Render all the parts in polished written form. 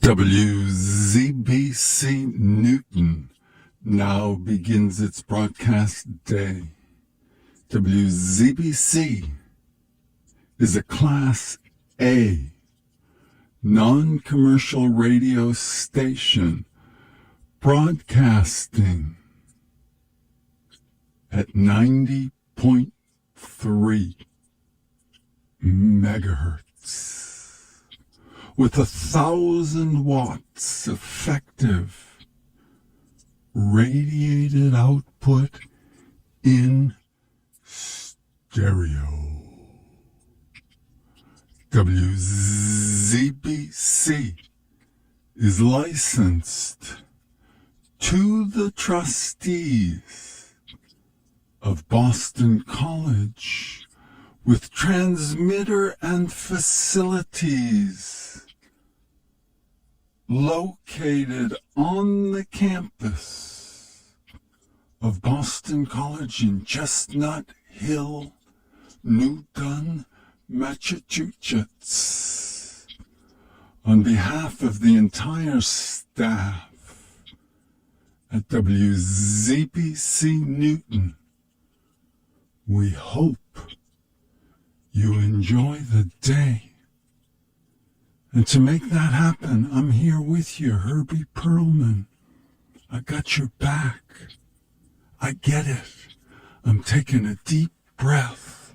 WZBC Newton now begins its broadcast day. WZBC is a Class A non-commercial radio station broadcasting at 90.3 megahertz. With 1,000 watts effective radiated output in stereo. WZBC is licensed to the trustees of Boston College with transmitter and facilities located on the campus of Boston College in Chestnut Hill, Newton, Massachusetts. On behalf of the entire staff at WZBC Newton, we hope you enjoy the day. And to make that happen, I'm here with you, Herbie Pearlman. I got your back. I get it. I'm taking a deep breath.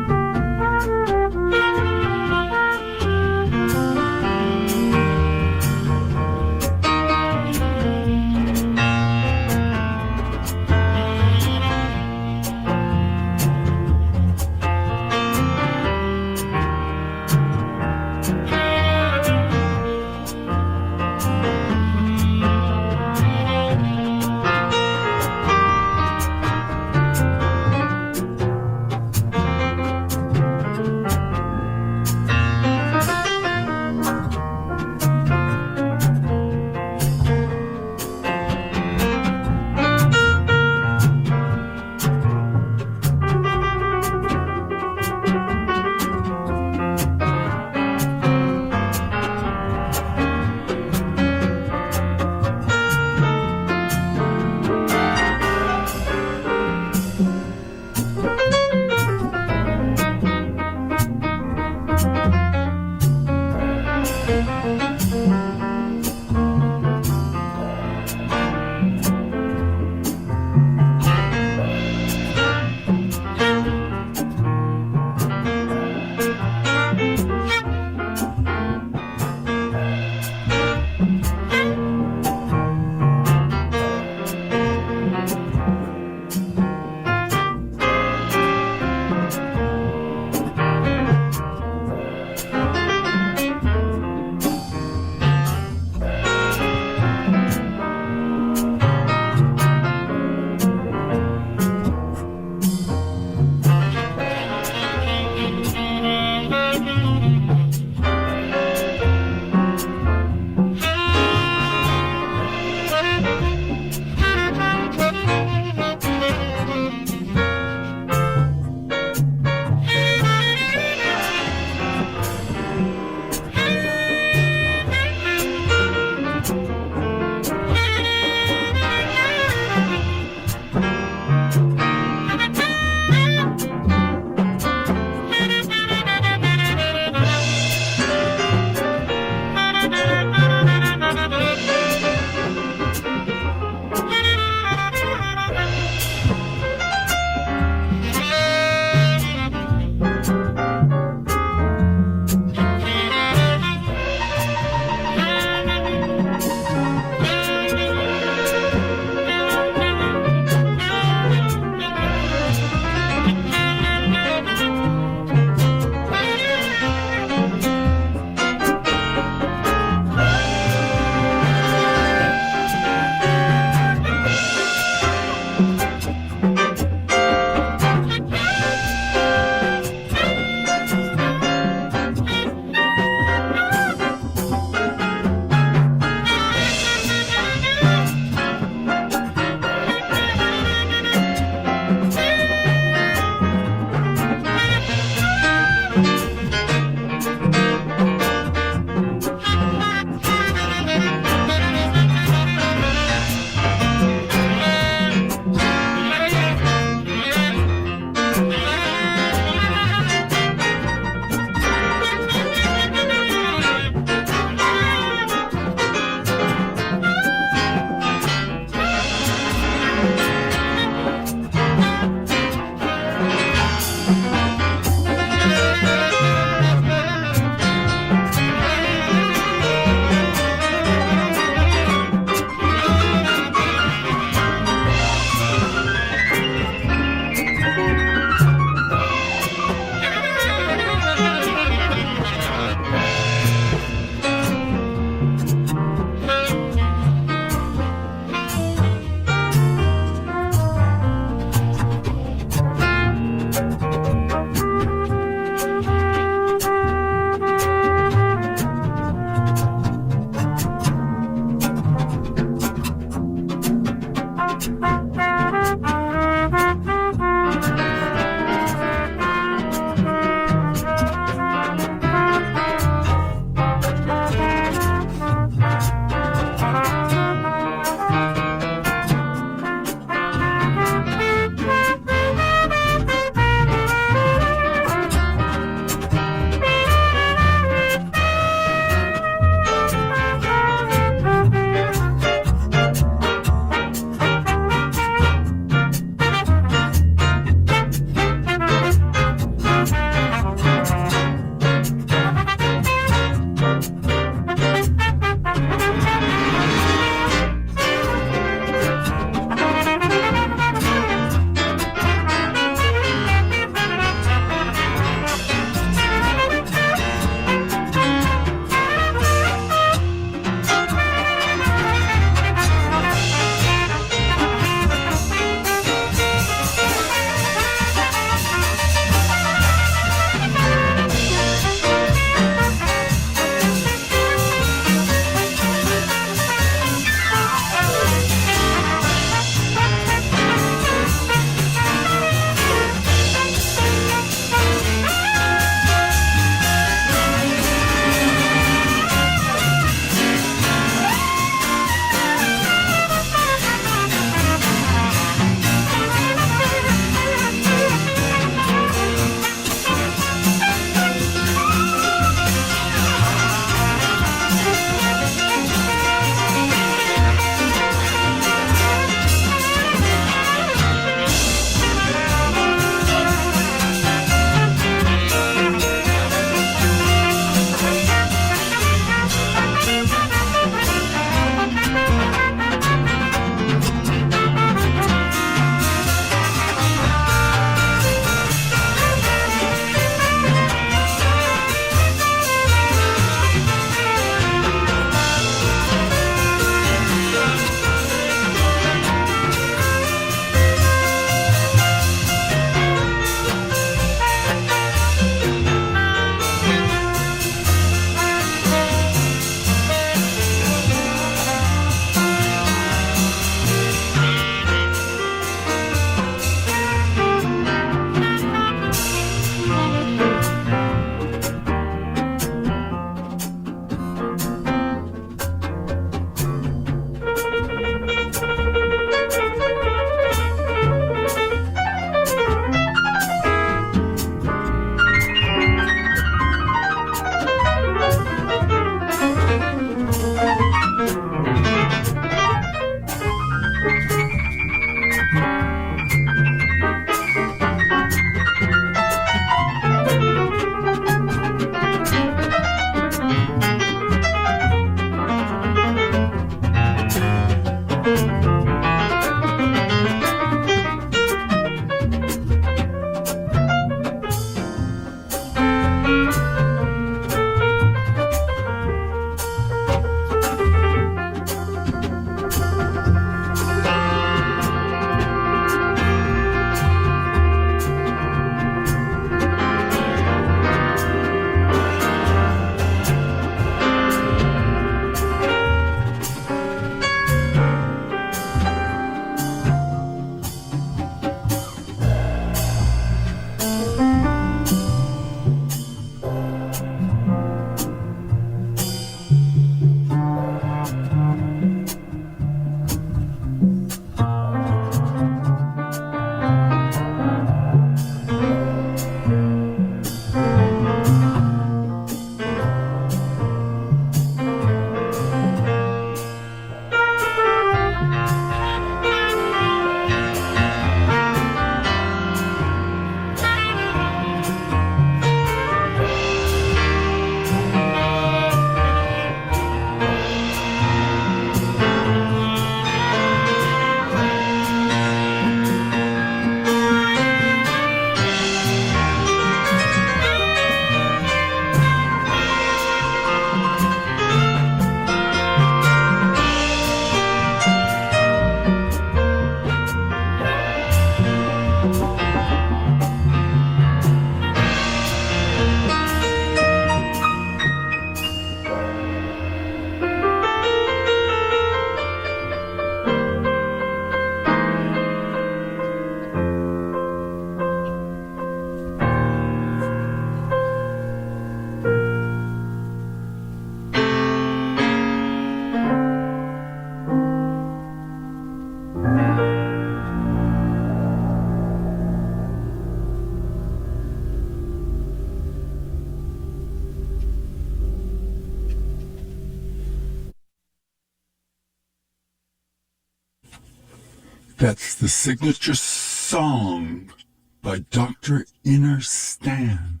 That's the signature song by Dr. Inner Stan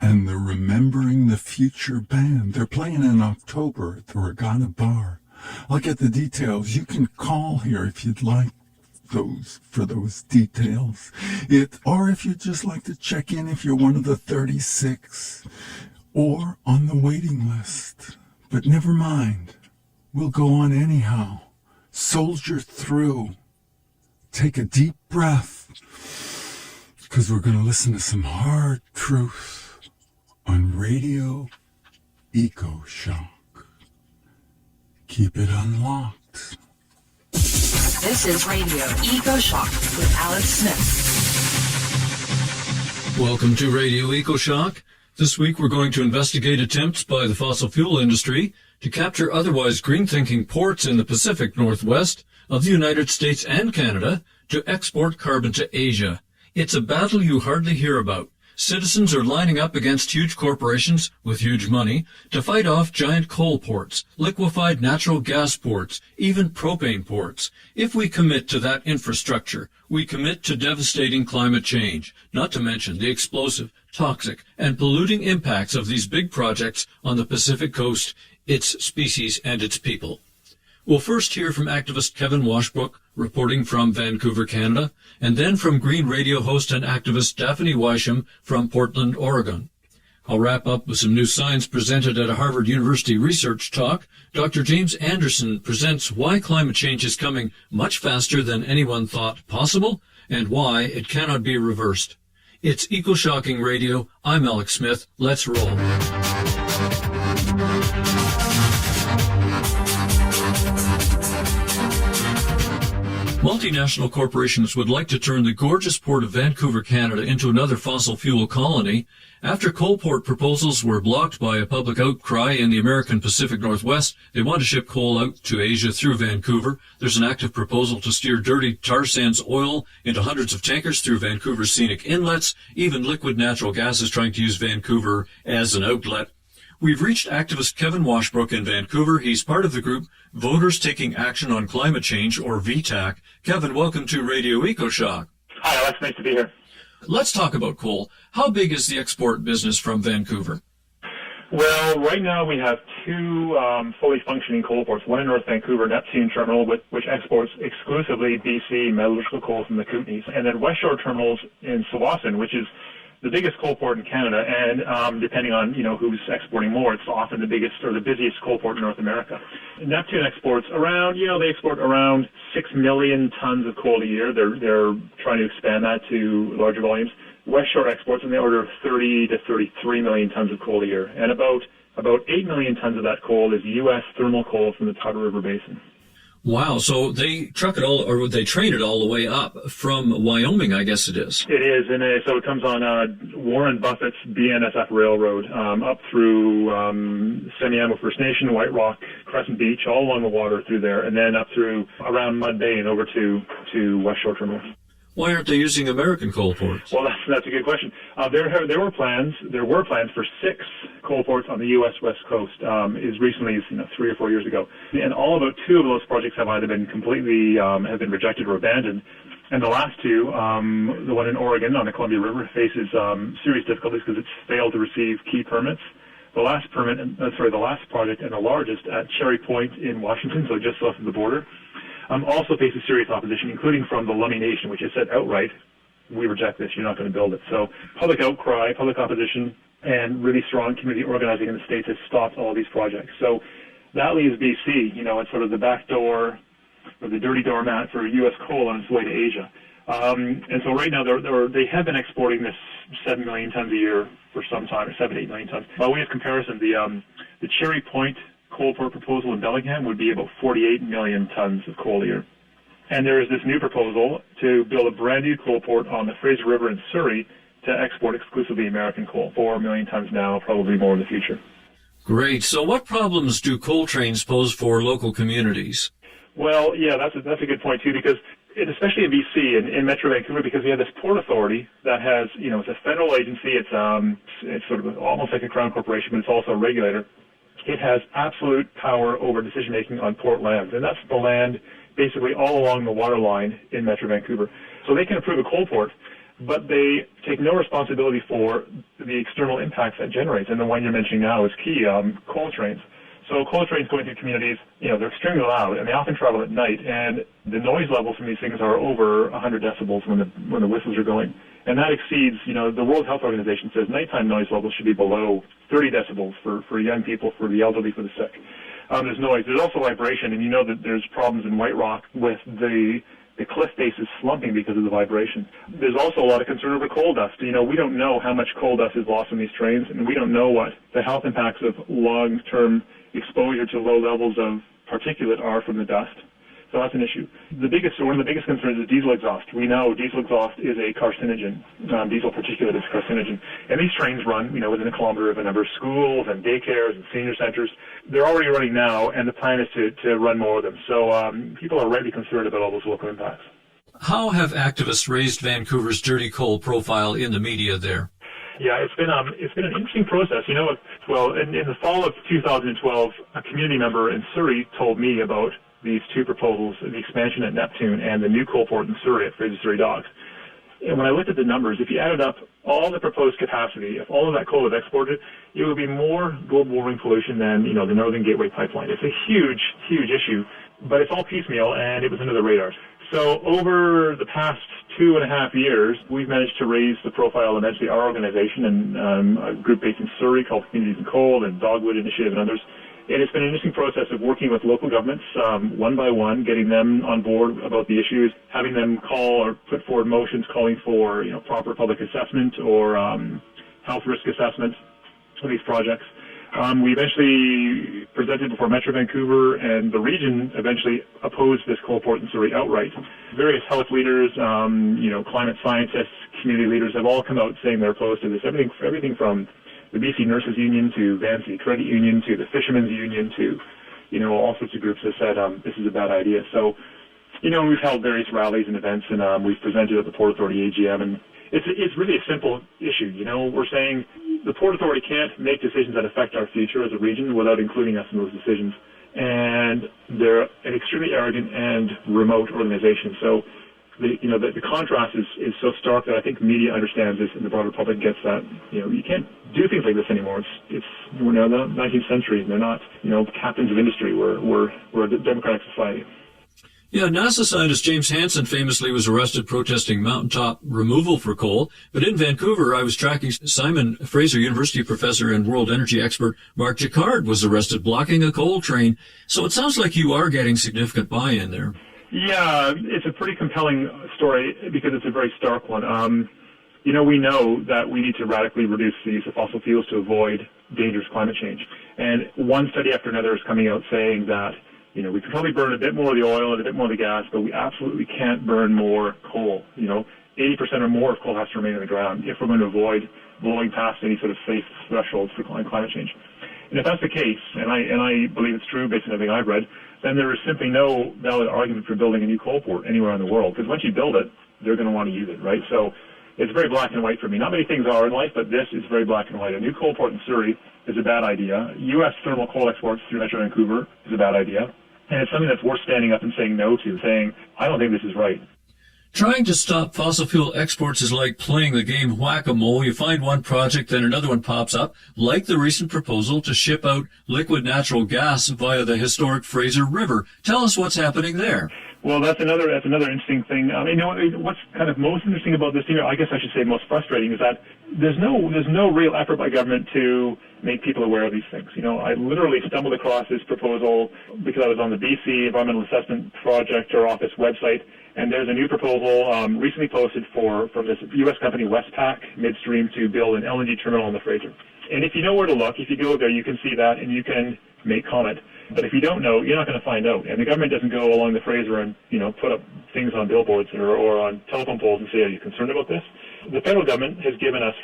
and the Remembering the Future band. They're playing in October at the Regatta Bar. I'll get the details. You can call here if you'd like for those details. Or if you'd just like to check in if you're one of the 36 or on the waiting list. But never mind. We'll go on anyhow. Soldier through. Take a deep breath, because we're going to listen to some hard truth on Radio Eco Shock. Keep it unlocked. This is Radio Eco Shock with Alex Smith. Welcome to Radio Eco Shock. This week we're going to investigate attempts by the fossil fuel industry to capture otherwise green-thinking ports in the Pacific Northwest of the United States and Canada to export carbon to Asia. It's a battle you hardly hear about. Citizens are lining up against huge corporations with huge money to fight off giant coal ports, liquefied natural gas ports, even propane ports. If we commit to that infrastructure, we commit to devastating climate change, not to mention the explosive, toxic, and polluting impacts of these big projects on the Pacific Coast, its species, and its people. We'll first hear from activist Kevin Washbrook, reporting from Vancouver, Canada, and then from Green Radio host and activist Daphne Weisham from Portland, Oregon. I'll wrap up with some new science presented at a Harvard University research talk. Dr. James Anderson presents why climate change is coming much faster than anyone thought possible and why it cannot be reversed. It's Eco-Shocking Radio. I'm Alex Smith. Let's roll. Multinational corporations would like to turn the gorgeous port of Vancouver, Canada into another fossil fuel colony. After coal port proposals were blocked by a public outcry in the American Pacific Northwest, they want to ship coal out to Asia through Vancouver. There's an active proposal to steer dirty tar sands oil into hundreds of tankers through Vancouver's scenic inlets. Even liquid natural gas is trying to use Vancouver as an outlet. We've reached activist Kevin Washbrook in Vancouver. He's part of the group Voters Taking Action on Climate Change, or VTAC. Kevin, welcome to Radio EcoShock. Hi, Alex. Nice to be here. Let's talk about coal. How big is the export business from Vancouver? Well, right now we have two fully functioning coal ports, one in North Vancouver, Neptune Terminal, which exports exclusively BC metallurgical coal from the Kootenays, and then West Shore Terminals in Tsawwassen, which is the biggest coal port in Canada, and depending on who's exporting more, it's often the biggest or the busiest coal port in North America. Neptune exports around, they export around 6 million tons of coal a year. They're trying to expand that to larger volumes. West Shore exports in the order of 30 to 33 million tons of coal a year, and about 8 million tons of that coal is U.S. thermal coal from the Powder River Basin. Wow, so they truck it all, or they train it all the way up from Wyoming, I guess it is. It is, and so it comes on Warren Buffett's BNSF Railroad up through Semiahmoo First Nation, White Rock, Crescent Beach, all along the water through there, and then up through around Mud Bay and over to West Shore Terminal. Why aren't they using American coal ports? Well, that's a good question. There were plans for 6 coal ports on the U.S. West Coast as recently as 3 or 4 years ago, and all but 2 of those projects have either been completely have been rejected or abandoned, and the last 2, the one in Oregon on the Columbia River, faces serious difficulties because it's failed to receive key permits. The last project and the largest at Cherry Point in Washington, so just south of the border, also faces serious opposition, including from the Lummi Nation, which has said outright, we reject this, you're not going to build it. So public outcry, public opposition, and really strong community organizing in the states has stopped all these projects. So that leaves BC, it's sort of the back door or the dirty doormat for U.S. coal on its way to Asia. And so right now they have been exporting this 7 million tons a year for some time, or 7 to 8 million tons. By way of comparison, the Cherry Point coal port proposal in Bellingham would be about 48 million tons of coal a year. And there is this new proposal to build a brand new coal port on the Fraser River in Surrey to export exclusively American coal. 4 million tons now, probably more in the future. Great. So what problems do coal trains pose for local communities? Well, yeah, that's a good point too, because especially in BC and in Metro Vancouver, because we have this port authority that has, it's a federal agency. It's sort of almost like a crown corporation, but it's also a regulator. It has absolute power over decision-making on port lands, and that's the land basically all along the water line in Metro Vancouver. So they can approve a coal port, but they take no responsibility for the external impacts that generates. And the one you're mentioning now is key, coal trains. So coal trains going through communities, they're extremely loud, and they often travel at night, and the noise levels from these things are over 100 decibels when the whistles are going. And that exceeds, the World Health Organization says nighttime noise levels should be below 30 decibels for young people, for the elderly, for the sick. There's noise. There's also vibration, and that there's problems in White Rock with the cliff face is slumping because of the vibration. There's also a lot of concern over coal dust. We don't know how much coal dust is lost on these trains, and we don't know what the health impacts of long-term exposure to low levels of particulate are from the dust. So that's an issue. One of the biggest concerns is diesel exhaust. We know diesel exhaust is a carcinogen. Diesel particulate is a carcinogen. And these trains run, within a kilometer of a number of schools and daycares and senior centers. They're already running now, and the plan is to run more of them. So people are rightly concerned about all those local impacts. How have activists raised Vancouver's dirty coal profile in the media there? Yeah, it's been an interesting process. In the fall of 2012, a community member in Surrey told me about these two proposals, the expansion at Neptune and the new coal port in Surrey at Fraser Surrey Docks. And when I looked at the numbers, if you added up all the proposed capacity, if all of that coal was exported, it would be more global warming pollution than, the Northern Gateway pipeline. It's a huge, huge issue, but it's all piecemeal, and it was under the radar. So over the past 2.5 years, we've managed to raise the profile, eventually our organization and a group based in Surrey called Communities in Coal and Dogwood Initiative and others. And it's been an interesting process of working with local governments, one by one, getting them on board about the issues, having them call or put forward motions calling for, proper public assessment or health risk assessment of these projects. We eventually presented before Metro Vancouver, and the region eventually opposed this coal port in Surrey outright. Various health leaders, climate scientists, community leaders have all come out saying they're opposed to this. Everything from the BC Nurses Union to Vancouver Credit Union to the Fishermen's Union to, all sorts of groups have said this is a bad idea. So, we've held various rallies and events, and we've presented at the Port Authority AGM, and it's really a simple issue. We're saying the Port Authority can't make decisions that affect our future as a region without including us in those decisions. And they're an extremely arrogant and remote organization. So the contrast is so stark that I think media understands this and the broader public gets that. You can't do things like this anymore. We're now in the 19th century, and they're not, captains of industry. We're a democratic society. Yeah, NASA scientist James Hansen famously was arrested protesting mountaintop removal for coal. But in Vancouver, I was tracking Simon Fraser University professor and world energy expert Mark Jacquard was arrested blocking a coal train. So it sounds like you are getting significant buy-in there. Yeah, it's a pretty compelling story because it's a very stark one. We know that we need to radically reduce the use of fossil fuels to avoid dangerous climate change. And one study after another is coming out saying that we can probably burn a bit more of the oil and a bit more of the gas, but we absolutely can't burn more coal. 80% or more of coal has to remain in the ground if we're going to avoid blowing past any sort of safe thresholds for climate change. And if that's the case, and I believe it's true based on everything I've read, then there is simply no valid argument for building a new coal port anywhere in the world. Because once you build it, they're going to want to use it, right? So it's very black and white for me. Not many things are in life, but this is very black and white. A new coal port in Surrey is a bad idea. U.S. thermal coal exports through Metro Vancouver is a bad idea. And it's something that's worth standing up and saying no to, saying, I don't think this is right. Trying to stop fossil fuel exports is like playing the game whack-a-mole. You find one project, then another one pops up, like the recent proposal to ship out liquid natural gas via the historic Fraser River. Tell us what's happening there. Well, that's another interesting thing. What's kind of most interesting about this thing, or I guess I should say most frustrating, is that there's no real effort by government to make people aware of these things. I literally stumbled across this proposal because I was on the BC Environmental Assessment Project or Office website, and there's a new proposal recently posted from this U.S. company Westpac Midstream to build an LNG terminal on the Fraser. And if you know where to look, if you go there, you can see that and you can make comment. But if you don't know, you're not going to find out. And the government doesn't go along the Fraser and, put up things on billboards or on telephone poles and say, are you concerned about this? The federal government has given us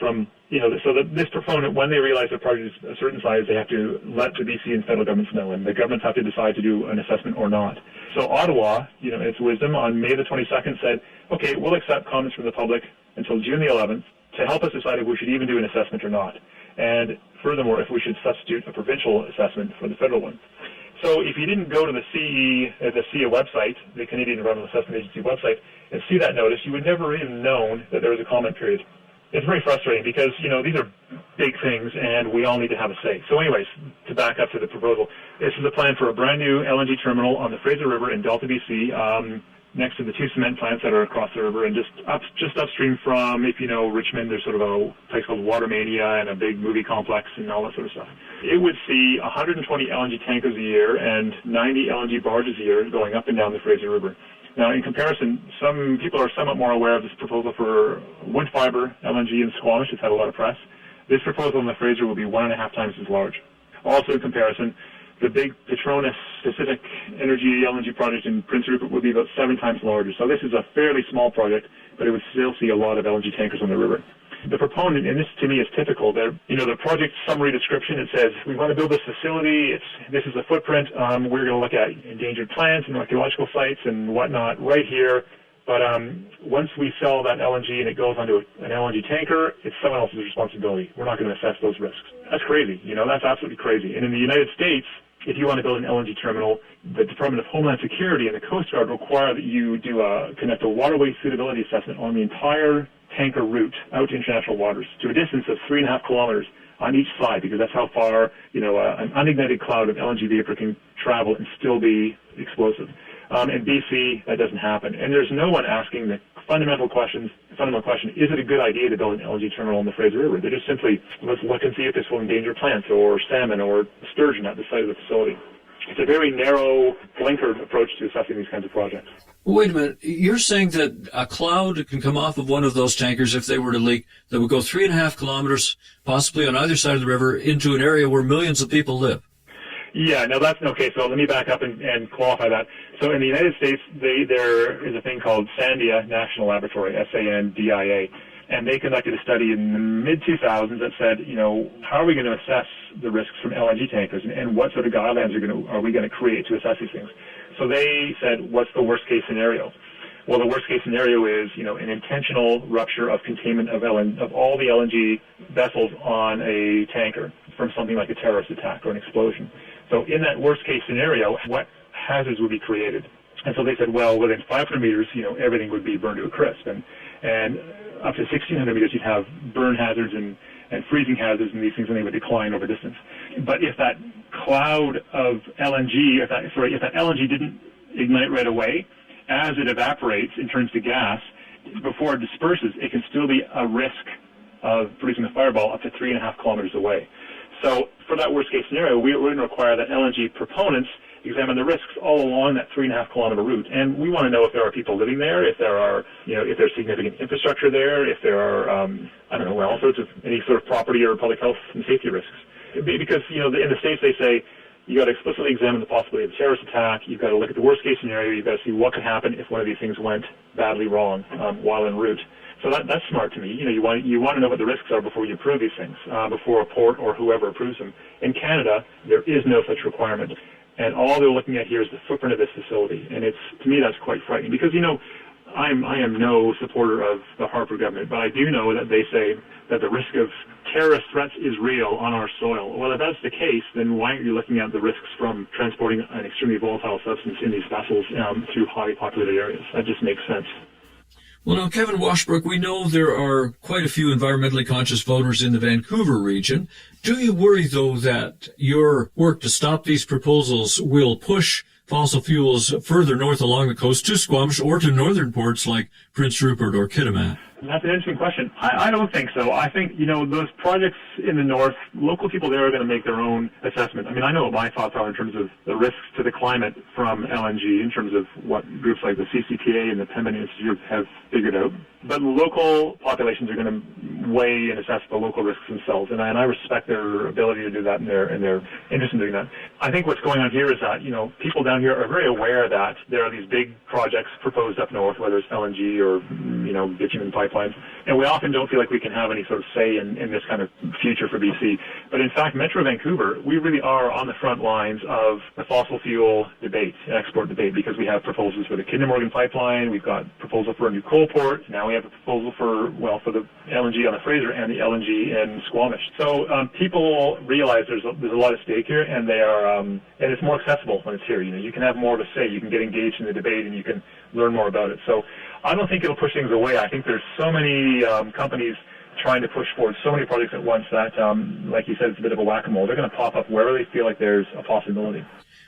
this proponent, when they realize the project is a certain size, they have to let the BC and federal governments know, and the governments have to decide to do an assessment or not. So Ottawa, in its wisdom, on May the 22nd said, okay, we'll accept comments from the public until June the 11th to help us decide if we should even do an assessment or not. And furthermore, if we should substitute a provincial assessment for the federal one. So if you didn't go to the CEA website, the Canadian Environmental Assessment Agency website, and see that notice, you would never even known that there was a comment period. It's very frustrating because, these are big things and we all need to have a say. So anyways, to back up to the proposal, this is a plan for a brand new LNG terminal on the Fraser River in Delta, BC, next to the two cement plants that are across the river, and just upstream from, if you know Richmond, there's sort of a place called Watermania and a big movie complex and all that sort of stuff. It would see 120 LNG tankers a year and 90 LNG barges a year going up and down the Fraser River. Now, in comparison, some people are somewhat more aware of this proposal for wood fiber LNG in Squamish. It's had a lot of press. This proposal in the Fraser will be 1.5 times as large. Also, in comparison, the big Petronas Pacific Energy LNG project in Prince Rupert would be about 7 times larger. So this is a fairly small project, but it would still see a lot of LNG tankers on the river. The proponent, and this to me is typical, the project summary description, it says, we want to build this facility, this is the footprint, we're going to look at endangered plants and archaeological sites and whatnot right here, but once we sell that LNG and it goes onto an LNG tanker, it's someone else's responsibility. We're not going to assess those risks. That's crazy, that's absolutely crazy. And in the United States, if you want to build an LNG terminal, the Department of Homeland Security and the Coast Guard require that you conduct a waterway suitability assessment on the entire tanker route out to international waters to a distance of 3.5 kilometers on each side, because that's how far, an unignited cloud of LNG vapor can travel and still be explosive. In BC, that doesn't happen. And there's no one asking the fundamental question, is it a good idea to build an LNG terminal in the Fraser River? They're just simply, let's look and see if this will endanger plants or salmon or sturgeon at the site of the facility. It's a very narrow, blinkered approach to assessing these kinds of projects. Wait a minute. You're saying that a cloud can come off of one of those tankers if they were to leak that would go 3.5 kilometers, possibly on either side of the river, into an area where millions of people live? Yeah, no, that's okay. So let me back up and qualify that. So in the United States, there is a thing called Sandia National Laboratory, SANDIA, and they conducted a study in the mid-2000s that said, how are we going to assess the risks from LNG tankers, and what sort of guidelines are we going to create to assess these things? So they said, what's the worst-case scenario? Well, the worst-case scenario is, an intentional rupture of containment of all the LNG vessels on a tanker from something like a terrorist attack or an explosion. So in that worst-case scenario, what hazards would be created? And so they said, well, within 500 meters, everything would be burned to a crisp. And up to 1,600 meters, you'd have burn hazards and freezing hazards and these things, and they would decline over distance. But if that cloud of LNG, if that LNG didn't ignite right away, as it evaporates and turns to gas, before it disperses, it can still be a risk of producing a fireball up to 3.5 kilometers away. So for that worst-case scenario, we're going to require that LNG proponents examine the risks all along that 3.5 kilometer route. And we want to know if there are people living there, if there are, if there's significant infrastructure there, if there are, all sorts of any sort of property or public health and safety risks. Because, in the States they say you got to explicitly examine the possibility of a terrorist attack. You've got to look at the worst-case scenario. You've got to see what could happen if one of these things went badly wrong while en route. So that's smart to me. You want to know what the risks are before you approve these things, before a port or whoever approves them. In Canada, there is no such requirement. And all they're looking at here is the footprint of this facility. And to me, that's quite frightening because, I am no supporter of the Harper government, but I do know that they say that the risk of terrorist threats is real on our soil. Well, if that's the case, then why aren't you looking at the risks from transporting an extremely volatile substance in these vessels through highly populated areas? That just makes sense. Well, now, Kevin Washbrook, we know there are quite a few environmentally conscious voters in the Vancouver region. Do you worry, though, that your work to stop these proposals will push fossil fuels further north along the coast to Squamish or to northern ports like Prince Rupert or Kitimat? That's an interesting question. I don't think so. I think, those projects in the north, local people there are going to make their own assessment. I mean, I know what my thoughts are in terms of the risks to the climate from LNG, in terms of what groups like the CCPA and the Pembina Institute have figured out. But local populations are going to weigh and assess the local risks themselves, and I respect their ability to do that and their interest in doing that. I think what's going on here is that, people down here are very aware that there are these big projects proposed up north, whether it's LNG or, bitumen pipelines pipelines. And we often don't feel like we can have any sort of say in this kind of future for BC. But in fact, Metro Vancouver, we really are on the front lines of the fossil fuel debate, export debate, because we have proposals for the Kinder Morgan pipeline, we've got a proposal for a new coal port, now we have a proposal for the LNG on the Fraser and the LNG in Squamish. So people realize there's a lot at stake here, and they are, and it's more accessible when it's here. You can have more of a say, you can get engaged in the debate, and you can learn more about it. So I don't think it'll push things away. I think there's so many companies trying to push forward so many projects at once that, like you said, it's a bit of a whack-a-mole. They're going to pop up wherever they feel like there's a possibility.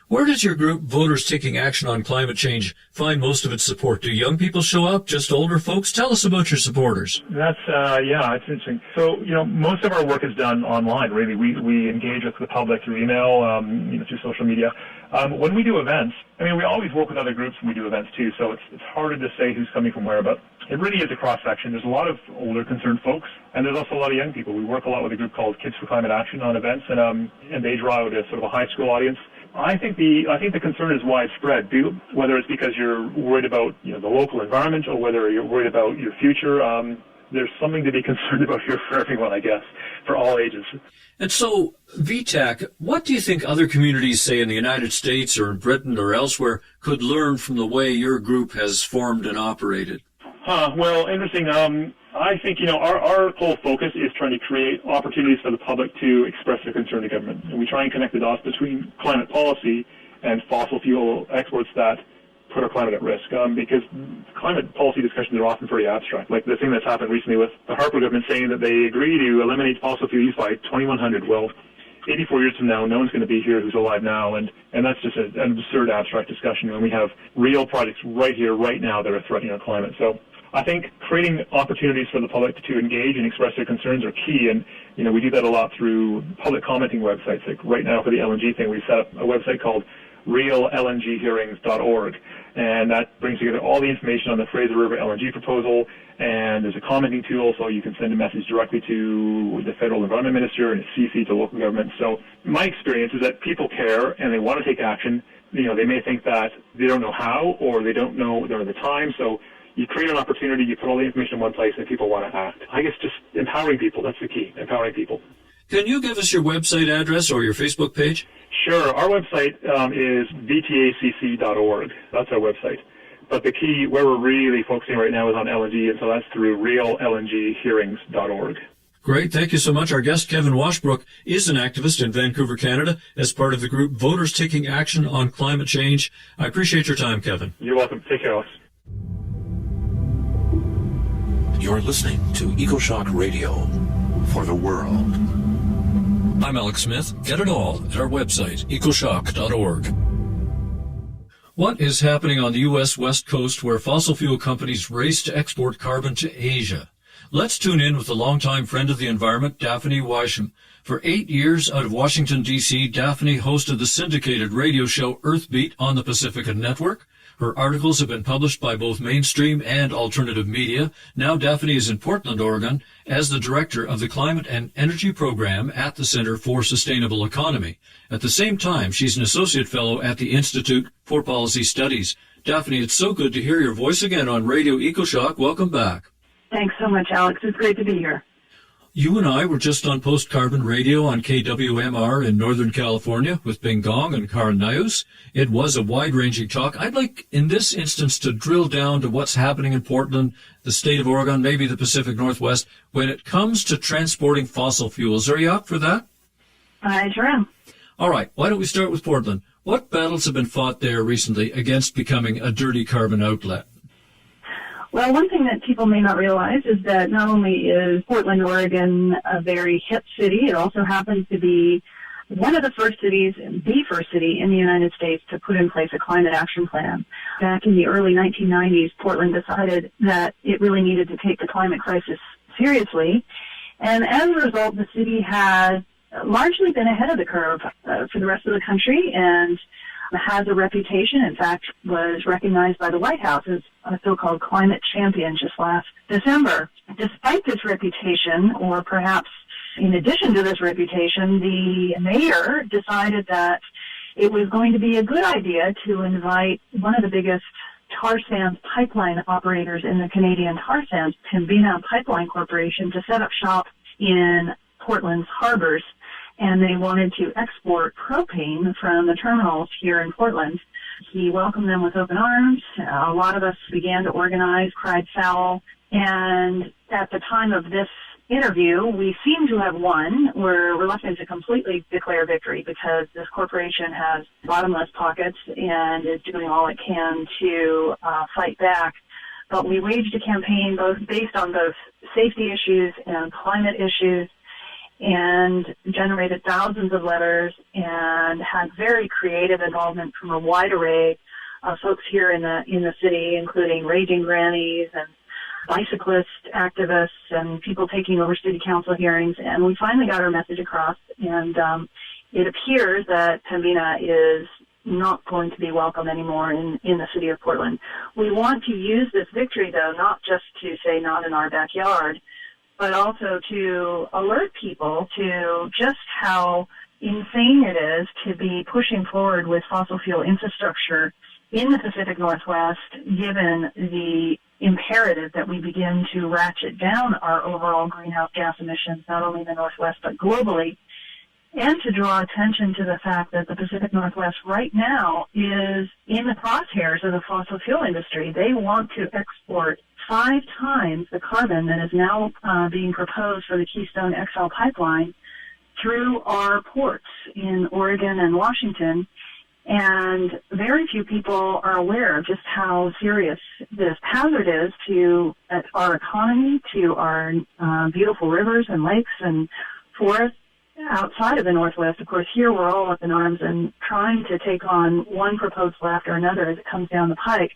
Where does your group, Voters Taking Action on Climate Change, find most of its support? Do young people show up? Just older folks? Tell us about your supporters. That's, it's interesting. So, most of our work is done online, really. We engage with the public through email, through social media. When we do events, we always work with other groups when we do events too, so it's harder to say who's coming from where, but it really is a cross-section. There's a lot of older concerned folks, and there's also a lot of young people. We work a lot with a group called Kids for Climate Action on events, and they draw out a sort of a high school audience. I think the concern is widespread, whether it's because you're worried about the local environment or whether you're worried about your future. There's something to be concerned about here for everyone, I guess, for all ages. And so, VTAC, what do you think other communities, say in the United States or in Britain or elsewhere, could learn from the way your group has formed and operated? Well, interesting. I think, our whole focus is trying to create opportunities for the public to express their concern to government. And we try and connect the dots between climate policy and fossil fuel exports that put our climate at risk, because climate policy discussions are often very abstract. Like the thing that's happened recently with the Harper government saying that they agree to eliminate fossil fuel use by 2100. Well, 84 years from now, no one's going to be here who's alive now, and that's just an absurd abstract discussion when we have real projects right here, right now that are threatening our climate. So I think creating opportunities for the public to engage and express their concerns are key, and we do that a lot through public commenting websites. Like right now for the LNG thing, we set up a website called reallnghearings.org, and that brings together all the information on the Fraser River LNG proposal, and there's a commenting tool so you can send a message directly to the federal environment minister and a CC to local government. So my experience is that people care and they want to take action. They may think that they don't know how or they don't know the time, so you create an opportunity, you put all the information in one place, and people want to act. I guess just empowering people, that's the key, empowering people. Can you give us your website address or your Facebook page? Sure. Our website is vtacc.org. That's our website. But the key, where we're really focusing right now, is on LNG, and so that's through reallnghearings.org. Great. Thank you so much. Our guest, Kevin Washbrook, is an activist in Vancouver, Canada, as part of the group Voters Taking Action on Climate Change. I appreciate your time, Kevin. You're welcome. Take care, Alex. You're listening to EcoShock Radio for the world. I'm Alex Smith. Get it all at our website, ecoshock.org. What is happening on the U.S. West Coast where fossil fuel companies race to export carbon to Asia? Let's tune in with a longtime friend of the environment, Daphne Weisham. For 8 years out of Washington, D.C., Daphne hosted the syndicated radio show Earthbeat on the Pacifica Network. Her articles have been published by both mainstream and alternative media. Now Daphne is in Portland, Oregon, as the director of the Climate and Energy Program at the Center for Sustainable Economy. At the same time, she's an associate fellow at the Institute for Policy Studies. Daphne, it's so good to hear your voice again on Radio EcoShock. Welcome back. Thanks so much, Alex. It's great to be here. You and I were just on Post Carbon Radio on KWMR in Northern California with Bing Gong and Karin Nyhus. It was a wide-ranging talk. I'd like, in this instance, to drill down to what's happening in Portland, the state of Oregon, maybe the Pacific Northwest, when it comes to transporting fossil fuels. Are you up for that? I sure am. All right. Why don't we start with Portland? What battles have been fought there recently against becoming a dirty carbon outlet? Well, one thing that people may not realize is that not only is Portland, Oregon, a very hip city, it also happens to be one of the first cities, the first city in the United States to put in place a climate action plan. Back in the early 1990s, Portland decided that it really needed to take the climate crisis seriously. And as a result, the city has largely been ahead of the curve for the rest of the country and has a reputation, in fact, was recognized by the White House as a so-called climate champion just last December. Despite this reputation, or perhaps in addition to this reputation, the mayor decided that it was going to be a good idea to invite one of the biggest tar sands pipeline operators in the Canadian tar sands, Pembina Pipeline Corporation, to set up shop in Portland's harbors, and they wanted to export propane from the terminals here in Portland. He welcomed them with open arms. A lot of us began to organize, cried foul, and at the time of this interview, we seem to have won. We're reluctant to completely declare victory because this corporation has bottomless pockets and is doing all it can to fight back. But we waged a campaign based on both safety issues and climate issues, and generated thousands of letters and had very creative involvement from a wide array of folks here in the city, including raging grannies and bicyclist activists and people taking over city council hearings. And we finally got our message across, and it appears that Pembina is not going to be welcome anymore in the city of Portland. We want to use this victory, though, not just to say not in our backyard, but also to alert people to just how insane it is to be pushing forward with fossil fuel infrastructure in the Pacific Northwest, given the imperative that we begin to ratchet down our overall greenhouse gas emissions, not only in the Northwest, but globally, and to draw attention to the fact that the Pacific Northwest right now is in the crosshairs of the fossil fuel industry. They want to export 5 times the carbon that is now being proposed for the Keystone XL pipeline through our ports in Oregon and Washington. And very few people are aware of just how serious this hazard is to our economy, to our beautiful rivers and lakes and forests outside of the Northwest. Of course, here we're all up in arms and trying to take on one proposal after another as it comes down the pike.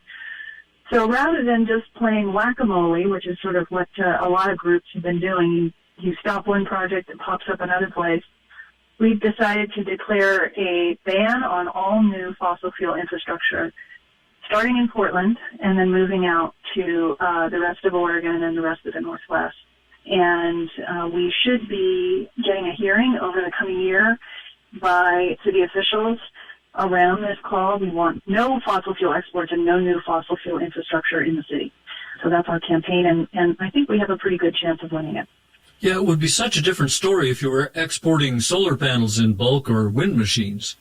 So rather than just playing whack-a-mole, which is sort of what a lot of groups have been doing, you stop one project, it pops up another place, we've decided to declare a ban on all new fossil fuel infrastructure, starting in Portland and then moving out to the rest of Oregon and the rest of the Northwest. And we should be getting a hearing over the coming year by city officials around this call. We want no fossil fuel exports and no new fossil fuel infrastructure in the city. So that's our campaign, and I think we have a pretty good chance of winning it. Yeah, it would be such a different story if you were exporting solar panels in bulk or wind machines.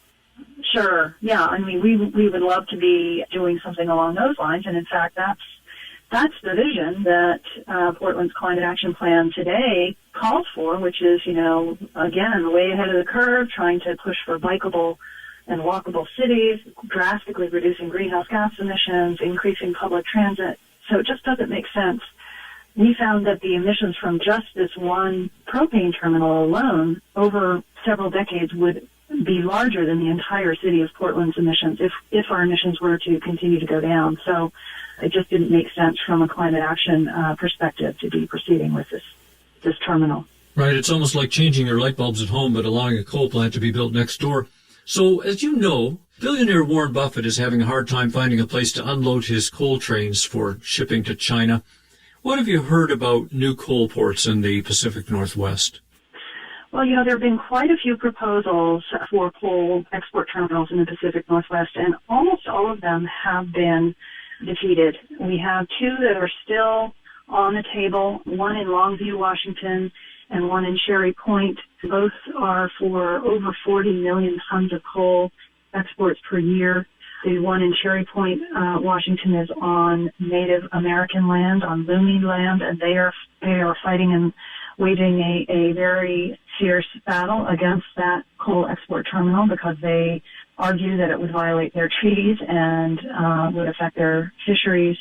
Sure. Yeah. I mean, we would love to be doing something along those lines, and in fact, that's the vision that Portland's Climate Action Plan today calls for, which is, again, way ahead of the curve, trying to push for bikeable and walkable cities, drastically reducing greenhouse gas emissions, increasing public transit. So it just doesn't make sense. We found that the emissions from just this one propane terminal alone over several decades would be larger than the entire city of Portland's emissions if our emissions were to continue to go down. So it just didn't make sense from a climate action perspective to be proceeding with this terminal. Right. It's almost like changing your light bulbs at home but allowing a coal plant to be built next door. So, as you know, billionaire Warren Buffett is having a hard time finding a place to unload his coal trains for shipping to China. What have you heard about new coal ports in the Pacific Northwest? Well, there have been quite a few proposals for coal export terminals in the Pacific Northwest, and almost all of them have been defeated. We have 2 that are still on the table, one in Longview, Washington, and one in Cherry Point. Both are for over 40 million tons of coal exports per year. The one in Cherry Point, Washington, is on Native American land, on Lumi land, and they are fighting and waging a very fierce battle against that coal export terminal because they argue that it would violate their treaties and would affect their fisheries.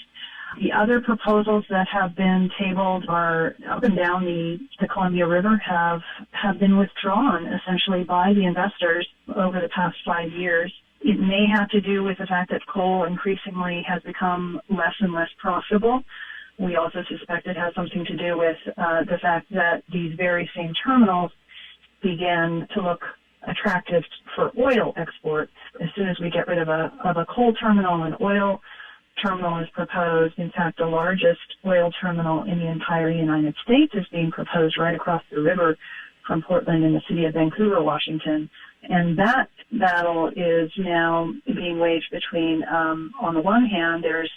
The other proposals that have been tabled are up and down the Columbia River have been withdrawn essentially by the investors over the past 5 years. It may have to do with the fact that coal increasingly has become less and less profitable. We also suspect it has something to do with the fact that these very same terminals began to look attractive for oil export. As soon as we get rid of a coal terminal, an oil terminal is proposed. In fact, the largest oil terminal in the entire United States is being proposed right across the river from Portland and the city of Vancouver, Washington. And that battle is now being waged between, on the one hand, there's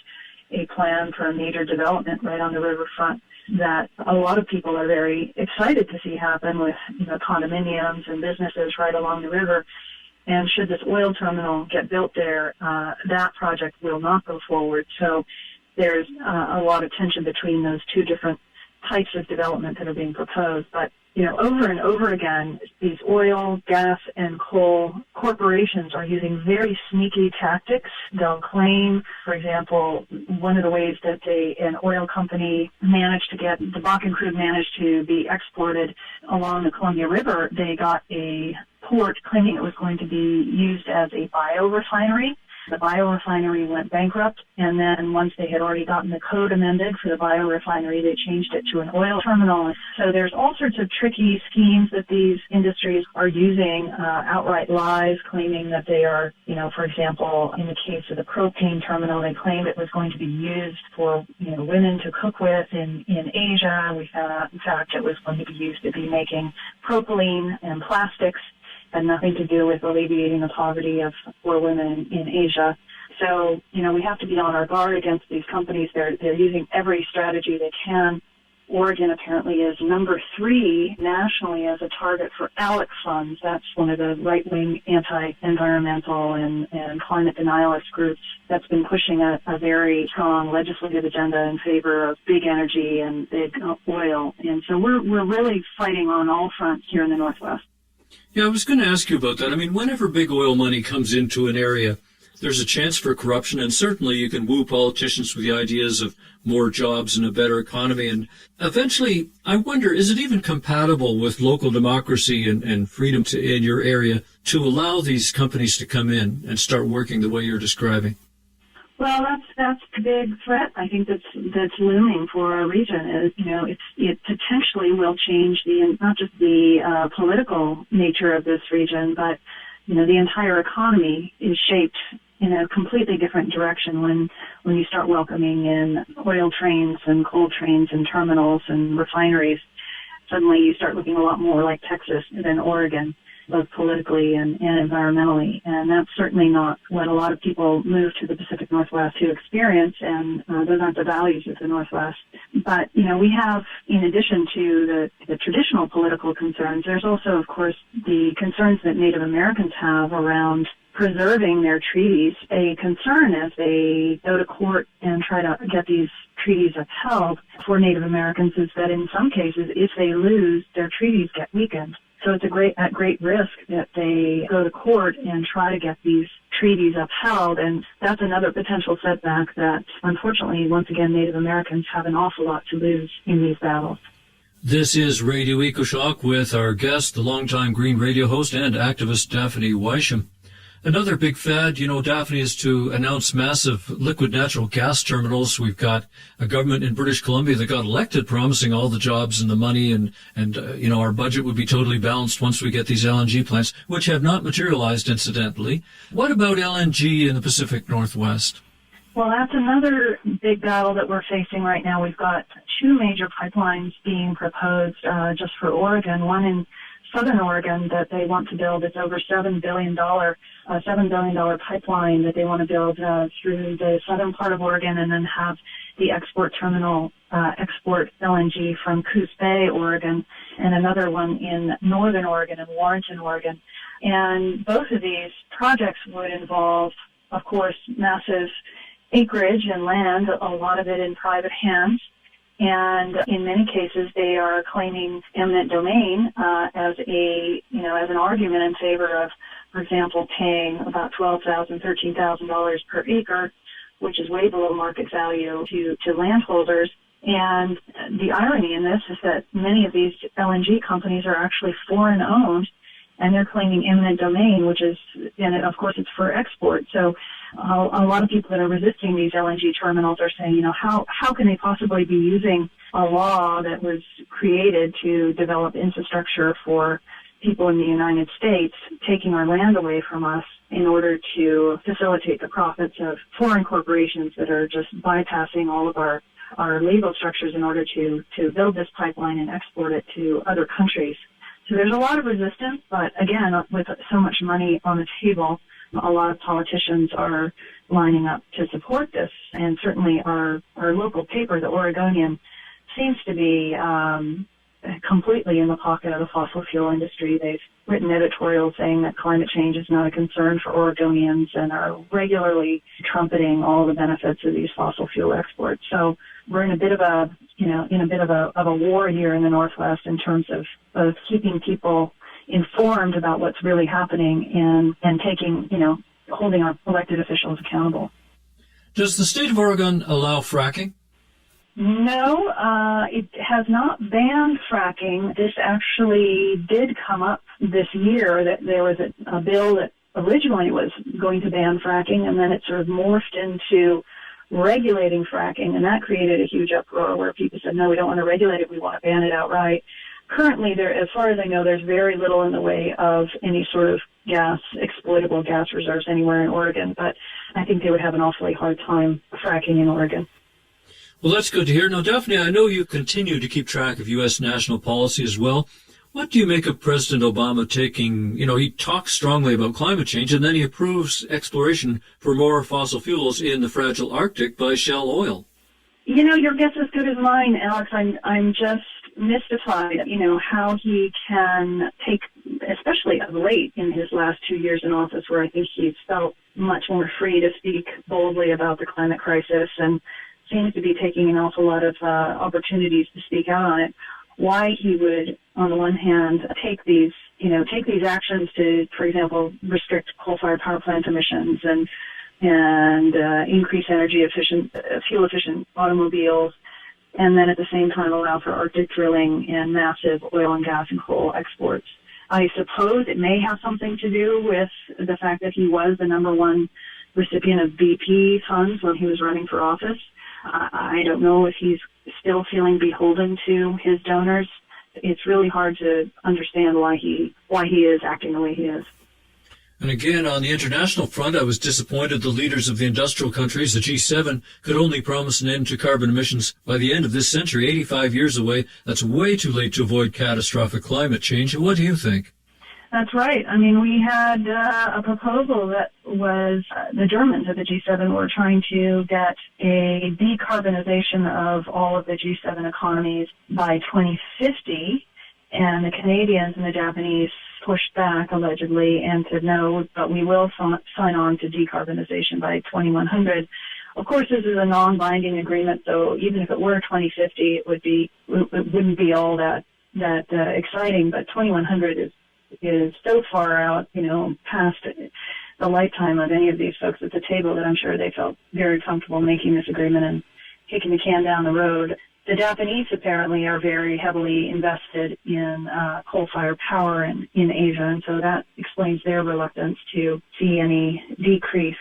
a plan for a major development right on the riverfront that a lot of people are very excited to see happen with, condominiums and businesses right along the river. And should this oil terminal get built there, that project will not go forward. So there's a lot of tension between those two different types of development that are being proposed. But, over and over again, these oil, gas, and coal corporations are using very sneaky tactics. They'll claim, for example, one of the ways that an oil company managed to get the Bakken crude managed to be exported along the Columbia River, they got a port claiming it was going to be used as a biorefinery. The biorefinery went bankrupt, and then once they had already gotten the code amended for the biorefinery, they changed it to an oil terminal. So there's all sorts of tricky schemes that these industries are using, outright lies, claiming that they are, for example, in the case of the propane terminal, they claimed it was going to be used for, women to cook with in Asia. We found out, in fact, it was going to be used to be making propylene and plastics. Had nothing to do with alleviating the poverty of poor women in Asia. So, we have to be on our guard against these companies. They're using every strategy they can. Oregon apparently is number 3 nationally as a target for ALEC funds. That's one of the right-wing anti-environmental and climate denialist groups that's been pushing a very strong legislative agenda in favor of big energy and big oil. And so we're really fighting on all fronts here in the Northwest. Yeah, I was going to ask you about that. I mean, whenever big oil money comes into an area, there's a chance for corruption, and certainly you can woo politicians with the ideas of more jobs and a better economy. And eventually, I wonder, is it even compatible with local democracy and freedom in your area to allow these companies to come in and start working the way you're describing? Well, that's the big threat, I think, that's looming for our region. It potentially will change not just the political nature of this region, but the entire economy is shaped in a completely different direction when you start welcoming in oil trains and coal trains and terminals and refineries. Suddenly, you start looking a lot more like Texas than Oregon, both politically and environmentally. And that's certainly not what a lot of people move to the Pacific Northwest to experience, and those aren't the values of the Northwest. But, we have, in addition to the traditional political concerns, there's also, of course, the concerns that Native Americans have around preserving their treaties. A concern as they go to court and try to get these treaties upheld for Native Americans is that in some cases, if they lose, their treaties get weakened. So it's at great risk that they go to court and try to get these treaties upheld, and that's another potential setback that, unfortunately, once again, Native Americans have an awful lot to lose in these battles. This is Radio EcoShock with our guest, the longtime Green Radio host and activist Daphne Weisham. Another big fad, Daphne, is to announce massive liquid natural gas terminals. We've got a government in British Columbia that got elected promising all the jobs and the money and our budget would be totally balanced once we get these LNG plants, which have not materialized, incidentally. What about LNG in the Pacific Northwest? Well, that's another big battle that we're facing right now. We've got 2 major pipelines being proposed just for Oregon, one in Southern Oregon that they want to build. It's over $7 billion pipeline that they want to build through the southern part of Oregon, and then have the export terminal export LNG from Coos Bay, Oregon, and another one in northern Oregon, in Warrenton, Oregon. And both of these projects would involve, of course, massive acreage and land, a lot of it in private hands. And in many cases, they are claiming eminent domain as an argument in favor of, for example, paying about $12,000, $13,000 per acre, which is way below market value to landholders. And the irony in this is that many of these LNG companies are actually foreign-owned, and they're claiming eminent domain, and of course it's for export. So a lot of people that are resisting these LNG terminals are saying, how can they possibly be using a law that was created to develop infrastructure for people in the United States, taking our land away from us in order to facilitate the profits of foreign corporations that are just bypassing all of our legal structures in order to build this pipeline and export it to other countries. So there's a lot of resistance, but again, with so much money on the table, a lot of politicians are lining up to support this. And certainly our local paper, the Oregonian, seems to be completely in the pocket of the fossil fuel industry. They've written editorials saying that climate change is not a concern for Oregonians and are regularly trumpeting all the benefits of these fossil fuel exports. So we're in a bit of a war here in the Northwest in terms of keeping people informed about what's really happening and taking, holding our elected officials accountable. Does the state of Oregon allow fracking? No, it has not banned fracking. This actually did come up this year, that there was a bill that originally was going to ban fracking, and then it sort of morphed into regulating fracking, and that created a huge uproar where people said, no, we don't want to regulate it, we want to ban it outright. Currently, as far as I know, there's very little in the way of any sort of exploitable gas reserves anywhere in Oregon, but I think they would have an awfully hard time fracking in Oregon. Well, that's good to hear. Now, Daphne, I know you continue to keep track of U.S. national policy as well. What do you make of President Obama taking, he talks strongly about climate change, and then he approves exploration for more fossil fuels in the fragile Arctic by Shell Oil? Your guess is as good as mine, Alex. I'm just mystified, how he can take, especially of late in his last 2 years in office, where I think he's felt much more free to speak boldly about the climate crisis and seems to be taking an awful lot of opportunities to speak out on it. Why he would, on the one hand, take these actions to, for example, restrict coal-fired power plant emissions and increase fuel efficient automobiles, and then at the same time allow for Arctic drilling and massive oil and gas and coal exports. I suppose it may have something to do with the fact that he was the number one recipient of BP funds when he was running for office. I don't know if he's still feeling beholden to his donors. It's really hard to understand why he is acting the way he is. And again, on the international front, I was disappointed the leaders of the industrial countries, the G7, could only promise an end to carbon emissions by the end of this century, 85 years away. That's way too late to avoid catastrophic climate change. What do you think? That's right. I mean, we had a proposal that was the Germans at the G7 were trying to get a decarbonization of all of the G7 economies by 2050, and the Canadians and the Japanese pushed back, allegedly, and said, no, but we will sign on to decarbonization by 2100. Of course, this is a non-binding agreement, so even if it were 2050, it wouldn't be all that exciting, but 2100 is so far out, past the lifetime of any of these folks at the table that I'm sure they felt very comfortable making this agreement and kicking the can down the road. The Japanese apparently are very heavily invested in coal-fired power in Asia, and so that explains their reluctance to see any decrease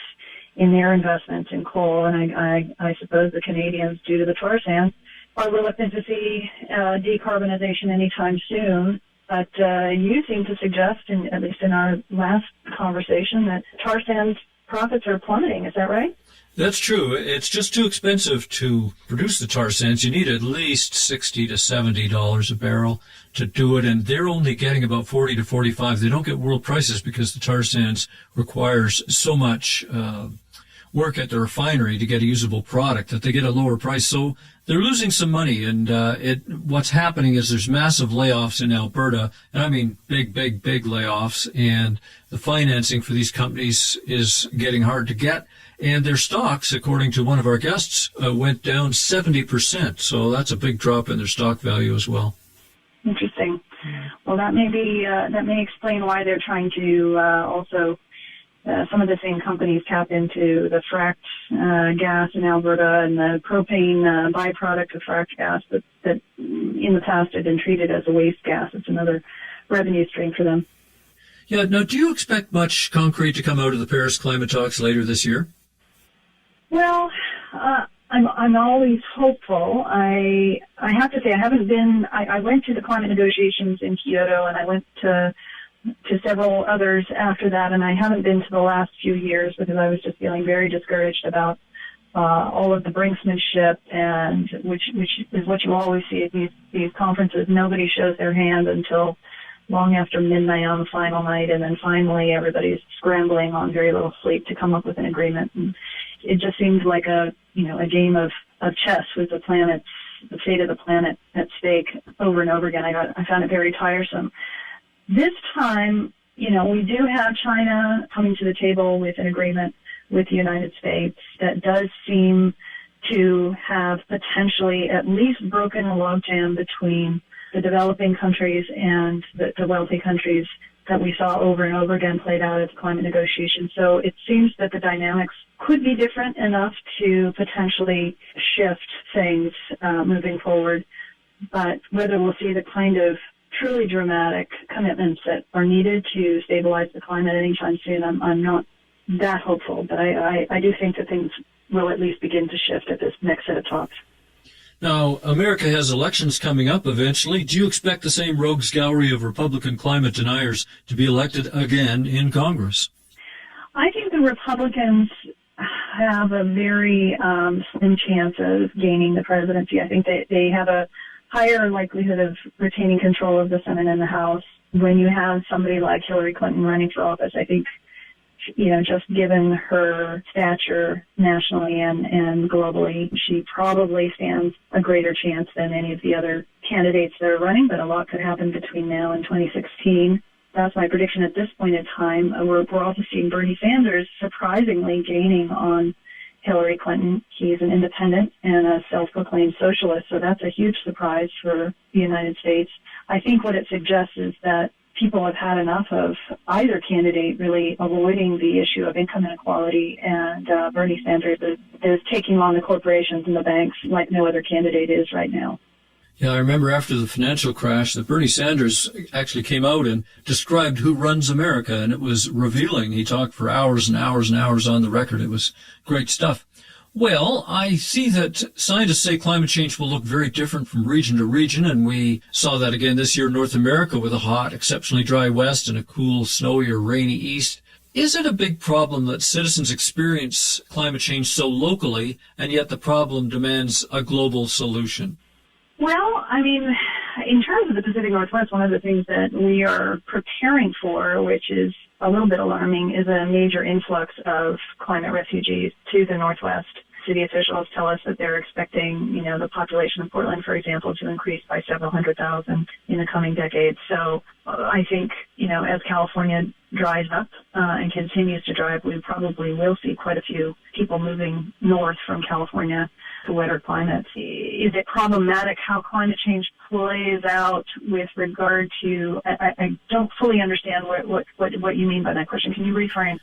in their investments in coal. And I suppose the Canadians, due to the tar sands, are reluctant to see decarbonization anytime soon. But you seem to suggest, at least in our last conversation, that tar sands profits are plummeting. Is that right? That's true. It's just too expensive to produce the tar sands. You need at least $60 to $70 a barrel to do it, and they're only getting about $40 to $45. They don't get world prices because the tar sands requires so much work at the refinery to get a usable product that they get a lower price. So they're losing some money, and what's happening is there's massive layoffs in Alberta, and I mean big layoffs, and the financing for these companies is getting hard to get, and their stocks, according to one of our guests, went down 70%. So that's a big drop in their stock value as well. Interesting. Well, that may explain why they're trying to also. Some of the same companies tap into the fracked gas in Alberta and the propane byproduct of fracked gas that in the past had been treated as a waste gas. It's another revenue stream for them. Yeah. Now, do you expect much concrete to come out of the Paris climate talks later this year? Well, I'm always hopeful. I have to say I went to the climate negotiations in Kyoto, and I went to several others after that, and I haven't been to the last few years because I was just feeling very discouraged about all of the brinksmanship, and which is what you always see at these conferences. Nobody shows their hand until long after midnight on the final night, and then finally everybody's scrambling on very little sleep to come up with an agreement. And it just seems like a game of chess with the fate of the planet at stake over and over again. I found it very tiresome. This time, we do have China coming to the table with an agreement with the United States that does seem to have potentially at least broken a logjam between the developing countries and the wealthy countries that we saw over and over again played out at the climate negotiations. So it seems that the dynamics could be different enough to potentially shift things moving forward. But whether we'll see the kind of truly dramatic commitments that are needed to stabilize the climate anytime soon, I'm not that hopeful. But I do think that things will at least begin to shift at this next set of talks. Now, America has elections coming up eventually. Do you expect the same rogues gallery of Republican climate deniers to be elected again in Congress? I think the Republicans have a very slim chance of gaining the presidency. I think they have a higher likelihood of retaining control of the Senate and the House. When you have somebody like Hillary Clinton running for office, I think, just given her stature nationally and globally, she probably stands a greater chance than any of the other candidates that are running, but a lot could happen between now and 2016. That's my prediction at this point in time. We're also seeing Bernie Sanders surprisingly gaining on Hillary Clinton. He's an independent and a self-proclaimed socialist, so that's a huge surprise for the United States. I think what it suggests is that people have had enough of either candidate really avoiding the issue of income inequality, and Bernie Sanders is taking on the corporations and the banks like no other candidate is right now. Yeah, I remember after the financial crash that Bernie Sanders actually came out and described who runs America, and it was revealing. He talked for hours and hours and hours on the record. It was great stuff. Well, I see that scientists say climate change will look very different from region to region, and we saw that again this year in North America with a hot, exceptionally dry west and a cool, snowy or rainy east. Is it a big problem that citizens experience climate change so locally, and yet the problem demands a global solution? Well, I mean, in terms of the Pacific Northwest, one of the things that we are preparing for, which is a little bit alarming, is a major influx of climate refugees to the Northwest. City officials tell us that they're expecting, the population of Portland, for example, to increase by several 100,000 in the coming decades. So I think, as California dries up and continues to dry up, we probably will see quite a few people moving north from California to wetter climates. Is it problematic how climate change plays out with regard to, I don't fully understand what you mean by that question. Can you reframe?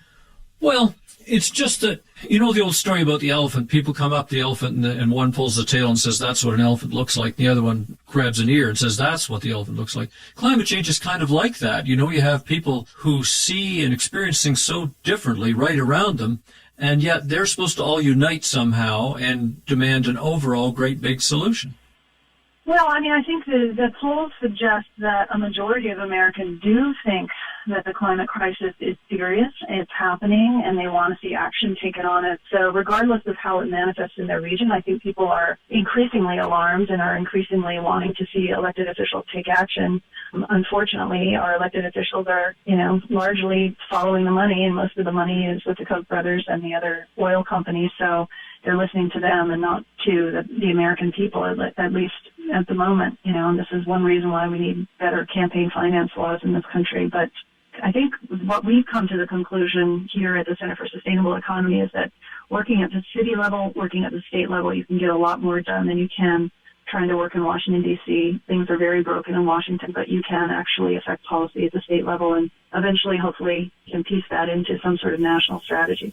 Well, it's just that, the old story about the elephant. People come up the elephant and one pulls the tail and says, that's what an elephant looks like. The other one grabs an ear and says, that's what the elephant looks like. Climate change is kind of like that. You have people who see and experience things so differently right around them, and yet they're supposed to all unite somehow and demand an overall great big solution. Well, I mean, I think the polls suggest that a majority of Americans do think that the climate crisis is serious, it's happening, and they want to see action taken on it. So regardless of how it manifests in their region, I think people are increasingly alarmed and are increasingly wanting to see elected officials take action. Unfortunately, our elected officials are, largely following the money, and most of the money is with the Koch brothers and the other oil companies. So they're listening to them and not to the American people, at least at the moment, and this is one reason why we need better campaign finance laws in this country. But I think what we've come to the conclusion here at the Center for Sustainable Economy is that working at the city level, working at the state level, you can get a lot more done than you can trying to work in Washington, D.C. Things are very broken in Washington, but you can actually affect policy at the state level, and eventually, hopefully, you can piece that into some sort of national strategy.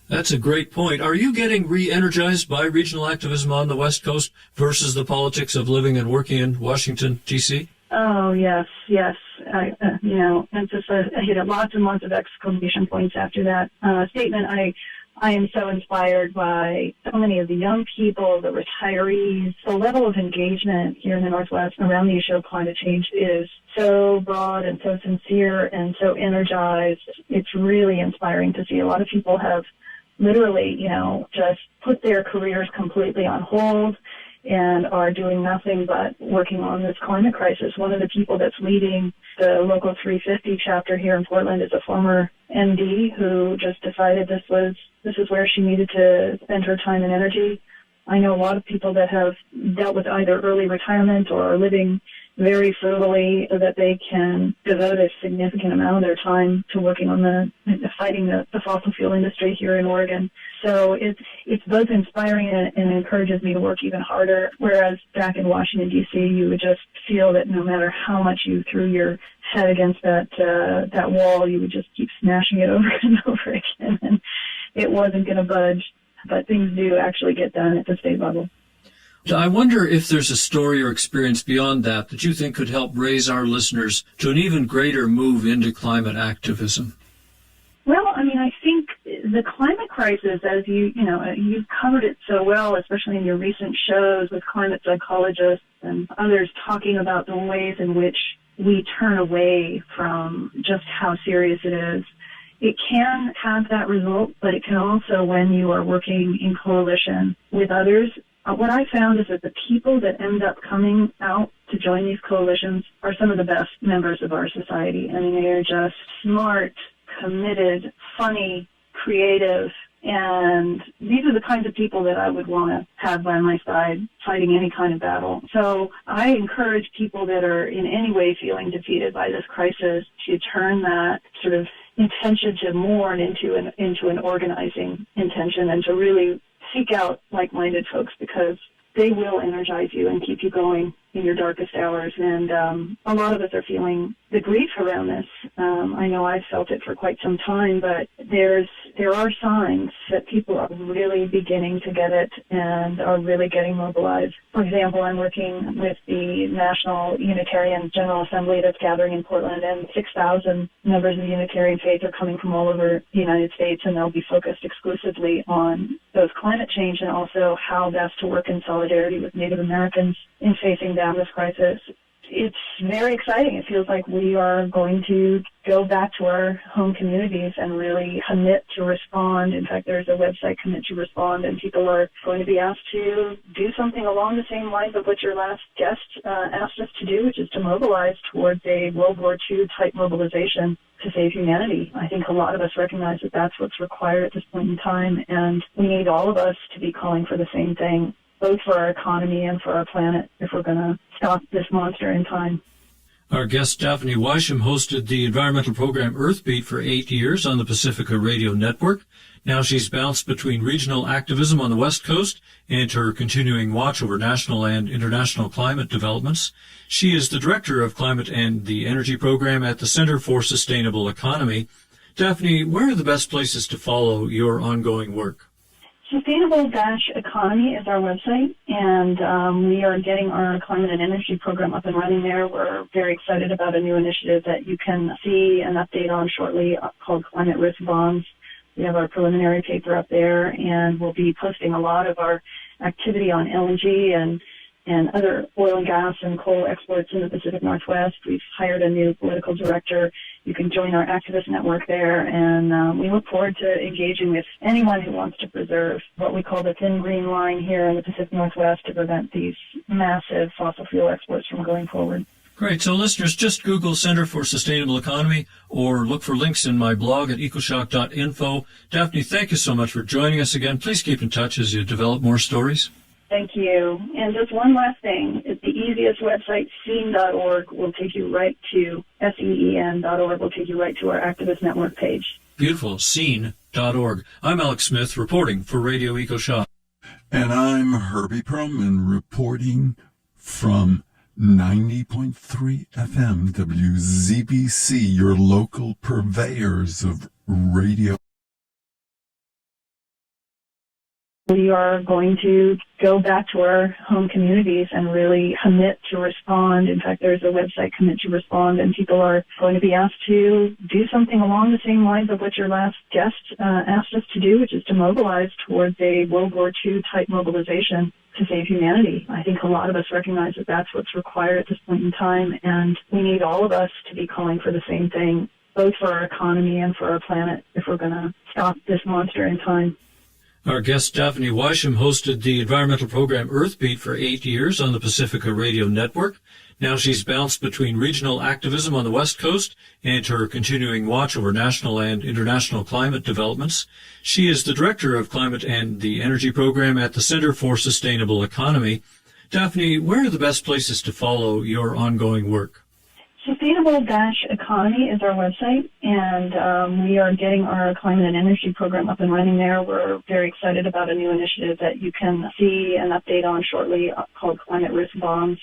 That's a great point. Are you getting re-energized by regional activism on the West Coast versus the politics of living and working in Washington, D.C.? Oh, yes. I hit lots and lots of exclamation points after that statement. I am so inspired by so many of the young people, the retirees. The level of engagement here in the Northwest around the issue of climate change is so broad and so sincere and so energized. It's really inspiring to see. A lot of people have literally, just put their careers completely on hold and are doing nothing but working on this climate crisis. One of the people that's leading the Local 350 chapter here in Portland is a former MD who just decided this is where she needed to spend her time and energy. I know a lot of people that have dealt with either early retirement or are living very frugally so that they can devote a significant amount of their time to working on fighting the fossil fuel industry here in Oregon. So it's both inspiring and encourages me to work even harder, whereas back in Washington, D.C., you would just feel that no matter how much you threw your head against that wall, you would just keep smashing it over and over again, and it wasn't going to budge. But things do actually get done at the state level. I wonder if there's a story or experience beyond that you think could help raise our listeners to an even greater move into climate activism. Well, I mean, I think the climate crisis, as you've covered it so well, especially in your recent shows with climate psychologists and others talking about the ways in which we turn away from just how serious it is. It can have that result, but it can also, when you are working in coalition with others, what I found is that the people that end up coming out to join these coalitions are some of the best members of our society. I mean, they are just smart, committed, funny, creative, and these are the kinds of people that I would want to have by my side fighting any kind of battle. So I encourage people that are in any way feeling defeated by this crisis to turn that sort of intention to mourn into an organizing intention, and to really seek out like-minded folks, because they will energize you and keep you going in your darkest hours. And a lot of us are feeling the grief around this. I know I've felt it for quite some time, but there are signs that people are really beginning to get it and are really getting mobilized. For example, I'm working with the National Unitarian General Assembly that's gathering in Portland, and 6,000 members of the Unitarian faith are coming from all over the United States, and they'll be focused exclusively on both climate change and also how best to work in solidarity with Native Americans in facing down this crisis. It's very exciting. It feels like we are going to go back to our home communities and really commit to respond. In fact, there's a website, Commit to Respond, and people are going to be asked to do something along the same lines of what your last guest asked us to do, which is to mobilize towards a World War II type mobilization to save humanity. I think a lot of us recognize that that's what's required at this point in time, and we need all of us to be calling for the same thing, both for our economy and for our planet, if we're going to stop this monster in time. Our guest, Daphne Weisham, hosted the environmental program Earthbeat for 8 years on the Pacifica Radio Network. Now she's bounced between regional activism on the West Coast and her continuing watch over national and international climate developments. She is the Director of Climate and the Energy Program at the Center for Sustainable Economy. Daphne, where are the best places to follow your ongoing work? Sustainable-Economy is our website, and we are getting our climate and energy program up and running there. We're very excited about a new initiative that you can see an update on shortly called Climate Risk Bonds. We have our preliminary paper up there, and we'll be posting a lot of our activity on LNG and other oil and gas and coal exports in the Pacific Northwest. We've hired a new political director. You can join our activist network there, and we look forward to engaging with anyone who wants to preserve what we call the thin green line here in the Pacific Northwest to prevent these massive fossil fuel exports from going forward. Great. So listeners, just Google Center for Sustainable Economy or look for links in my blog at ecoshock.info. Daphne, thank you so much for joining us again. Please keep in touch as you develop more stories. Thank you. And just one last thing. It's the easiest website, scene.org, will take you right to, SEEN.org, will take you right to our activist network page. Beautiful. Scene.org. I'm Alex Smith reporting for Radio EcoShock. And I'm Herbie Pearlman reporting from 90.3 FM WZBC, your local purveyors of radio. We are going to go back to our home communities and really commit to respond. In fact, there's a website, Commit to Respond, and people are going to be asked to do something along the same lines of what your last guest asked us to do, which is to mobilize towards a World War II type mobilization to save humanity. I think a lot of us recognize that that's what's required at this point in time, and we need all of us to be calling for the same thing, both for our economy and for our planet, if we're going to stop this monster in time. Our guest Daphne Weisham hosted the environmental program Earthbeat for 8 years on the Pacifica Radio Network. Now she's bounced between regional activism on the West Coast and her continuing watch over national and international climate developments. She is the Director of Climate and the Energy Program at the Center for Sustainable Economy. Daphne, where are the best places to follow your ongoing work? Sustainable-Economy is our website, and we are getting our climate and energy program up and running there. We're very excited about a new initiative that you can see an update on shortly called Climate Risk Bonds.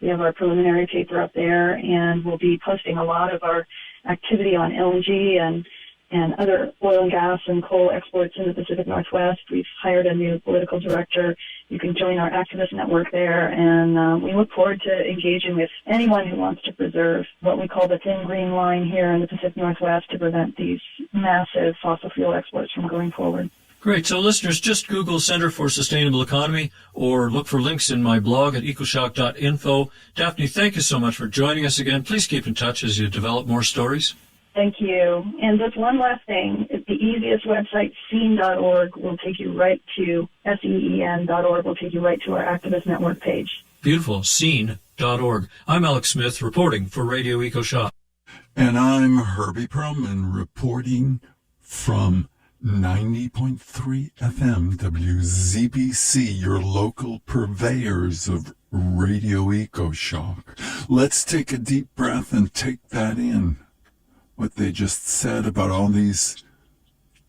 We have our preliminary paper up there, and we'll be posting a lot of our activity on LNG and other oil and gas and coal exports in the Pacific Northwest. We've hired a new political director. You can join our activist network there, and we look forward to engaging with anyone who wants to preserve what we call the thin green line here in the Pacific Northwest to prevent these massive fossil fuel exports from going forward. Great. So listeners, just Google Center for Sustainable Economy or look for links in my blog at ecoshock.info. Daphne, thank you so much for joining us again. Please keep in touch as you develop more stories. Thank you. And just one last thing. The easiest website, scene.org, will take you right to, SEEN.org, will take you right to our activist network page. Beautiful. Scene.org. I'm Alex Smith reporting for Radio EcoShock. And I'm Herbie Pearlman reporting from 90.3 FM WZBC, your local purveyors of Radio EcoShock. Let's take a deep breath and take that in. What they just said about all these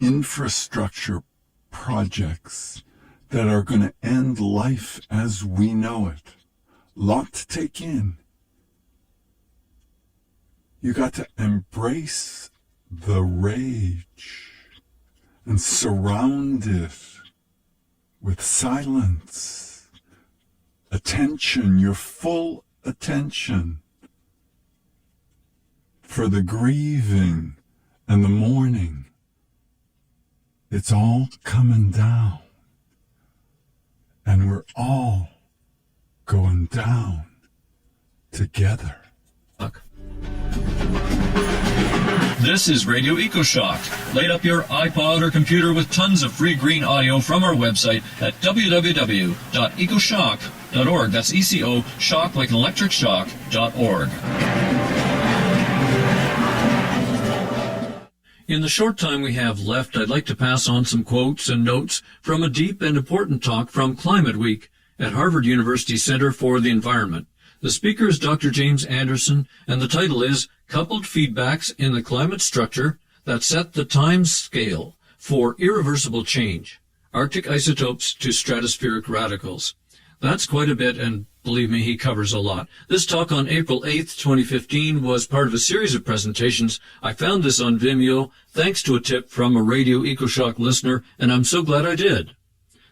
infrastructure projects that are going to end life as we know it. Lot to take in. You got to embrace the rage and surround it with silence, attention, your full attention for the grieving and the mourning. It's all coming down, and we're all going down together. This is Radio EcoShock. Light up your iPod or computer with tons of free green audio from our website at www.ecoshock.org. That's ECO, shock like an electric shock.org. In the short time we have left, I'd like to pass on some quotes and notes from a deep and important talk from Climate Week at Harvard University Center for the Environment. The speaker is Dr. James Anderson, and the title is Coupled Feedbacks in the Climate Structure That Set the Time Scale for Irreversible Change, Arctic Isotopes to Stratospheric Radicals. That's quite a bit, and believe me, he covers a lot. This talk on April 8th, 2015 was part of a series of presentations. I found this on Vimeo thanks to a tip from a Radio EcoShock listener, and I'm so glad I did.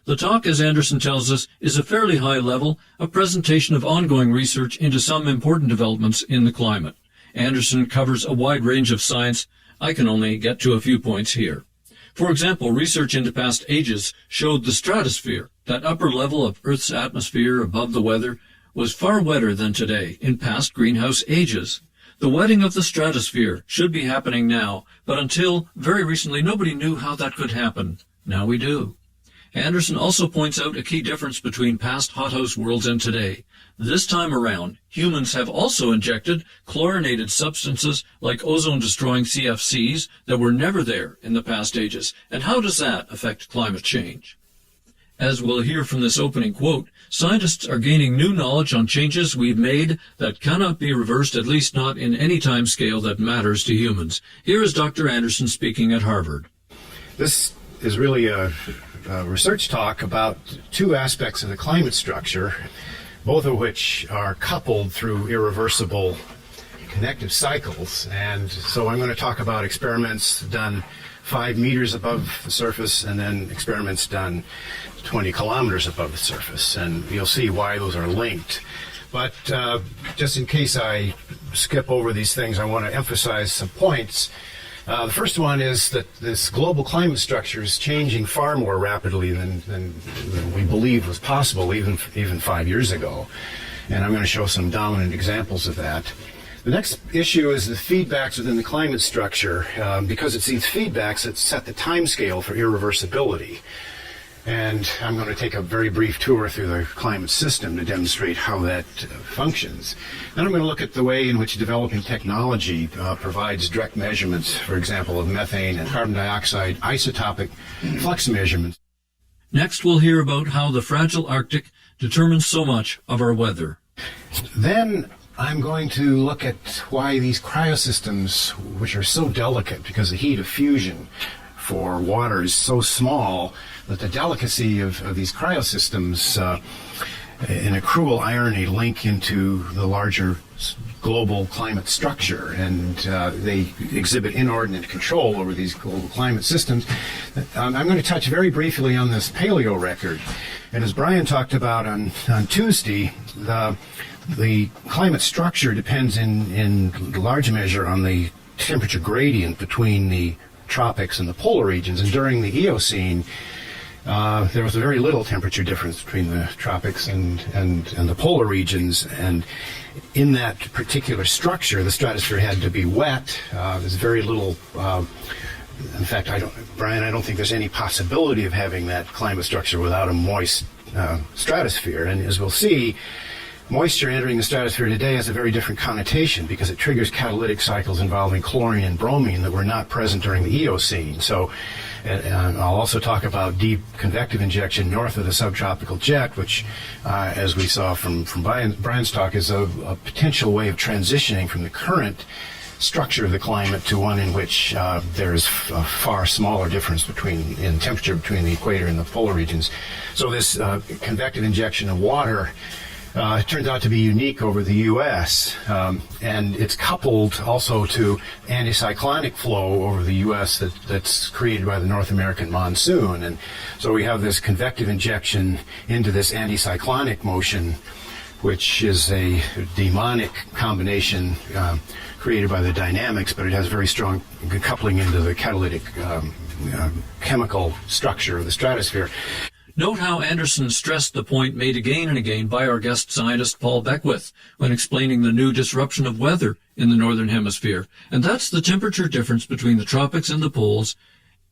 The talk, as Anderson tells us, is a fairly high level, a presentation of ongoing research into some important developments in the climate. Anderson covers a wide range of science. I can only get to a few points here. For example, research into past ages showed the stratosphere, that upper level of Earth's atmosphere above the weather, was far wetter than today in past greenhouse ages. The wetting of the stratosphere should be happening now, but until very recently nobody knew how that could happen. Now we do. Anderson also points out a key difference between past hothouse worlds and today. This time around, humans have also injected chlorinated substances like ozone-destroying CFCs that were never there in the past ages. And how does that affect climate change? As we'll hear from this opening quote, scientists are gaining new knowledge on changes we've made that cannot be reversed, at least not in any time scale that matters to humans. Here is Dr. Anderson speaking at Harvard. This is really a research talk about two aspects of the climate structure, both of which are coupled through irreversible connective cycles. And so I'm going to talk about experiments done 5 meters above the surface and then experiments done 20 kilometers above the surface. And you'll see why those are linked. But just in case I skip over these things, I want to emphasize some points. The first one is that this global climate structure is changing far more rapidly than we believed was possible even 5 years ago. And I'm going to show some dominant examples of that. The next issue is the feedbacks within the climate structure, because it's these feedbacks that set the time scale for irreversibility. And I'm going to take a very brief tour through the climate system to demonstrate how that functions. Then I'm going to look at the way in which developing technology provides direct measurements, for example, of methane and carbon dioxide isotopic flux measurements. Next, we'll hear about how the fragile Arctic determines so much of our weather. Then I'm going to look at why these cryosystems, which are so delicate because the heat of fusion for water is so small, that the delicacy of these cryosystems, in a cruel irony, link into the larger global climate structure, and they exhibit inordinate control over these global climate systems. I'm going to touch very briefly on this paleo record. And as Brian talked about on Tuesday, the climate structure depends in large measure on the temperature gradient between the tropics and the polar regions. And during the Eocene, there was a very little temperature difference between the tropics and the polar regions. And in that particular structure, the stratosphere had to be wet. There's very little. In fact, Brian, I don't think there's any possibility of having that climate structure without a moist stratosphere. And as we'll see, moisture entering the stratosphere today has a very different connotation because it triggers catalytic cycles involving chlorine and bromine that were not present during the Eocene. So I'll also talk about deep convective injection north of the subtropical jet, which, as we saw from Brian's talk, is a potential way of transitioning from the current structure of the climate to one in which there's a far smaller difference in temperature between the equator and the polar regions. So this convective injection of water turns out to be unique over the U.S., and it's coupled also to anticyclonic flow over the U.S. that's created by the North American monsoon. And so we have this convective injection into this anticyclonic motion, which is a demonic combination created by the dynamics, but it has very strong coupling into the catalytic chemical structure of the stratosphere. Note how Anderson stressed the point made again and again by our guest scientist Paul Beckwith when explaining the new disruption of weather in the Northern Hemisphere, and that's the temperature difference between the tropics and the poles.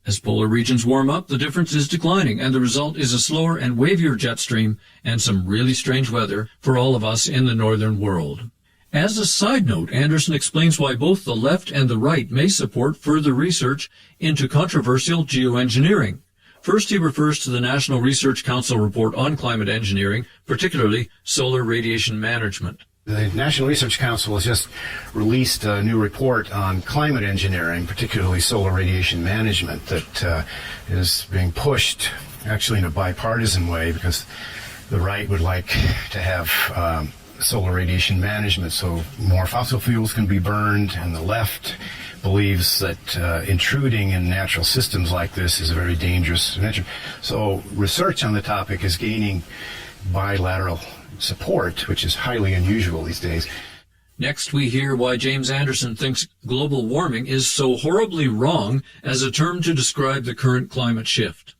As polar regions warm up, the difference is declining, and the result is a slower and wavier jet stream and some really strange weather for all of us in the northern world. As a side note, Anderson explains why both the left and the right may support further research into controversial geoengineering. First, he refers to the National Research Council report on climate engineering, particularly solar radiation management. The National Research Council has just released a new report on climate engineering, particularly solar radiation management, that is being pushed actually in a bipartisan way because the right would like to have solar radiation management so more fossil fuels can be burned, and the left believes that intruding in natural systems like this is a very dangerous venture. So research on the topic is gaining bilateral support, which is highly unusual these days. Next, we hear why James Anderson thinks global warming is so horribly wrong as a term to describe the current climate shift.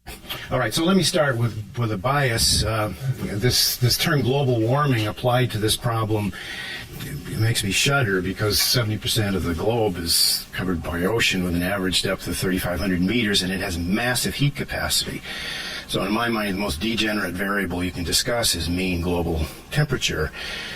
All right, so let me start with a bias. This term global warming applied to this problem, it makes me shudder because 70% of the globe is covered by ocean with an average depth of 3,500 meters, and it has massive heat capacity. So in my mind, the most degenerate variable you can discuss is mean global temperature.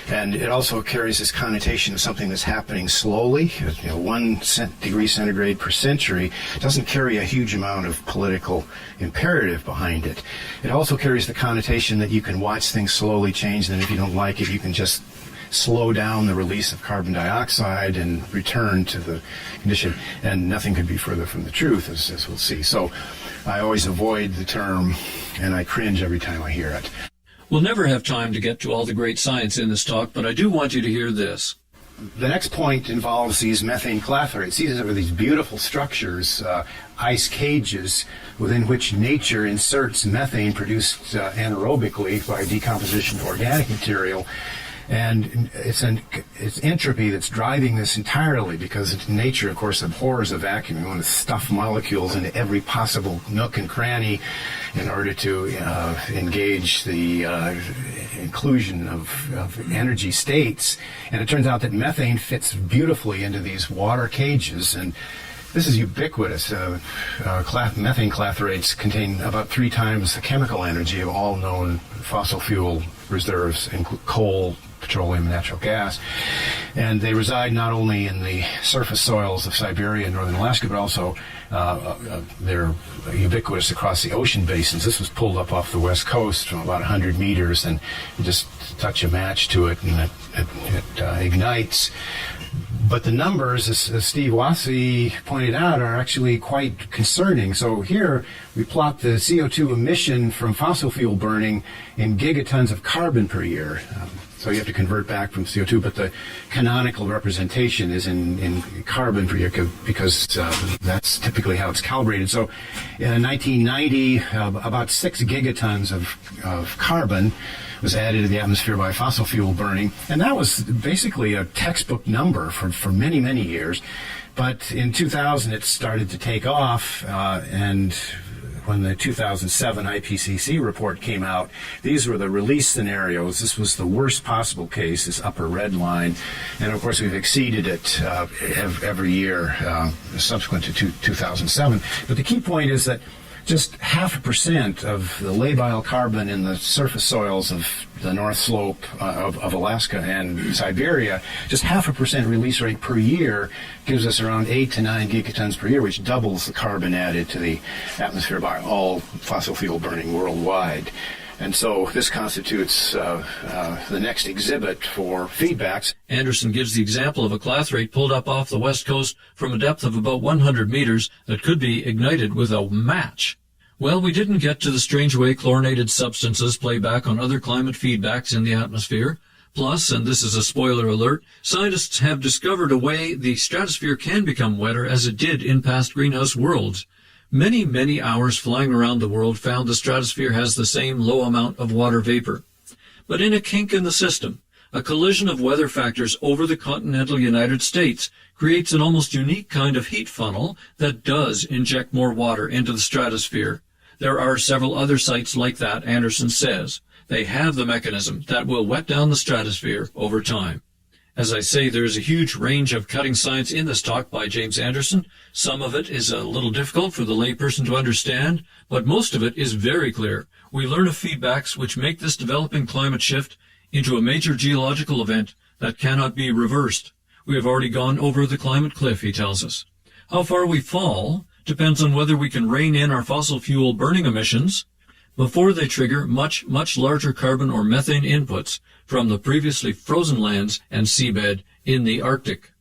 And it also carries this connotation of something that's happening slowly. 1 degree centigrade per century doesn't carry a huge amount of political imperative behind it. It also carries the connotation that you can watch things slowly change, and if you don't like it, you can just slow down the release of carbon dioxide and return to the condition. And nothing could be further from the truth, as we'll see. So I always avoid the term, and I cringe every time I hear it. We'll never have time to get to all the great science in this talk, but I do want you to hear this. The next point involves these methane clathrates. These are these beautiful structures, ice cages, within which nature inserts methane produced anaerobically by decomposition of organic material. And it's entropy that's driving this entirely, because nature, of course, abhors a vacuum. You want to stuff molecules into every possible nook and cranny in order to engage the inclusion of energy states. And it turns out that methane fits beautifully into these water cages. And This is ubiquitous. Methane clathrates contain about 3 times the chemical energy of all known fossil fuel reserves, including coal, petroleum, and natural gas. And they reside not only in the surface soils of Siberia and northern Alaska, but also they're ubiquitous across the ocean basins. This was pulled up off the west coast from about 100 meters, and you just touch a match to it, and it ignites. But the numbers, as Steve Wassey pointed out, are actually quite concerning. So here we plot the CO2 emission from fossil fuel burning in gigatons of carbon per year. So you have to convert back from CO2, but the canonical representation is in carbon per year because that's typically how it's calibrated. So in 1990, about 6 gigatons of carbon was added to the atmosphere by fossil fuel burning, and that was basically a textbook number for many, many years. But in 2000, it started to take off, and when the 2007 IPCC report came out, these were the release scenarios. This was the worst possible case, this upper red line. And of course, we've exceeded it every year subsequent to 2007. But the key point is that just 0.5% of the labile carbon in the surface soils of the North Slope of Alaska and Siberia, just 0.5% release rate per year gives us around 8 to 9 gigatons per year, which doubles the carbon added to the atmosphere by all fossil fuel burning worldwide. And so this constitutes the next exhibit for feedbacks. Anderson gives the example of a clathrate pulled up off the west coast from a depth of about 100 meters that could be ignited with a match. Well, we didn't get to the strange way chlorinated substances play back on other climate feedbacks in the atmosphere. Plus, and this is a spoiler alert, scientists have discovered a way the stratosphere can become wetter as it did in past greenhouse worlds. Many, many hours flying around the world found the stratosphere has the same low amount of water vapor. But in a kink in the system, a collision of weather factors over the continental United States creates an almost unique kind of heat funnel that does inject more water into the stratosphere. There are several other sites like that, Anderson says. They have the mechanism that will wet down the stratosphere over time. As I say, there's a huge range of cutting science in this talk by James Anderson. Some of it is a little difficult for the layperson to understand, but most of it is very clear. We learn of feedbacks which make this developing climate shift into a major geological event that cannot be reversed. We have already gone over the climate cliff, he tells us. How far we fall depends on whether we can rein in our fossil fuel burning emissions before they trigger much, much larger carbon or methane inputs from the previously frozen lands and seabed in the Arctic.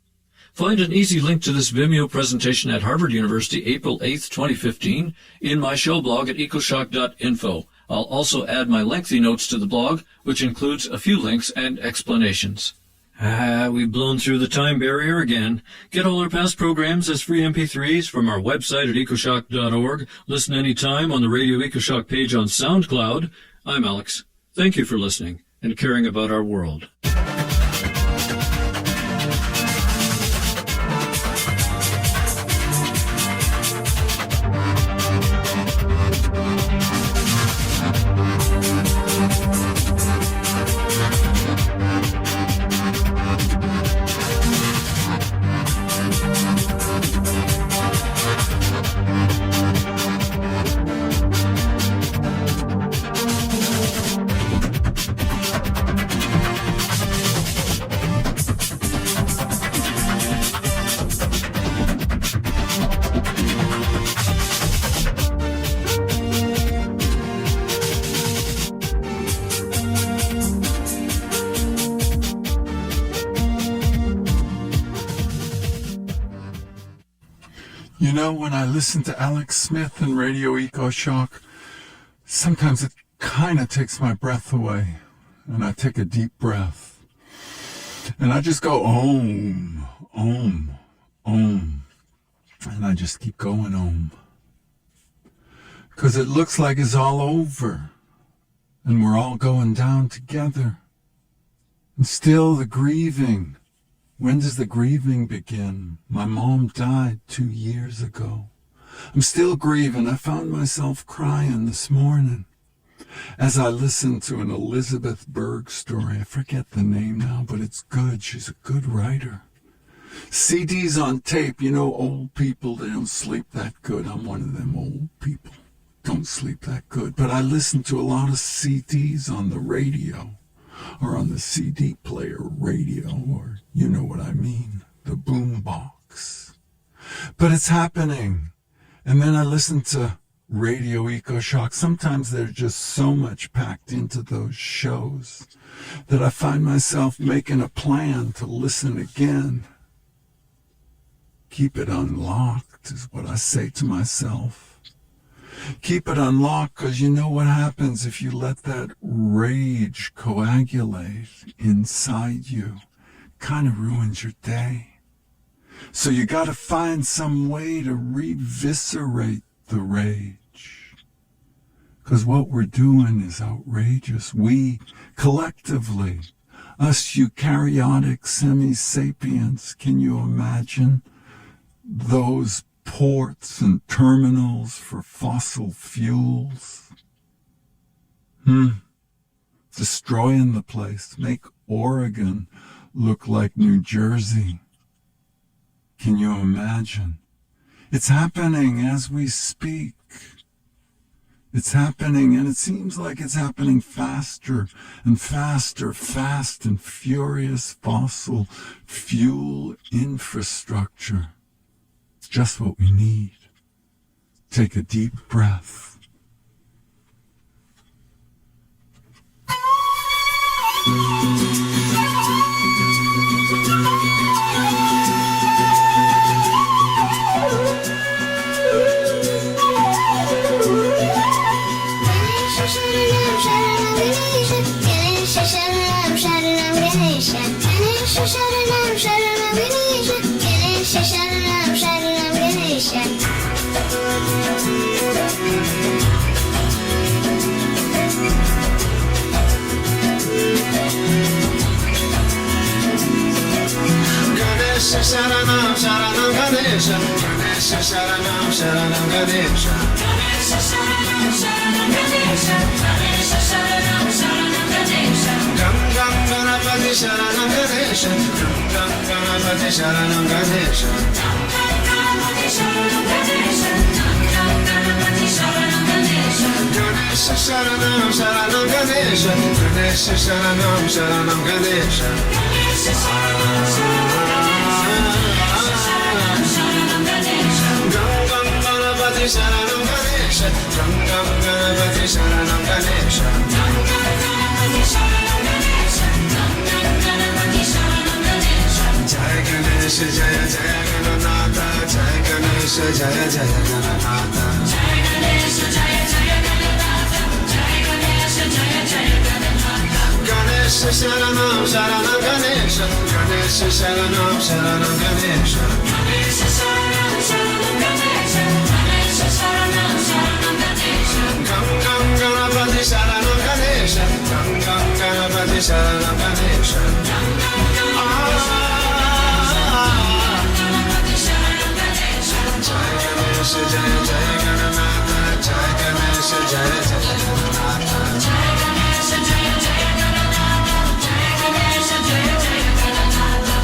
Find an easy link to this Vimeo presentation at Harvard University, April 8th, 2015, in my show blog at ecoshock.info. I'll also add my lengthy notes to the blog, which includes a few links and explanations. We've blown through the time barrier again. Get all our past programs as free MP3s from our website at ecoshock.org. Listen anytime on the Radio EcoShock page on SoundCloud. I'm Alex. Thank you for listening and caring about our world. You know, when I listen to Alex Smith and Radio EcoShock, sometimes it kind of takes my breath away, and I take a deep breath, and I just go, Om, Om, Om, and I just keep going, Om, because it looks like it's all over, and we're all going down together, and still the grieving. When does the grieving begin? My mom died 2 years ago. I'm still grieving. I found myself crying this morning as I listened to an Elizabeth Berg story. I forget the name now, but it's good. She's a good writer. CDs on tape. You know, old people, they don't sleep that good. I'm one of them old people. Don't sleep that good. But I listen to a lot of CDs on the radio, or on the CD player radio, or you know what I mean, the boom box. But it's happening. And then I listen to Radio EcoShock. Sometimes there's just so much packed into those shows that I find myself making a plan to listen again. Keep it unlocked is what I say to myself. Keep it unlocked, because you know what happens if you let that rage coagulate inside you. Kind of ruins your day. So you got to find some way to reviscerate the rage. Because what we're doing is outrageous. We, collectively, us eukaryotic semi-sapiens, can you imagine those ports and terminals for fossil fuels? Destroying the place. Make Oregon look like New Jersey. Can you imagine? It's happening as we speak. It's happening, and it seems like it's happening faster and faster, fast and furious fossil fuel infrastructure. It's just what we need. Take a deep breath. Sharanam Sharanam Ganesha, Ganesha Sharanam Sharanam Ganesha, Ganesha Sharanam Sharanam Ganesha, Ganesha Sharanam Sharanam Ganesha, Gam Gam Ganapati Sharanam Ganesha, Gam Gam Ganapati Sharanam Ganesha, Gam Gam Ganapati Sharanam Ganesha, Gam Gam Ganapati Sharanam Ganesha, Ganesha Sharanam Sharanam Ganesha, Ganesha Sharanam Sharanam Ganesha, Ganesha Sharanam Sharanam Sharanam Ganesha, Gam Gam Ganapati Sharanam Ganesha, Gam Gam Ganapati Sharanam Ganesha, Gam Gam Ganapati Sharanam Ganesha, Jai Ganesha Jaya Jaya Gananatha, Jai Ganesha Jaya Jaya Gananatha, Jai Ganesha Jaya Jaya Gananatha, Jai Ganesha Jaya Jaya Gananatha, Ganesha Sharanam Sharanam Ganesha, Ganesha Sharanam Sharanam Ganesha, Ganesha Sharanam Sharanam Ganesha, Sharanam Sharanam Ganesha, Gam Gam Ganapati Sharanam Ganesha, Gam Gam Ganapati Sharanam Ganesha, Gam Gam Ganapati Sharanam Ganesha, Jai Ganesha Jaya Jaya Gananatha, Jai Ganesha Jaya Jaya Gananatha, Jai Ganesha Jaya Jaya Gananatha, Jai Ganesha Jaya Jaya Gananatha.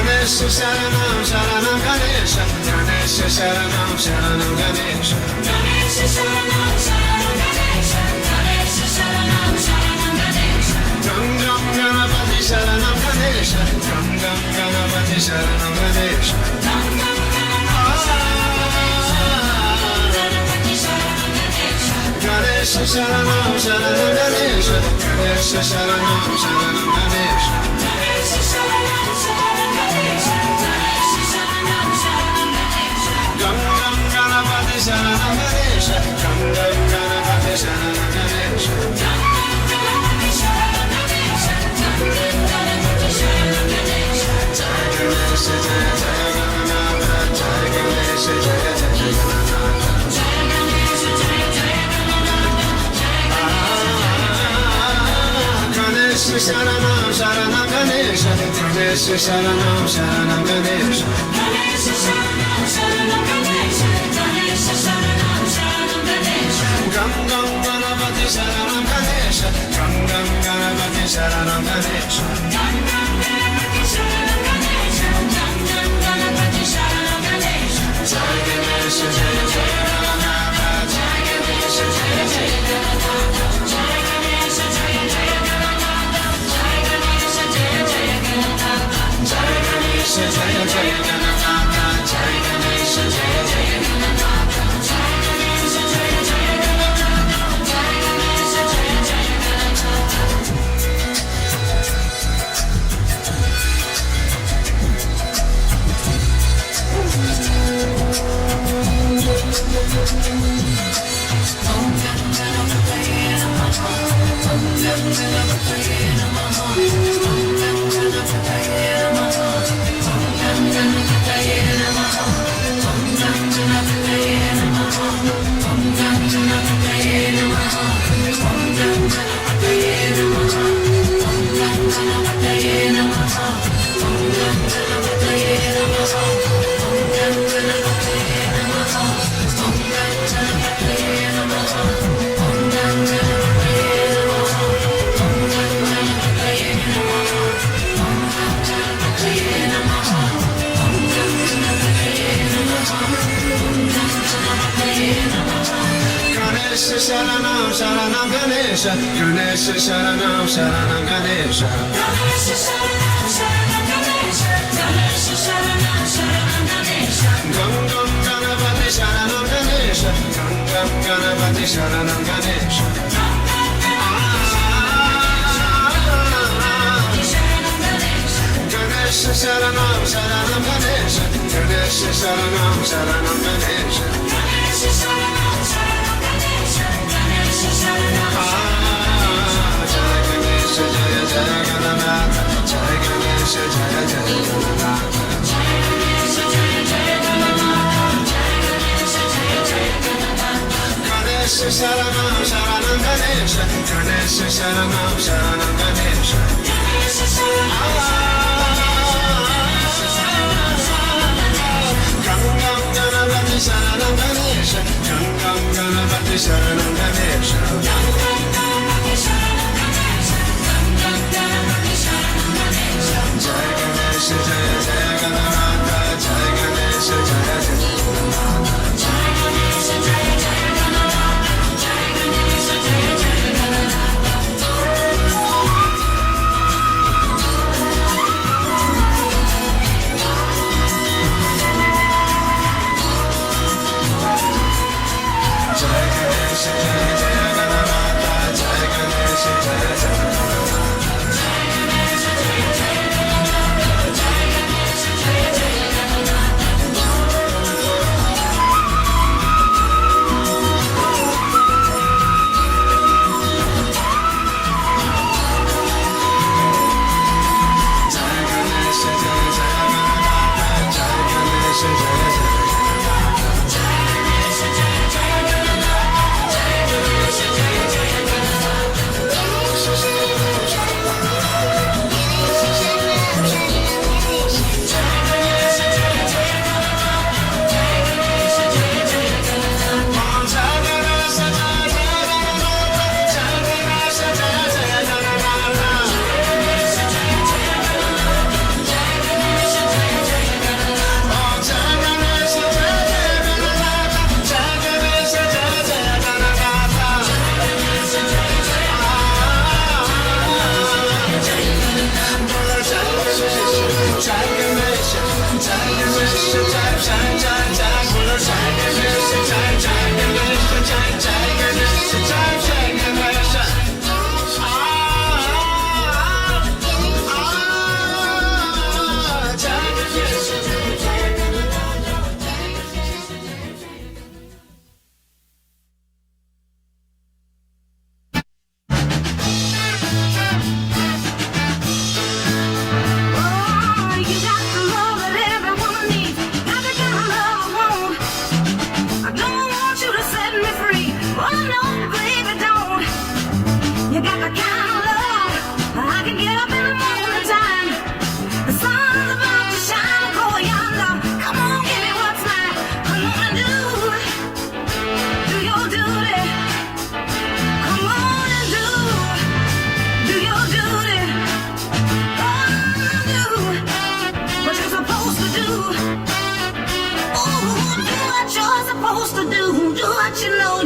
Ganesha Sharanam Sharanam Ganesha, Ganesha Sharanam Sharanam Ganesha, Ganesha Sharanam Sharanam Ganesha, Ganesha Sharanam Sharanam Ganesha, Gam Gam Ganapati Sharanam Ganesha, Gam Gam Ganapati Sharanam Ganesha, Gam Gam Ganapati Sharanam Ganesha, Ganesha Sharanam Sharanam Ganesha, Ganesha Sharanam Sharanam Ganesha, Ganesha Sharanam Sharanam Ganesha, Ganesha Sharanam Sharanam Ganesha, Gam Gam Ganapati Sharanam Ganesha, Gam Gam Ganapati Sharanam Ganesha, Gam Gam Ganapati Sharanam Ganesha, Gam Gam Ganapati Sharanam Ganesha, Jai Ganesha Jaya Jaya Gananatha, Jai Ganesha Ganesha Sharanam Sharanam Ganesha Ganesha Sharanam Sharanam Ganesha Ganesha Sharanam Sharanam Ganesha Ganesha Sharanam Sharanam Ganesha Gam Gam Ganapati Sharanam Ganesha Gam Gam Ganapati Sharanam Ganesha Gam Gam Ganapati Sharanam Ganesha Gam Gam Ganapati Sharanam Ganesha Jai Ganesha Jai Jai Ganapati Jai Ganesha Jai Jai Ganapati Jai Ganesha Jai Jai Ganapati Jai Ganesha Jai Jai Ganapati Jai Ganesha Jai Jai Ganapati Jai Ganesha Jai Jai Ganapati Jai Ganesha Jai Jai Ganapati Jai Ganesha Jai Jai Ganapati Ganesha Sharanam Sharanam Ganesha Ganesha Sharanam Sharanam Ganesha Ganesha Sharanam Sharanam Ganesha Ganesha Sharanam Sharanam Ganesha Gam Gam Ganapati Sharanam Ganesha Gam Gam Ganapati Sharanam Ganesha Gam Gam Ganapati Sharanam Ganesha Ganesha Sharanam Sharanam Ganesha Ganesha Sharanam Sharanam Ganesha Ganesha Sharanam Sharanam Ganesha Ganesha Sharanam Jai Ganesha Jai Jai Ganapati Jai Ganesha Jai Jai Ganapati Jai Ganesha Jai Jai Ganapati Jai Ganesha Jai Jai Ganapati Ganesha Sharanam Sharanam Ganesha Ganesha Sharanam Sharanam Ganesha Ganesha Sharanam Gam Gam Ganapati Sharanam Ganesha Gam Gam Ganapati Sharanam Ganesha Gam Gam Ganapati Sharanam Ganesha Gam Gam Ganapati Sharanam Ganesha Jai Ganesha Jai Jai Ganapati Jai Ganesha Jai Jai Ganapati Jai Ganesha Jai Jai Ganapati Jai Ganesha Jai Jai You got the kind of love I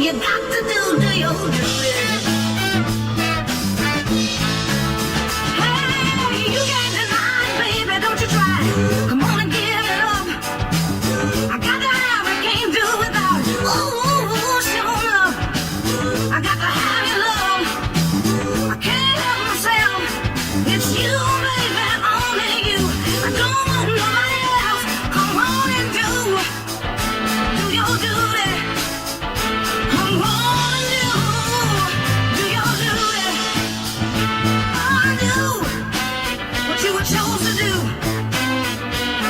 you got to do your duty. Hey, you can't deny it, baby, don't you try it. Come on and give it up. I got to have it, can't do without it. Ooh, show up. I got to have your love. I can't help myself. It's you, baby, only you. I don't want nobody else. Come on and do your duty. Come on and do your duty. Oh, do what you were chose to do.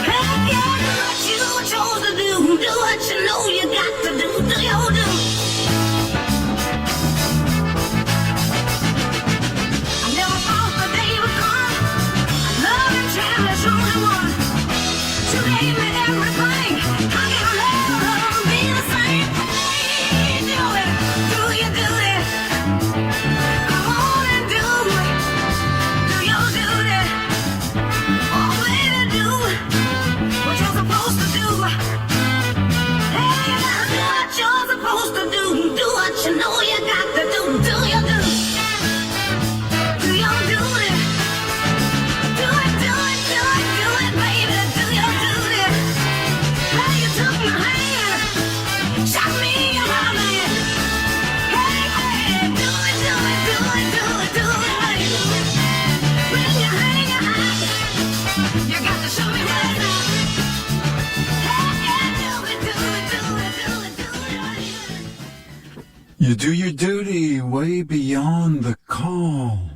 Hey, yeah, do what you were chose to do. Do what you know you got to do. Do your duty. I never thought the day would come. I love and cherish only one. You gave me everything. I can never be the same. Hey, do it. Do your duty. Come on and do your duty. Oh, baby, do what you're supposed to do. Hey, you gotta do what you're supposed to do. Do what you know you got to do. Do your duty. Do your duty. Do it, do it, do it, do it, baby. Do your duty. Hey, you took my hand, shot me in my man. Hey, hey, do it, do it, do it, do it, do it, baby. When you hang your hat, you got to show me where it's at. Hey, yeah, do it, do it, do it, do it, do it, baby. You do your duty way beyond the call,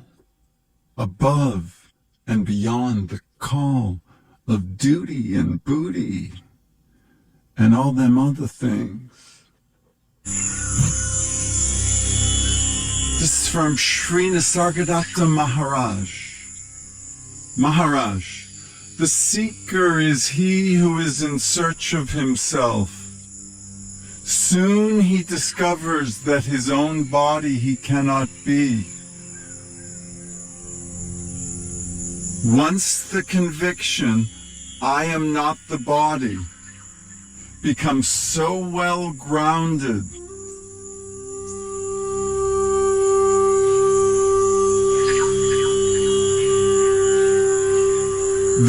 above and beyond the call of duty and booty and all them other things. This is from Sri Nisargadatta Maharaj. Maharaj, the seeker is he who is in search of himself. Soon he discovers that his own body he cannot be. Once the conviction, I am not the body, becomes so well grounded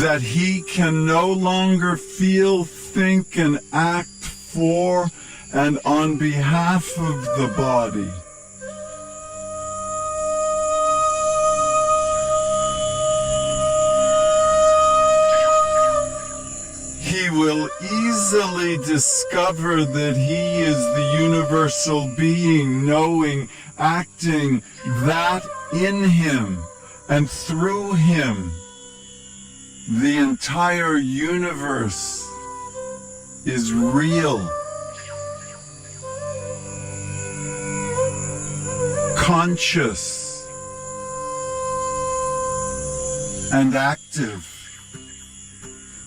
that he can no longer feel, think, and act for and on behalf of the body. He will easily discover that he is the universal being, knowing, acting, that in him and through him the entire universe is real, conscious, and active.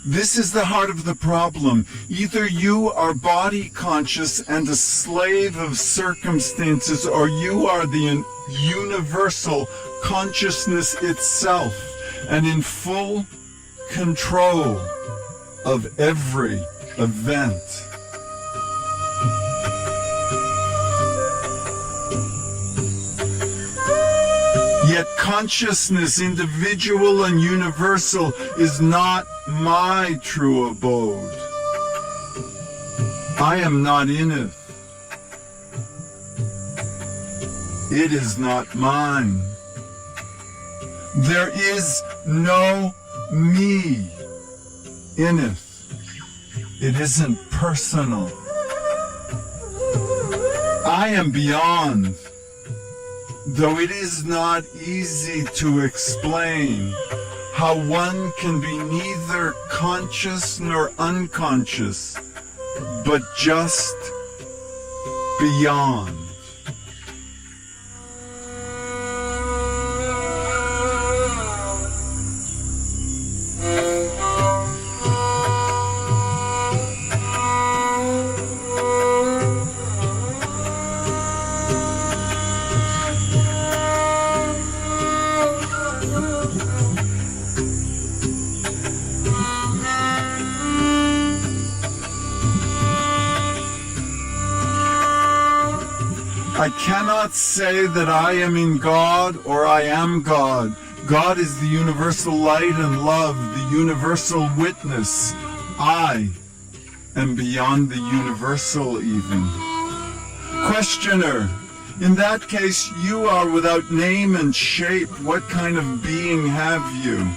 This is the heart of the problem. Either you are body conscious and a slave of circumstances, or you are the universal consciousness itself and in full control of every event. Yet consciousness, individual and universal, is not my true abode. I am not in it. It is not mine. There is no me in it. It isn't personal. I am beyond. Though it is not easy to explain how one can be neither conscious nor unconscious, but just beyond. I cannot say that I am in God or I am God. God is the universal light and love, the universal witness. I am beyond the universal even. Questioner, in that case, you are without name and shape. What kind of being have you?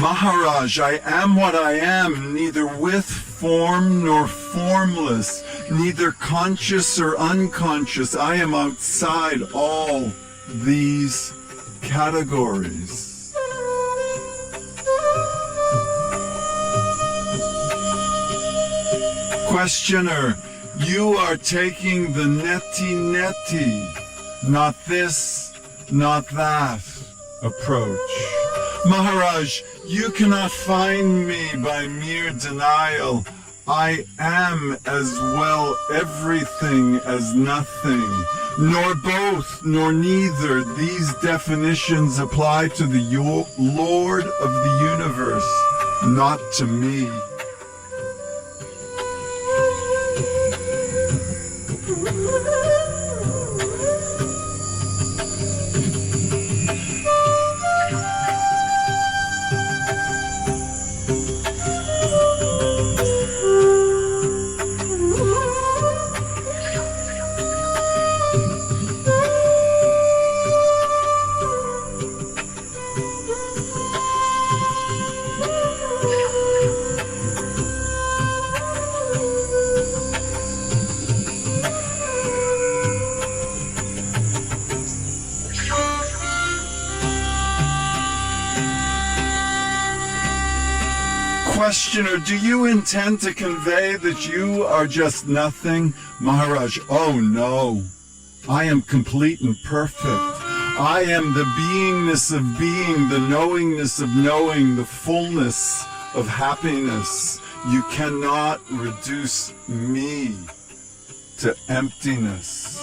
Maharaj, I am what I am, neither with form nor formless, neither conscious or unconscious. I am outside all these categories. Questioner, you are taking the neti, not this, not that approach. Maharaj, you cannot find me by mere denial. I am as well everything as nothing, nor both, nor neither. These definitions apply to the Lord of the universe, not to me. Questioner, do you intend to convey that you are just nothing? Maharaj, oh no. I am complete and perfect. I am the beingness of being, the knowingness of knowing, the fullness of happiness. You cannot reduce me to emptiness.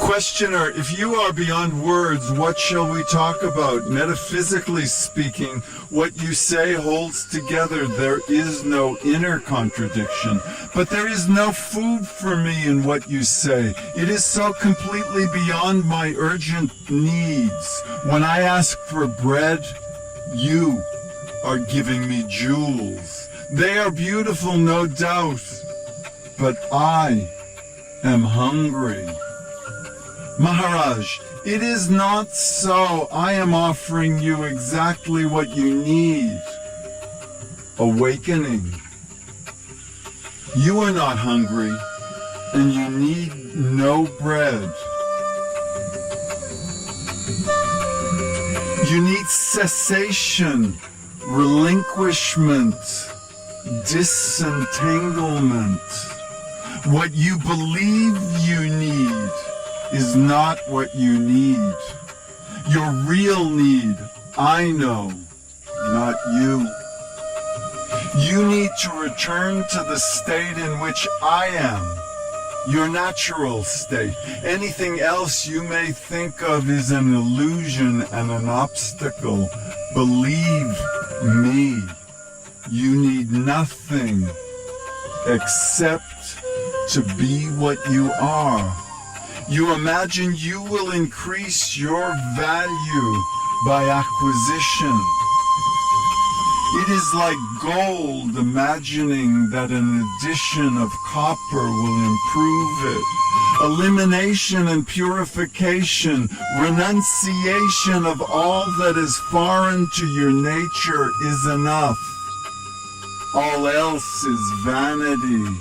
Questioner, if you are beyond words, what shall we talk about? Metaphysically speaking, what you say holds together. There is no inner contradiction. But there is no food for me in what you say. It is so completely beyond my urgent needs. When I ask for bread, you are giving me jewels. They are beautiful, no doubt. But I am hungry. Maharaj, it is not so. I am offering you exactly what you need. Awakening. You are not hungry, and you need no bread. You need cessation, relinquishment, disentanglement. What you believe you need is not what you need. Your real need, I know, not you. You need to return to the state in which I am, your natural state. Anything else you may think of is an illusion and an obstacle. Believe me, you need nothing except to be what you are. You imagine you will increase your value by acquisition. It is like gold, imagining that an addition of copper will improve it. Elimination and purification, renunciation of all that is foreign to your nature is enough. All else is vanity.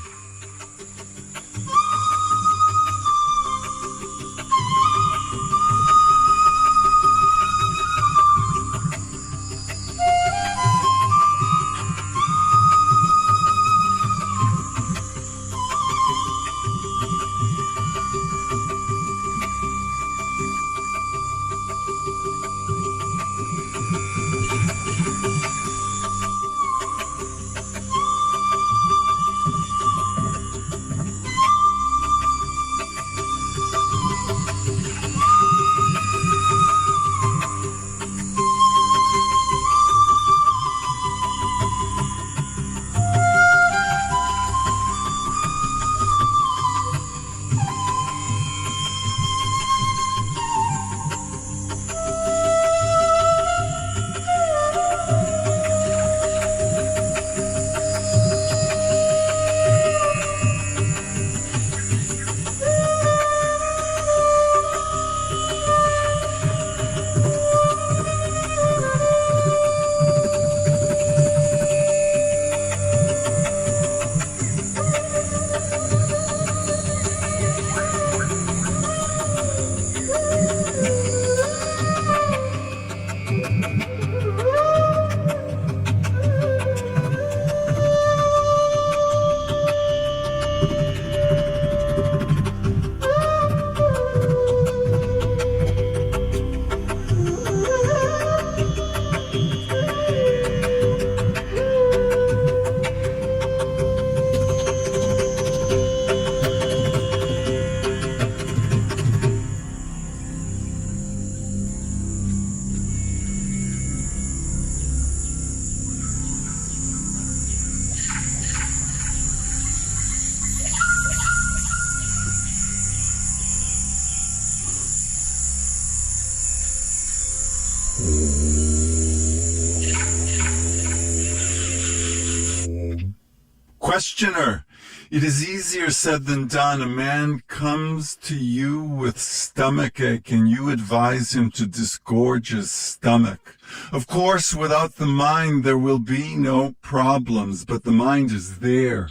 Questioner, it is easier said than done. A man comes to you with stomachache and you advise him to disgorge his stomach. Of course, without the mind there will be no problems, but the mind is there,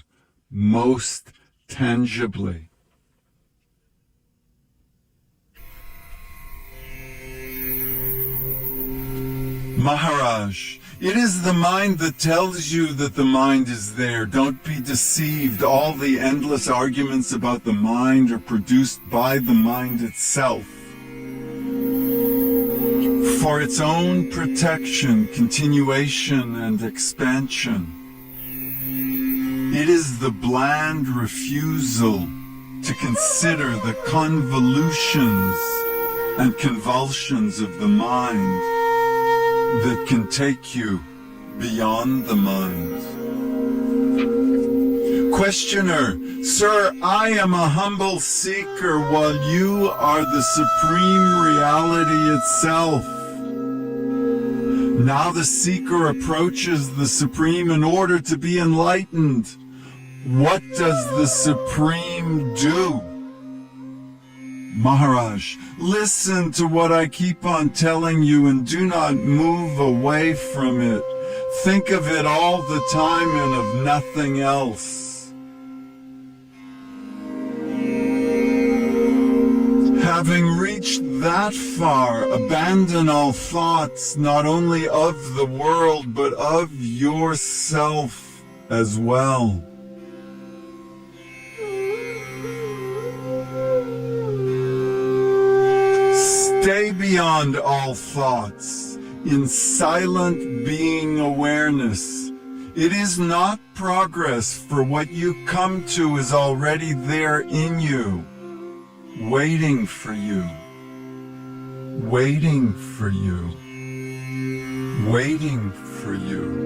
most tangibly. Maharaj, it is the mind that tells you that the mind is there. Don't be deceived. All the endless arguments about the mind are produced by the mind itself. For its own protection, continuation, and expansion. It is the bland refusal to consider the convolutions and convulsions of the mind that can take you beyond the mind. Questioner, sir, I am a humble seeker while you are the supreme reality itself. Now the seeker approaches the supreme in order to be enlightened. What does the supreme do? Maharaj, listen to what I keep on telling you and do not move away from it. Think of it all the time and of nothing else. Having reached that far, abandon all thoughts, not only of the world, but of yourself as well. Stay beyond all thoughts, in silent being awareness. It is not progress, for what you come to is already there in you, waiting for you, waiting for you, waiting for you.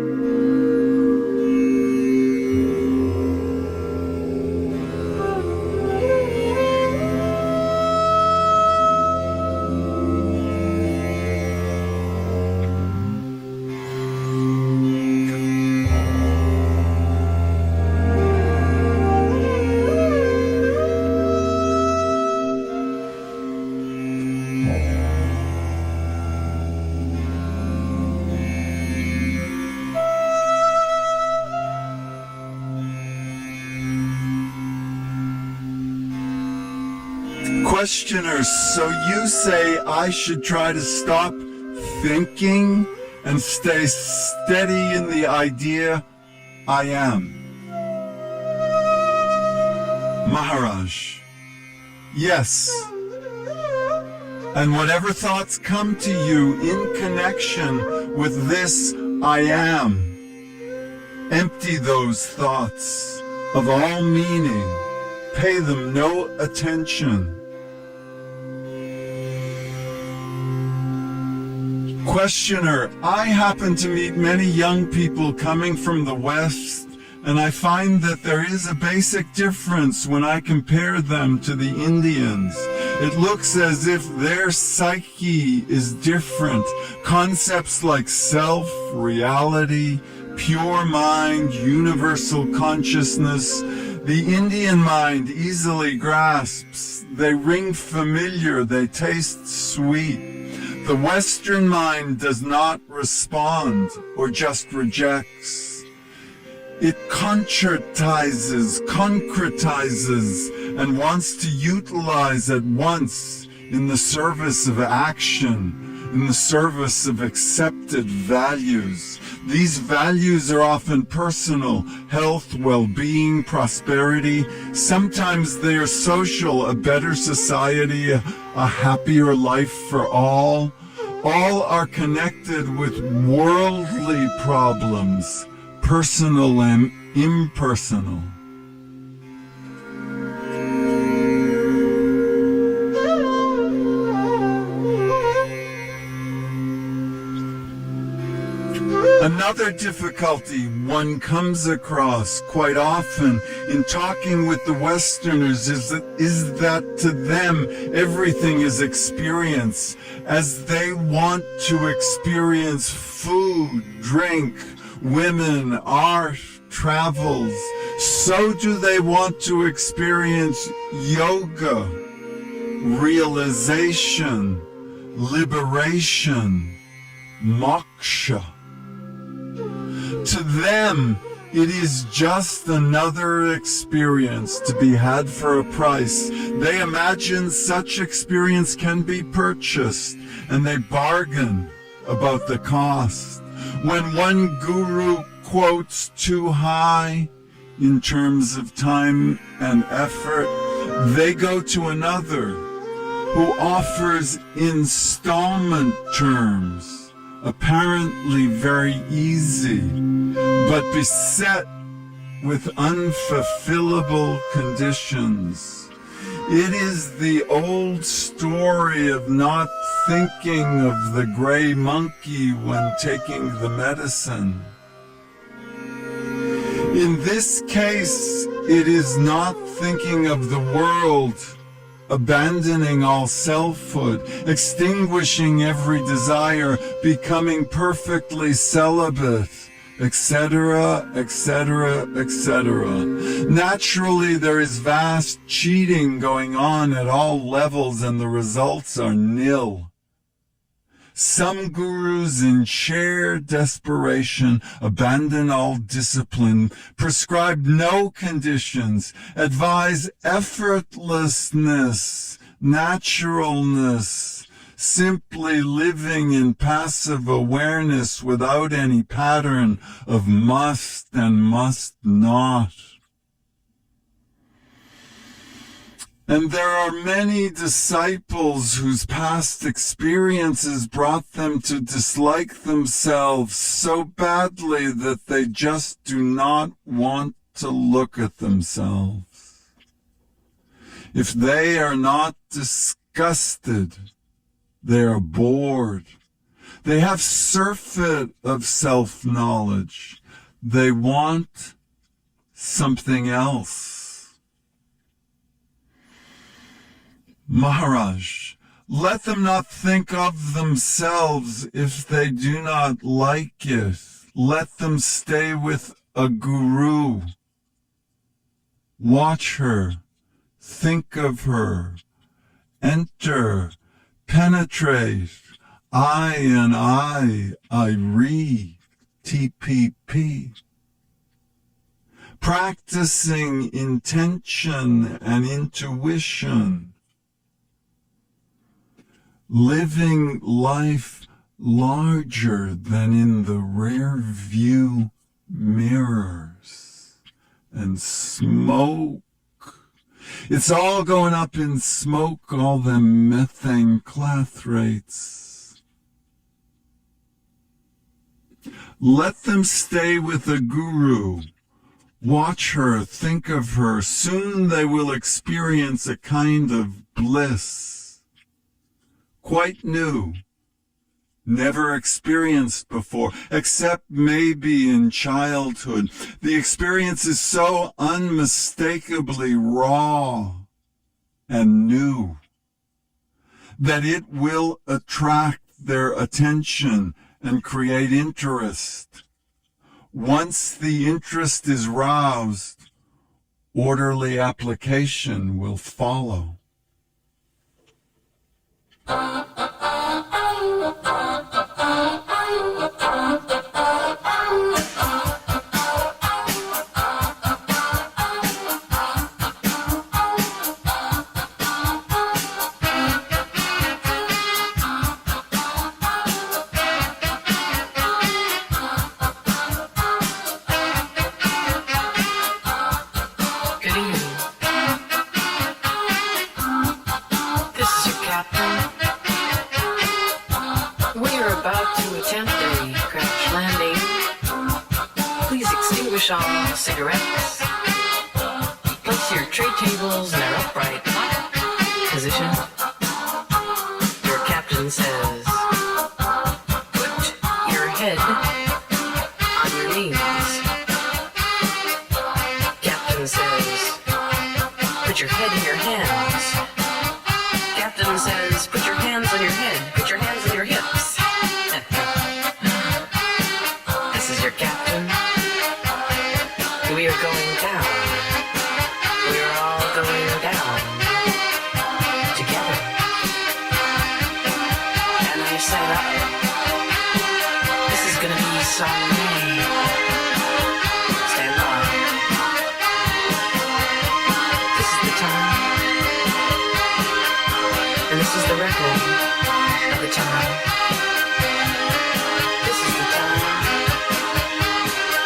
Questioner, so you say I should try to stop thinking and stay steady in the idea I am? Maharaj, yes. And whatever thoughts come to you in connection with this I am, empty those thoughts of all meaning. Pay them no attention. Questioner, I happen to meet many young people coming from the West, and I find that there is a basic difference when I compare them to the Indians. It looks as if their psyche is different. Concepts like self, reality, pure mind, universal consciousness, the Indian mind easily grasps. They ring familiar, they taste sweet. The Western mind does not respond or just rejects. It concretizes, and wants to utilize at once in the service of action, in the service of accepted values. These values are often personal: health, well-being, prosperity. Sometimes they are social: a better society, a happier life for all. All are connected with worldly problems, personal and impersonal. Another difficulty one comes across quite often in talking with the Westerners is that to them everything is experience, as they want to experience food, drink, women, art, travels. So do they want to experience yoga, realization, liberation, moksha. To them, it is just another experience to be had for a price. They imagine such experience can be purchased, and they bargain about the cost. When one guru quotes too high in terms of time and effort, they go to another who offers installment terms, apparently very easy, but beset with unfulfillable conditions. It is the old story of not thinking of the gray monkey when taking the medicine. In this case, it is not thinking of the world, abandoning all selfhood, extinguishing every desire, becoming perfectly celibate, etc., etc., etc. Naturally, there is vast cheating going on at all levels, and the results are nil. Some gurus in sheer desperation abandon all discipline, prescribe no conditions, advise effortlessness, naturalness, simply living in passive awareness without any pattern of must and must not. And there are many disciples whose past experiences brought them to dislike themselves so badly that they just do not want to look at themselves. If they are not disgusted, they are bored. They have surfeit of self-knowledge. They want something else. Maharaj, let them not think of themselves if they do not like it. Let them stay with a guru. Watch her, think of her, enter, penetrate, I and I read, TPP. Practicing intention and intuition. Living life larger than in the rear view mirrors. And smoke. It's all going up in smoke, all them methane clathrates. Let them stay with a guru. Watch her, think of her. Soon they will experience a kind of bliss. Quite new. Never experienced before, except maybe in childhood. The experience is so unmistakably raw and new that it will attract their attention and create interest. Once the interest is roused, orderly application will follow. All cigarettes. Place your tray tables in their upright position. Your captain says, put your head on your knees. Captain says, put your head in your hands. Captain says, put your hands on your head. Put your hands on your hips. This is your captain. We are going down. We are all going down together. And I set up. This is gonna be something. Stand by. This is the time. And this is the record of the time. This is the time.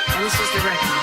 And this is the record.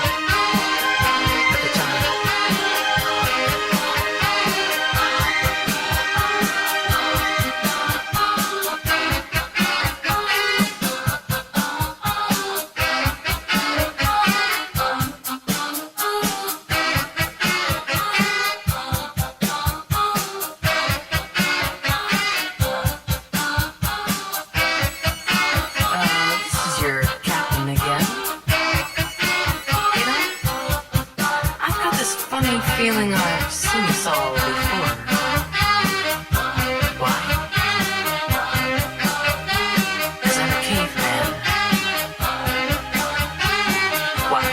Feeling I've seen this all before. Why? 'Cause I'm a caveman. Why?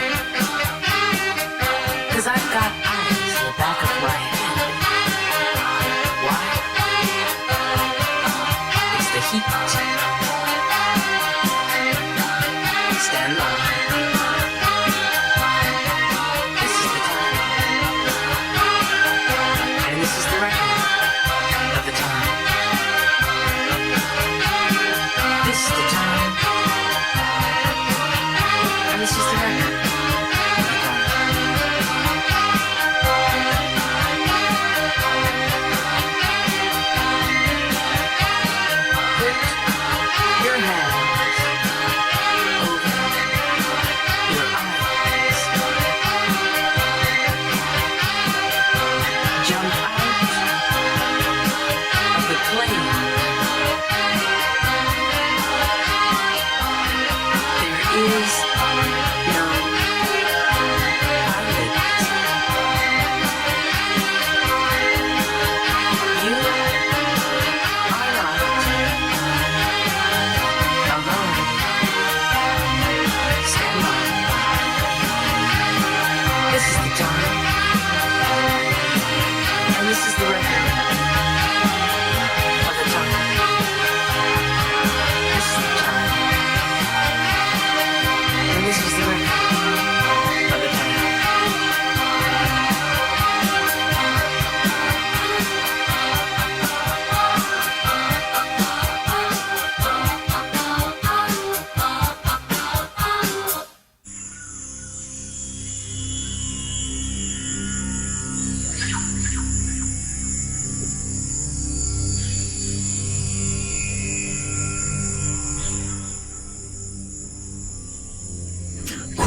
'Cause I've got eyes in the back of my head. Why? It's the heat. Stand by.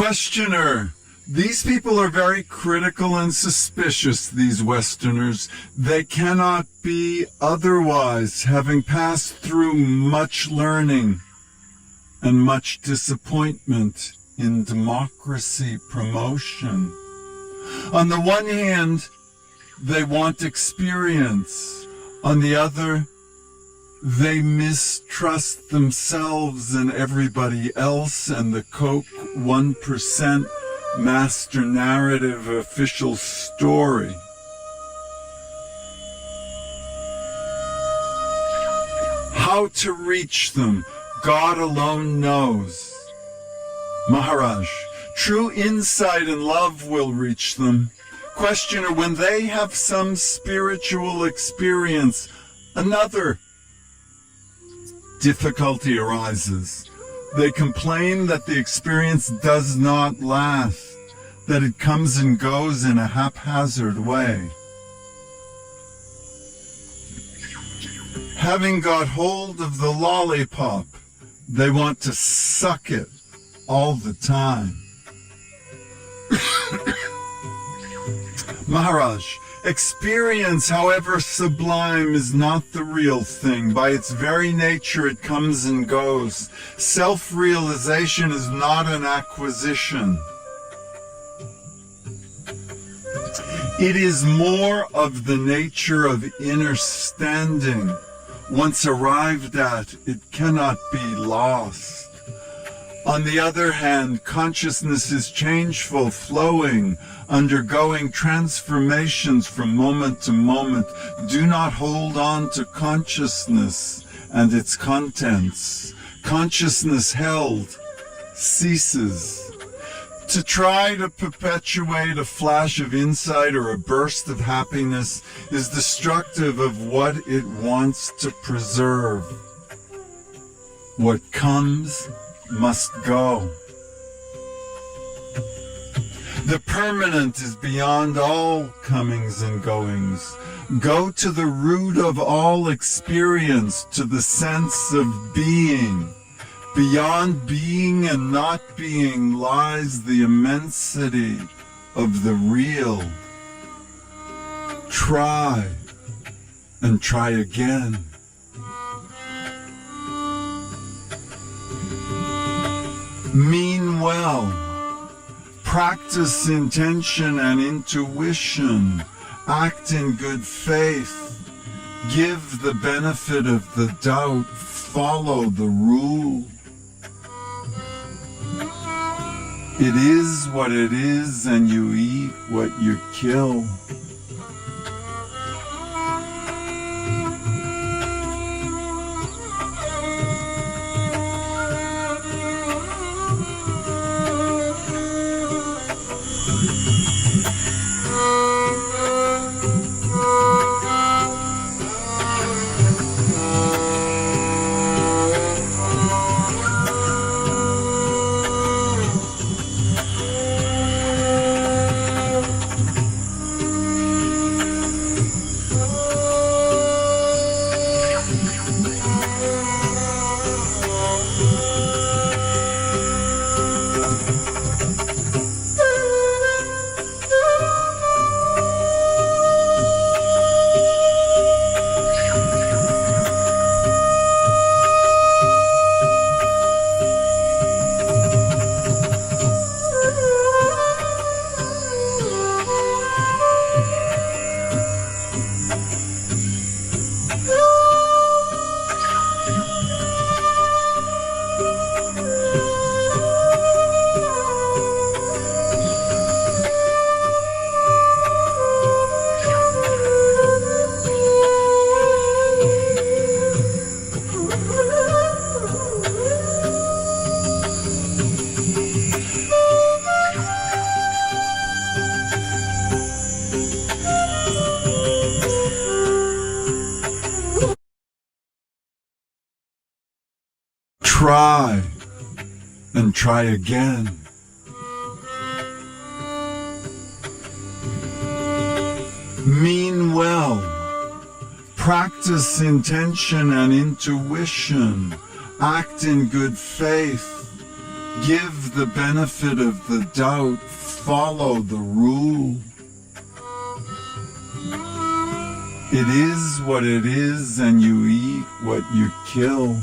Questioner. These people are very critical and suspicious, these Westerners. They cannot be otherwise, having passed through much learning and much disappointment in democracy promotion. On the one hand, they want experience. On the other, they mistrust themselves and everybody else and the Coke 1% master narrative official story. How to reach them, God alone knows. Maharaj, true insight and love will reach them. Questioner, when they have some spiritual experience, another difficulty arises. They complain that the experience does not last, that it comes and goes in a haphazard way. Having got hold of the lollipop, they want to suck it all the time. Maharaj, experience, however sublime, is not the real thing. By its very nature, it comes and goes. Self-realization is not an acquisition. It is more of the nature of inner standing. Once arrived at, it cannot be lost. On the other hand, consciousness is changeful, flowing, undergoing transformations from moment to moment. Do not hold on to consciousness and its contents. Consciousness held ceases. To try to perpetuate a flash of insight or a burst of happiness is destructive of what it wants to preserve. What comes must go. The permanent is beyond all comings and goings. Go to the root of all experience, to the sense of being. Beyond being and not being lies the immensity of the real. Try and try again. Mean well. Practice intention and intuition. Act in good faith. Give the benefit of the doubt. Follow the rule. It is what it is, and you eat what you kill. Try and try again. Mean well. Practice intention and intuition. Act in good faith. Give the benefit of the doubt, follow the rule. It is what it is, and you eat what you kill.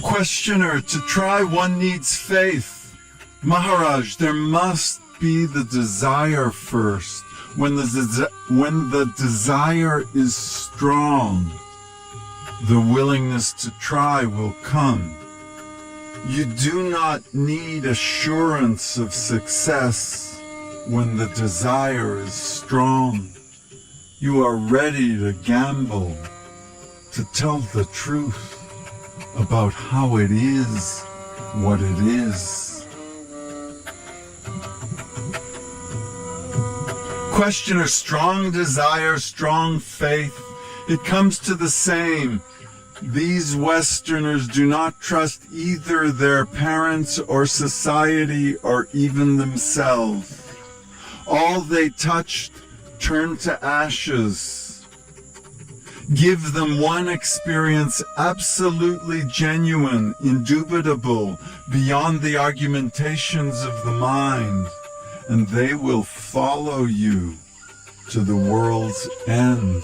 Questioner, to try one needs faith. Maharaj, there must be the desire first. When the desire is strong, the willingness to try will come. You do not need assurance of success when the desire is strong. You are ready to gamble, to tell the truth about how it is what it is. Questioner, strong desire, strong faith, it comes to the same. These Westerners do not trust either their parents or society or even themselves. All they touched turned to ashes. Give them one experience absolutely genuine, indubitable, beyond the argumentations of the mind, and they will follow you to the world's end.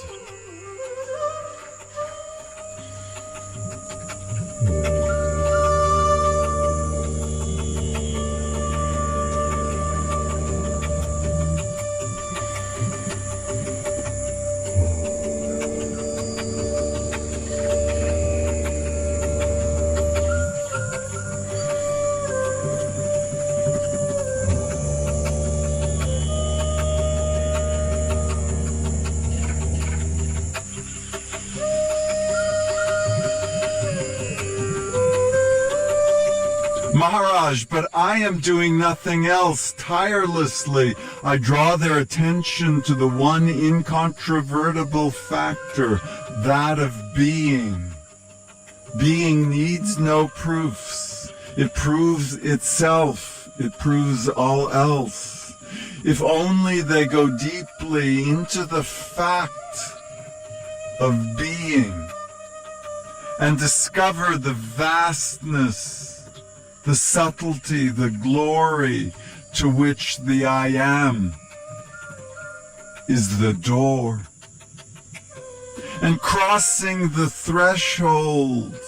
Maharaj, but I am doing nothing else. Tirelessly, I draw their attention to the one incontrovertible factor, that of being. Being needs no proofs. It proves itself. It proves all else. If only they go deeply into the fact of being and discover the vastness, the subtlety, the glory to which the I Am is the door. and crossing the threshold.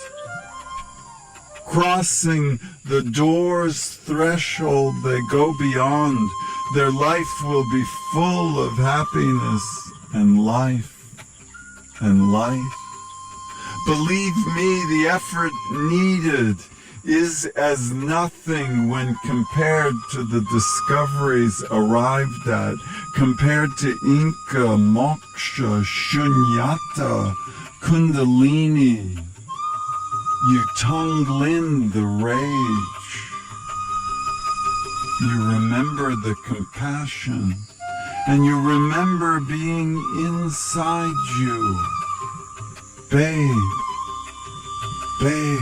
Crossing the door's threshold, they go beyond. Their life will be full of happiness and life and life. Believe me, the effort needed is as nothing when compared to the discoveries arrived at, compared to Inca, Moksha, Shunyata, Kundalini. You tongue-lin the rage. You remember the compassion, and you remember being inside you. Babe, babe.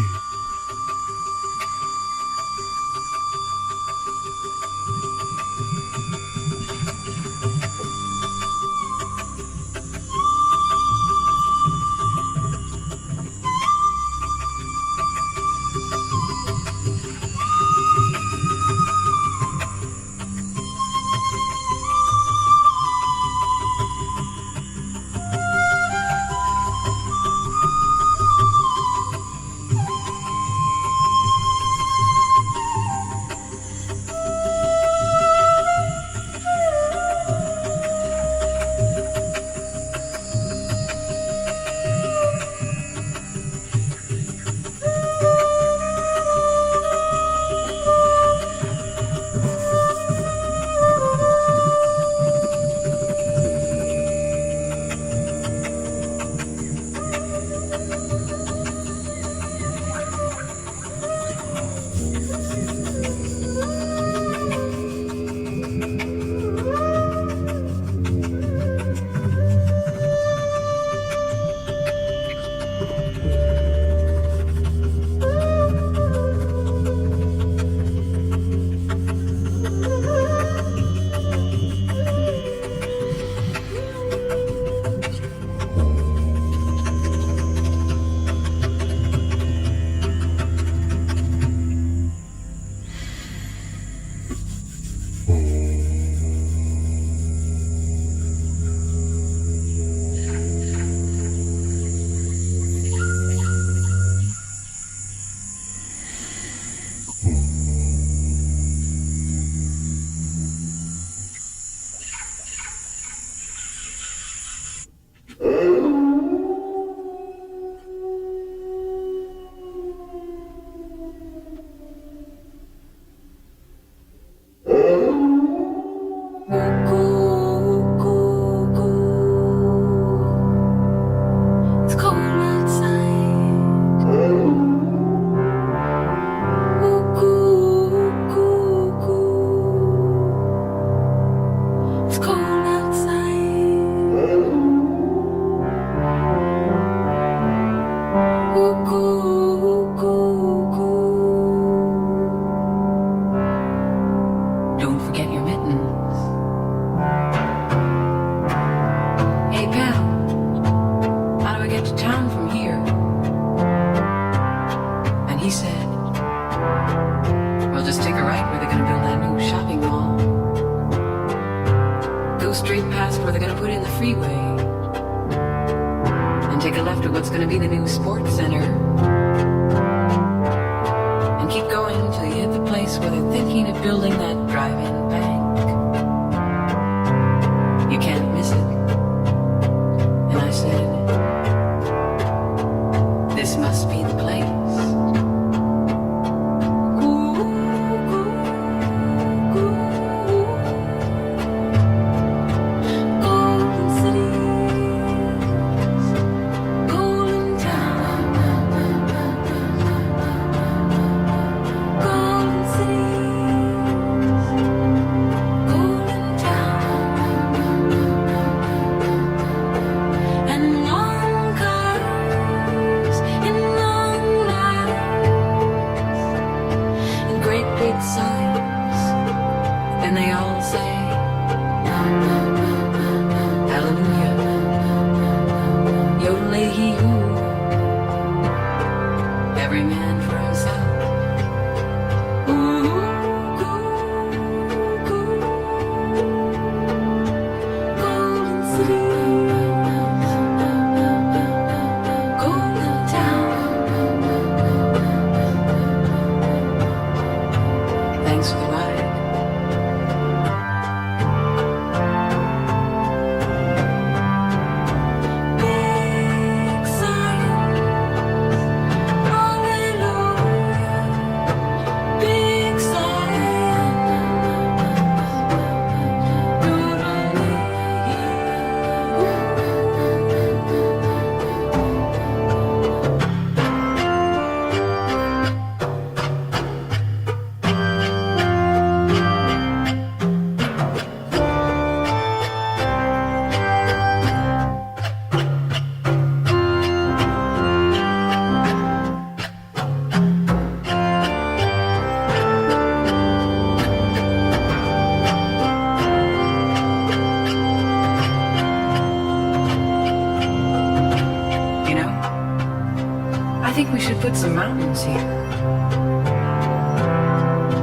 think we should put some mountains here.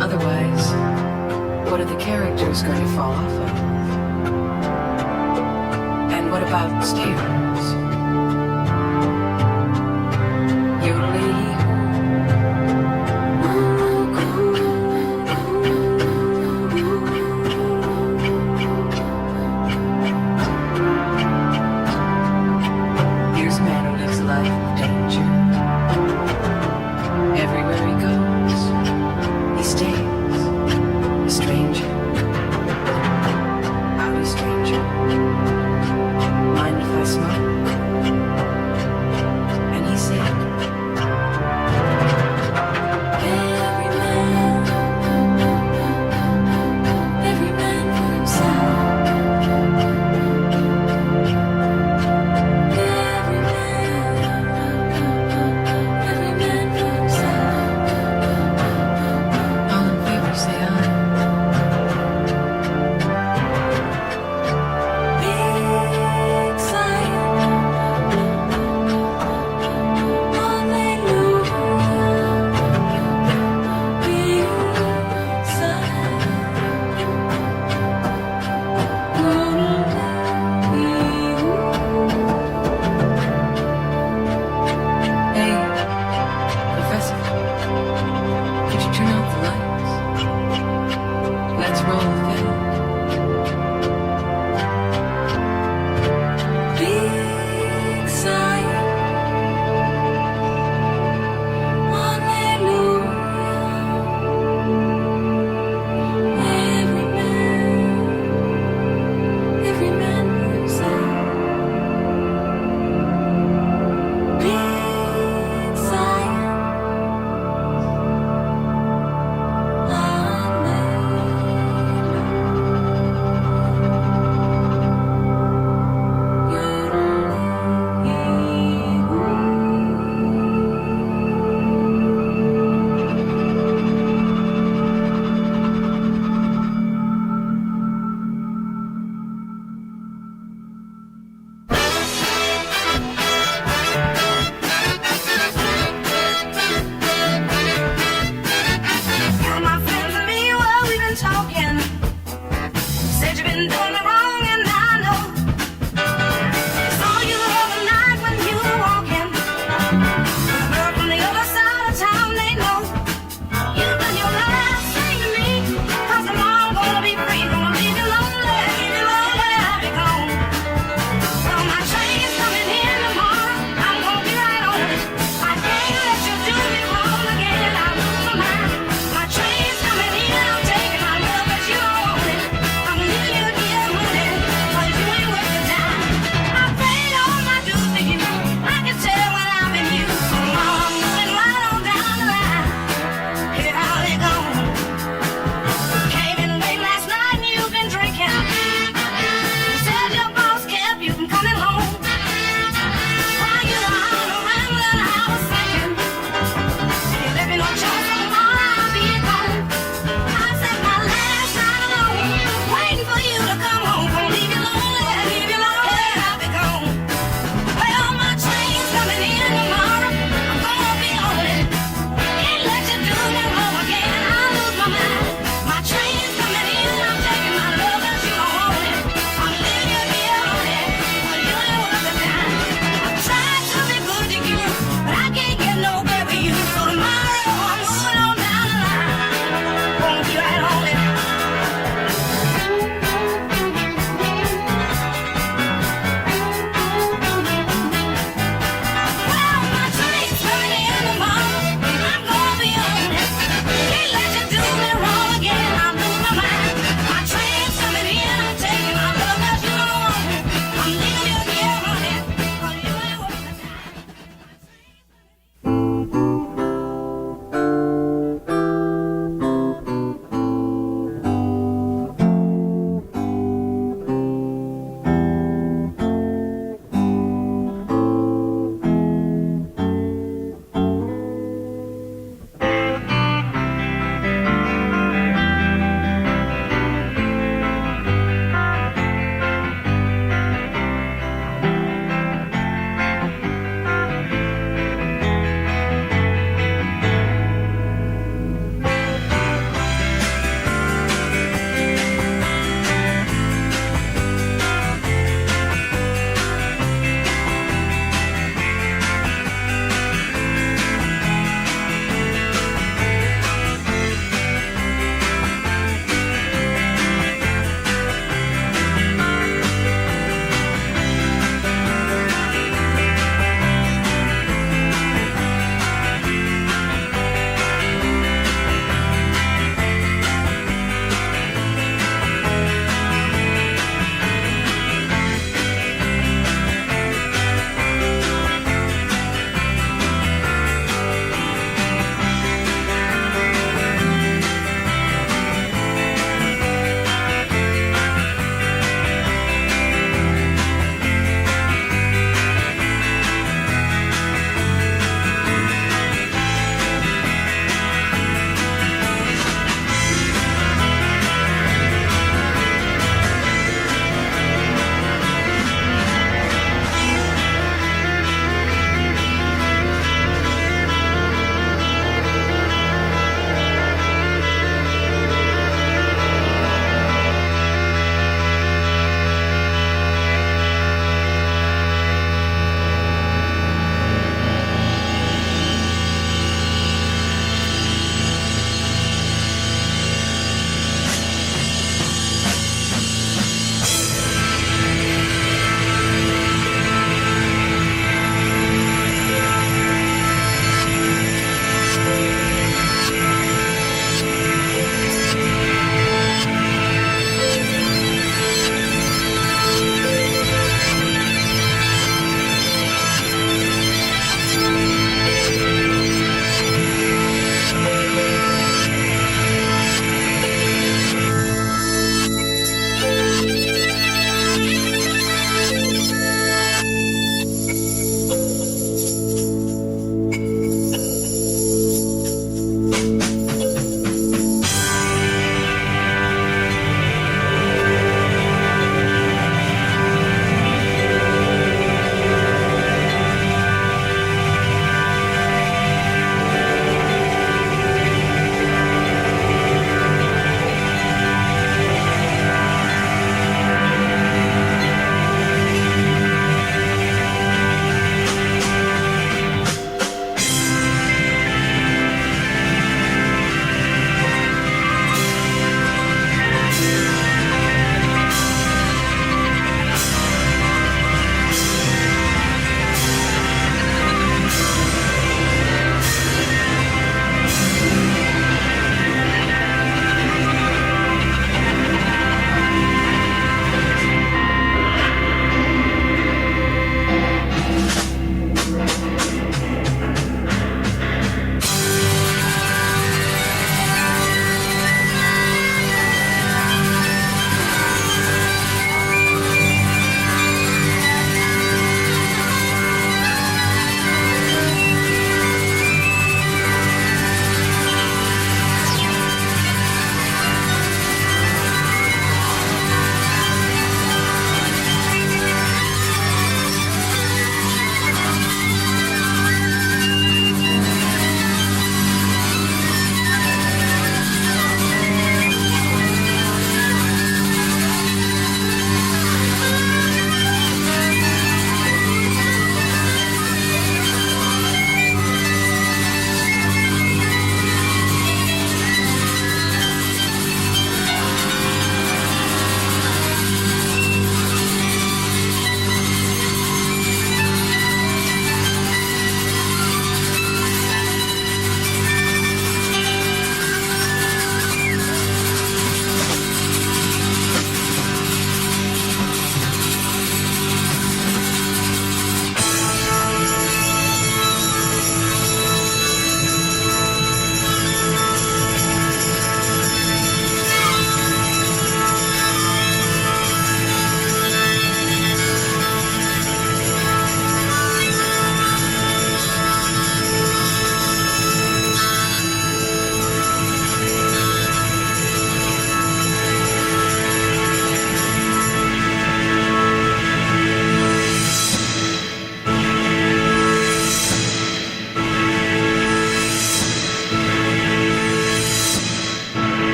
Otherwise, what are the characters going to fall off of? And what about stairs? Here's a man who lives a life of danger. Everywhere he goes, he stays a stranger. Howdy, stranger. Mind if I smoke?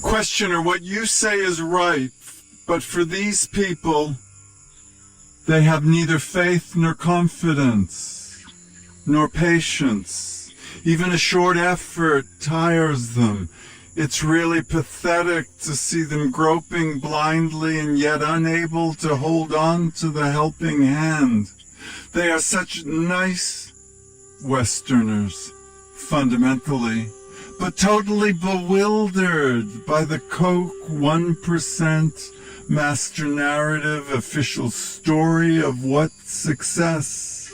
Questioner, what you say is right, but for these people, they have neither faith nor confidence, nor patience. Even a short effort tires them. It's really pathetic to see them groping blindly and yet unable to hold on to the helping hand. They are such nice Westerners, fundamentally, but totally bewildered by the Coke 1% master narrative, official story of what success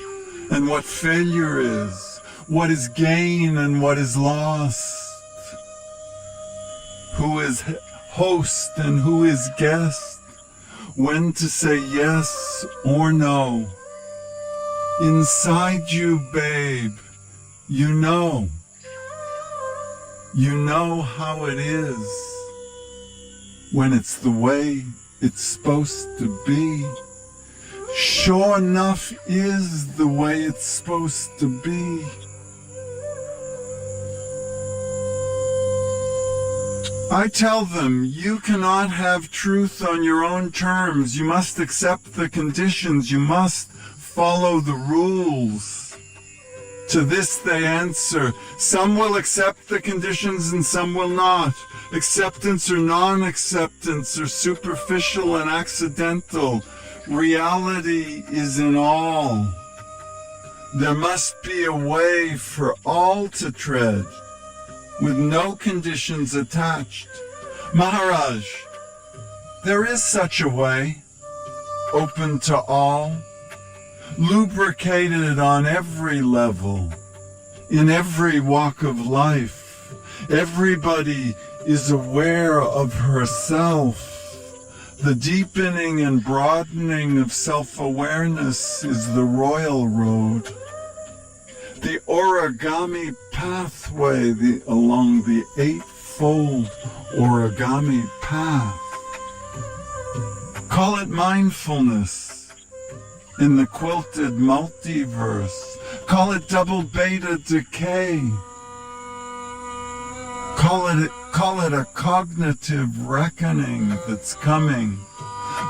and what failure is, what is gain and what is lost, who is host and who is guest, when to say yes or no. Inside you, babe, you know how it is when it's the way it's supposed to be. Sure enough is the way it's supposed to be. I tell them, you cannot have truth on your own terms. You must accept the conditions. You must follow the rules. To this they answer, some will accept the conditions and some will not. Acceptance or non-acceptance are superficial and accidental. Reality is in all. There must be a way for all to tread, with no conditions attached. Maharaj, there is such a way, open to all, lubricated on every level, in every walk of life. Everybody is aware of herself. The deepening and broadening of self-awareness is the royal road. The origami pathway along the eightfold origami path. Call it mindfulness in the quilted multiverse. Call it double beta decay. Call it a cognitive reckoning that's coming.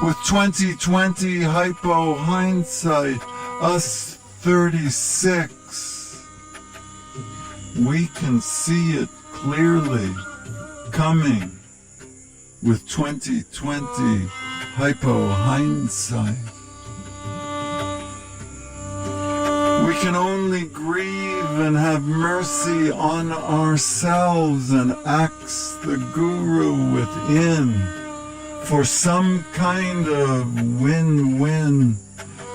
With 2020 hypo hindsight, us 36, we can see it clearly coming. With 2020 hypo hindsight, we can only grieve and have mercy on ourselves and ask the Guru within for some kind of win-win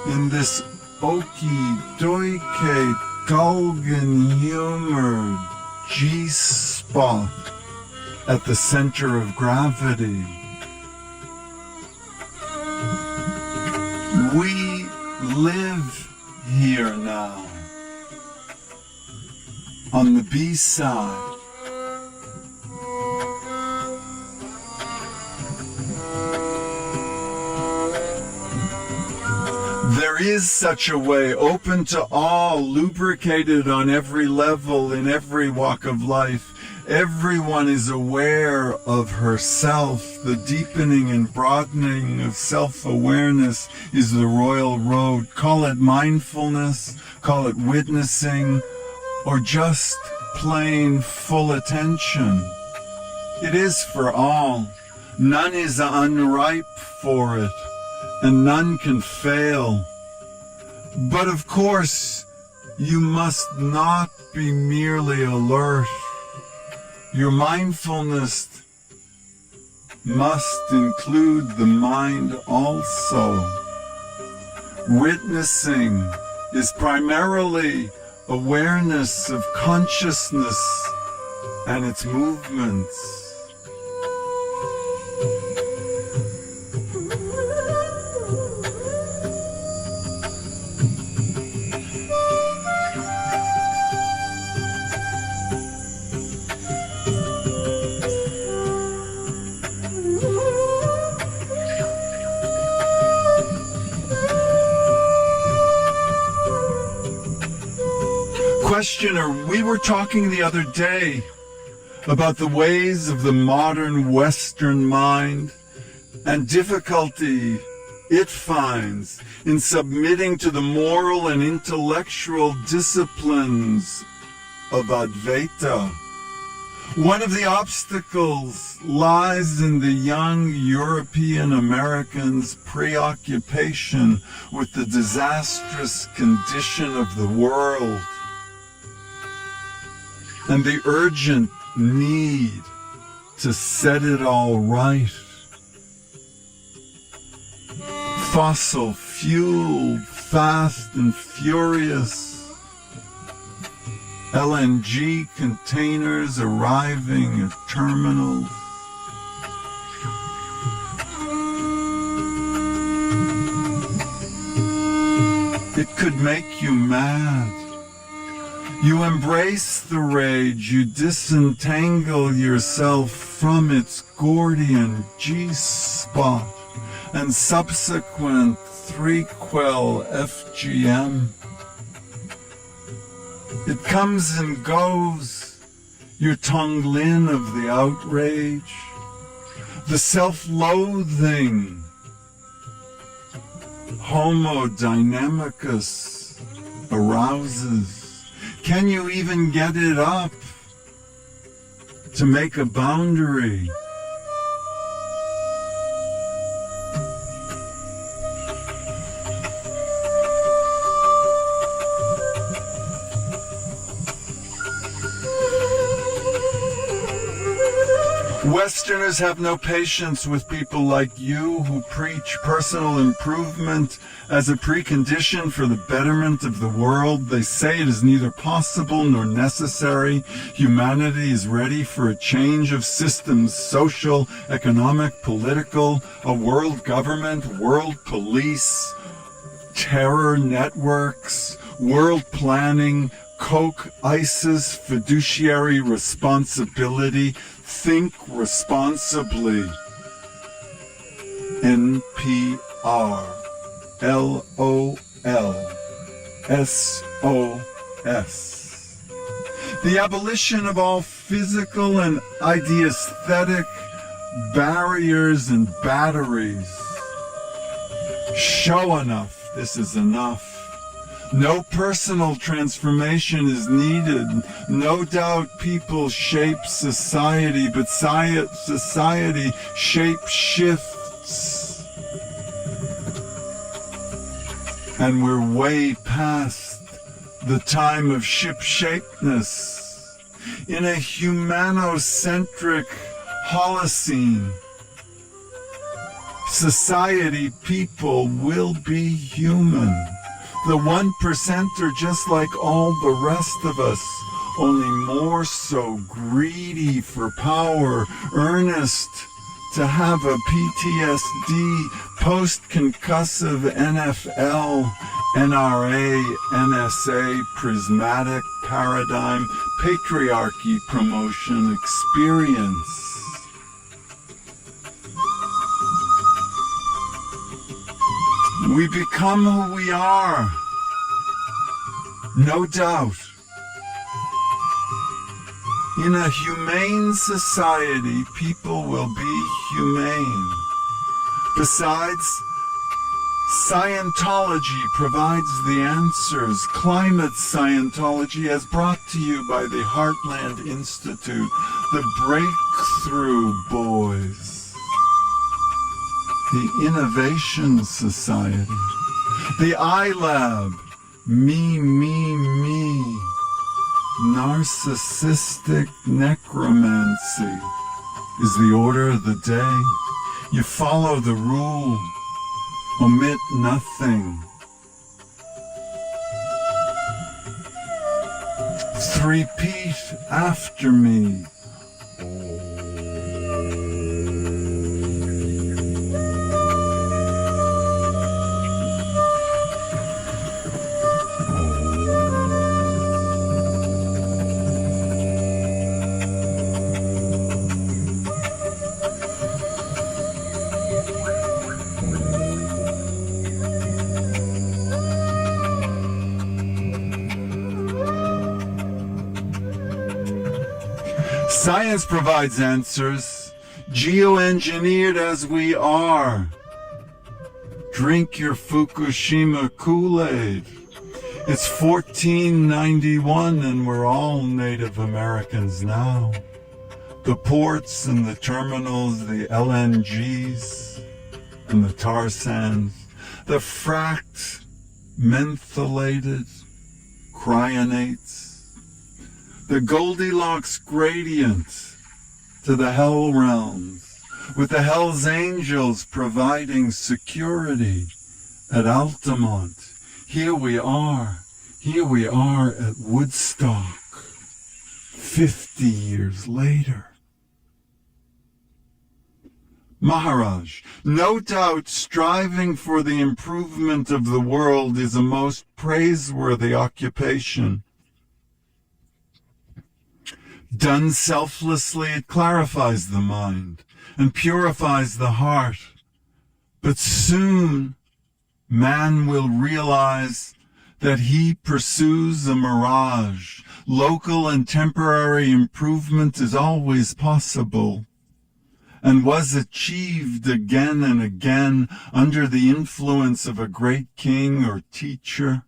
in this okie-dokie Gulgan-humored G-spot at the center of gravity. We live here now, on the B-side. There is such a way, open to all, lubricated on every level, in every walk of life. Everyone is aware of herself. The deepening and broadening of self-awareness is the royal road. Call it mindfulness, call it witnessing, or just plain full attention. It is for all. None is unripe for it, and none can fail. But of course, you must not be merely alert. Your mindfulness must include the mind also. Witnessing is primarily awareness of consciousness and its movements. Questioner, we were talking the other day about the ways of the modern Western mind and difficulty it finds in submitting to the moral and intellectual disciplines of Advaita. One of the obstacles lies in the young European Americans' preoccupation with the disastrous condition of the world and the urgent need to set it all right. Fossil fuel, fast and furious. LNG containers arriving at terminals. It could make you mad. You embrace the rage, you disentangle yourself from its Gordian G-spot and subsequent 3-quel FGM. It comes and goes, your Tonglin of the outrage, the self-loathing, Homo dynamicus arouses. Can you even get it up to make a boundary? Westerners have no patience with people like you who preach personal improvement as a precondition for the betterment of the world. They say it is neither possible nor necessary. Humanity is ready for a change of systems, social, economic, political, a world government, world police, terror networks, world planning, Coke, ISIS, fiduciary responsibility. Think responsibly. NPR. LOLSOS. The abolition of all physical and ideaesthetic barriers and batteries. Show enough. This is enough. No personal transformation is needed. No doubt people shape society, but society shape shifts. And we're way past the time of ship-shapeness. In a humanocentric Holocene, society, people will be human. The 1% are just like all the rest of us, only more so greedy for power, earnest to have a PTSD, post-concussive NFL, NRA, NSA, prismatic paradigm, patriarchy promotion experience. We become who we are, no doubt. In a humane society, people will be humane. Besides, Scientology provides the answers. Climate Scientology, as brought to you by the Heartland Institute, the Breakthrough Boys. The Innovation Society, the iLab, me, narcissistic necromancy is the order of the day. You follow the rule, omit nothing. Repeat after me. Science provides answers, geoengineered as we are. Drink your Fukushima Kool-Aid. It's 1491 and we're all Native Americans now. The ports and the terminals, the LNGs and the tar sands, the fracked, mentholated cryonates, the Goldilocks gradient to the hell realms, with the Hells Angels providing security at Altamont. Here we are at Woodstock, 50 years later. Maharaj, no doubt striving for the improvement of the world is a most praiseworthy occupation. Done selflessly, it clarifies the mind and purifies the heart. But soon, man will realize that he pursues a mirage. Local and temporary improvement is always possible, and was achieved again and again under the influence of a great king or teacher.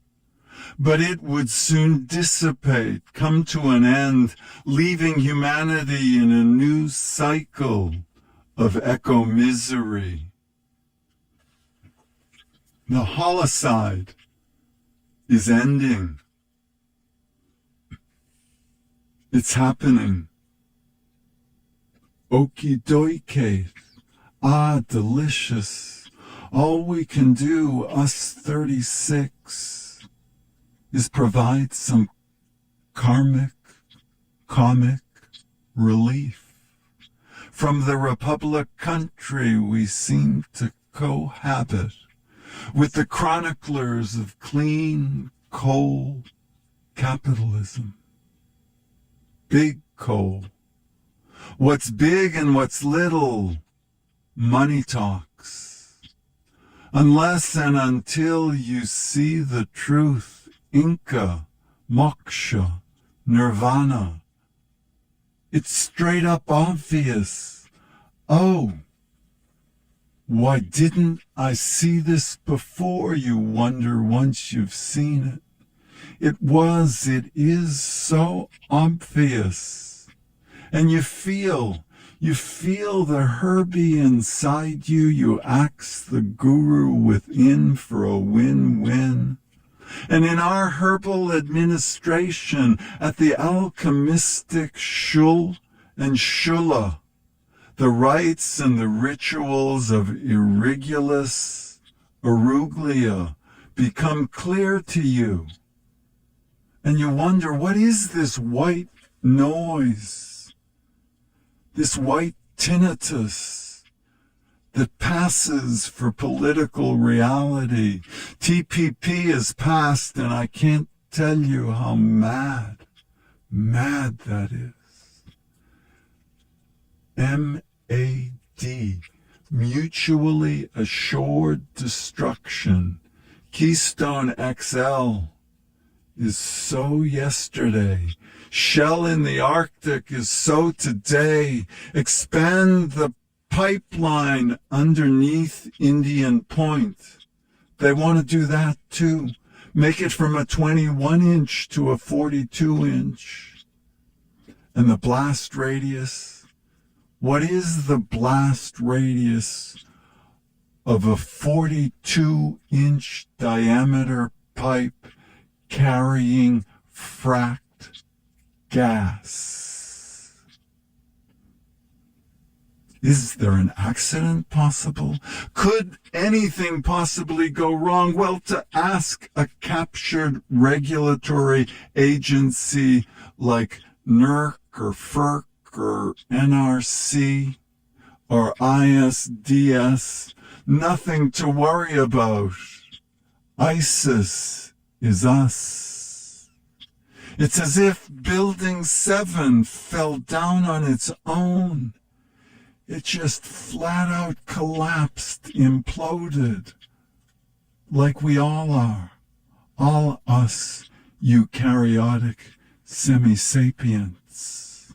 But it would soon dissipate, come to an end, leaving humanity in a new cycle of eco-misery. The holocide is ending. It's happening. Okie dokie. Ah, delicious. All we can do, us 36, is provide some comic relief. From the Republic country we seem to cohabit with the chroniclers of clean coal capitalism. Big coal. What's big and what's little, money talks. Unless and until you see the truth, Inca, moksha, nirvana, it's straight up obvious. Oh, why didn't I see this before, you wonder once you've seen it. It is so obvious. And you feel the Herbie inside you. You ask the guru within for a win-win. And in our herbal administration at the alchemistic shul and shula, the rites and the rituals of Irregulus, Aruglia become clear to you. And you wonder, what is this white noise? This white tinnitus that passes for political reality. TPP is passed, and I can't tell you how mad that is. MAD, mutually assured destruction. Keystone XL is so yesterday. Shell in the Arctic is so today. Expand the pipeline underneath Indian Point. They want to do that too. Make it from a 21-inch to a 42-inch. And the blast radius. What is the blast radius of a 42-inch diameter pipe carrying fracked gas? Is there an accident possible? Could anything possibly go wrong? Well, to ask a captured regulatory agency like NERC or FERC or NRC or ISDS, nothing to worry about. ISIS is us. It's as if Building 7 fell down on its own. It just flat out collapsed, imploded, like we all are. All us eukaryotic semi-sapients.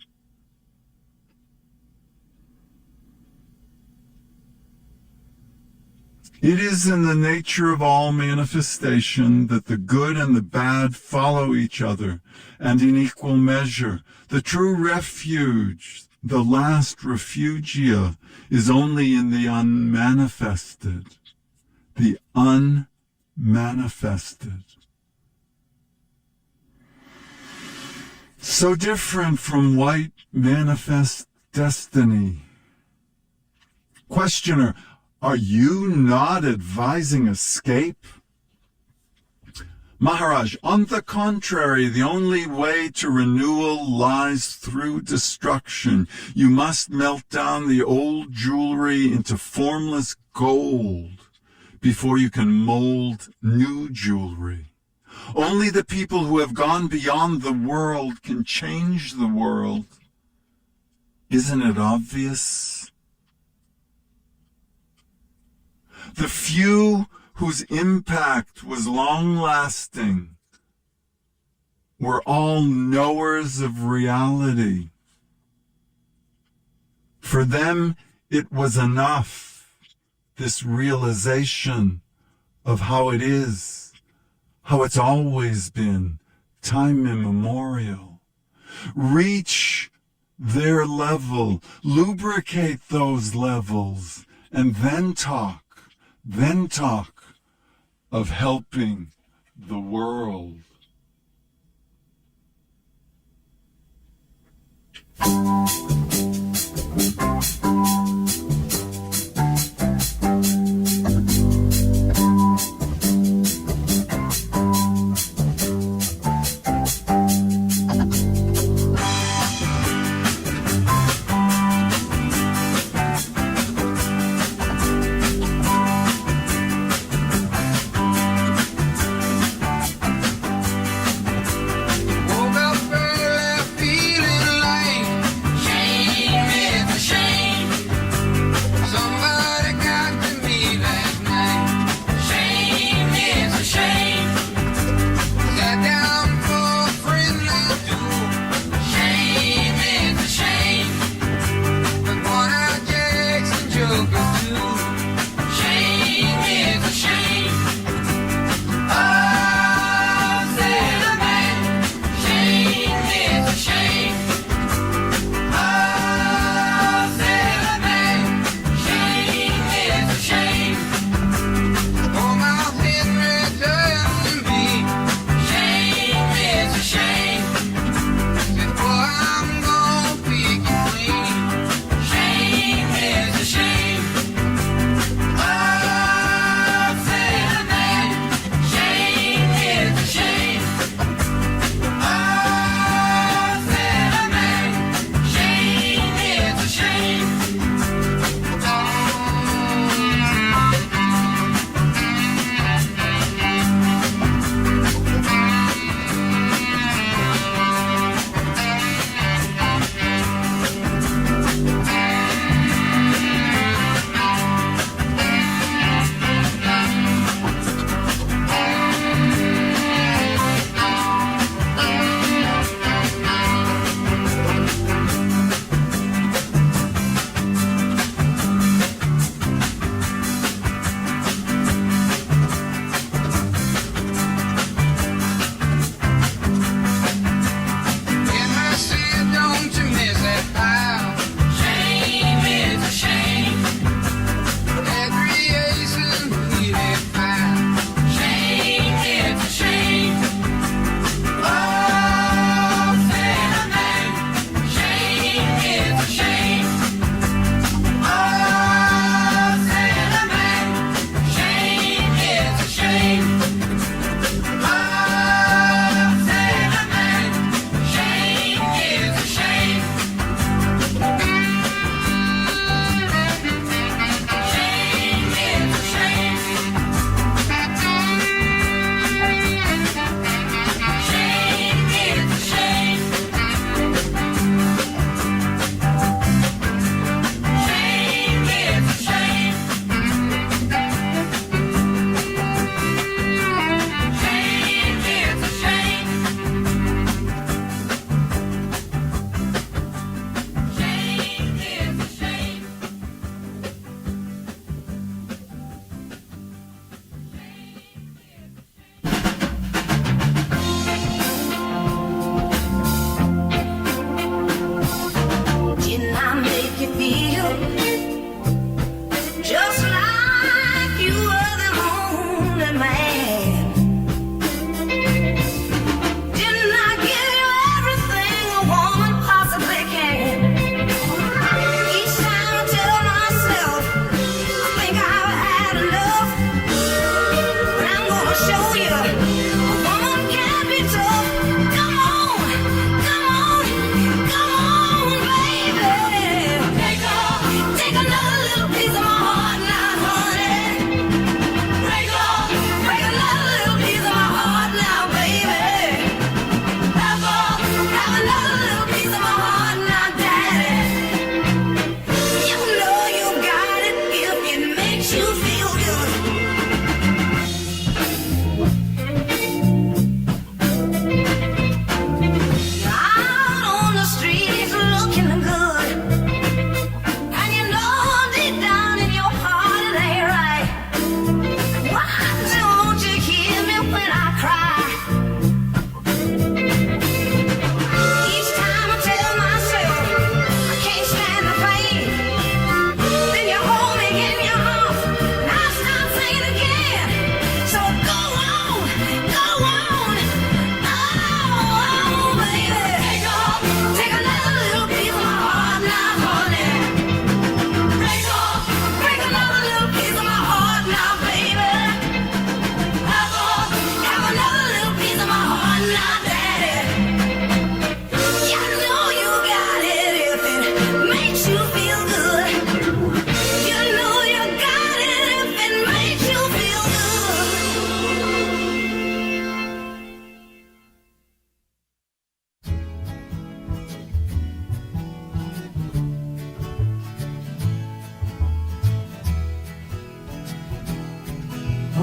It is in the nature of all manifestation that the good and the bad follow each other, and in equal measure. The true refuge, the last refugia, is only in the unmanifested. The unmanifested. So different from white manifest destiny. Questioner, are you not advising escape? Maharaj, on the contrary, the only way to renewal lies through destruction. You must melt down the old jewelry into formless gold before you can mold new jewelry. Only the people who have gone beyond the world can change the world. Isn't it obvious? The few whose impact was long-lasting were all knowers of reality. For them, it was enough, this realization of how it is, how it's always been, time immemorial. Reach their level, lubricate those levels, and then talk of helping the world.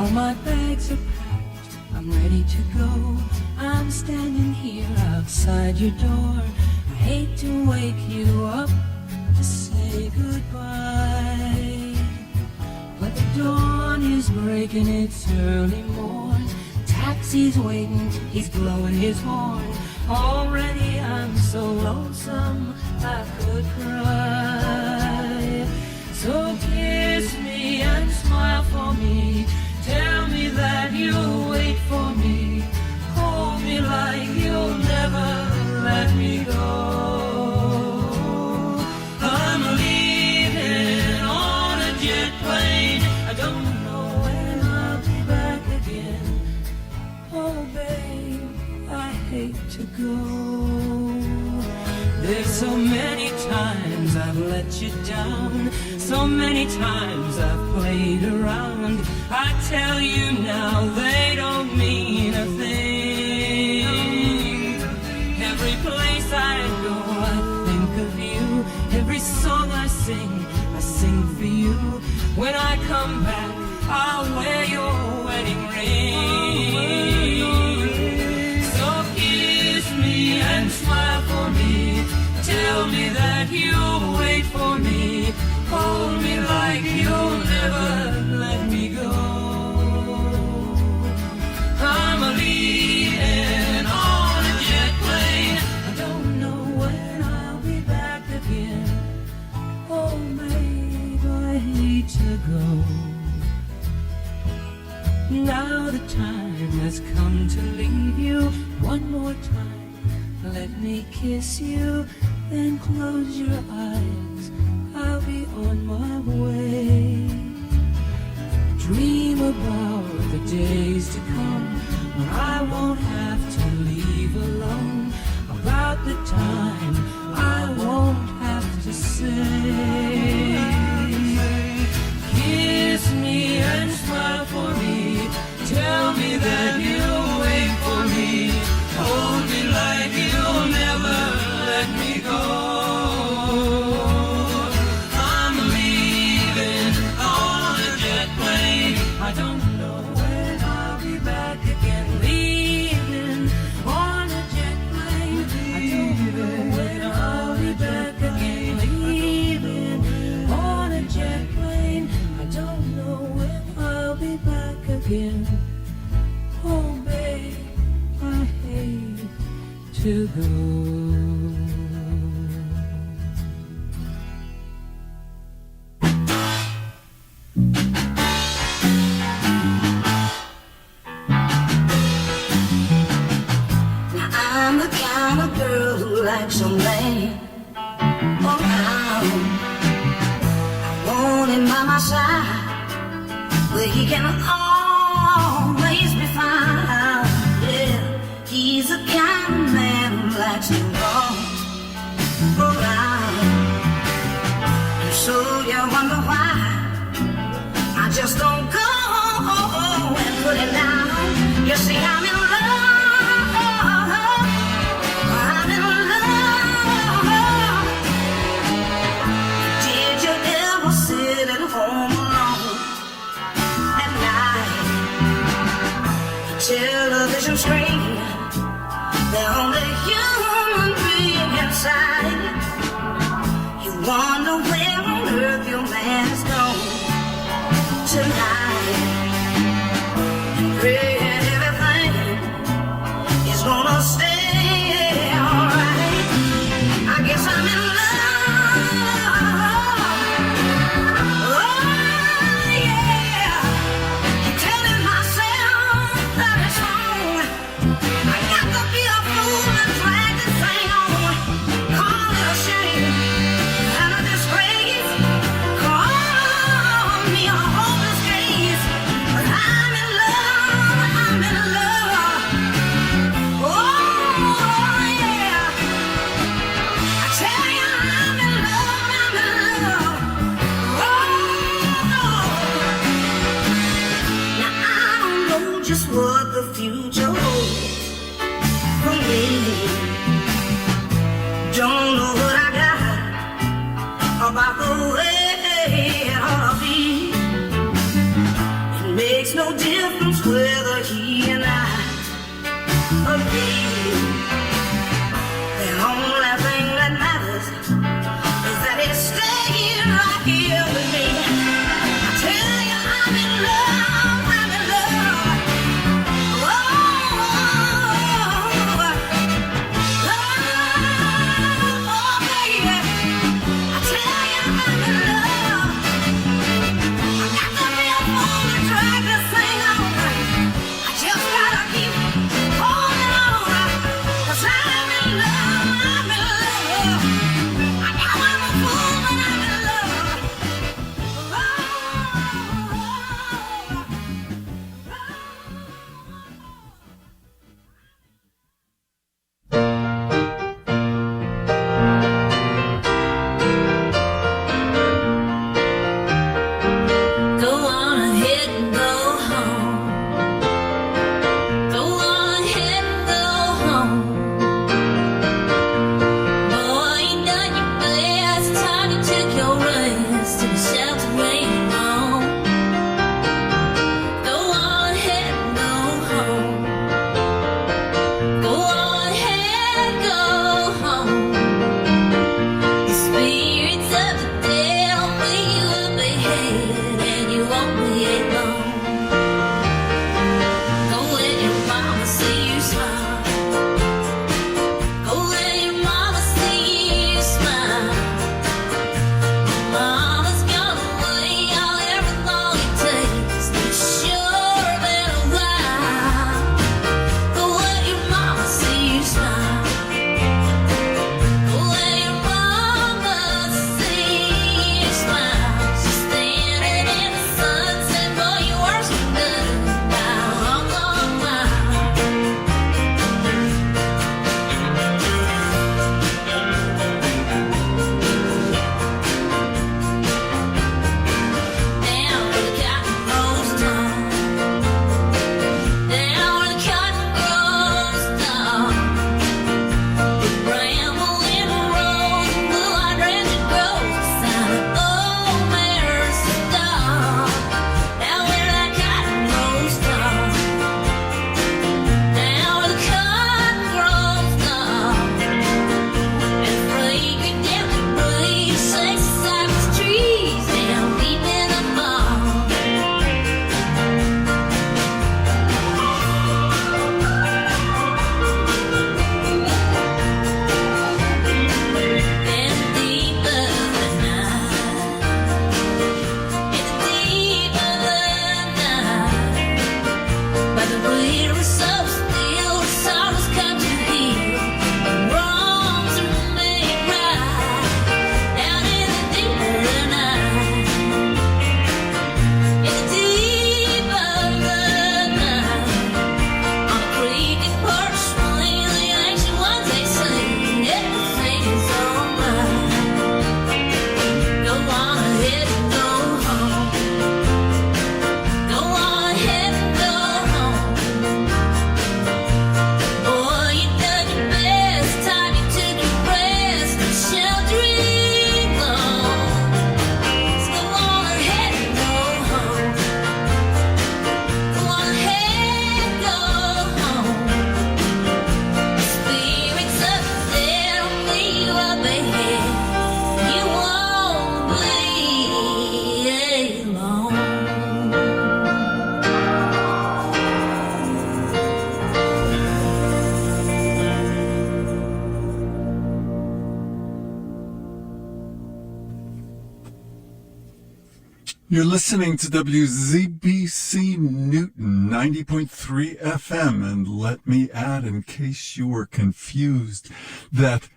All my bags are packed, I'm ready to go. I'm standing here outside your door. I hate to wake you up to say goodbye, but the dawn is breaking, it's early morn. Taxi's waiting, he's blowing his horn. Already I'm so lonesome I could cry. So kiss me and smile for me. Tell me that you'll wait for me. Hold me like you'll never let me go. I'm leaving on a jet plane. I don't know when I'll be back again. Oh babe, I hate to go. There's so many times I've let you down. So many times I've played around. I tell you now they don't mean a thing. Every place I go I think of you. Every song I sing for you. When I come back I'll wear your wedding ring. So kiss me and smile for me. Tell me that you'll wait for me. Hold me like you'll never let me go. I'm leaving on a jet plane. I don't know when I'll be back again. Oh, babe, I hate to go. Now the time has come to leave you. One more time, let me kiss you. Then close your eyes, I'll be on my way. Dream about the days to come when I won't have to leave alone. About the time I won't have to say. Kiss me and smile for me. Tell me that you'll wait for me. Hold me like you'll never let me go. I'm leaving on a jet plane. I don't know when I'll be back again. Leaving on a jet plane. I don't know when I'll be back again. Leaving on a jet plane. I don't know when I'll be back again. Oh, babe, I hate to go. I'm the kind of girl who likes a man around. I want him by my side, where he can always be found. Yeah, he's the kind of man who likes to walk around. And so you wonder why I just don't go and put it down. You see, I'm in love. Television screen, the only human being inside. You wonder where on earth your man is gone tonight. And pray everything is gonna stay alright. I guess I'm in love. Call it a shame and a disgrace. Call You're listening to WZBC Newton 90.3 FM, and let me add, in case you were confused, that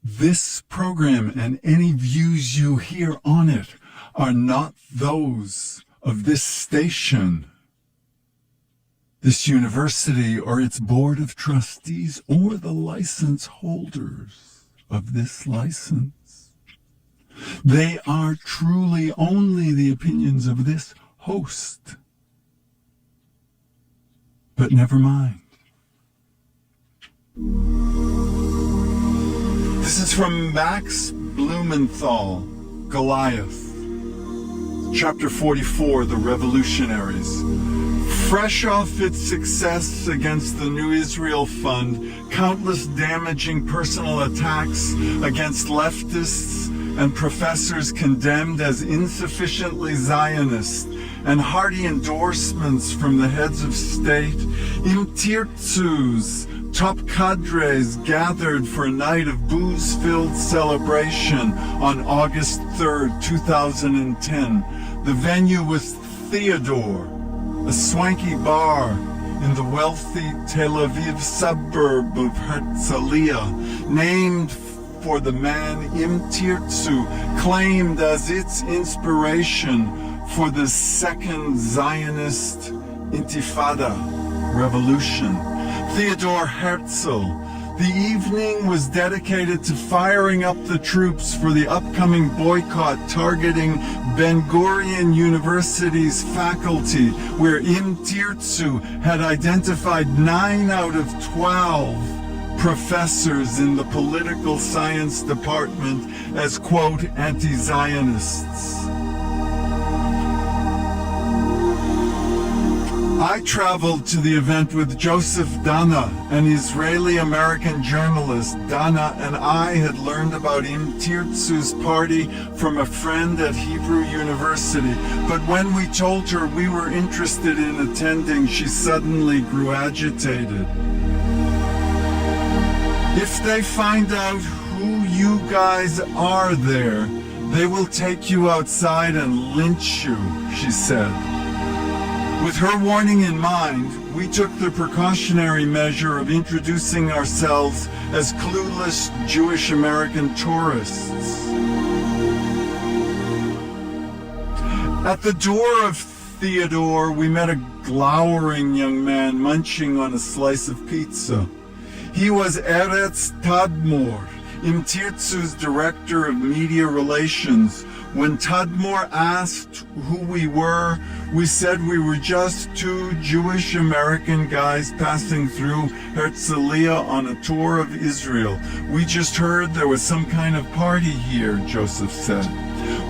this program and any views you hear on it are not those of this station, this university, or its board of trustees, or the license holders of this license. They are truly only the opinions of this host. But never mind. This is from Max Blumenthal, Goliath. Chapter 44, The Revolutionaries. Fresh off its success against the New Israel Fund, countless damaging personal attacks against leftists and professors condemned as insufficiently Zionist, and hearty endorsements from the heads of state, Im Tirtzu's top cadres gathered for a night of booze-filled celebration on August 3rd, 2010. The venue was Theodore, a swanky bar in the wealthy Tel Aviv suburb of Herzliya, named for the man Im Tirtzu claimed as its inspiration for the second Zionist Intifada revolution. Theodor Herzl. The evening was dedicated to firing up the troops for the upcoming boycott targeting Ben Gurion University's faculty, where Im Tirtzu had identified 9 out of 12 professors in the political science department as, quote, anti-Zionists. I traveled to the event with Joseph Dana, an Israeli-American journalist. Dana and I had learned about Im Tirtzu's party from a friend at Hebrew University, but when we told her we were interested in attending, she suddenly grew agitated. If they find out who you guys are there, they will take you outside and lynch you, she said. With her warning in mind, we took the precautionary measure of introducing ourselves as clueless Jewish American tourists. At the door of Theodore, we met a glowering young man munching on a slice of pizza. He was Eretz Tadmor, Im Tirtzu's director of media relations. When Tadmor asked who we were, we said we were just 2 Jewish American guys passing through Herzliya on a tour of Israel. We just heard there was some kind of party here, Joseph said.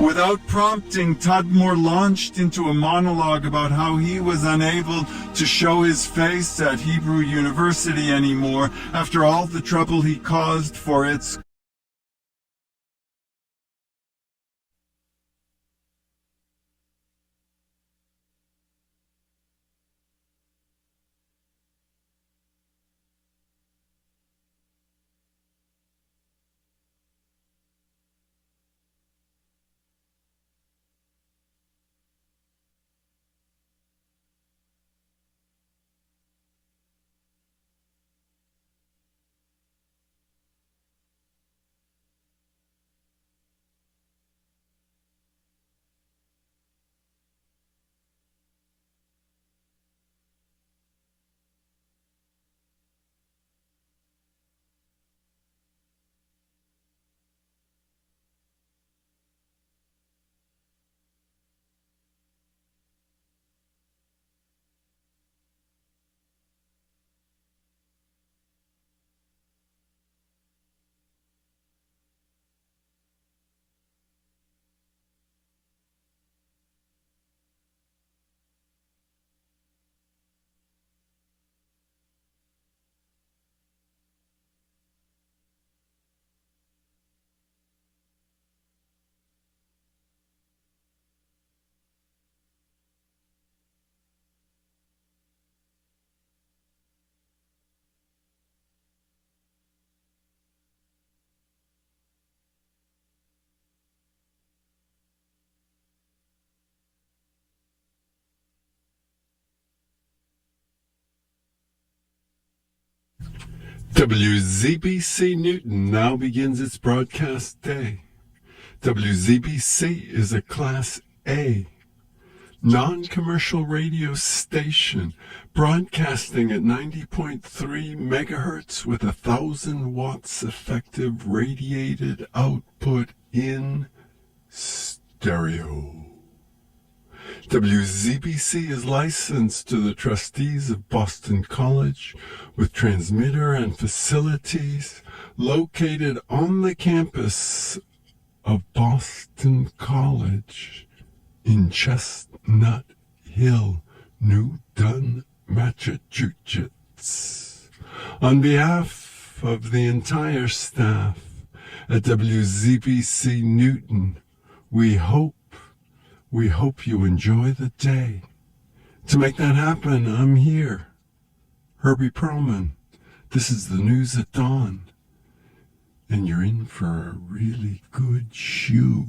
Without prompting, Tadmor launched into a monologue about how he was unable to show his face at Hebrew University anymore after all the trouble he caused for its WZBC Newton now begins its broadcast day. WZBC is a Class A non-commercial radio station broadcasting at 90.3 megahertz with 1,000 watts effective radiated output in stereo. WZBC is licensed to the trustees of Boston College with transmitter and facilities located on the campus of Boston College in Chestnut Hill, New Dun, Massachusetts. On behalf of the entire staff at WZBC Newton, we hope you enjoy the day. To make that happen, I'm here, Herbie Pearlman. This is the news at dawn, and you're in for a really good shoe.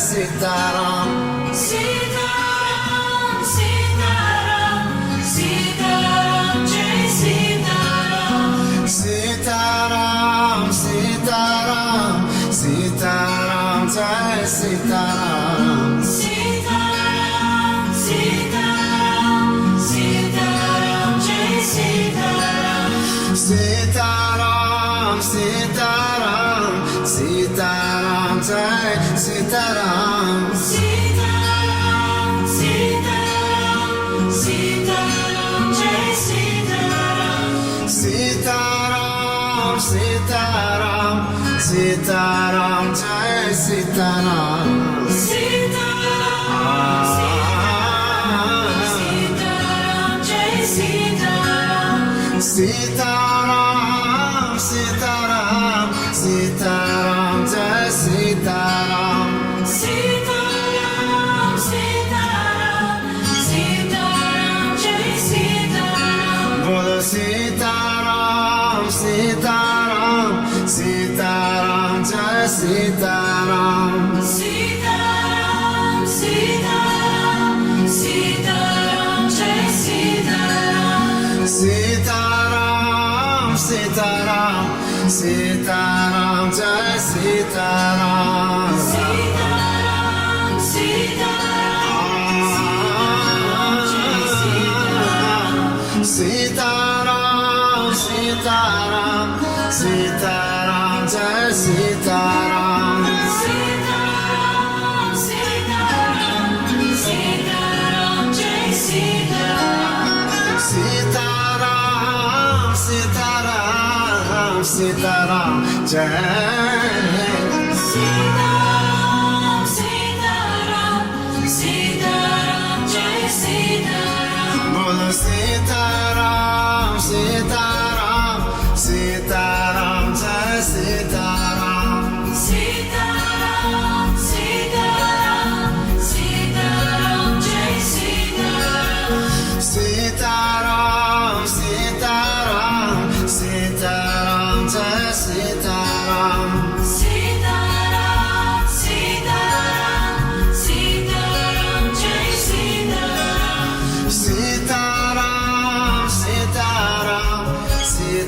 Sitaram,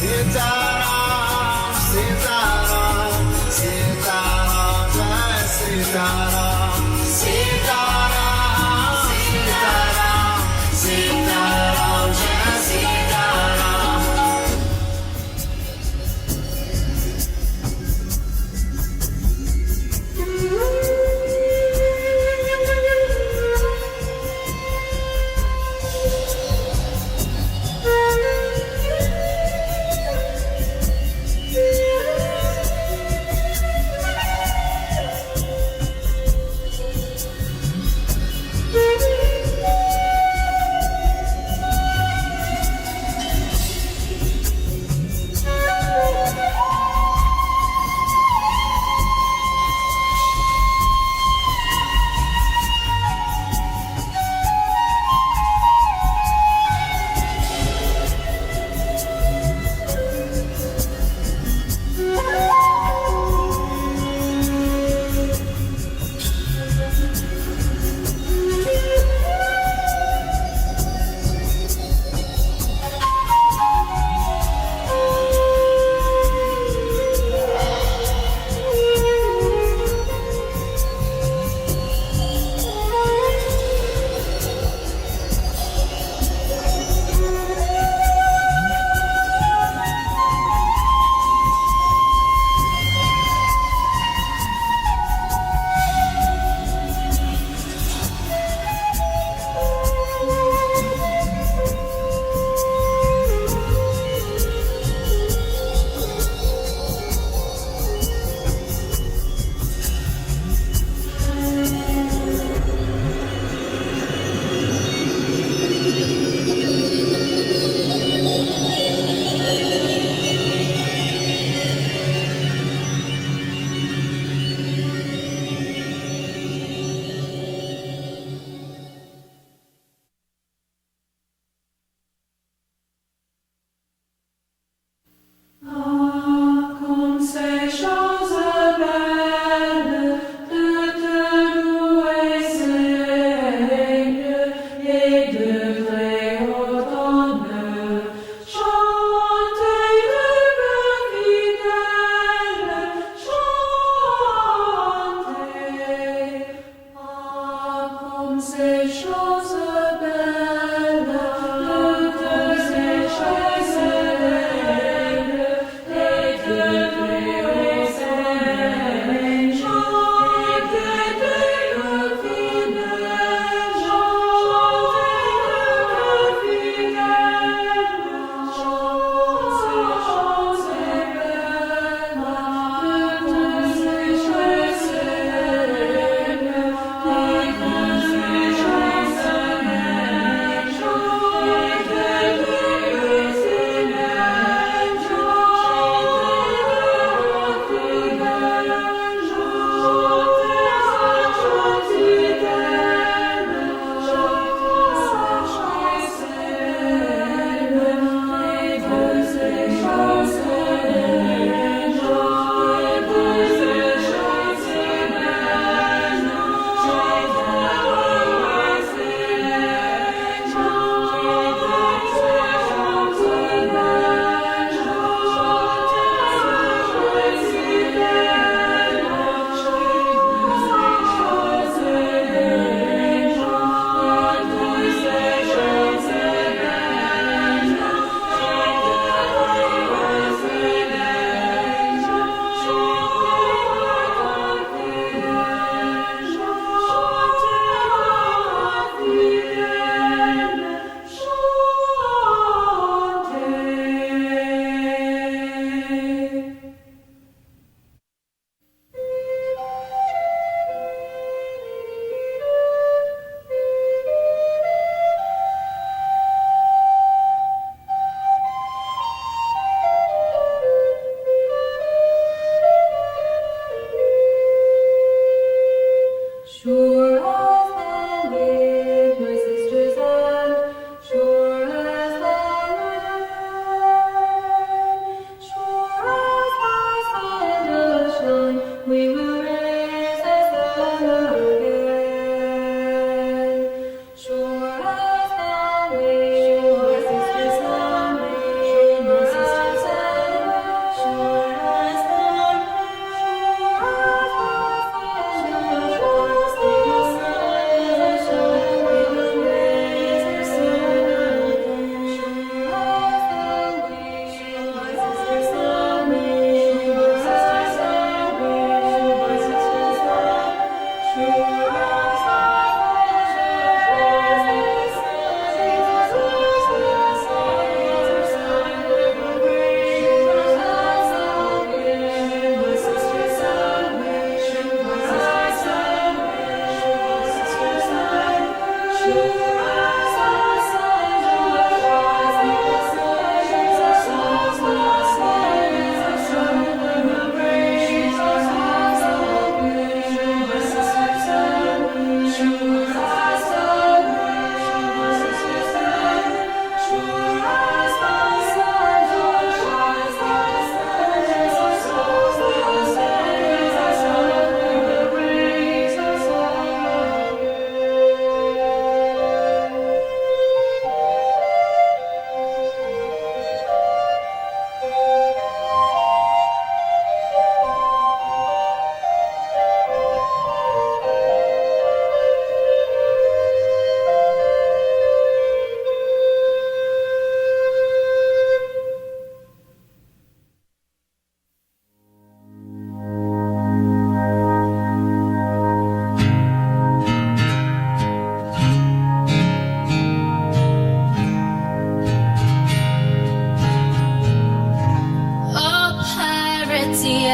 Sitaram, Sitaram, Sitaram, Jai Sitaram, Sitaram, Sitaram, Sitaram, Jai Sitaram.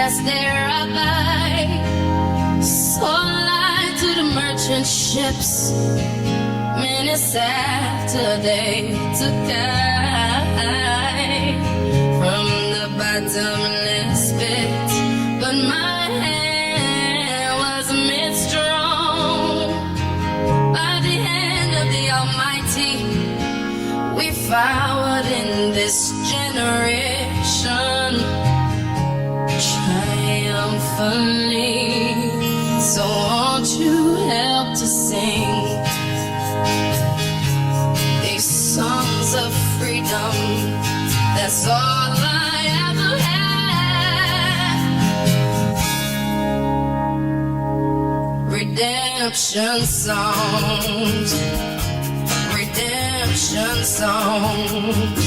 as they ride by. So light to the merchant ships, many Saturday to guide from the bottomless pit, but my hand was made strong by the hand of the Almighty. We forward in this generation triumphantly. So won't you help to sing these songs of freedom? That's all I ever had. Redemption songs, redemption songs.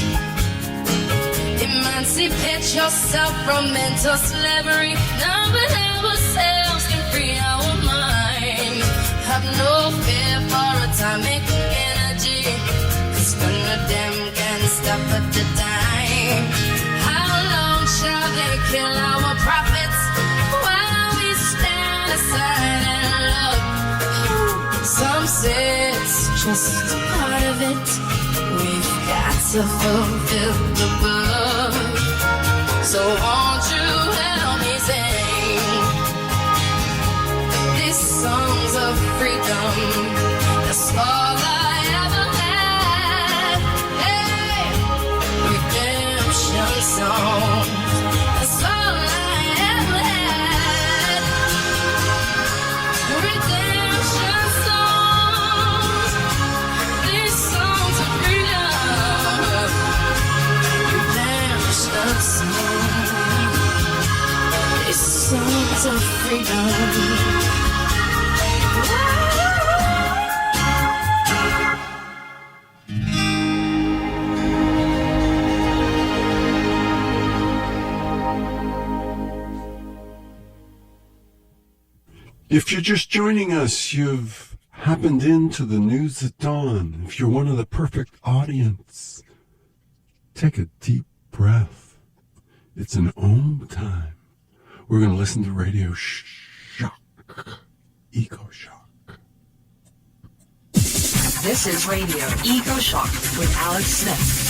Emancipate yourself from mental slavery. Now we have ourselves can free our mind. Have no fear for atomic energy, 'cause none of them can stop at the time. How long shall they kill our prophets while we stand aside and look? Some say it's just part of it. We've got to fulfill the book. So won't you help me sing these songs of freedom? That's all I ever had. Hey, redemption songs. That's all I ever had. Redemption songs. These songs of freedom. Redemption songs. These songs of freedom. If you're just joining us, you've happened into the news at dawn. If you're one of the perfect audience, take a deep breath. It's an Om time. We're going to listen to Radio Shock, Eco Shock. This is Radio Eco Shock with Alex Smith.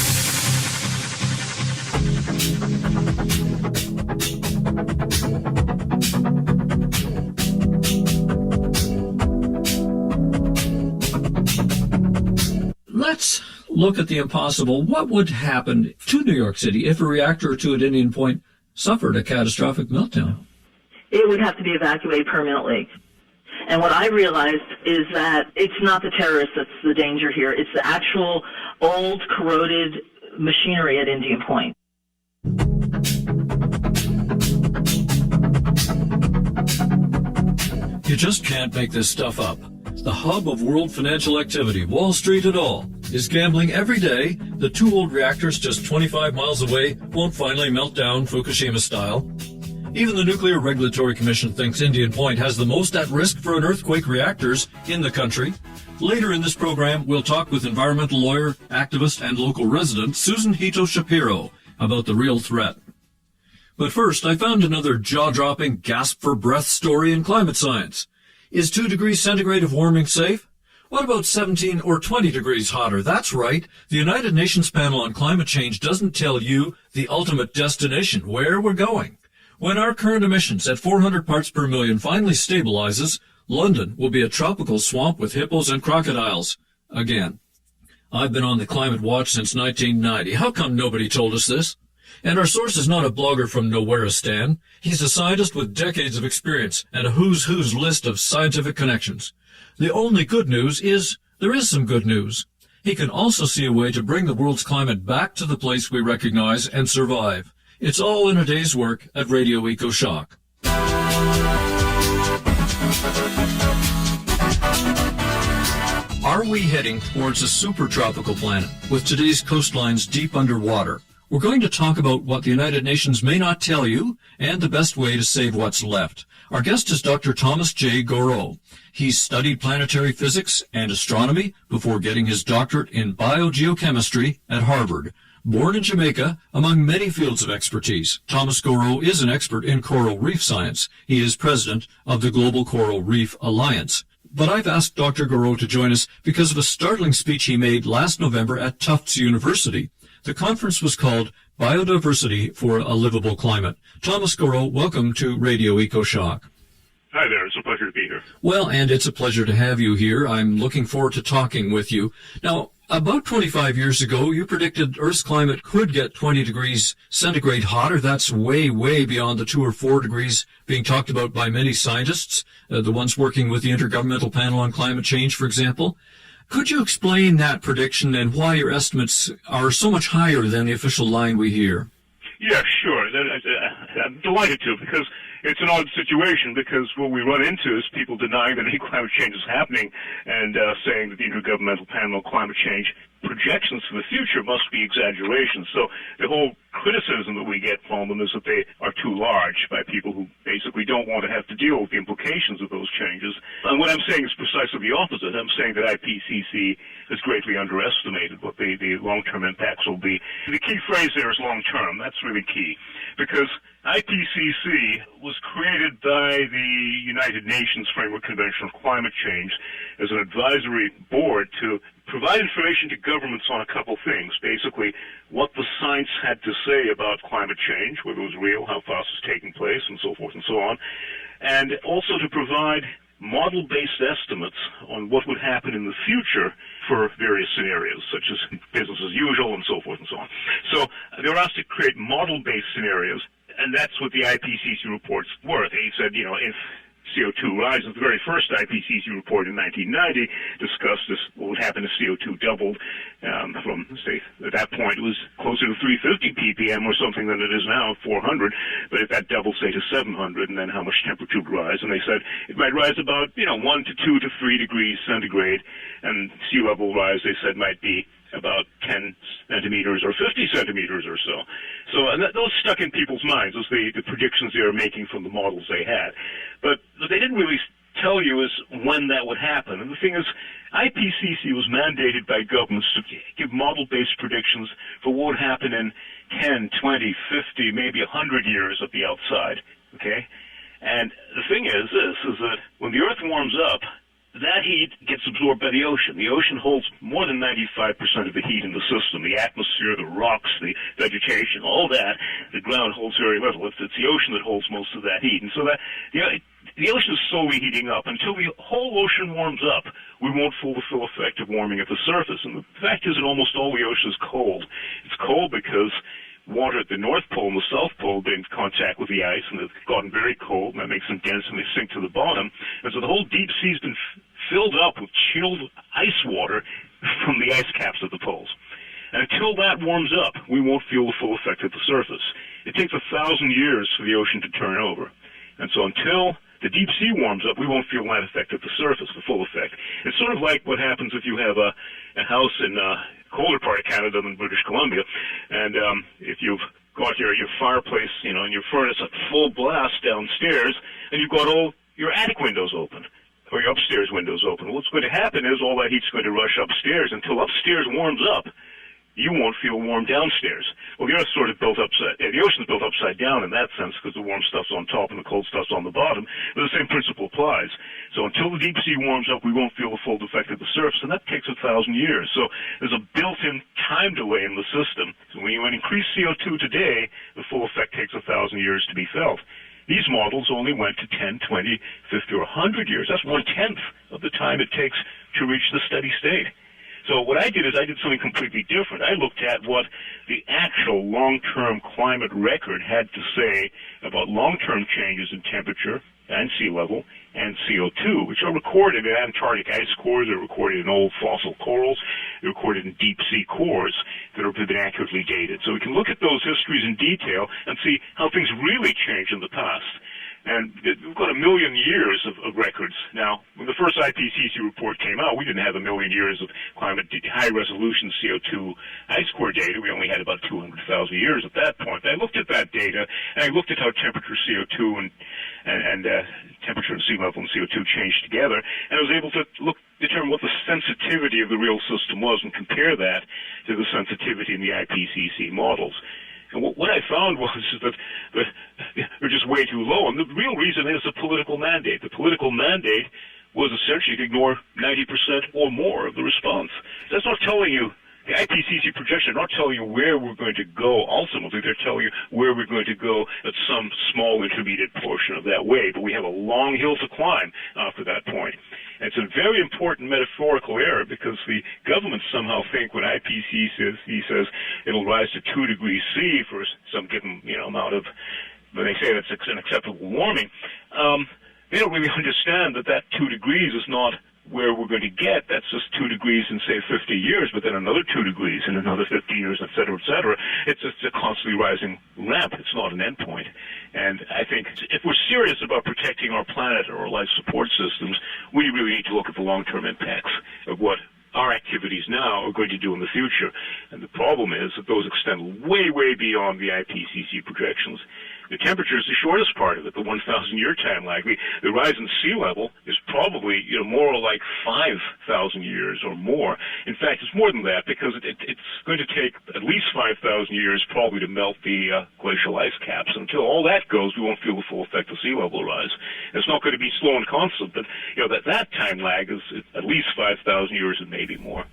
Let's look at the impossible. What would happen to New York City if a reactor or two at Indian Point suffered a catastrophic meltdown? It would have to be evacuated permanently. And what I realized is that it's not the terrorists that's the danger here. It's the actual old corroded machinery at Indian Point. You just can't make this stuff up. The hub of world financial activity, Wall Street and all, is gambling every day that two old reactors just 25 miles away won't finally melt down Fukushima style. Even the Nuclear Regulatory Commission thinks Indian Point has the most at risk for an earthquake reactors in the country. Later in this program, we'll talk with environmental lawyer, activist, and local resident Susan Hito Shapiro about the real threat. But first, I found another jaw-dropping, gasp-for-breath story in climate science. Is 2 degrees centigrade of warming safe? What about 17 or 20 degrees hotter? That's right. The United Nations Panel on Climate Change doesn't tell you the ultimate destination, where we're going. When our current emissions at 400 parts per million finally stabilizes, London will be a tropical swamp with hippos and crocodiles. Again. I've been on the climate watch since 1990. How come nobody told us this? And our source is not a blogger from Nowhereistan. He's a scientist with decades of experience and a who's list of scientific connections. The only good news is there is some good news. He can also see a way to bring the world's climate back to the place we recognize and survive. It's all in a day's work at Radio Eco Shock. Are we heading towards a supertropical planet with today's coastlines deep underwater? We're going to talk about what the United Nations may not tell you and the best way to save what's left. Our guest is Dr. Thomas J. Goreau. He's studied planetary physics and astronomy before getting his doctorate in biogeochemistry at Harvard. Born in Jamaica, among many fields of expertise, Thomas Goro is an expert in coral reef science. He is president of the Global Coral Reef Alliance. But I've asked Dr. Goro to join us because of a startling speech he made last November at Tufts University. The conference was called Biodiversity for a Livable Climate. Thomas Goro, welcome to Radio EcoShock. Hi there. It's a pleasure to be here. Well, and it's a pleasure to have you here. I'm looking forward to talking with you. Now, about 25 years ago, you predicted Earth's climate could get 20 degrees centigrade hotter. That's way, way beyond the 2 or 4 degrees being talked about by many scientists, the ones working with the Intergovernmental Panel on Climate Change, for example. Could you explain that prediction and why your estimates are so much higher than the official line we hear? Yeah, sure. I'm delighted to, because it's an odd situation, because what we run into is people denying that any climate change is happening and saying that the Intergovernmental Panel on Climate Change projections for the future must be exaggerations. So the whole criticism that we get from them is that they are too large by people who basically don't want to have to deal with the implications of those changes. And what I'm saying is precisely the opposite. I'm saying that IPCC has greatly underestimated what the long-term impacts will be. The key phrase there is long-term. That's really key, because IPCC was created by the United Nations Framework Convention on Climate Change as an advisory board to provide information to governments on a couple things. Basically, what the science had to say about climate change, whether it was real, how fast it's taking place, and so forth and so on, and also to provide model-based estimates on what would happen in the future for various scenarios, such as business as usual and so forth and so on. So they were asked to create model-based scenarios, and that's what the IPCC reports were. They said, if CO2 rises, the very first IPCC report in 1990 discussed this, what would happen if CO2 doubled from, say, at that point it was closer to 350 ppm or something than it is now, 400, but if that doubled, say, to 700, and then how much temperature would rise, and they said it might rise about, 1 to 2 to 3 degrees centigrade, and sea level rise, they said, might be about 10 centimeters or 50 centimeters or so. So and those stuck in people's minds as the predictions they were making from the models they had. But what they didn't really tell you is when that would happen. And the thing is, IPCC was mandated by governments to give model-based predictions for what would happen in 10, 20, 50, maybe 100 years at the outside. Okay? And the thing is that when the Earth warms up, that heat gets absorbed by the ocean. The ocean holds more than 95% of the heat in the system. The atmosphere, the rocks, the vegetation, all that. The ground holds very little. It's the ocean that holds most of that heat. And so that the ocean is slowly heating up. Until the whole ocean warms up, we won't feel the full effect of warming at the surface. And the fact is that almost all the ocean is cold. It's cold because water at the North Pole and the South Pole have been in contact with the ice, and they've gotten very cold, and that makes them dense, and they sink to the bottom. And so the whole deep sea has been filled up with chilled ice water from the ice caps at the poles. And until that warms up, we won't feel the full effect at the surface. It takes 1,000 years for the ocean to turn over. And so until the deep sea warms up, we won't feel that effect at the surface, the full effect. It's sort of like what happens if you have a house in colder part of Canada than British Columbia, and if you've got your fireplace, and your furnace at full blast downstairs, and you've got all your attic windows open, or your upstairs windows open. What's going to happen is all that heat's going to rush upstairs. Until upstairs warms up, you won't feel warm downstairs. Well, the Earth's sort of built the ocean's built upside down in that sense, because the warm stuff's on top and the cold stuff's on the bottom, but the same principle applies. So until the deep sea warms up, we won't feel the full effect at the surface, and that takes 1,000 years. So there's a built-in time delay in the system. So when you increase CO2 today, the full effect takes 1,000 years to be felt. These models only went to 10, 20, 50, or 100 years. That's 1/10 of the time it takes to reach the steady state. So what I did is I did something completely different. I looked at what the actual long-term climate record had to say about long-term changes in temperature and sea level and CO2, which are recorded in Antarctic ice cores, they're recorded in old fossil corals, they're recorded in deep-sea cores that have been accurately dated. So we can look at those histories in detail and see how things really changed in the past. And we've got 1 million years of records. Now, when the first IPCC report came out, we didn't have 1 million years of climate high-resolution CO2 ice core data. We only had about 200,000 years at that point. I looked at that data, and I looked at how temperature, CO2, and temperature and sea level and CO2 changed together, and I was able to look at determine what the sensitivity of the real system was and compare that to the sensitivity in the IPCC models. And what I found was that they're just way too low. And the real reason is a political mandate. The political mandate was essentially to ignore 90% or more of the response. That's not telling you, the IPCC projections are not telling you where we're going to go ultimately. They're telling you where we're going to go at some small intermediate portion of that way. But we have a long hill to climb after that point. And it's a very important metaphorical error because the governments somehow think when IPCC says it'll rise to 2 degrees C for some given amount of, when they say that's an acceptable warming, they don't really understand that 2 degrees is not where we're going to get. That's just 2 degrees in, say, 50 years, but then another 2 degrees in another 50 years, et cetera, et cetera. It's just a constantly rising ramp. It's not an end point. And I think if we're serious about protecting our planet or our life support systems, we really need to look at the long-term impacts of what our activities now are going to do in the future. And the problem is that those extend way, way beyond the IPCC projections. The temperature is the shortest part of it, the 1,000-year time lag. The rise in sea level is probably more like 5,000 years or more. In fact, it's more than that because it's going to take at least 5,000 years probably to melt the glacial ice caps. Until all that goes, we won't feel the full effect of sea level rise. It's not going to be slow and constant, but that time lag is at least 5,000 years and maybe more.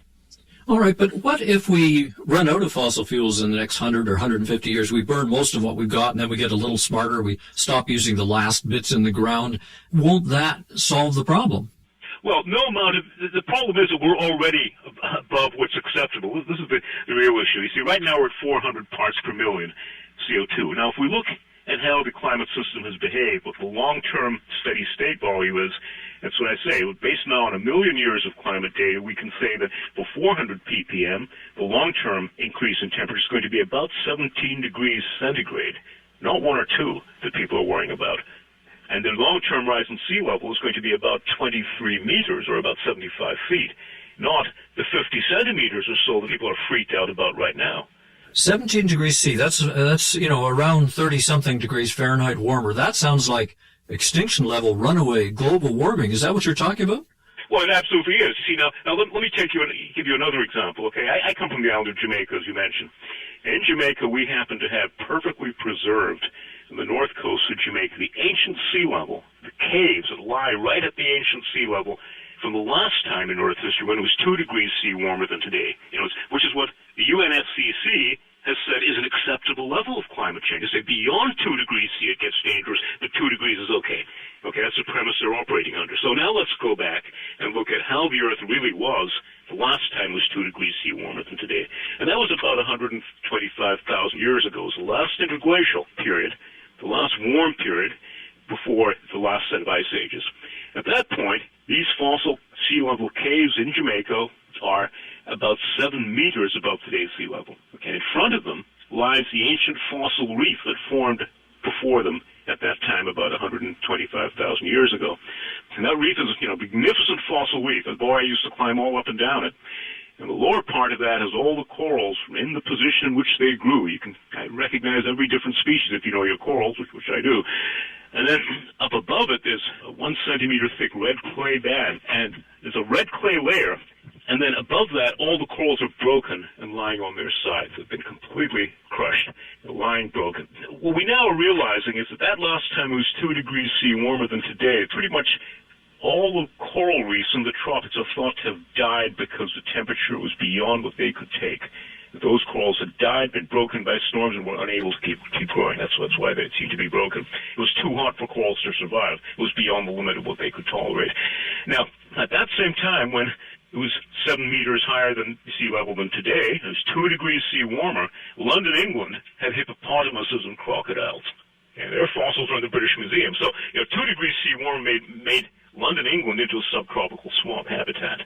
All right, but what if we run out of fossil fuels in the next 100 or 150 years? We burn most of what we've got, and then we get a little smarter. We stop using the last bits in the ground. Won't that solve the problem? Well, no amount of the problem is that we're already above what's acceptable. This is the real issue. You see, right now we're at 400 parts per million CO2. Now, if we look at how the climate system has behaved, what the long-term steady-state value is, that's what I say. Based now on 1 million years of climate data, we can say that for 400 ppm, the long-term increase in temperature is going to be about 17 degrees centigrade, not 1 or 2 that people are worrying about. And the long-term rise in sea level is going to be about 23 meters, or about 75 feet, not the 50 centimeters or so that people are freaked out about right now. 17 degrees C, that's around 30-something degrees Fahrenheit warmer. That sounds like extinction level, runaway, global warming. Is that what you're talking about? Well, it absolutely is. See, now let me give you another example, okay? I come from the island of Jamaica, as you mentioned. In Jamaica, we happen to have perfectly preserved, in the north coast of Jamaica, the ancient sea level, the caves that lie right at the ancient sea level from the last time in Earth history when it was 2 degrees C warmer than today, which is what the UNFCCC has said is an acceptable level of climate change. They say beyond 2 degrees C it gets dangerous, but 2 degrees is okay. Okay, that's the premise they're operating under. So now let's go back and look at how the Earth really was the last time it was 2 degrees C warmer than today. And that was about 125,000 years ago. It was the last interglacial period, the last warm period before the last set of ice ages. At that point, these fossil sea level caves in Jamaica are about 7 meters above today's sea level. Okay, in front of them lies the ancient fossil reef that formed before them at that time about 125,000 years ago. And that reef is a magnificent fossil reef. And boy, I used to climb all up and down it. And the lower part of that has all the corals in the position in which they grew. You can recognize every different species if you know your corals, which I do. And then up above it, there's a 1 centimeter thick red clay band, and there's a red clay layer. And then above that, all the corals are broken and lying on their sides. They've been completely crushed, lying broken. What we now are realizing is that last time it was 2 degrees C warmer than today, pretty much all the coral reefs in the tropics are thought to have died because the temperature was beyond what they could take. Those corals had died, been broken by storms, and were unable to keep growing. That's why they seem to be broken. It was too hot for corals to survive. It was beyond the limit of what they could tolerate. Now, at that same time, when it was 7 meters higher than sea level than today, it was 2 degrees C warmer, London, England, had hippopotamuses and crocodiles. And their fossils are in the British Museum. So, 2 degrees C warmer made London, England into a subtropical swamp habitat.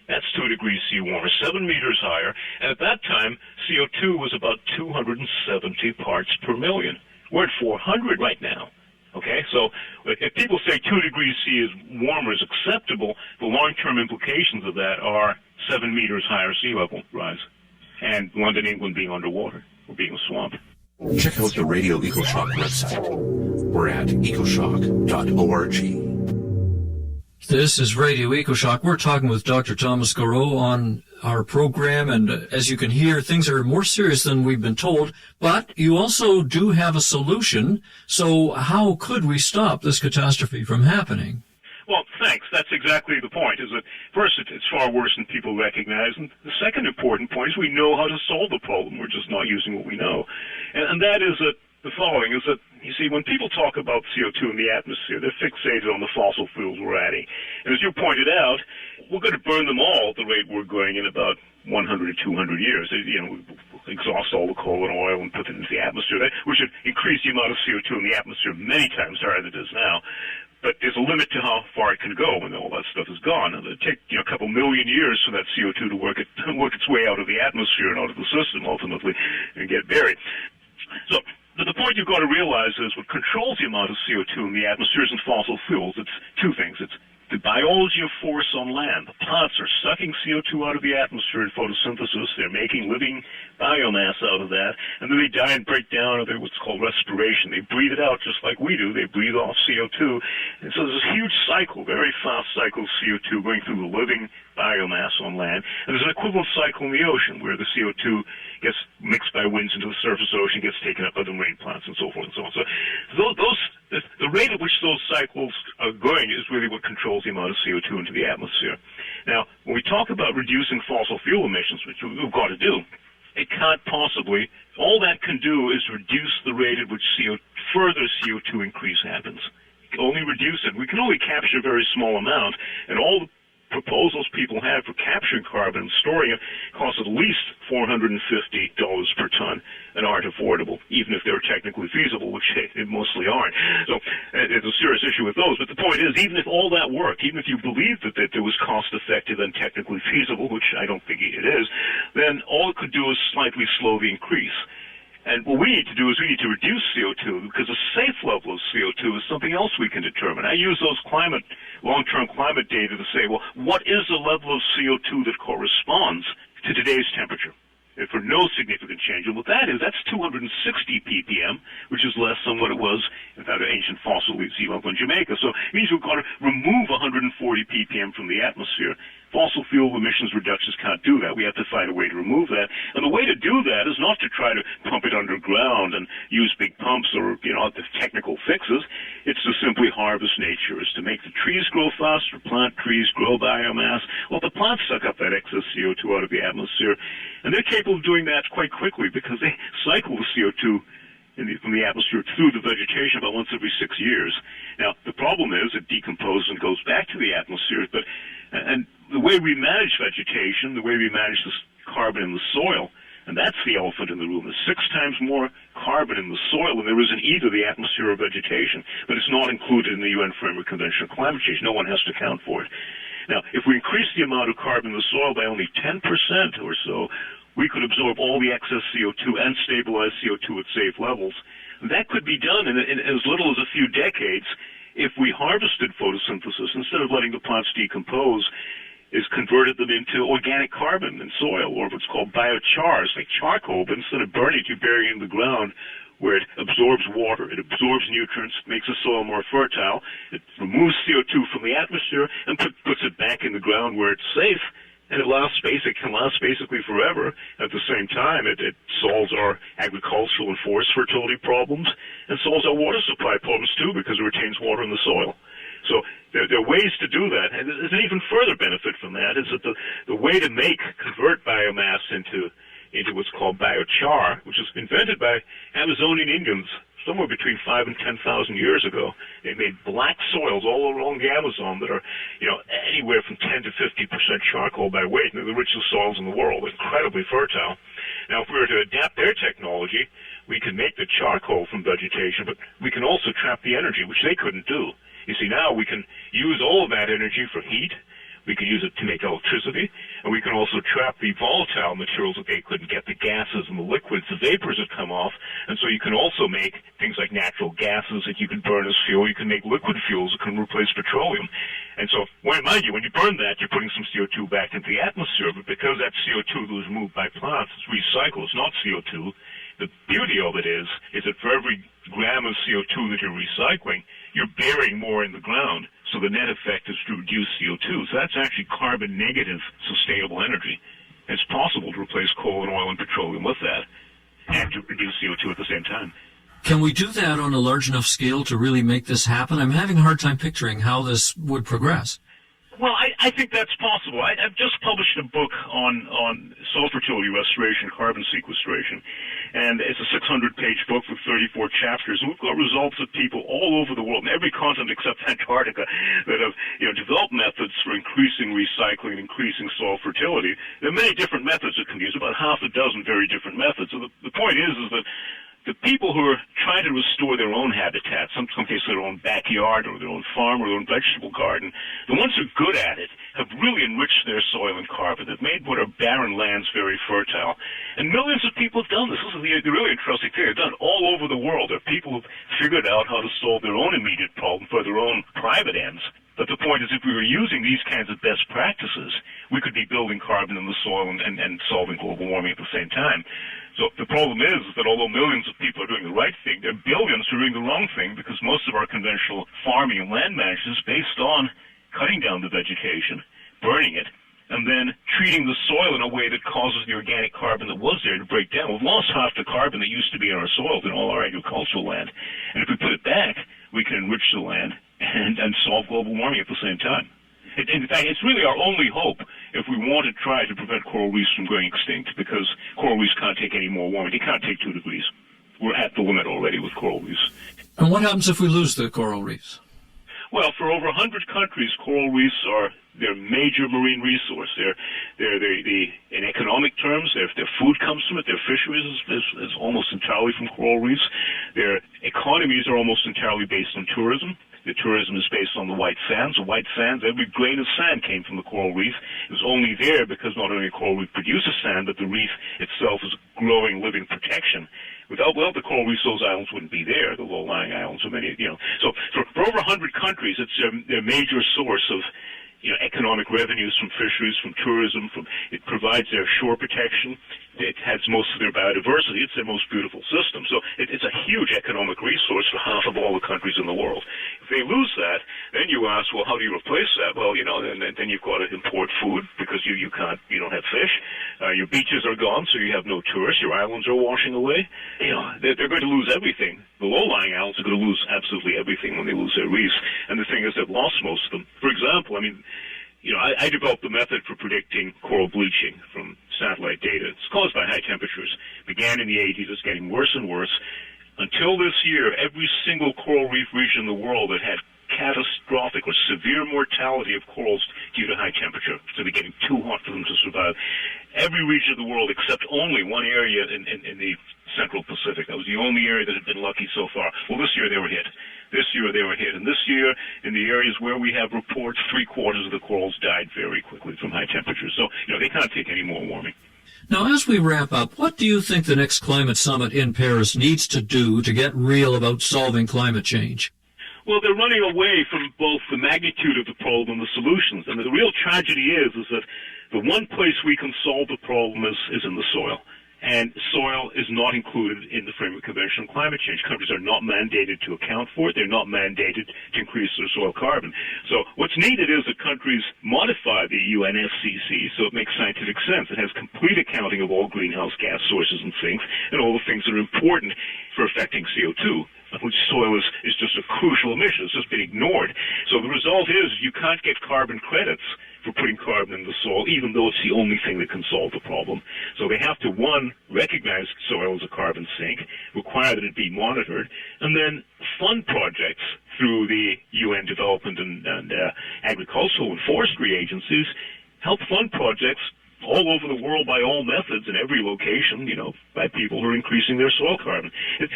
That's 2 degrees C warmer, 7 meters higher. And at that time, CO2 was about 270 parts per million. We're at 400 right now. Okay, so if people say 2 degrees C is warmer is acceptable, the long-term implications of that are 7 meters higher sea level rise, and London, England being underwater or being a swamp. Check out the Radio EcoShock website. We're at ecoshock.org. This is Radio EcoShock. We're talking with Dr. Thomas Garreau on our program, and as you can hear, things are more serious than we've been told, but you also do have a solution. So how could we stop this catastrophe from happening? Well, thanks. That's exactly the point, is that first, it's far worse than people recognize, and the second important point is we know how to solve the problem. We're just not using what we know. And that is that the following is that, you see, when people talk about CO2 in the atmosphere, they're fixated on the fossil fuels we're adding. And as you pointed out, we're going to burn them all at the rate we're going in about 100 to 200 years. You know, we'll exhaust all the coal and oil and put it into the atmosphere, which should increase the amount of CO2 in the atmosphere many times higher than it is now. But there's a limit to how far it can go when all that stuff is gone. It'll take a couple million years for that CO2 to work its way out of the atmosphere and out of the system ultimately and get buried. So the point you've got to realize is what controls the amount of CO2 in the atmosphere isn't fossil fuels. It's two things. It's the biology of force on land. The plants are sucking CO2 out of the atmosphere in photosynthesis. They're making living biomass out of that, and then they die and break down, or what's called respiration. They breathe it out just like we do. They breathe off CO2. And so there's this huge cycle, very fast cycle of CO2 going through the living biomass on land. And there's an equivalent cycle in the ocean where the CO2 gets mixed by winds into the surface ocean, gets taken up by the marine plants, and so forth and so on. So the rate at which those cycles are going is really what controls the amount of CO2 into the atmosphere. Now, when we talk about reducing fossil fuel emissions, which we've got to do, it can't possibly, all that can do is reduce the rate at which further CO2 increase happens. Only reduce it. We can only capture a very small amount, and all the proposals people have for capturing carbon and storing it cost at least $450 per ton and aren't affordable, even if they're technically feasible, which they mostly aren't. So it's a serious issue with those. But the point is, even if all that worked, even if you believed that it was cost-effective and technically feasible, which I don't think it is, then all it could do is slightly slow the increase. And what we need to do is we need to reduce CO2, because a safe level of CO2 is something else we can determine. I use those long-term climate data to say, well, what is the level of CO2 that corresponds to today's temperature? And for no significant change. And what that is, that's 260 ppm, which is less than what it was in that ancient fossil sea level in Jamaica. So it means we've got to remove 140 ppm from the atmosphere. Fossil fuel emissions reductions can't do that. We have to find a way to remove that. And the way to do that is not to try to pump it underground and use big pumps or, the technical fixes. It's to simply harvest nature, is to make the trees grow faster, plant trees, grow biomass. Well, the plants suck up that excess CO2 out of the atmosphere, and they're capable of doing that quite quickly because they cycle the CO2 from the atmosphere through the vegetation about once every 6 years. Now, the problem is it decomposes and goes back to the atmosphere, and the way we manage vegetation, the way we manage this carbon in the soil, and that's the elephant in the room. There's 6 times more carbon in the soil than there is in either the atmosphere or vegetation, but it's not included in the UN Framework Convention on Climate Change. No one has to account for it. Now, if we increase the amount of carbon in the soil by only 10% or so, we could absorb all the excess CO2 and stabilize CO2 at safe levels. That could be done in as little as a few decades if we harvested photosynthesis instead of letting the plants decompose, is converted them into organic carbon in soil, or what's called biochars, like charcoal, but instead of burning it, you bury it in the ground where it absorbs water, it absorbs nutrients, makes the soil more fertile, it removes CO2 from the atmosphere, and puts it back in the ground where it's safe, and it can last basically forever. At the same time, it solves our agricultural and forest fertility problems, and solves our water supply problems too, because it retains water in the soil. So there are ways to do that. And there's an even further benefit from that is that the way to convert biomass into what's called biochar, which was invented by Amazonian Indians somewhere between 5,000 and 10,000 years ago. They made black soils all along the Amazon that are, anywhere from 10 to 50% charcoal by weight. They're the richest soils in the world, incredibly fertile. Now, if we were to adapt their technology, we can make the charcoal from vegetation, but we can also trap the energy, which they couldn't do. You see, now we can use all of that energy for heat. We can use it to make electricity, and we can also trap the volatile materials that they couldn't get, the gases and the liquids, the vapors that come off. And so you can also make things like natural gases that you can burn as fuel. You can make liquid fuels that can replace petroleum. And so, mind you, when you burn that, you're putting some CO2 back into the atmosphere, but because that CO2 that was moved by plants is recycled, it's not CO2. The beauty of it is that for every gram of CO2 that you're recycling, you're burying more in the ground. So the net effect is to reduce CO2. So that's actually carbon negative sustainable energy. It's possible to replace coal and oil and petroleum with that and to reduce CO2 at the same time. Can we do that on a large enough scale to really make this happen? I'm having a hard time picturing how this would progress. Well, I think that's possible. I've just published a book on soil fertility restoration, carbon sequestration, and it's a 600-page book with 34 chapters. And we've got results of people all over the world, in every continent except Antarctica, that have developed methods for increasing recycling, increasing soil fertility. There are many different methods that can be used, about half a dozen very different methods. So the point is that the people who are trying to restore their own habitat, some cases their own backyard or their own farm or their own vegetable garden, the ones who are good at it have really enriched their soil and carbon. They've made what are barren lands very fertile. And millions of people have done this. This is the really interesting thing. They've done it all over the world. There are people who've figured out how to solve their own immediate problem for their own private ends. But the point is, if we were using these kinds of best practices, we could be building carbon in the soil and solving global warming at the same time. So the problem is that although millions of people are doing the right thing, there are billions who are doing the wrong thing, because most of our conventional farming and land management is based on cutting down the vegetation, burning it, and then treating the soil in a way that causes the organic carbon that was there to break down. We've lost half the carbon that used to be in our soils in all our agricultural land. And if we put it back, we can enrich the land and solve global warming at the same time. In fact, it's really our only hope if we want to try to prevent coral reefs from going extinct, because coral reefs can't take any more warming. They can't take 2 degrees. We're at the limit already with coral reefs. And what happens if we lose the coral reefs? Well, for over 100 countries, coral reefs are their major marine resource. They're in economic terms, their food comes from it. Their fisheries is almost entirely from coral reefs. Their economies are almost entirely based on tourism. The tourism is based on the white sands. The white sands, every grain of sand came from the coral reef. It was only there because not only coral reef produces sand, but the reef itself is growing, living protection. Without the coral reefs, those islands wouldn't be there. The low-lying islands are many, So for over 100 countries, it's their major source of economic revenues from fisheries, from tourism. It provides their shore protection. It has most of their biodiversity. It's their most beautiful system. So it's a huge economic resource for half of all the countries in the world. If they lose that, then you ask, well, how do you replace that? Well, then you've got to import food because you don't have fish. Your beaches are gone, so you have no tourists. Your islands are washing away. They're going to lose everything. The low-lying islands are going to lose absolutely everything when they lose their reefs. And the thing is, they've lost most of them. For example, I developed a method for predicting coral bleaching from satellite data. It's caused by high temperatures. Began in the 80s. It's getting worse and worse. Until this year, every single coral reef region in the world that had catastrophic or severe mortality of corals due to high temperature, so they're getting too hot for them to survive. Every region of the world except only one area in the Central Pacific. That was the only area that had been lucky so far. Well, this year they were hit. And this year, in the areas where we have reports, 3/4 of the corals died very quickly from high temperatures. So, they can't take any more warming. Now, as we wrap up, what do you think the next climate summit in Paris needs to do to get real about solving climate change? Well, they're running away from both the magnitude of the problem and the solutions. And the real tragedy is that the one place we can solve the problem is in the soil. And soil is not included in the framework convention on climate change. Countries are not mandated to account for it. They're not mandated to increase their soil carbon. So what's needed is that countries modify the UNFCCC so it makes scientific sense. It has complete accounting of all greenhouse gas sources and things, and all the things that are important for affecting CO2. Which soil is just a crucial emission. It's just been ignored. So the result is you can't get carbon credits for putting carbon in the soil, even though it's the only thing that can solve the problem. So they have to, one, recognize soil as a carbon sink, require that it be monitored, and then fund projects through the UN development and agricultural and forestry agencies, help fund projects all over the world by all methods in every location, by people who are increasing their soil carbon.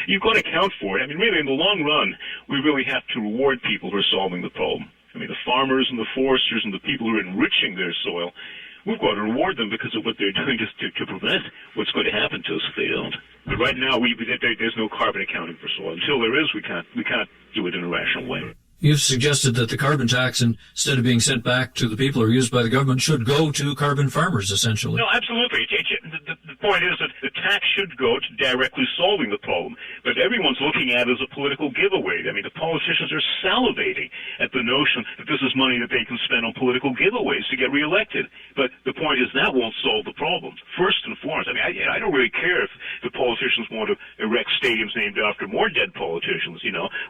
You've got to account for it. Really, in the long run, we really have to reward people who are solving the problem. The farmers and the foresters and the people who are enriching their soil, we've got to reward them because of what they're doing to prevent what's going to happen to us if they don't. But right now, there's no carbon accounting for soil. Until there is, we can't do it in a rational way. You've suggested that the carbon tax, instead of being sent back to the people or used by the government, should go to carbon farmers, essentially. No, absolutely. The point is that tax should go to directly solving the problem. But everyone's looking at it as a political giveaway. I mean, the politicians are salivating at the notion that this is money that they can spend on political giveaways to get reelected. But the point is that won't solve the problem. First and foremost, I mean, I don't really care if the politicians want to erect stadiums named after more dead politicians,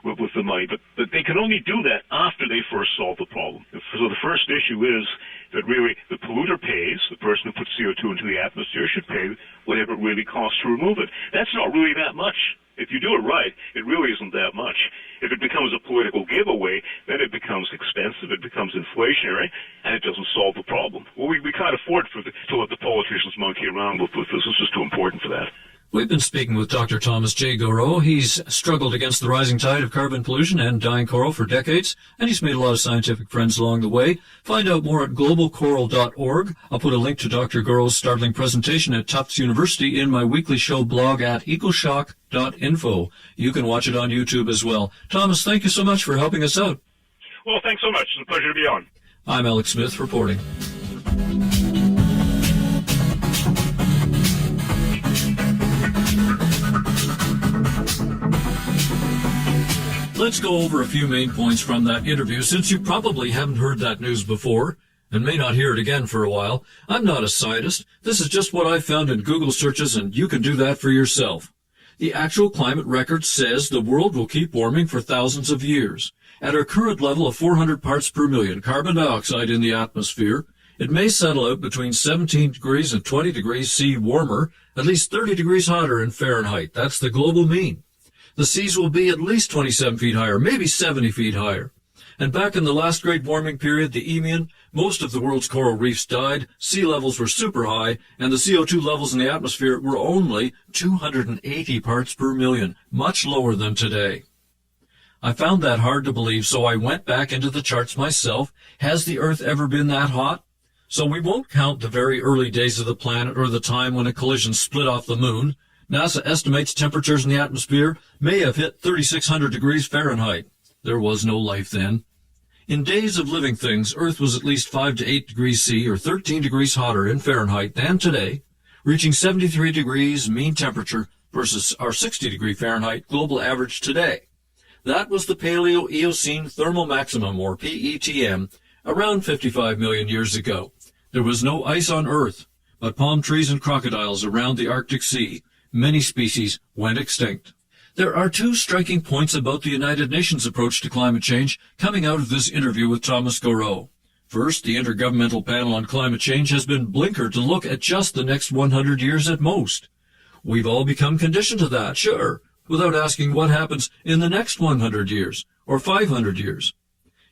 with the money. But they can only do that after they first solve the problem. So the first issue is that really the polluter pays, the person who puts CO2 into the atmosphere should pay whatever it really costs to remove it. That's not really that much. If you do it right, it really isn't that much. If it becomes a political giveaway, then it becomes expensive, it becomes inflationary, and it doesn't solve the problem. Well, we can't afford to let the politicians monkey around with this. It's just too important for that. We've been speaking with Dr. Thomas J. Goreau. He's struggled against the rising tide of carbon pollution and dying coral for decades, and he's made a lot of scientific friends along the way. Find out more at globalcoral.org. I'll put a link to Dr. Goreau's startling presentation at Tufts University in my weekly show blog at ecoshock.info. You can watch it on YouTube as well. Thomas, thank you so much for helping us out. Well, thanks so much. It's a pleasure to be on. I'm Alex Smith reporting. Let's go over a few main points from that interview, since you probably haven't heard that news before and may not hear it again for a while. I'm not a scientist. This is just what I found in Google searches, and you can do that for yourself. The actual climate record says the world will keep warming for thousands of years. At our current level of 400 parts per million carbon dioxide in the atmosphere, it may settle out between 17 degrees and 20 degrees C warmer, at least 30 degrees hotter in Fahrenheit. That's the global mean. The seas will be at least 27 feet higher, maybe 70 feet higher. And back in the last great warming period, the Eemian, most of the world's coral reefs died, sea levels were super high, and the CO2 levels in the atmosphere were only 280 parts per million, much lower than today. I found that hard to believe, so I went back into the charts myself. Has the Earth ever been that hot? So we won't count the very early days of the planet or the time when a collision split off the moon. NASA estimates temperatures in the atmosphere may have hit 3,600 degrees Fahrenheit. There was no life then. In days of living things, Earth was at least 5 to 8 degrees C or 13 degrees hotter in Fahrenheit than today, reaching 73 degrees mean temperature versus our 60 degree Fahrenheit global average today. That was the Paleo-Eocene thermal maximum, or PETM, around 55 million years ago. There was no ice on Earth, but palm trees and crocodiles around the Arctic Sea. Many species went extinct. There are two striking points about the United Nations approach to climate change coming out of this interview with Thomas Goreau. First, the Intergovernmental Panel on Climate Change has been blinkered to look at just the next 100 years at most. We've all become conditioned to that, sure, without asking what happens in the next 100 years or 500 years.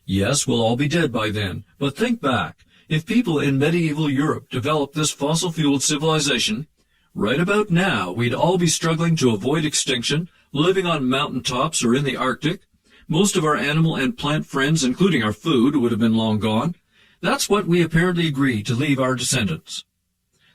Yes, we'll all be dead by then, but think back. If people in medieval Europe developed this fossil-fueled civilization, right about now, we'd all be struggling to avoid extinction, living on mountaintops or in the Arctic. Most of our animal and plant friends, including our food, would have been long gone. That's what we apparently agreed to leave our descendants.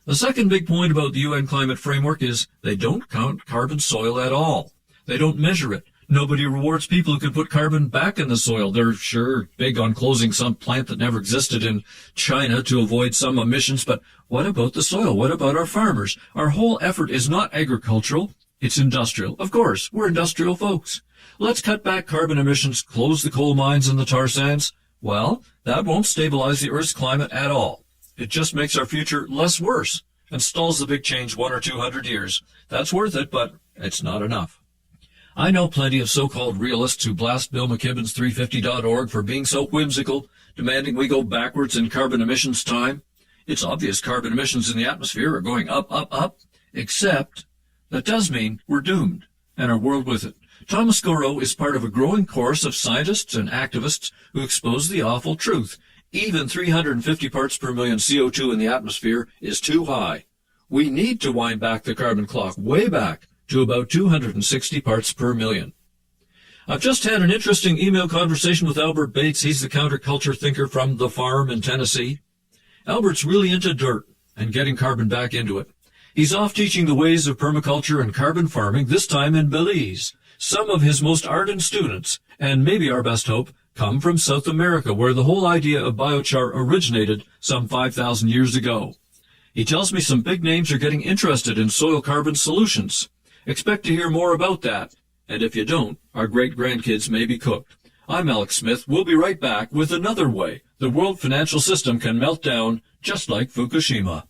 The second big point about the UN climate framework is they don't count carbon soil at all. They don't measure it. Nobody rewards people who can put carbon back in the soil. They're sure big on closing some plant that never existed in China to avoid some emissions, but what about the soil? What about our farmers? Our whole effort is not agricultural, it's industrial. Of course, we're industrial folks. Let's cut back carbon emissions, close the coal mines and the tar sands. Well, that won't stabilize the Earth's climate at all. It just makes our future less worse and stalls the big change 100 or 200 years. That's worth it, but it's not enough. I know plenty of so-called realists who blast Bill McKibben's 350.org for being so whimsical, demanding we go backwards in carbon emissions time. It's obvious carbon emissions in the atmosphere are going up, up, up, except that does mean we're doomed, and our world with it. Thomas Goreau is part of a growing chorus of scientists and activists who expose the awful truth. Even 350 parts per million CO2 in the atmosphere is too high. We need to wind back the carbon clock way back to about 260 parts per million. I've just had an interesting email conversation with Albert Bates. He's the counterculture thinker from The Farm in Tennessee. Albert's really into dirt and getting carbon back into it. He's off teaching the ways of permaculture and carbon farming, this time in Belize. Some of his most ardent students, and maybe our best hope, come from South America, where the whole idea of biochar originated some 5,000 years ago. He tells me some big names are getting interested in soil carbon solutions. Expect to hear more about that. And if you don't, our great-grandkids may be cooked. I'm Alex Smith. We'll be right back with another way the world financial system can melt down just like Fukushima.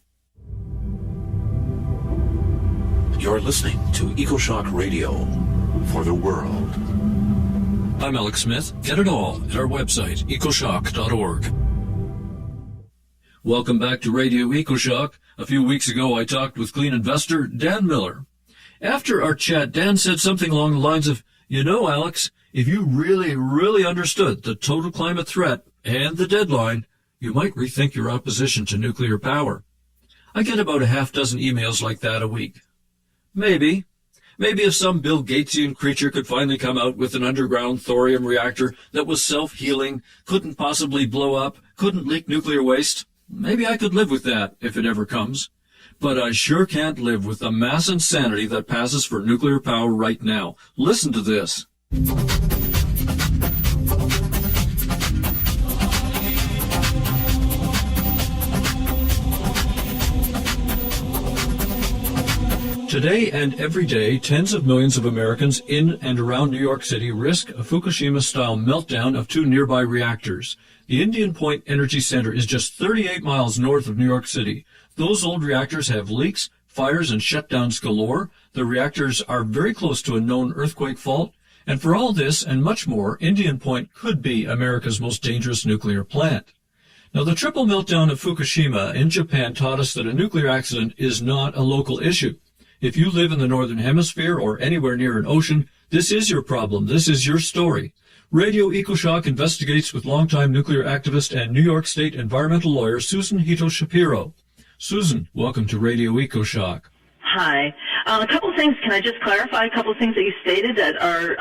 You're listening to EcoShock Radio for the world. I'm Alex Smith. Get it all at our website, ecoshock.org. Welcome back to Radio EcoShock. A few weeks ago, I talked with clean investor Dan Miller. After our chat, Dan said something along the lines of, you know, Alex, if you really understood the total climate threat and the deadline, you might rethink your opposition to nuclear power. I get about a half dozen emails like that a week. Maybe if some Bill Gatesian creature could finally come out with an underground thorium reactor that was self-healing, couldn't possibly blow up, couldn't leak nuclear waste, maybe I could live with that if it ever comes. But I sure can't live with the mass insanity that passes for nuclear power right now. Listen to this. Today and every day, tens of millions of Americans in and around New York City risk a Fukushima-style meltdown of two nearby reactors. The Indian Point Energy Center is just 38 miles north of New York City. Those old reactors have leaks, fires, and shutdowns galore. The reactors are very close to a known earthquake fault. And for all this and much more, Indian Point could be America's most dangerous nuclear plant. Now, the triple meltdown of Fukushima in Japan taught us that a nuclear accident is not a local issue. If you live in the Northern Hemisphere or anywhere near an ocean, this is your problem. This is your story. Radio EcoShock investigates with longtime nuclear activist and New York State environmental lawyer Susan Hito Shapiro. Susan, welcome to Radio EcoShock. Hi. A couple things. Can I just clarify a couple things that you stated that are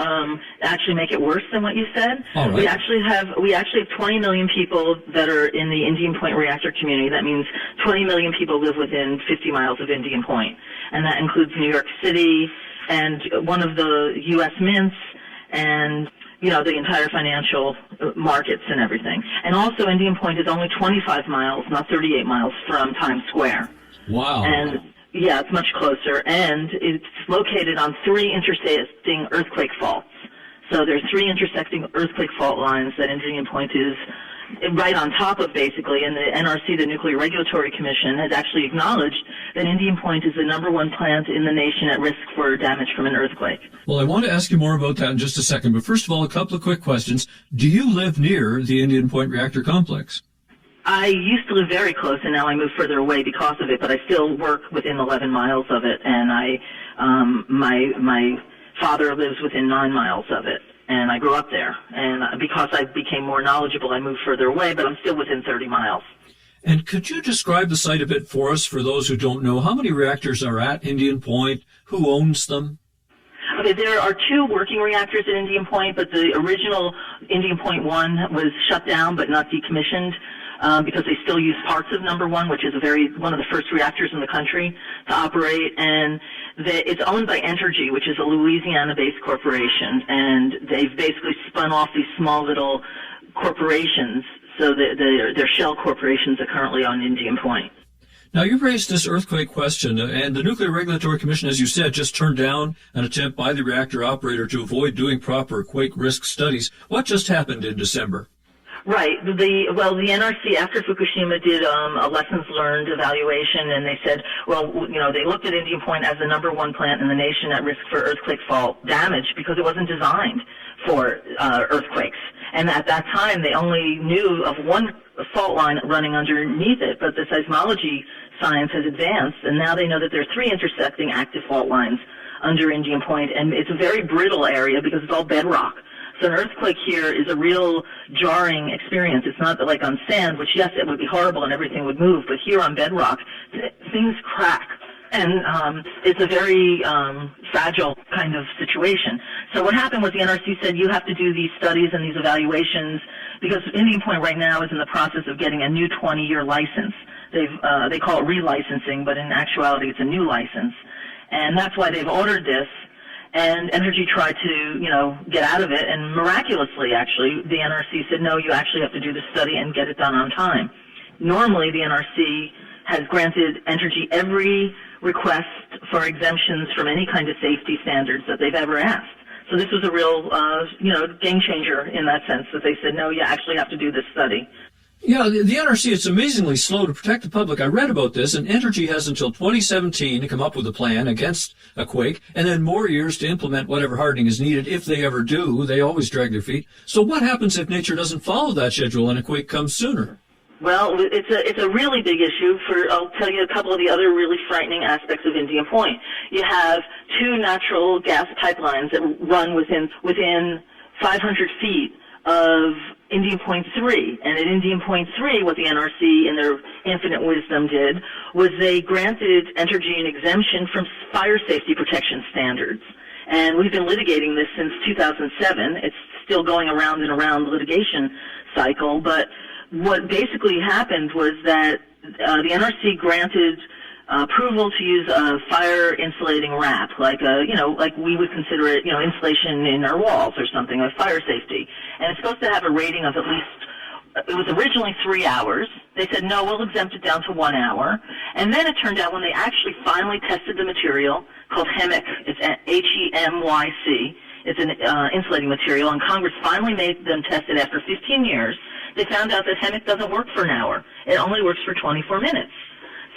actually make it worse than what you said? All right. We actually have 20 million people that are in the Indian Point reactor community. That means 20 million people live within 50 miles of Indian Point, and that includes New York City and one of the U.S. mints and the entire financial markets and everything. And also Indian Point is only 25 miles, not 38 miles from Times Square. Wow. And yeah, it's much closer, and it's located on three intersecting earthquake faults. So there's three intersecting earthquake fault lines that Indian Point is right on top of, basically, and the NRC, the Nuclear Regulatory Commission, has actually acknowledged that Indian Point is the number one plant in the nation at risk for damage from an earthquake. Well, I want to ask you more about that in just a second, but first of all, a couple of quick questions. Do you live near the Indian Point reactor complex? I used to live very close, and now I moved further away because of it, but I still work within 11 miles of it, and my father lives within 9 miles of it, and I grew up there. And because I became more knowledgeable, I moved further away, but I'm still within 30 miles. And could you describe the site a bit for us, for those who don't know? How many reactors are at Indian Point? Who owns them? Okay, there are two working reactors at Indian Point, but the original Indian Point 1 was shut down but not decommissioned. Because they still use parts of number one, which is one of the first reactors in the country to operate, and it's owned by Entergy, which is a Louisiana-based corporation, and they've basically spun off these small little corporations, so they're shell corporations that currently own Indian Point. Now, you raised this earthquake question, and the Nuclear Regulatory Commission, as you said, just turned down an attempt by the reactor operator to avoid doing proper quake risk studies. What just happened in December? Right. The NRC, after Fukushima, did a lessons learned evaluation, and they said, they looked at Indian Point as the number one plant in the nation at risk for earthquake fault damage because it wasn't designed for earthquakes. And at that time, they only knew of one fault line running underneath it, but the seismology science has advanced, and now they know that there are three intersecting active fault lines under Indian Point, and it's a very brittle area because it's all bedrock. So an earthquake here is a real jarring experience. It's not like on sand, which, yes, it would be horrible and everything would move, but here on bedrock, things crack. And it's a very fragile kind of situation. So what happened was the NRC said, you have to do these studies and these evaluations, because Indian Point right now is in the process of getting a new 20-year license. They call it relicensing, but in actuality it's a new license. And that's why they've ordered this. And Entergy tried to, get out of it, and miraculously, actually, the NRC said, no, you actually have to do the study and get it done on time. Normally, the NRC has granted Entergy every request for exemptions from any kind of safety standards that they've ever asked. So this was a real, game changer in that sense, that they said, no, you actually have to do this study. Yeah, the NRC, it's amazingly slow to protect the public. I read about this, and Entergy has until 2017 to come up with a plan against a quake, and then more years to implement whatever hardening is needed. If they ever do, they always drag their feet. So what happens if nature doesn't follow that schedule and a quake comes sooner? Well, it's a really big issue. I'll tell you a couple of the other really frightening aspects of Indian Point. You have two natural gas pipelines that run within 500 feet of Indian Point 3. And at Indian Point 3, what the NRC, in their infinite wisdom, did was they granted Entergy an exemption from fire safety protection standards. And we've been litigating this since 2007. It's still going around and around the litigation cycle. But what basically happened was that the NRC granted approval to use a fire insulating wrap, like we would consider it, insulation in our walls or something, like fire safety. And it's supposed to have a rating of at least, it was originally 3 hours. They said, no, we'll exempt it down to 1 hour. And then it turned out when they actually finally tested the material, called HEMYC, it's HEMYC, it's an insulating material, and Congress finally made them test it after 15 years, they found out that HEMYC doesn't work for an hour. It only works for 24 minutes.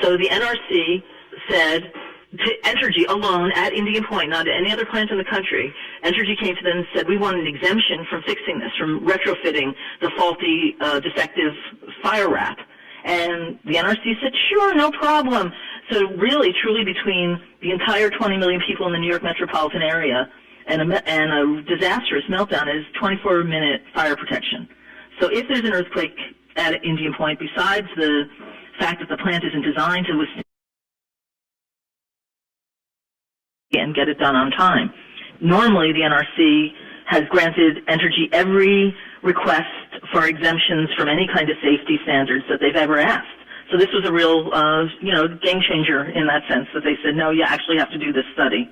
So the NRC said to Entergy alone at Indian Point, not at any other plant in the country, Entergy came to them and said, we want an exemption from fixing this, from retrofitting the faulty, defective fire wrap. And the NRC said, sure, no problem. So really, truly, between the entire 20 million people in the New York metropolitan area and a disastrous meltdown is 24-minute fire protection. So if there's an earthquake at Indian Point, besides the fact that the plant isn't designed to withstand and get it done on time, normally the NRC has granted Entergy every request for exemptions from any kind of safety standards that they've ever asked. So this was a real, game changer in that sense, that they said, no, you actually have to do this study.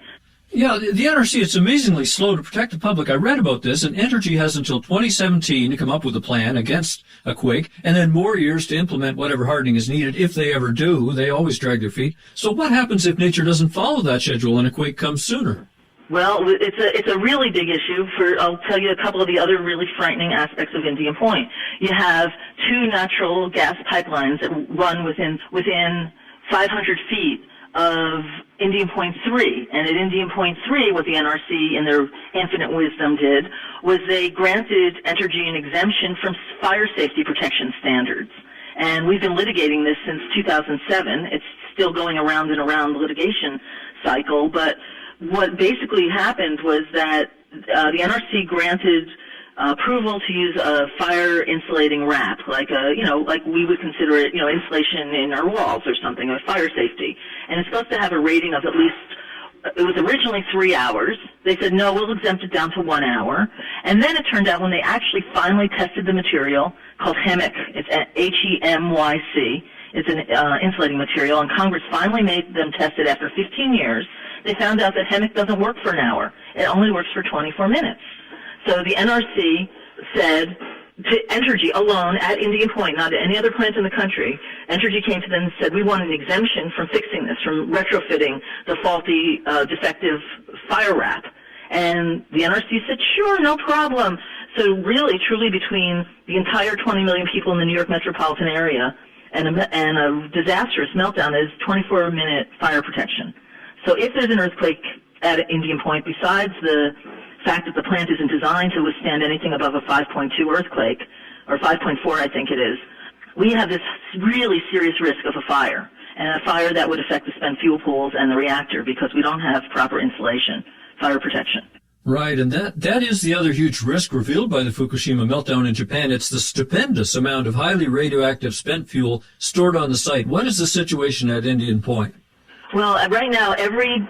Yeah, the NRC, it's amazingly slow to protect the public. I read about this, and Entergy has until 2017 to come up with a plan against a quake, and then more years to implement whatever hardening is needed. If they ever do, they always drag their feet. So what happens if nature doesn't follow that schedule and a quake comes sooner? Well, it's a really big issue. I'll tell you a couple of the other really frightening aspects of Indian Point. You have two natural gas pipelines that run within 500 feet of Indian Point 3. And at Indian Point 3, what the NRC, in their infinite wisdom, did was they granted Entergy an exemption from fire safety protection standards. And we've been litigating this since 2007. It's still going around and around the litigation cycle. But what basically happened was that the NRC granted approval to use a fire insulating wrap, like we would consider it, insulation in our walls or something, like fire safety. And it's supposed to have a rating of at least, it was originally 3 hours. They said, no, we'll exempt it down to 1 hour. And then it turned out when they actually finally tested the material, called HEMYC, it's HEMYC, it's an insulating material, and Congress finally made them test it after 15 years, they found out that HEMYC doesn't work for an hour. It only works for 24 minutes. So the NRC said to Entergy alone at Indian Point, not at any other plant in the country, Entergy came to them and said, we want an exemption from fixing this, from retrofitting the faulty, defective fire wrap. And the NRC said, sure, no problem. So really, truly, between the entire 20 million people in the New York metropolitan area and a disastrous meltdown is 24-minute fire protection. So if there's an earthquake at Indian Point, besides the fact that the plant isn't designed to withstand anything above a 5.2 earthquake, or 5.4 I think it is, we have this really serious risk of a fire, and a fire that would affect the spent fuel pools and the reactor because we don't have proper insulation, fire protection. Right, and that is the other huge risk revealed by the Fukushima meltdown in Japan. It's the stupendous amount of highly radioactive spent fuel stored on the site. What is the situation at Indian Point? Well, right now, every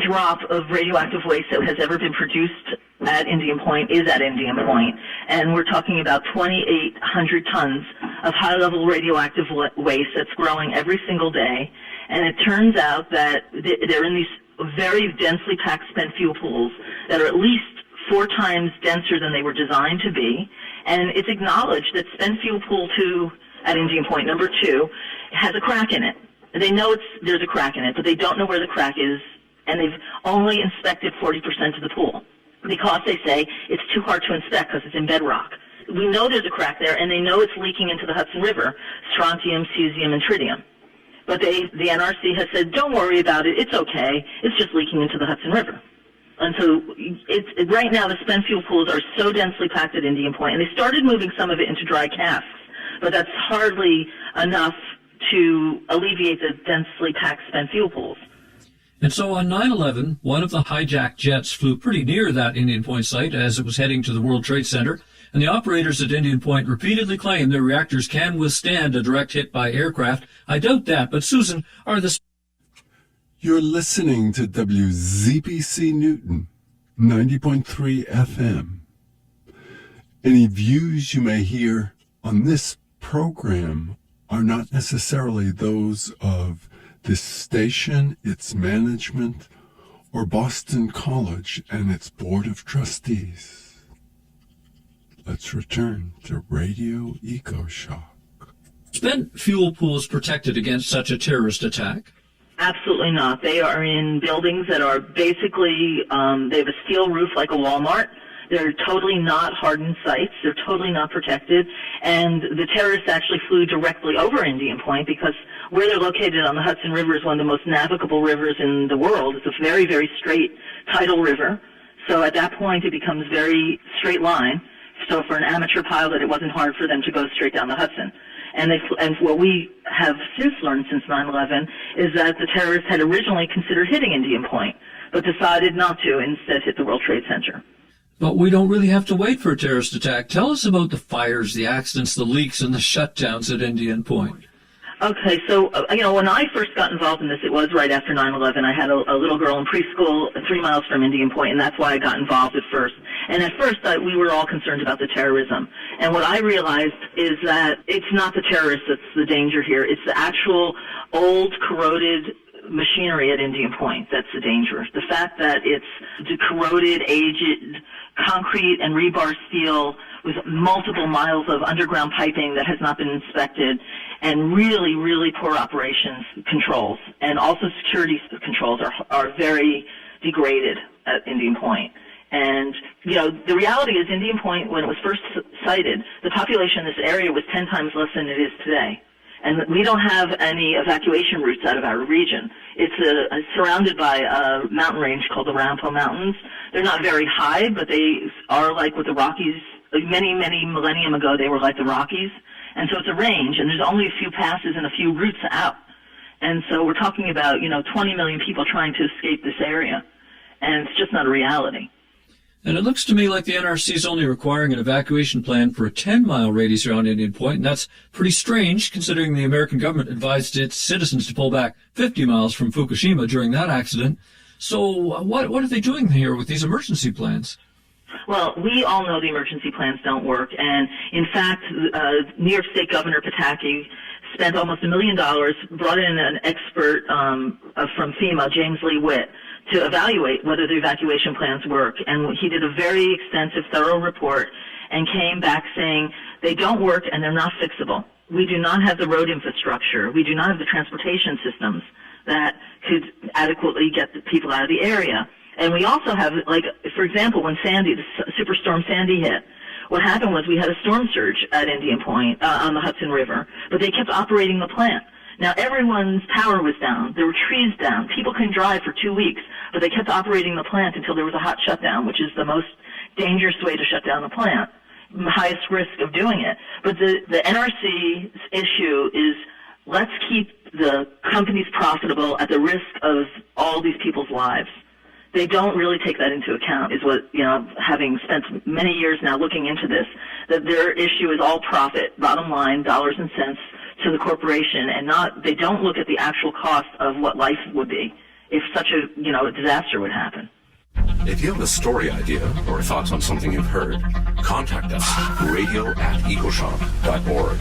drop of radioactive waste that has ever been produced at Indian Point is at Indian Point. And we're talking about 2,800 tons of high-level radioactive waste that's growing every single day. And it turns out that they're in these very densely packed spent fuel pools that are at least 4 times denser than they were designed to be. And it's acknowledged that spent fuel pool 2 at Indian Point, number 2, has a crack in it. They know there's a crack in it, but they don't know where the crack is, and they've only inspected 40% of the pool because they say it's too hard to inspect because it's in bedrock. We know there's a crack there, and they know it's leaking into the Hudson River, strontium, cesium, and tritium. But the NRC has said, don't worry about it, it's okay, it's just leaking into the Hudson River. And so right now the spent fuel pools are so densely packed at Indian Point, and they started moving some of it into dry casks, but that's hardly enough to alleviate the densely packed spent fuel pools. And so on 9/11, one of the hijacked jets flew pretty near that Indian Point site as it was heading to the World Trade Center, and the operators at Indian Point repeatedly claim their reactors can withstand a direct hit by aircraft. I doubt that, but Susan, are the... You're listening to WZBC Newton, 90.3 FM. Any views you may hear on this program are not necessarily those of this station, its management, or Boston College and its Board of Trustees. Let's return to Radio EcoShock. Spent fuel pools protected against such a terrorist attack? Absolutely not. They are in buildings that are basically, they have a steel roof like a Walmart. They're totally not hardened sites. They're totally not protected. And the terrorists actually flew directly over Indian Point because where they're located on the Hudson River is one of the most navigable rivers in the world. It's a very, very straight tidal river. So at that point, it becomes very straight line. So for an amateur pilot, it wasn't hard for them to go straight down the Hudson. And what we have since learned since 9/11 is that the terrorists had originally considered hitting Indian Point, but decided not to, instead hit the World Trade Center. But we don't really have to wait for a terrorist attack. Tell us about the fires, the accidents, the leaks, and the shutdowns at Indian Point. Okay, so, when I first got involved in this, it was right after 9/11. I had a little girl in preschool 3 miles from Indian Point, and that's why I got involved at first. And at first, we were all concerned about the terrorism. And what I realized is that it's not the terrorists that's the danger here. It's the actual old, corroded machinery at Indian Point that's the danger. The fact that it's the corroded, aged concrete and rebar steel with multiple miles of underground piping that has not been inspected, and really, really poor operations controls. And also security controls are very degraded at Indian Point. And, the reality is Indian Point, when it was first sited, the population in this area was 10 times less than it is today. And we don't have any evacuation routes out of our region. It's surrounded by a mountain range called the Rampo Mountains. They're not very high, but they are like what the Rockies, many, many millennium ago, they were like the Rockies. And so it's a range, and there's only a few passes and a few routes out. And so we're talking about, 20 million people trying to escape this area. And it's just not a reality. And it looks to me like the NRC is only requiring an evacuation plan for a 10-mile radius around Indian Point, and that's pretty strange considering the American government advised its citizens to pull back 50 miles from Fukushima during that accident. So what are they doing here with these emergency plans? Well, we all know the emergency plans don't work, and in fact, New York State Governor Pataki spent almost $1 million, brought in an expert from FEMA, James Lee Witt, to evaluate whether the evacuation plans work. And he did a very extensive, thorough report and came back saying they don't work and they're not fixable. We do not have the road infrastructure. We do not have the transportation systems that could adequately get the people out of the area. And we also have, for example, when Sandy, the Superstorm Sandy hit, what happened was we had a storm surge at Indian Point on the Hudson River, but they kept operating the plant. Now, everyone's power was down. There were trees down. People couldn't drive for 2 weeks, but they kept operating the plant until there was a hot shutdown, which is the most dangerous way to shut down the plant, the highest risk of doing it. But the NRC's issue is let's keep the companies profitable at the risk of all these people's lives. They don't really take that into account, is what, having spent many years now looking into this, that their issue is all profit, bottom line, dollars and cents to the corporation, and they don't look at the actual cost of what life would be if such a disaster would happen. If you have a story idea or thoughts on something you've heard, contact us, radio@ecoshock.org.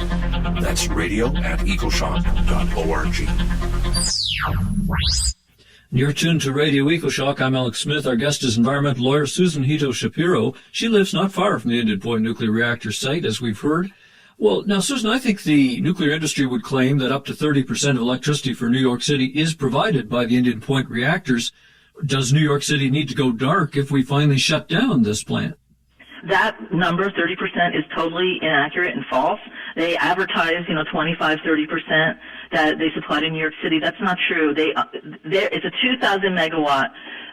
That's radio@ecoshock.org. You're tuned to Radio EcoShock. I'm Alex Smith. Our guest is environmental lawyer Susan Hito Shapiro. She lives not far from the Indian Point nuclear reactor site, as we've heard. Well, now, Susan, I think the nuclear industry would claim that up to 30% of electricity for New York City is provided by the Indian Point reactors. Does New York City need to go dark if we finally shut down this plant? That number, 30%, is totally inaccurate and false. They advertise, 25, 30% that they supply to New York City. That's not true. It's a 2,000 megawatt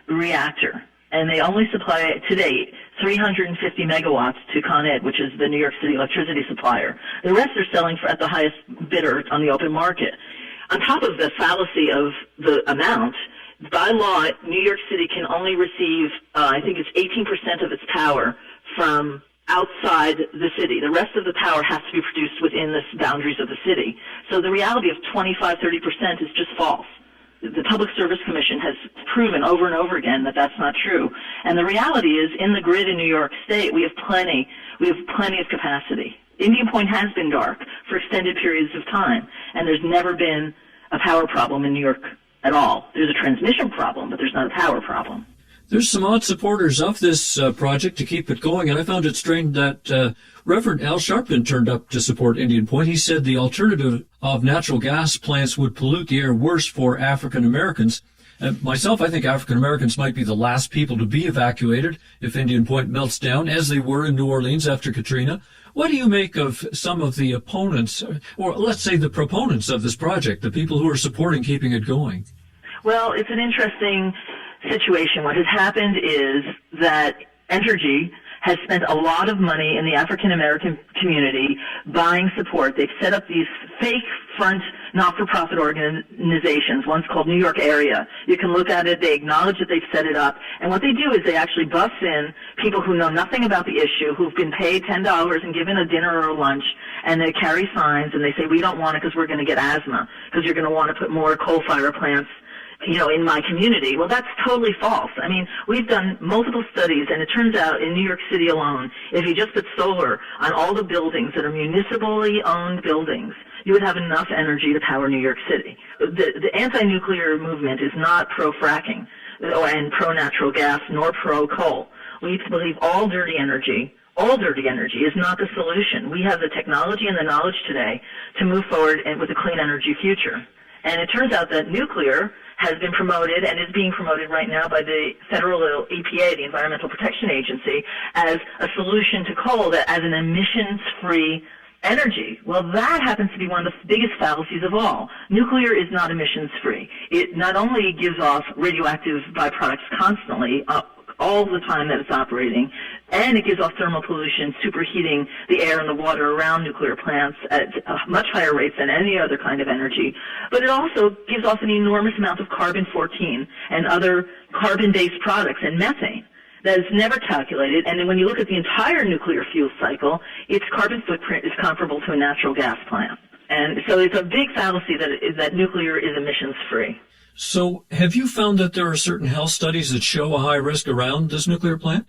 reactor, and they only supply to date 350 megawatts to Con Ed, which is the New York City electricity supplier. The rest are selling at the highest bidder on the open market. On top of the fallacy of the amount, by law, New York City can only receive, I think it's 18% of its power from outside the city. The rest of the power has to be produced within the boundaries of the city. So the reality of 25, 30% is just false. The Public Service Commission has proven over and over again that that's not true. And the reality is, in the grid in New York State, we have plenty of capacity. Indian Point has been dark for extended periods of time, and there's never been a power problem in New York at all. There's a transmission problem, but there's not a power problem. There's some odd supporters of this project to keep it going, and I found it strange that Reverend Al Sharpton turned up to support Indian Point. He said the alternative of natural gas plants would pollute the air worse for African Americans. Myself, I think African Americans might be the last people to be evacuated if Indian Point melts down, as they were in New Orleans after Katrina. What do you make of some of the opponents, or let's say the proponents of this project, the people who are supporting keeping it going? Well, it's an interesting situation. What has happened is that Entergy has spent a lot of money in the African American community buying support. They've set up these fake front not-for-profit organizations. One's called New York Area. You can look at it. They acknowledge that they've set it up. And what they do is they actually bus in people who know nothing about the issue, who've been paid $10 and given a dinner or a lunch, and they carry signs and they say, we don't want it because we're going to get asthma, because you're going to want to put more coal-fired plants in my community. Well, that's totally false. I mean, we've done multiple studies, and it turns out in New York City alone, if you just put solar on all the buildings that are municipally owned buildings, you would have enough energy to power New York City. The anti-nuclear movement is not pro-fracking and pro-natural gas nor pro-coal. We believe all dirty energy is not the solution. We have the technology and the knowledge today to move forward with a clean energy future. And it turns out that nuclear has been promoted and is being promoted right now by the federal EPA, the Environmental Protection Agency, as a solution to coal, as an emissions-free energy. Well, that happens to be one of the biggest fallacies of all. Nuclear is not emissions-free. It not only gives off radioactive byproducts constantly, all the time that it's operating, and it gives off thermal pollution, superheating the air and the water around nuclear plants at much higher rates than any other kind of energy. But it also gives off an enormous amount of carbon-14 and other carbon-based products and methane that is never calculated. And then when you look at the entire nuclear fuel cycle, its carbon footprint is comparable to a natural gas plant. And so it's a big fallacy that nuclear is emissions-free. So have you found that there are certain health studies that show a high risk around this nuclear plant?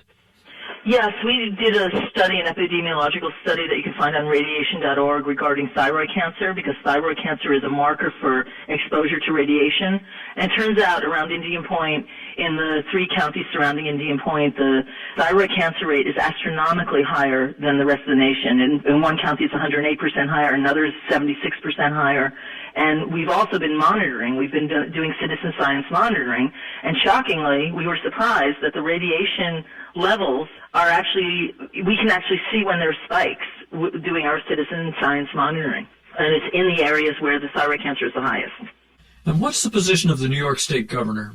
Yes, we did a study, an epidemiological study that you can find on radiation.org regarding thyroid cancer, because thyroid cancer is a marker for exposure to radiation. And it turns out around Indian Point, in the 3 counties surrounding Indian Point, the thyroid cancer rate is astronomically higher than the rest of the nation. In one county it's 108% higher, another is 76% higher. And we've also been monitoring. We've been doing citizen science monitoring. And shockingly, we were surprised that the radiation levels are actually, we can actually see when there's spikes doing our citizen science monitoring. And it's in the areas where the thyroid cancer is the highest. And what's the position of the New York State governor?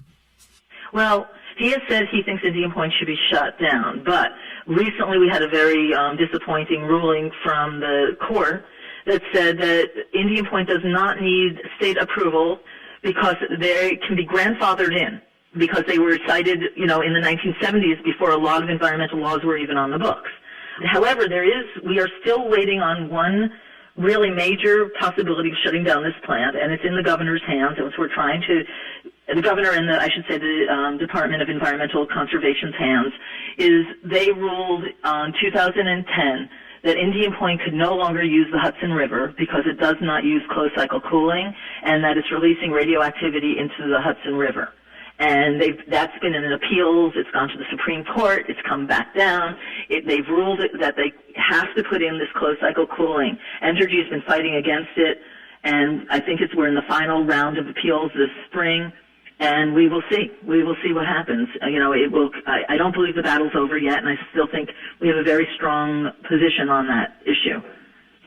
Well, he has said he thinks Indian Point should be shut down. But recently we had a very disappointing ruling from the court that said that Indian Point does not need state approval because they can be grandfathered in, because they were cited, in the 1970s before a lot of environmental laws were even on the books. However, we are still waiting on one really major possibility of shutting down this plant, and it's in the governor's hands, and we're trying to, the governor and the Department of Environmental Conservation's hands, is they ruled on 2010 that Indian Point could no longer use the Hudson River because it does not use closed cycle cooling, and that it's releasing radioactivity into the Hudson River. And that's been in appeals. It's gone to the Supreme Court. It's come back down. They've ruled that they have to put in this closed cycle cooling. Entergy has been fighting against it, and I think we're in the final round of appeals this spring, and we will see. We will see what happens. I don't believe the battle's over yet, and I still think we have a very strong position on that issue.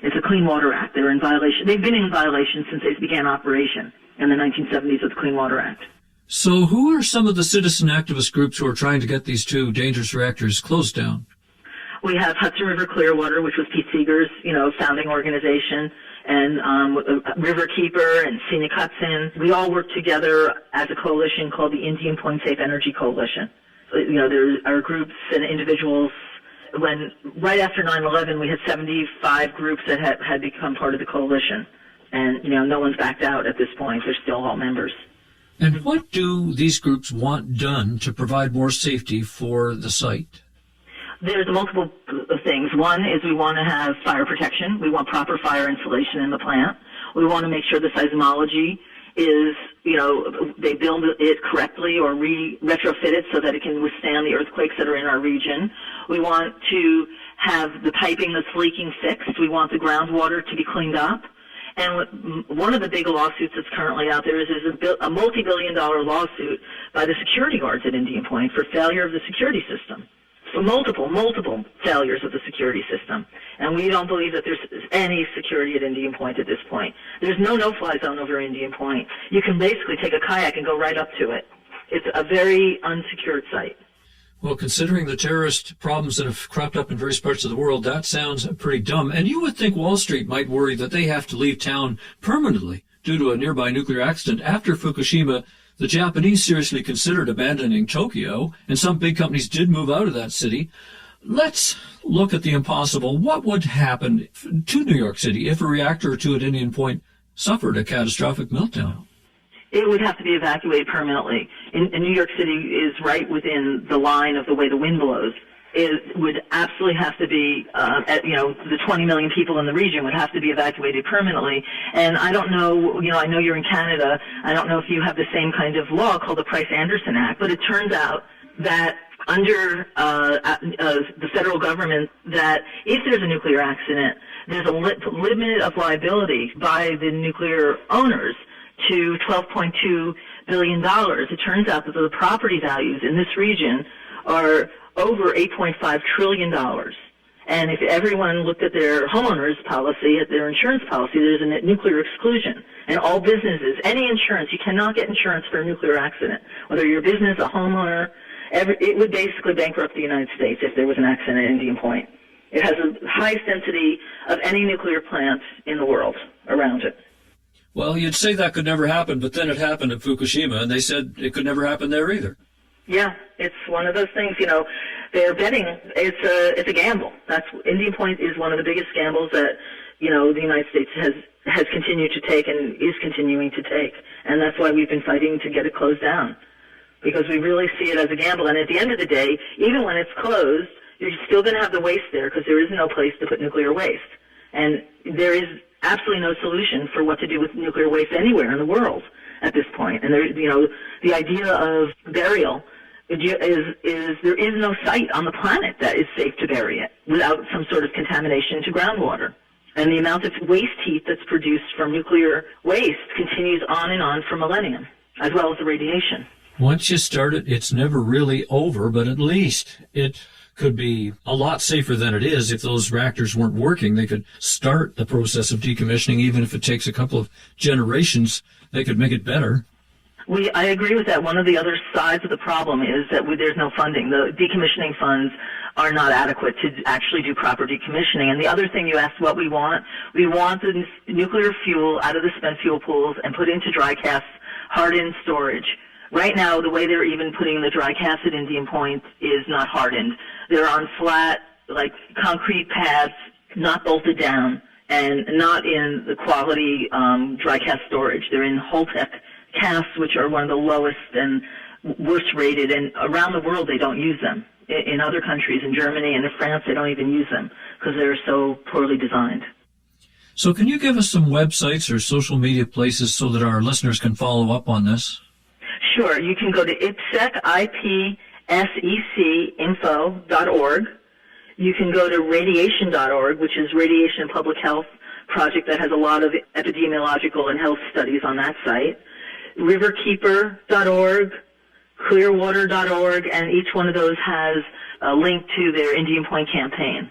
It's a Clean Water Act. They're in violation. They've been in violation since they began operation in the 1970s with the Clean Water Act. So who are some of the citizen activist groups who are trying to get these two dangerous reactors closed down? We have Hudson River Clearwater, which was Pete Seeger's, founding organization, and Riverkeeper and Scenic Hudson. We all work together as a coalition called the Indian Point Safe Energy Coalition. There are groups and individuals. Right after 9/11, we had 75 groups that had become part of the coalition. And, no one's backed out at this point. They're still all members. And what do these groups want done to provide more safety for the site? There's multiple things. One is we want to have fire protection. We want proper fire insulation in the plant. We want to make sure the seismology is, they build it correctly or retrofit it so that it can withstand the earthquakes that are in our region. We want to have the piping that's leaking fixed. We want the groundwater to be cleaned up. And one of the big lawsuits that's currently out there is a multi-billion-dollar lawsuit by the security guards at Indian Point for failure of the security system. So multiple failures of the security system. And we don't believe that there's any security at Indian Point at this point. There's no no-fly zone over Indian Point. You can basically take a kayak and go right up to it. It's a very unsecured site. Well, considering the terrorist problems that have cropped up in various parts of the world, that sounds pretty dumb. And you would think Wall Street might worry that they have to leave town permanently due to a nearby nuclear accident. After Fukushima, the Japanese seriously considered abandoning Tokyo, and some big companies did move out of that city. Let's look at the impossible. What would happen to New York City if a reactor or two at Indian Point suffered a catastrophic meltdown? It would have to be evacuated permanently. And New York City is right within the line of the way the wind blows. It would absolutely have to be, the 20 million people in the region would have to be evacuated permanently. And I don't know, I know you're in Canada. I don't know if you have the same kind of law called the Price-Anderson Act, but it turns out that under the federal government, that if there's a nuclear accident, there's a limit of liability by the nuclear owners to $12.2 billion. It turns out that the property values in this region are over $8.5 trillion. And if everyone looked at their homeowner's policy, at their insurance policy, there's a nuclear exclusion. And all businesses, any insurance, you cannot get insurance for a nuclear accident. Whether you're a business, a homeowner, it would basically bankrupt the United States if there was an accident at Indian Point. It has the highest density of any nuclear plant in the world around it. Well, you'd say that could never happen, but then it happened at Fukushima, and they said it could never happen there either. Yeah, it's one of those things, they're betting. It's a gamble. Indian Point is one of the biggest gambles that, the United States has continued to take and is continuing to take. And that's why we've been fighting to get it closed down. Because we really see it as a gamble. And at the end of the day, even when it's closed, you're still going to have the waste there because there is no place to put nuclear waste. And there is absolutely no solution for what to do with nuclear waste anywhere in the world at this point. And the idea of burial is there is no site on the planet that is safe to bury it without some sort of contamination to groundwater. And the amount of waste heat that's produced from nuclear waste continues on and on for millennia, as well as the radiation. Once you start it, it's never really over, but at least it could be a lot safer than it is. If those reactors weren't working, they could start the process of decommissioning. Even if it takes a couple of generations, they could make it better. I agree with that. One of the other sides of the problem is that there's no funding. The decommissioning funds are not adequate to actually do proper decommissioning. And the other thing you asked what we want the nuclear fuel out of the spent fuel pools and put into dry casts, hardened storage. Right now, the way they're even putting the dry casts at Indian Point is not hardened. They're on flat, concrete pads, not bolted down, and not in the quality dry cast storage. They're in Holtec casts, which are one of the lowest and worst rated, and around the world they don't use them. In other countries, in Germany and in France, they don't even use them because they're so poorly designed. So can you give us some websites or social media places so that our listeners can follow up on this? Sure. You can go to ipsecinfo.org. You can go to radiation.org, which is Radiation and Public Health project that has a lot of epidemiological and health studies on that site. Riverkeeper.org, Clearwater.org, and each one of those has a link to their Indian Point campaign.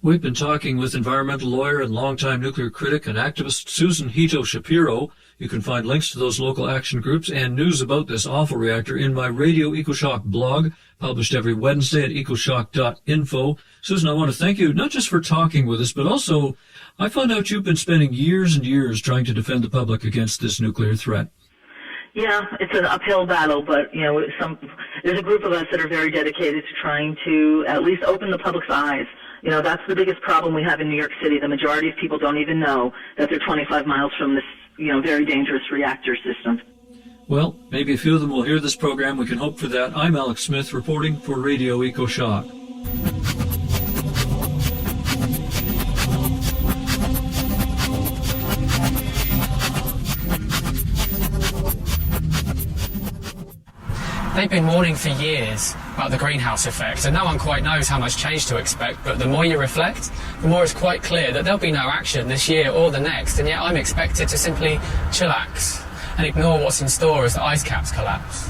We've been talking with environmental lawyer and longtime nuclear critic and activist Susan Hito Shapiro. You can find links to those local action groups and news about this awful reactor in my Radio EcoShock blog, published every Wednesday at ecoshock.info. Susan, I want to thank you not just for talking with us, but also I found out you've been spending years and years trying to defend the public against this nuclear threat. Yeah, it's an uphill battle, but there's a group of us that are very dedicated to trying to at least open the public's eyes. That's the biggest problem we have in New York City. The majority of people don't even know that they're 25 miles from this, very dangerous reactor system. Well, maybe a few of them will hear this program. We can hope for that. I'm Alex Smith reporting for Radio EcoShock. They've been warning for years about the greenhouse effect, and no one quite knows how much change to expect, but the more you reflect, the more it's quite clear that there'll be no action this year or the next, and yet I'm expected to simply chillax and ignore what's in store as the ice caps collapse.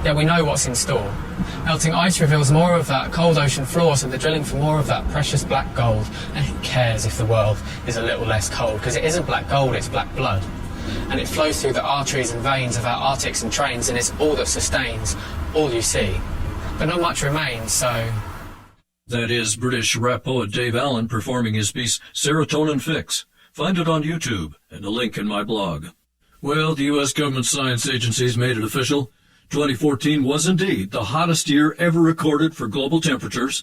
Yet we know what's in store. Melting ice reveals more of that cold ocean floor, so they're drilling for more of that precious black gold, and who cares if the world is a little less cold, because it isn't black gold, it's black blood. And it flows through the arteries and veins of our arctics and trains, and it's all that sustains all you see. But not much remains, so... That is British rap poet Dave Allen performing his piece Serotonin Fix. Find it on YouTube and a link in my blog. Well, the U.S. government science agencies made it official. 2014 was indeed the hottest year ever recorded for global temperatures.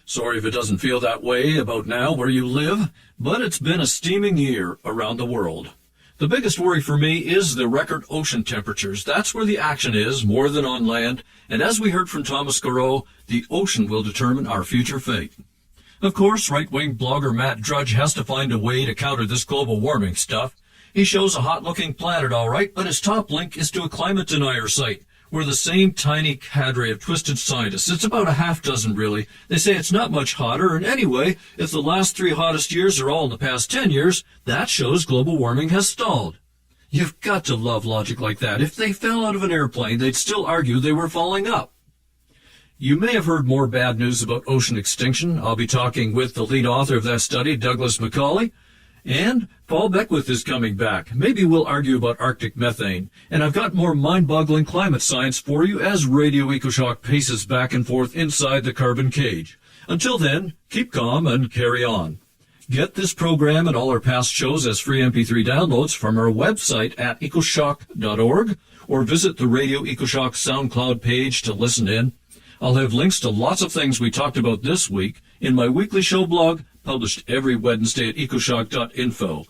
Sorry if it doesn't feel that way about now where you live, but it's been a steaming year around the world. The biggest worry for me is the record ocean temperatures. That's where the action is, more than on land. And as we heard from Thomas Garreau, the ocean will determine our future fate. Of course, right-wing blogger Matt Drudge has to find a way to counter this global warming stuff. He shows a hot-looking planet, all right, but his top link is to a climate denier site, where the same tiny cadre of twisted scientists, it's about a half dozen really, they say it's not much hotter, and anyway, if the last 3 hottest years are all in the past 10 years, that shows global warming has stalled. You've got to love logic like that. If they fell out of an airplane, they'd still argue they were falling up. You may have heard more bad news about ocean extinction. I'll be talking with the lead author of that study, Douglas Macaulay. And Paul Beckwith is coming back. Maybe we'll argue about Arctic methane. And I've got more mind-boggling climate science for you as Radio EcoShock paces back and forth inside the carbon cage. Until then, keep calm and carry on. Get this program and all our past shows as free MP3 downloads from our website at ecoshock.org or visit the Radio EcoShock SoundCloud page to listen in. I'll have links to lots of things we talked about this week in my weekly show blog, published every Wednesday at ecoshock.info.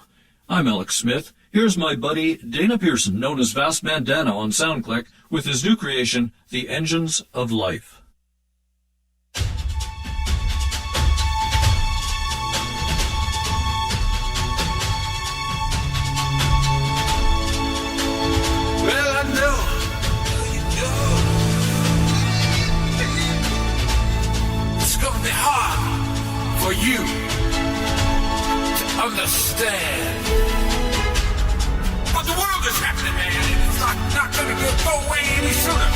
I'm Alex Smith. Here's my buddy Dana Pearson, known as Vast Mandana on SoundClick, with his new creation, The Engines of Life. Well, I know it's gonna be hard for you to understand. But the world is happening, man, and it's not gonna go away any sooner.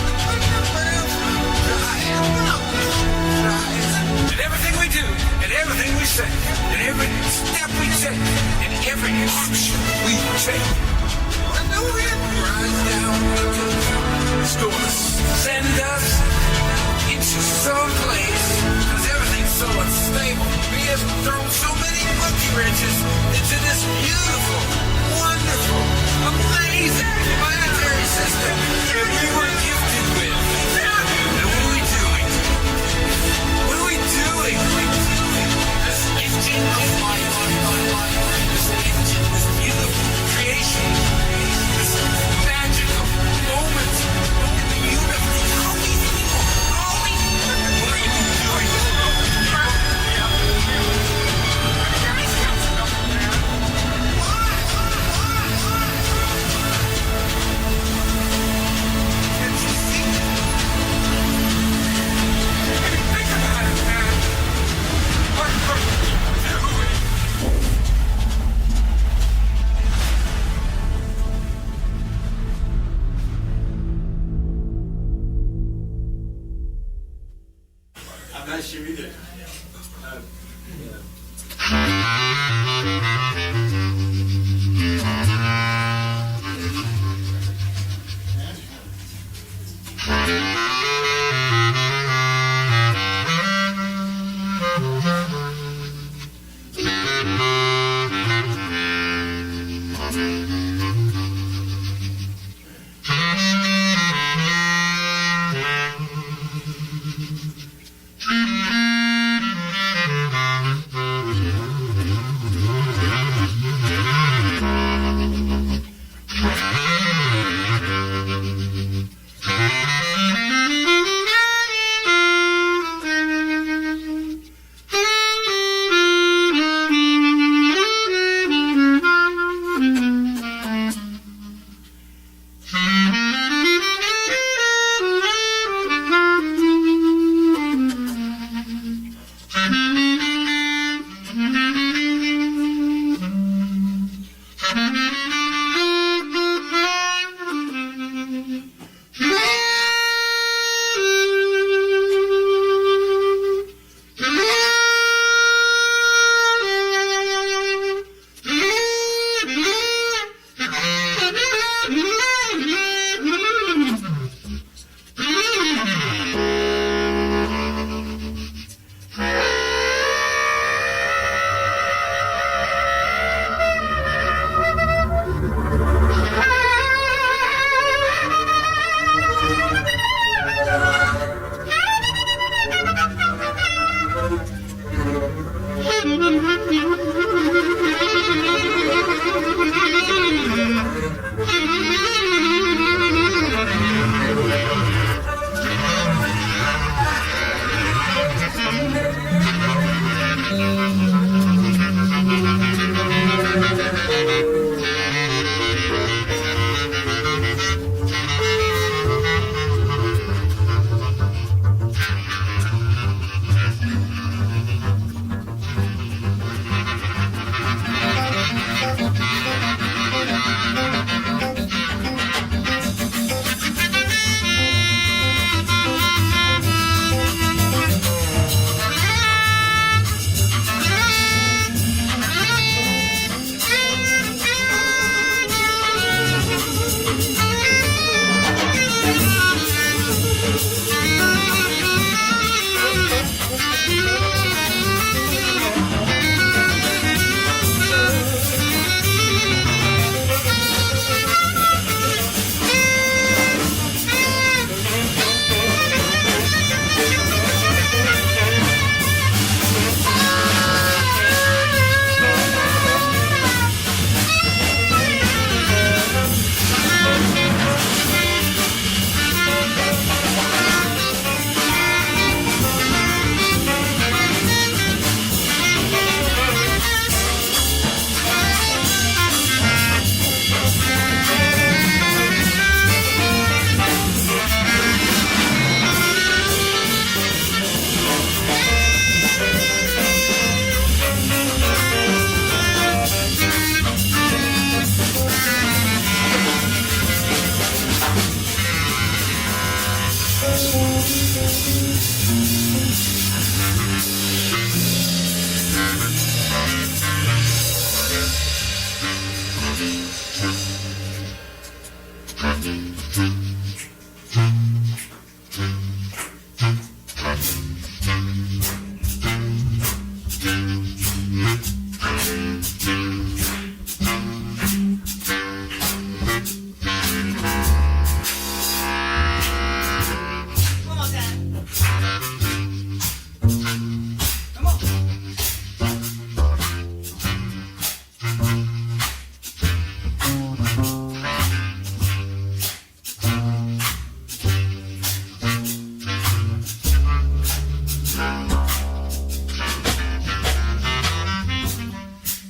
And everything we do, and everything we say, and every step we take, and every action we take, I know it rise down, it's gonna send us into some place, because everything's so unstable. We have thrown so many monkey wrenches into this beautiful, wonderful, amazing planetary system that we were gifted with. And what are we doing? What are we doing? This engine of life, this engine, this beautiful creation, this magical moment in the universe. What are you doing?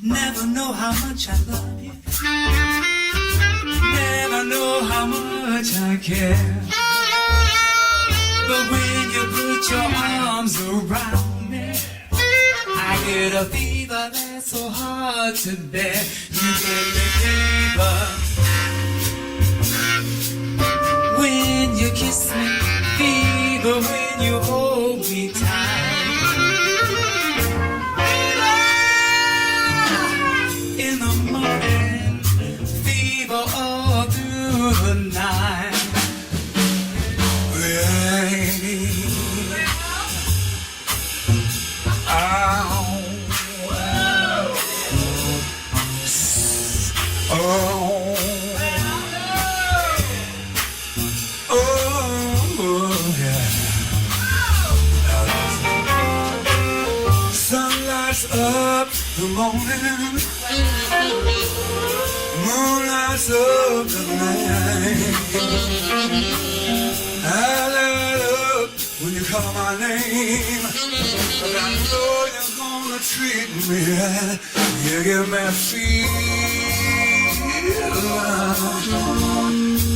Never know how much I love you. Never know how much I care. But when you put your arms around me, I get a fever that's so hard to bear. You get the fever when you kiss me, fever when you hold me tight. up the morning, moon lights up the night. I light up when you call my name, but I know you're gonna treat me right. You give me a feeling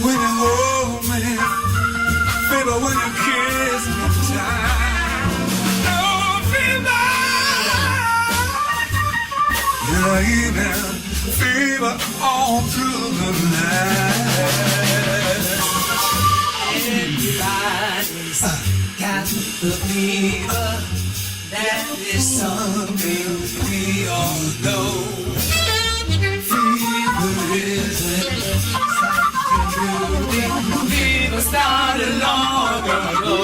when you hold me, baby, when you kiss me tight. Oh, fever, yeah, even fever all through the night. Everybody's got the fever. That is something we all know. Fever isn't something new. Fever started long ago.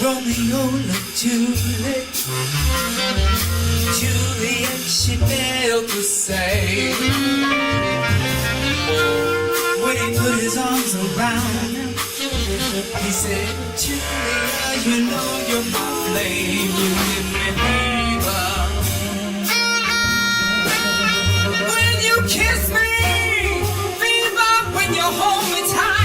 Romeo loved Juliet. Juliet, she failed to say. When he put his arms around her, he said, Julia, you know you're my flame. You give me fever. When you kiss me, fever. When you hold me tight.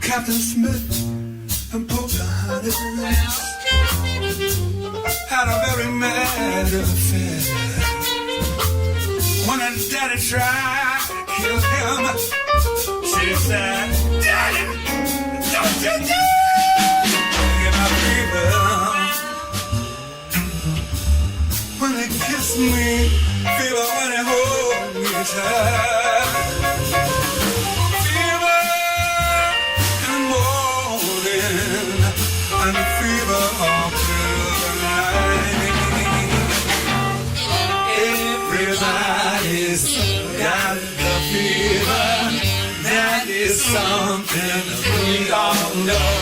Captain Smith and Pocahontas had a very mad affair. When her daddy tried to kill him, she said, Daddy, don't you dare get my fever. When they kiss me, fever when they hold me tight. And the fever all through the night. Everybody's got the fever. That is something we all know.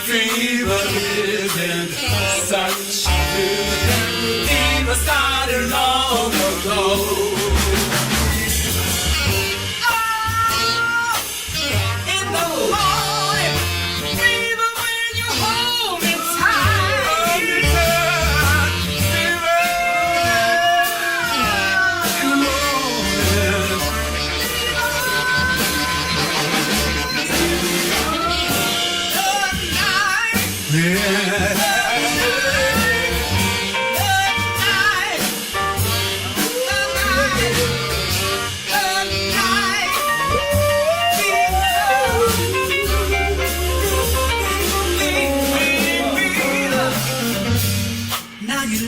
Fever isn't such a thing. Fever started long ago.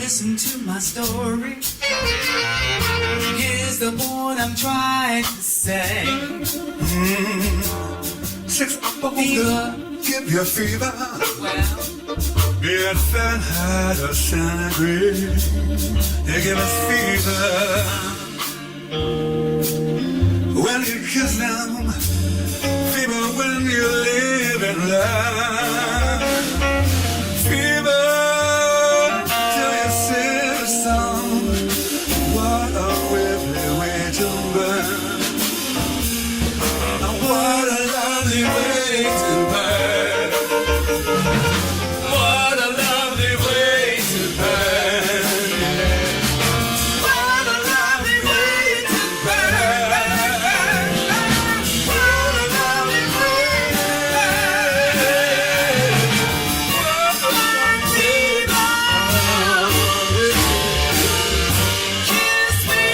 Listen to my story. Here's the point I'm trying to say. Fever give you fever. Be it Fahrenheit or centigrade, they give us fever. When you kiss them, fever when you live in love. Fever till you sing a song. What a wibbly way to burn. What a lovely way to burn. What a lovely way to burn. What a lovely way to burn. What a lovely way to burn. What a lovely way. Kiss me.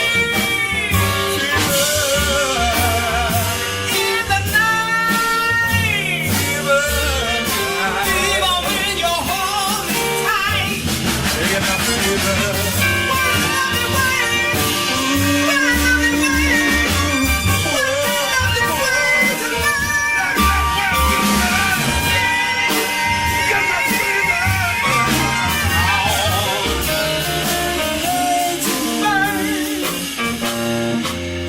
In the night. Fever when you hold me tight. Taking up fever. What a lovely way to burn.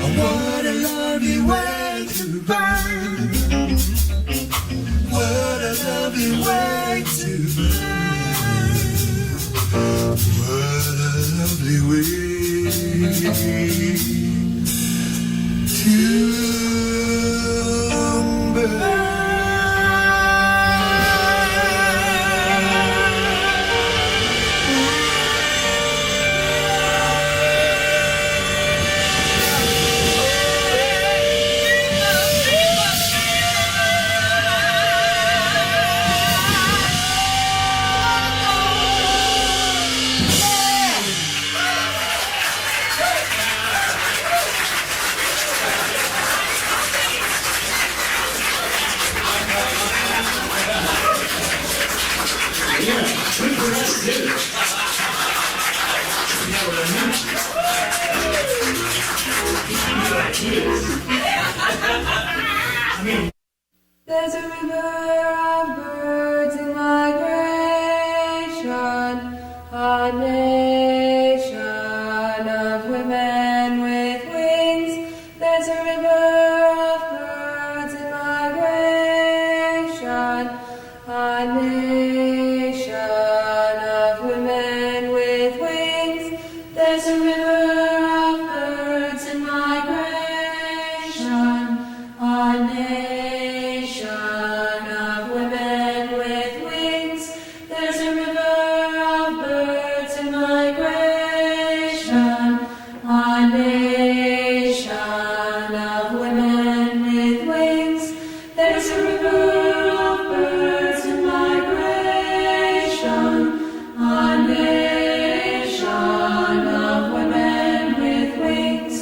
What a lovely way to burn. What a lovely way to burn. There's a river of birds in migration, a nation of women with wings. There's a river of birds in migration, a nation of women with wings. There's a river of birds in migration, a nation of women with wings. There's a river of birds in migration, a nation of women with wings. There's a river of birds in migration, a nation of women with wings.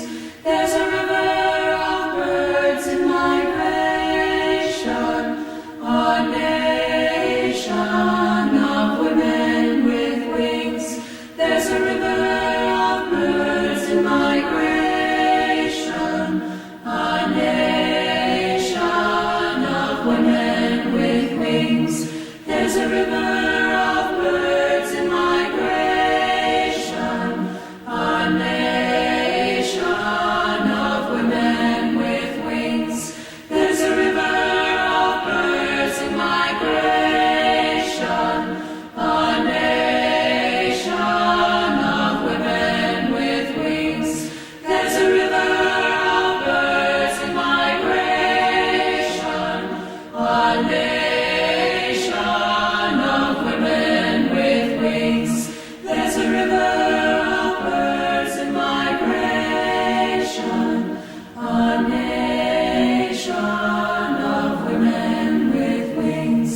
There's a river of birds in migration, a nation of women with wings. There's a river of birds in migration, a nation of women with wings. There's a river of birds in migration, a nation of women with wings. There's a river of birds in migration, a nation of women with wings. There's a river of birds in migration, a nation of women with wings. There's a river of birds in migration, a nation of women with wings.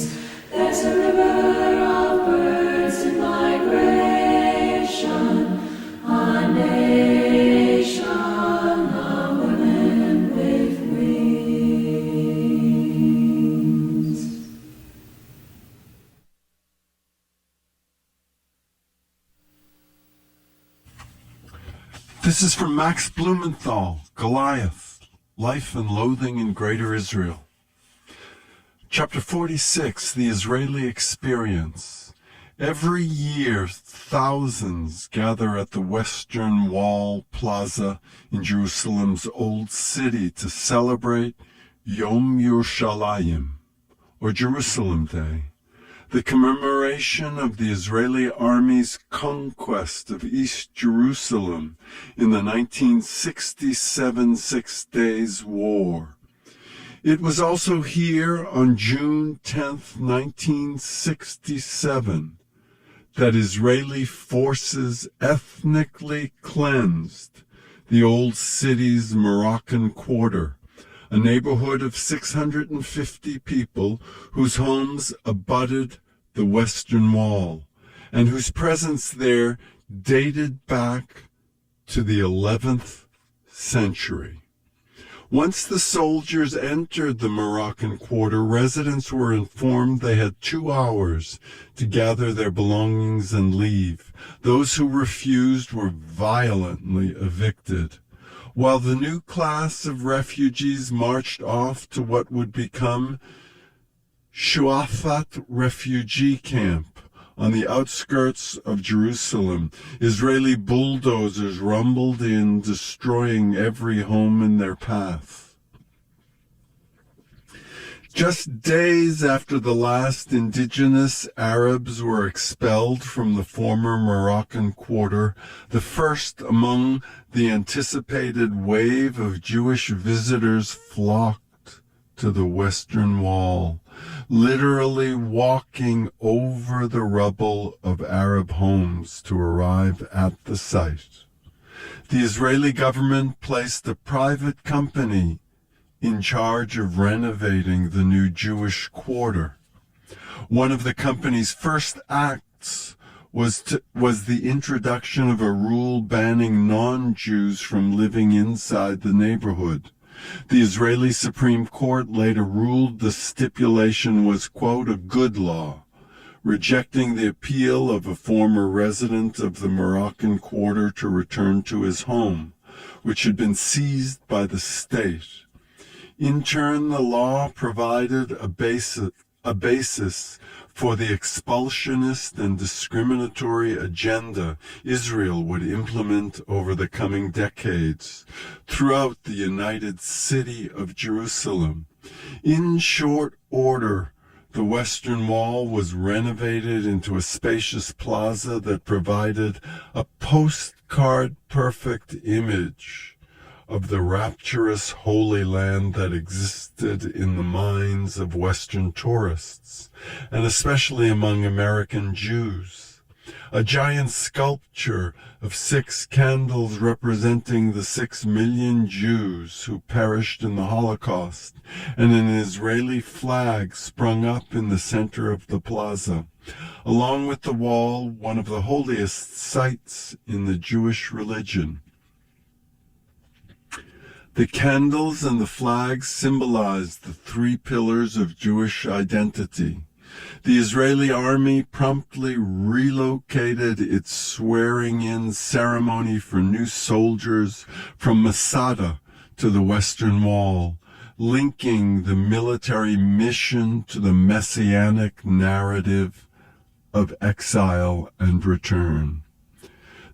There's a river of birds in migration, a nation of women with wings. This is from Max Blumenthal, Goliath, Life and Loathing in Greater Israel. Chapter 46, The Israeli Experience. Every year, thousands gather at the Western Wall Plaza in Jerusalem's Old City to celebrate Yom Yerushalayim, or Jerusalem Day, the commemoration of the Israeli army's conquest of East Jerusalem in the 1967 Six Days War. It was also here on June 10, 1967, that Israeli forces ethnically cleansed the old city's Moroccan Quarter, a neighborhood of 650 people whose homes abutted the Western Wall, and whose presence there dated back to the 11th century. Once the soldiers entered the Moroccan Quarter, residents were informed they had 2 hours to gather their belongings and leave. Those who refused were violently evicted, while the new class of refugees marched off to what would become Shuafat refugee camp on the outskirts of Jerusalem. Israeli bulldozers rumbled in, destroying every home in their path. Just days after the last indigenous Arabs were expelled from the former Moroccan Quarter, the first among the anticipated wave of Jewish visitors flocked to the Western Wall, literally walking over the rubble of Arab homes to arrive at the site. The Israeli government placed a private company in charge of renovating the new Jewish quarter. One of the company's first acts was the introduction of a rule banning non-Jews from living inside the neighborhood. The Israeli Supreme Court later ruled the stipulation was, quote, a good law, rejecting the appeal of a former resident of the Moroccan Quarter to return to his home, which had been seized by the state. In turn, the law provided a basis for the expulsionist and discriminatory agenda Israel would implement over the coming decades throughout the United City of Jerusalem. In short order, the Western Wall was renovated into a spacious plaza that provided a postcard-perfect image of the rapturous Holy Land that existed in the minds of Western tourists, and especially among American Jews. A giant sculpture of 6 candles representing the 6 million Jews who perished in the Holocaust, and an Israeli flag sprung up in the center of the plaza. Along with the wall, one of the holiest sites in the Jewish religion. The candles and the flags symbolized the 3 pillars of Jewish identity. The Israeli army promptly relocated its swearing-in ceremony for new soldiers from Masada to the Western Wall, linking the military mission to the messianic narrative of exile and return.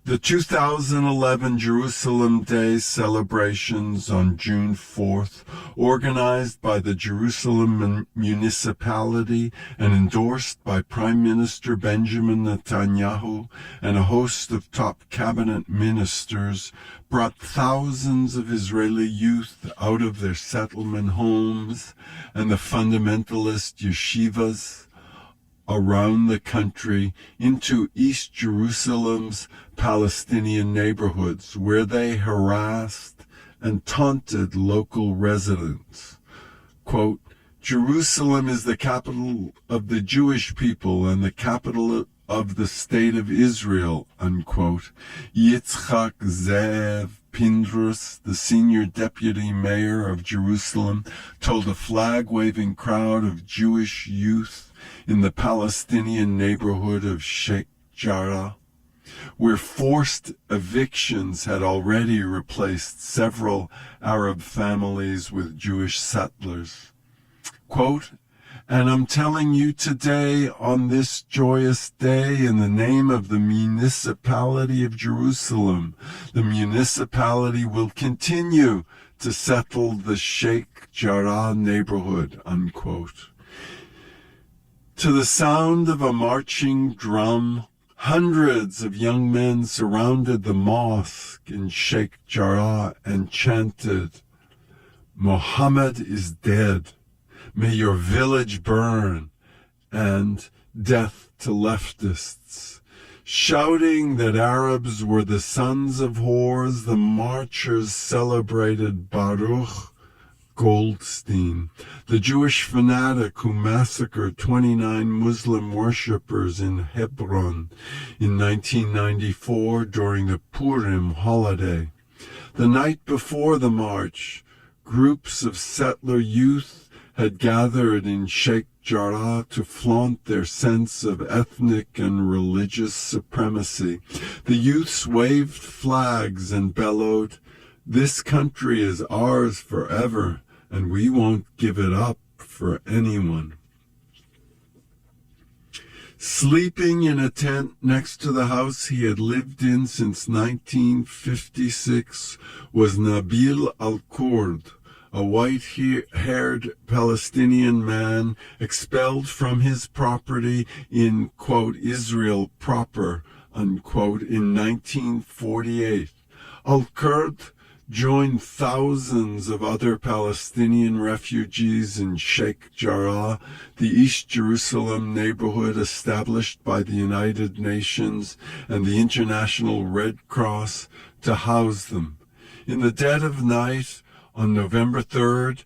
The 2011 Jerusalem Day celebrations on June 4th, organized by the Jerusalem municipality and endorsed by Prime Minister Benjamin Netanyahu and a host of top cabinet ministers, brought thousands of Israeli youth out of their settlement homes and the fundamentalist yeshivas around the country into East Jerusalem's Palestinian neighborhoods, where they harassed and taunted local residents. Quote, Jerusalem is the capital of the Jewish people and the capital of the state of Israel, unquote. Yitzchak Zev Pindrus, the senior deputy mayor of Jerusalem, told a flag-waving crowd of Jewish youth in the Palestinian neighborhood of Sheikh Jarrah, where forced evictions had already replaced several Arab families with Jewish settlers. Quote, And I'm telling you today, on this joyous day, in the name of the municipality of Jerusalem, the municipality will continue to settle the Sheikh Jarrah neighborhood, unquote. To the sound of a marching drum, hundreds of young men surrounded the mosque in Sheikh Jarrah and chanted, "Muhammad is dead. May your village burn," and "Death to leftists." Shouting that Arabs were the sons of whores, the marchers celebrated Baruch Goldstein, the Jewish fanatic who massacred 29 Muslim worshippers in Hebron in 1994 during the Purim holiday. The night before the march, groups of settler youth had gathered in Sheikh Jarrah to flaunt their sense of ethnic and religious supremacy. The youths waved flags and bellowed, "This country is ours forever, and we won't give it up for anyone." Sleeping in a tent next to the house he had lived in since 1956 was Nabil al-Kurd, a white-haired Palestinian man expelled from his property in, quote, Israel proper, unquote, in 1948. Al-Kurd joined thousands of other Palestinian refugees in Sheikh Jarrah, the East Jerusalem neighborhood established by the United Nations and the International Red Cross to house them. In the dead of night, on November 3rd,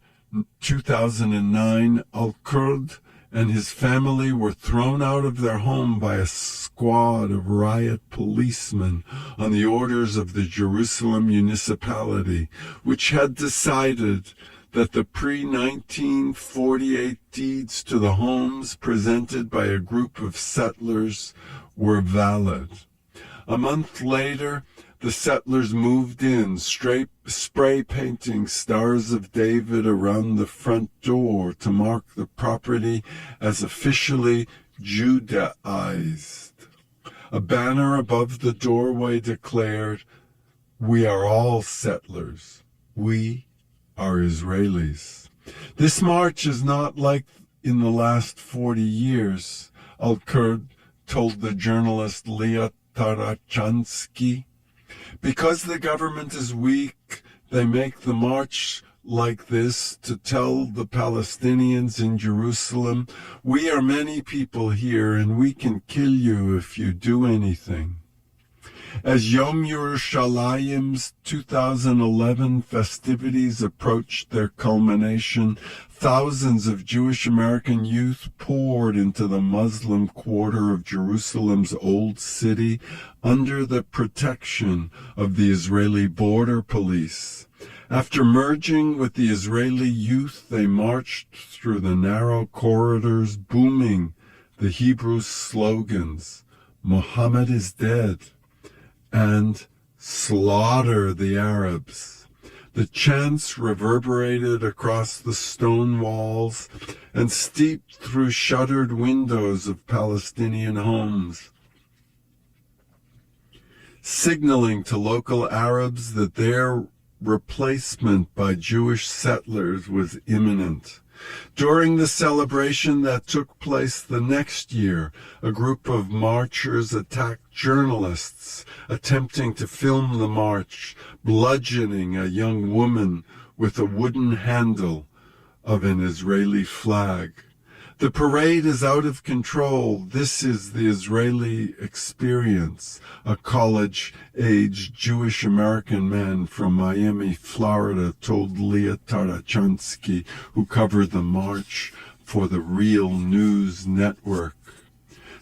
2009, Al-Kurd and his family were thrown out of their home by a squad of riot policemen on the orders of the Jerusalem municipality, which had decided that the pre-1948 deeds to the homes presented by a group of settlers were valid. A month later, the settlers moved in, spray painting Stars of David around the front door to mark the property as officially Judaized. A banner above the doorway declared, "We are all settlers. We are Israelis." This march is not like in the last 40 years, Al-Kurd told the journalist Leah Tarachansky. Because the government is weak, they make the march like this to tell the Palestinians in Jerusalem, "We are many people here and we can kill you if you do anything." As Yom Yerushalayim's 2011 festivities approached their culmination, thousands of Jewish American youth poured into the Muslim quarter of Jerusalem's Old City under the protection of the Israeli border police. After merging with the Israeli youth, they marched through the narrow corridors, booming the Hebrew slogans, "Muhammad is dead," and "Slaughter the Arabs." The chants reverberated across the stone walls and steeped through shuttered windows of Palestinian homes, signaling to local Arabs that their replacement by Jewish settlers was imminent. During the celebration that took place the next year, a group of marchers attacked journalists attempting to film the march, bludgeoning a young woman with a wooden handle of an Israeli flag. The parade is out of control. This is the Israeli experience, a college-age Jewish American man from Miami, Florida, told Leah Tarachansky, who covered the march for the Real News Network.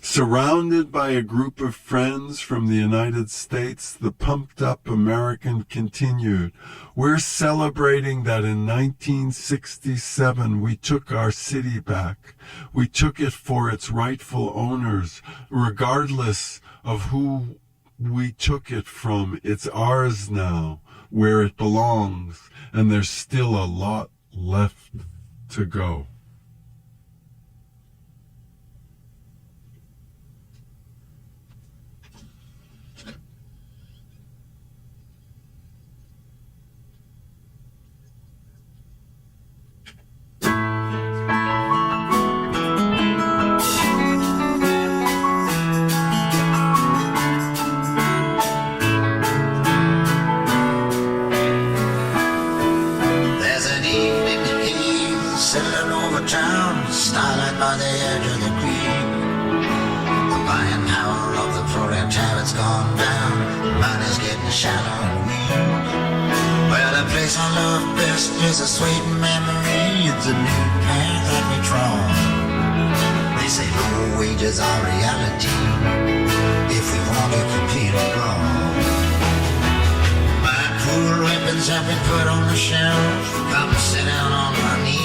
Surrounded by a group of friends from the United States, the pumped-up American continued, "We're celebrating that in 1967 we took our city back. We took it for its rightful owners. Regardless of who we took it from, it's ours now, where it belongs, and there's still a lot left to go." It's a sweet memory, it's a new path that we trod. They say low wages are reality if we want to compete abroad. My poor weapons have been put on the shelf. Come sit down on my knee.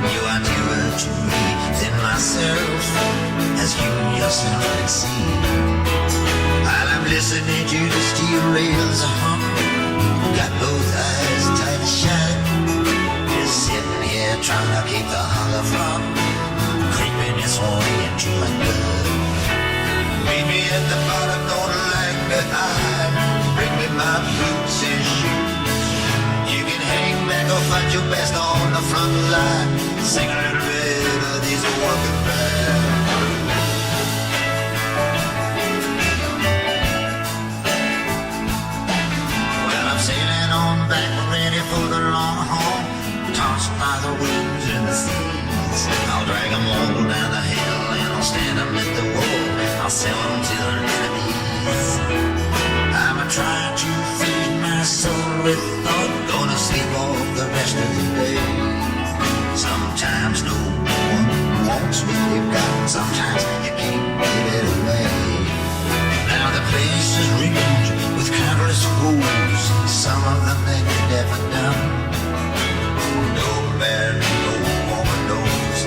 You are nearer to me than myself, as you yourself can see. While I'm listening to the steel rails hum, got both eyes tight shut, just sitting here trying to keep the hunger from creeping its way into my blood. Meet me at the bottom, don't lag behind. Bring me my boots and shoes. You can hang back or fight your best on the front line. Sing a little bit of these working band. Well, I'm sailing on back, ready for the long haul, tossed by the winds and the seas. I'll drag them all down the hill and I'll stand them at the wall. I'll sell them to their enemies. I'm trying to feed my soul with thought, gonna sleep off the rest of the day. Sometimes no one wants what you've got, sometimes you can't give it away. Now the place is ringed with countless fools, some of them they never done. No man, no woman knows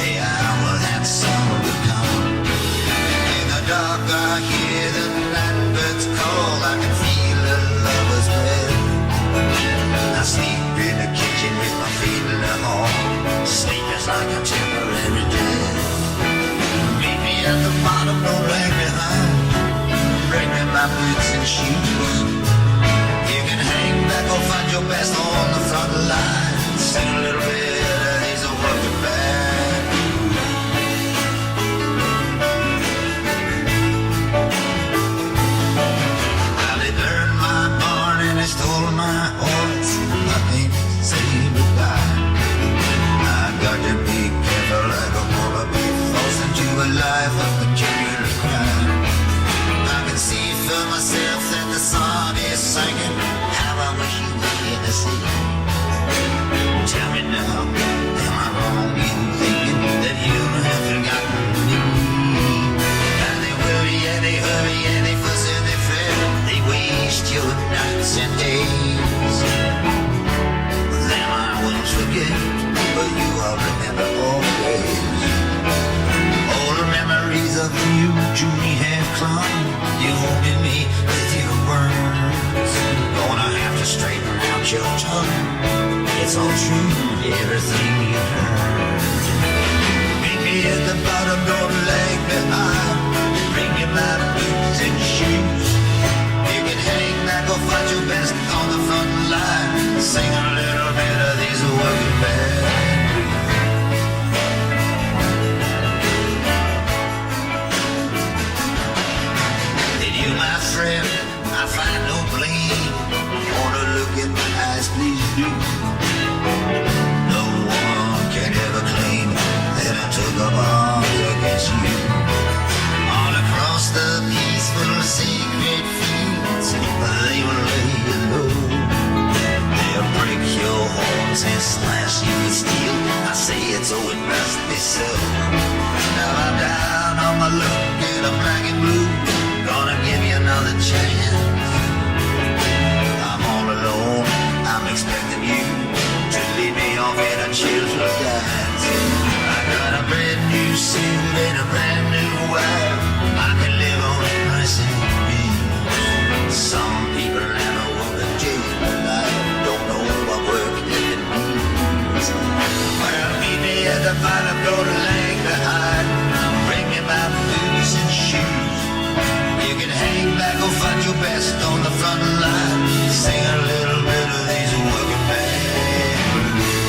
the hour that summer will come. In the dark I hear the night birds call, I can feel a lover's breath. I sleep in the kitchen with my feet in the hall. Sleep is like a temporary death. Meet me at the bottom, don't lag behind. Bring me my boots and shoes. You can hang back or find your best on the front line. Sing a little bit of these working band. Well, they burned my barn and they stole my horse. I can't say goodbye. I got to be careful, I don't wanna be forced into a life of peculiar crime. I can see for myself that the sun is sinking. How I wish you were here to see. Tell me now, am I wrong in thinking that you have forgotten me? And they worry and they hurry and they fuss and they fret. They waste your nights and days. Them I won't forget, but you I'll remember always. All the memories of you to me have clung. You haunted me with your words. Gonna have to straighten out your tongue. It's all true, everything you heard. Meet me at the bottom, don't lag behind. Bring me my boots and shoes. You can hang back or fight your best on the front line. Sing a little bit of these working band. My friend, I find no blame. Wanna look in my eyes, please do. No one can ever claim that I took up arms against you. All across the peaceful sacred fields, they will lay you low. They'll break your horns and slash you with steel. I say it so it must be so. Now I'm down on my luck and I'm black and blue. Gonna give you another chance. I'm all alone, I'm expecting you to lead me off in a children's dance. I got a brand new suit and a brand new wife. I can live on a nice and meals. Some people never walk a day in their life, don't know what work even means. Well, meet me at the bottom, don't lag behind. Bring me my boots and shoes. You can hang back or find your best on the front line. Sing a little bit of these working band blues.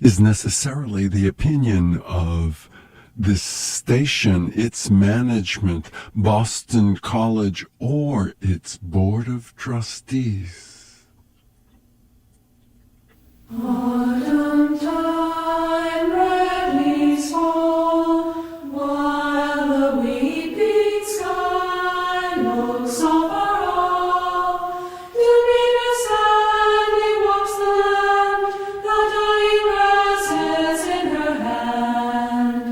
is necessarily the opinion of this station, its management, Boston College, or its Board of Trustees. Autumn time, red leaves fall, while the weeping sky looks over all. To meet her sadly walks the land, the dying grasses in her hand.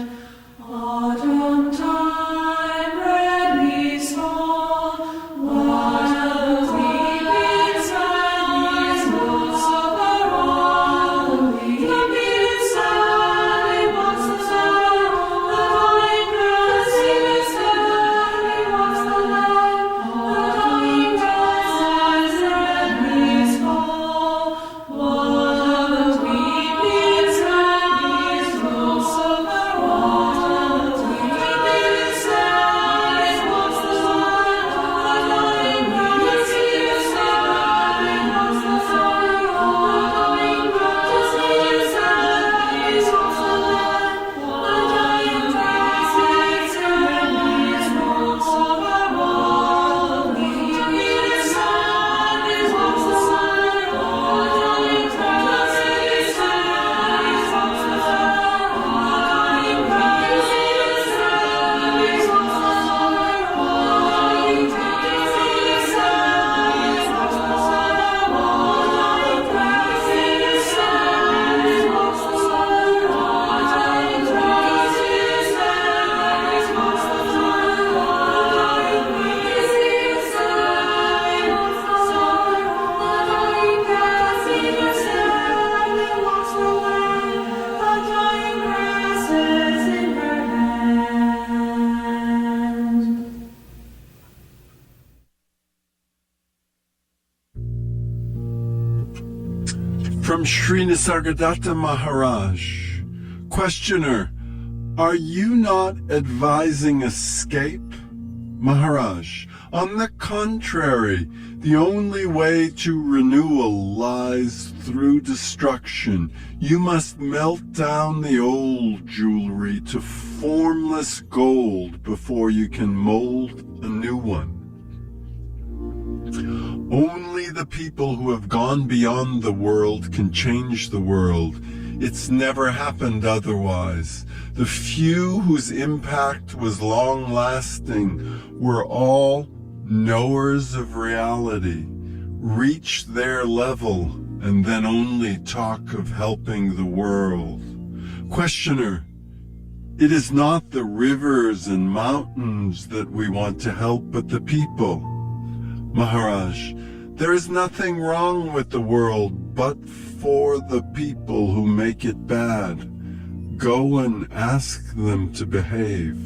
Autumn time, red leaves fall, while the weeping sky looks over all. To meet her sadly walks the land, the dying grasses sadly walks the land. The dying grasses, red leaves fall, while the weeping sky looks over all. To meet her sadly walks the land, the dying grasses sadly walks the land. The dying grasses sadly walks the land, the dying grasses sadly walks over all. To meet her sadly walks the land, the dying grasses sadly walks the land. The dying grasses sadly walks the land, the dying grasses sadly walks the in her hand. From Sri Nisargadatta Maharaj. Questioner, are you not advising escape? Maharaj, on the contrary, the only way to renewal lies through destruction. You must melt down the old jewelry to formless gold before you can mold a new one. Only the people who have gone beyond the world can change the world. It's never happened otherwise. The few whose impact was long-lasting were all knowers of reality, reached their level, and then only talk of helping the world. Questioner, it is not the rivers and mountains that we want to help, but the people. Maharaj, there is nothing wrong with the world, but for the people who make it bad. Go and ask them to behave.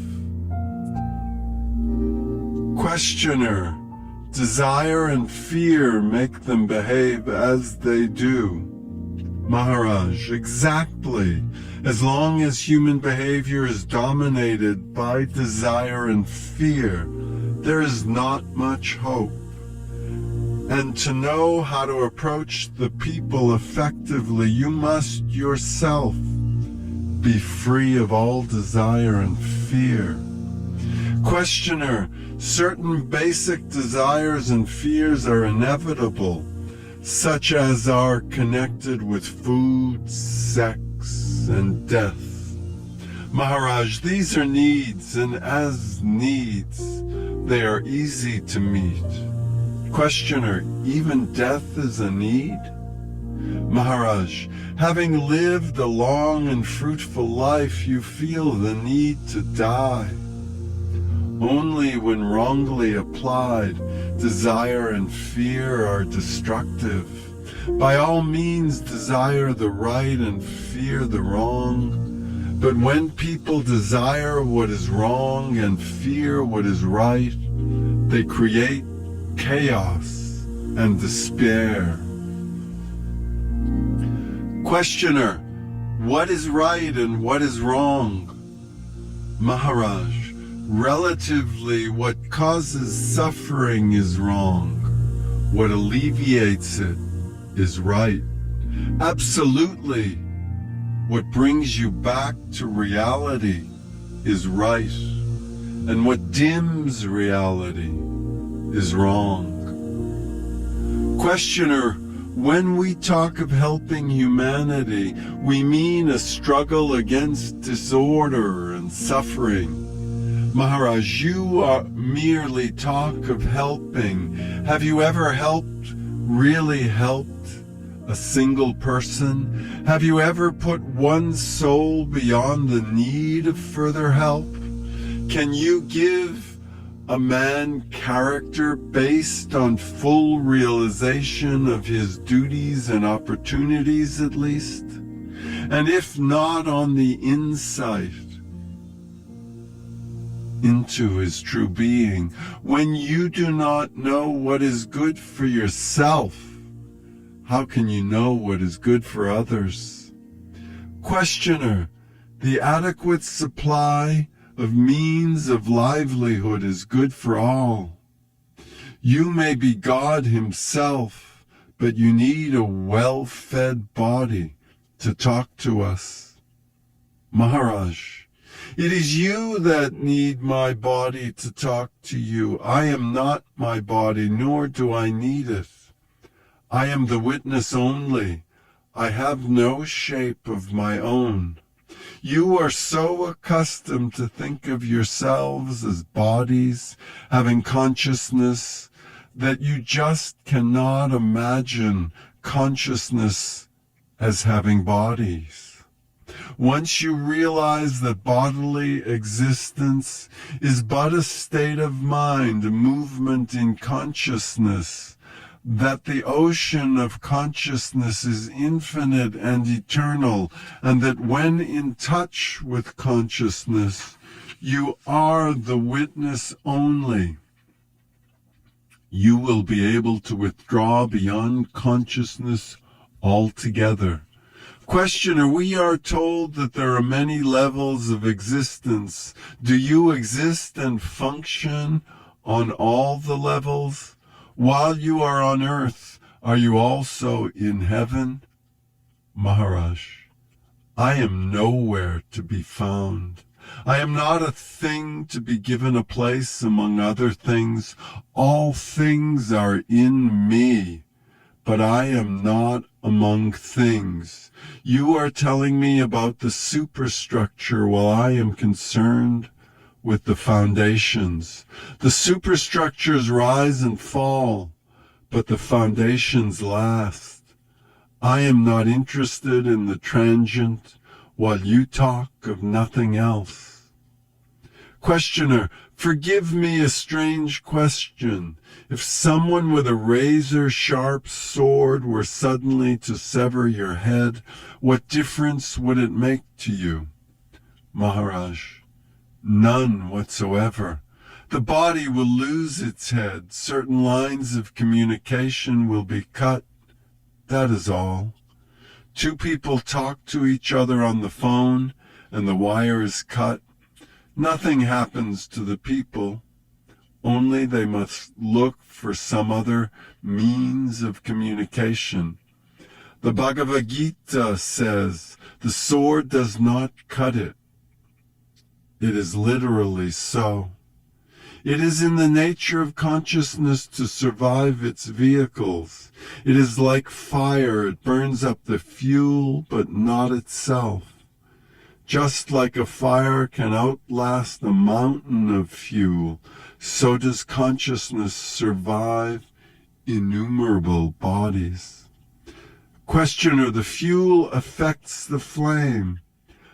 Questioner, desire and fear make them behave as they do. Maharaj, exactly. As long as human behavior is dominated by desire and fear, there is not much hope. And to know how to approach the people effectively, you must yourself be free of all desire and fear. Questioner, certain basic desires and fears are inevitable, such as are connected with food, sex, and death. Maharaj, these are needs, and as needs, they are easy to meet. Questioner, even death is a need? Maharaj, having lived a long and fruitful life, you feel the need to die. Only when wrongly applied, desire and fear are destructive. By all means, desire the right and fear the wrong. But when people desire what is wrong and fear what is right, they create chaos and despair. Questioner, what is right and what is wrong? Maharaj, relatively, what causes suffering is wrong. What alleviates it is right. Absolutely, what brings you back to reality is right. And what dims reality is wrong. Questioner, when we talk of helping humanity, we mean a struggle against disorder and suffering. Maharaj, you merely talk of helping. Have you ever really helped a single person? Have you ever put one soul beyond the need of further help? Can you give a man character based on full realization of his duties and opportunities at least? And if not, on the insight into his true being? When you do not know what is good for yourself, how can you know what is good for others? Questioner, the adequate supply of means of livelihood is good for all. You may be God himself, but you need a well-fed body to talk to us. Maharaj, it is you that need my body to talk to you. I am not my body, nor do I need it. I am the witness only. I have no shape of my own. You are so accustomed to think of yourselves as bodies, having consciousness, that you just cannot imagine consciousness as having bodies. Once you realize that bodily existence is but a state of mind, a movement in consciousness, that the ocean of consciousness is infinite and eternal, and that when in touch with consciousness, you are the witness only, you will be able to withdraw beyond consciousness altogether. Questioner, we are told that there are many levels of existence. Do you exist and function on all the levels? While you are on earth, are you also in heaven? Maharaj, I am nowhere to be found. I am not a thing to be given a place among other things. All things are in me, but I am not among things. You are telling me about the superstructure while I am concerned with the foundations. The superstructures rise and fall, but the foundations last. I am not interested in the transient while you talk of nothing else. Questioner, forgive me a strange question. If someone with a razor-sharp sword were suddenly to sever your head, what difference would it make to you? Maharaj, none whatsoever. The body will lose its head. Certain lines of communication will be cut. That is all. Two people talk to each other on the phone, and the wire is cut. Nothing happens to the people. Only they must look for some other means of communication. The Bhagavad Gita says, the sword does not cut it. It is literally so. It is in the nature of consciousness to survive its vehicles. It is like fire. It burns up the fuel, but not itself. Just like a fire can outlast a mountain of fuel, so does consciousness survive innumerable bodies. Questioner, the fuel affects the flame.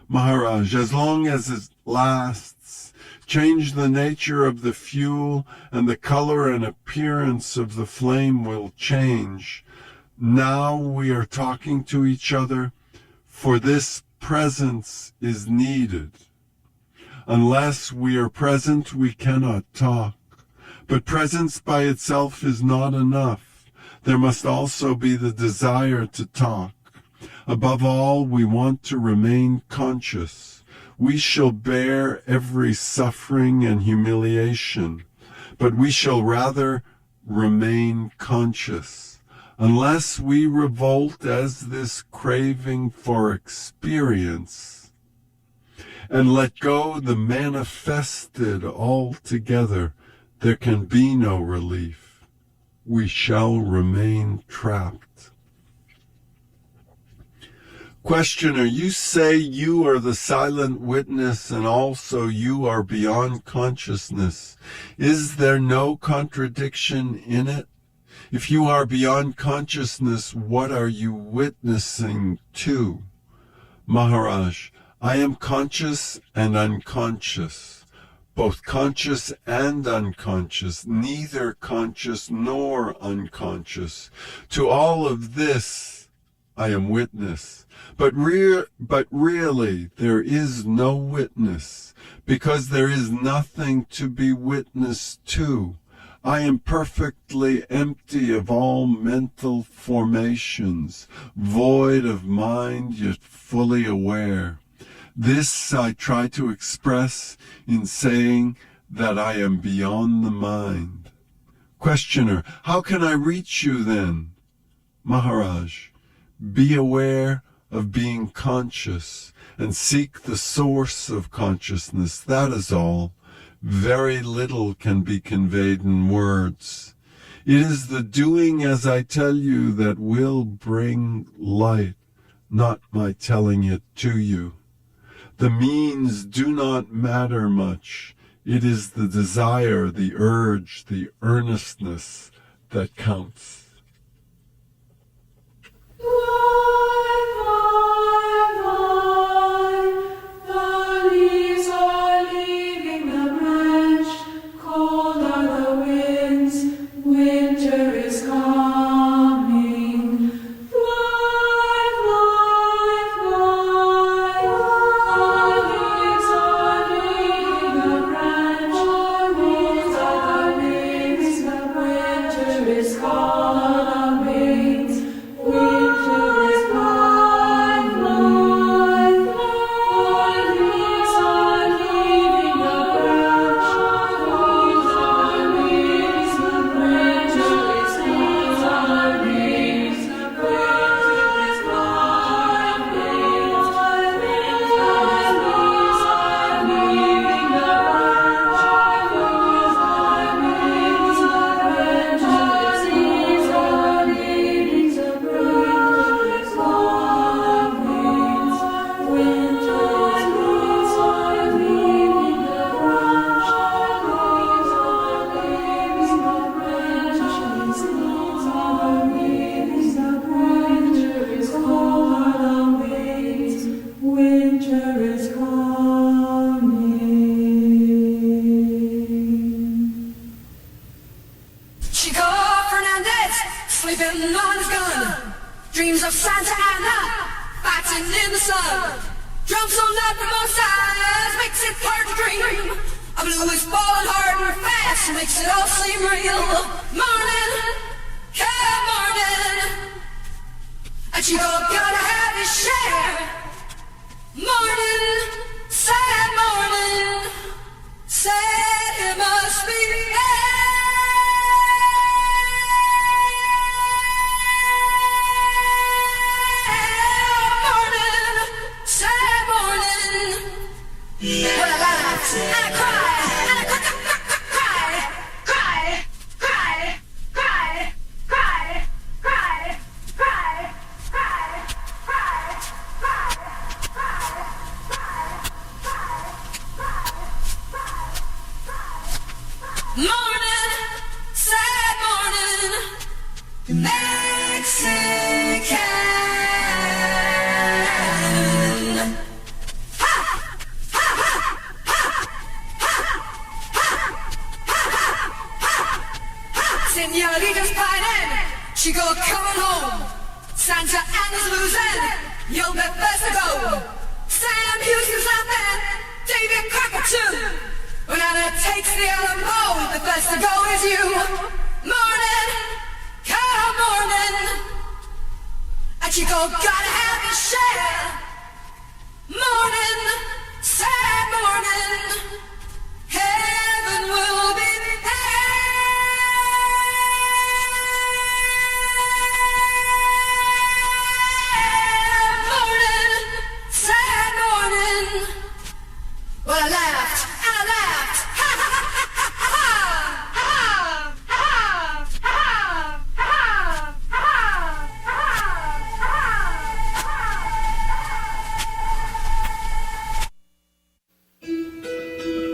Maharaj, as long as it lasts, change the nature of the fuel and the color and appearance of the flame will change. Now we are talking to each other, for this presence is needed. Unless we are present, we cannot talk. But presence by itself is not enough. There must also be the desire to talk. Above all, we want to remain conscious. We shall bear every suffering and humiliation, but we shall rather remain conscious. Unless we revolt as this craving for experience and let go the manifested altogether, there can be no relief. We shall remain trapped. Questioner, you say you are the silent witness and also you are beyond consciousness. Is there no contradiction in it? If you are beyond consciousness, what are you witnessing to? Maharaj, I am conscious and unconscious, both conscious and unconscious, neither conscious nor unconscious. To all of this I am witness. But really there is no witness, because there is nothing to be witnessed to. I am perfectly empty of all mental formations, void of mind, yet fully aware. This I try to express in saying that I am beyond the mind. Questioner, how can I reach you then? Maharaj, be aware of being conscious and seek the source of consciousness. That is all. Very little can be conveyed in words. It is the doing as I tell you that will bring light, not my telling it to you. The means do not matter much. It is the desire, the urge, the earnestness that counts. Is calling. Dreams of Santa Ana, fighting in the sun. Drums on up from both sides, makes it hard to dream. A blue is falling hard and fast, makes it all seem real. Morning, yeah, morning. And you gotta have your share. Morning, sad morning. Sad it must be. Well, I laugh and I cry and I morning, sad morning, Mexican. Senorita's pining, she go coming home. Santa Ana's losing, you'll be first to go. Sam Houston's laughing, David Crockett too. When Anna takes the Alamo, the first to go is you. Morning, come morning, and you go gotta have your share. Morning, sad morning, heaven will be there. Well, I laughed and I laughed. Ha ha ha ha ha ha ha ha ha ha.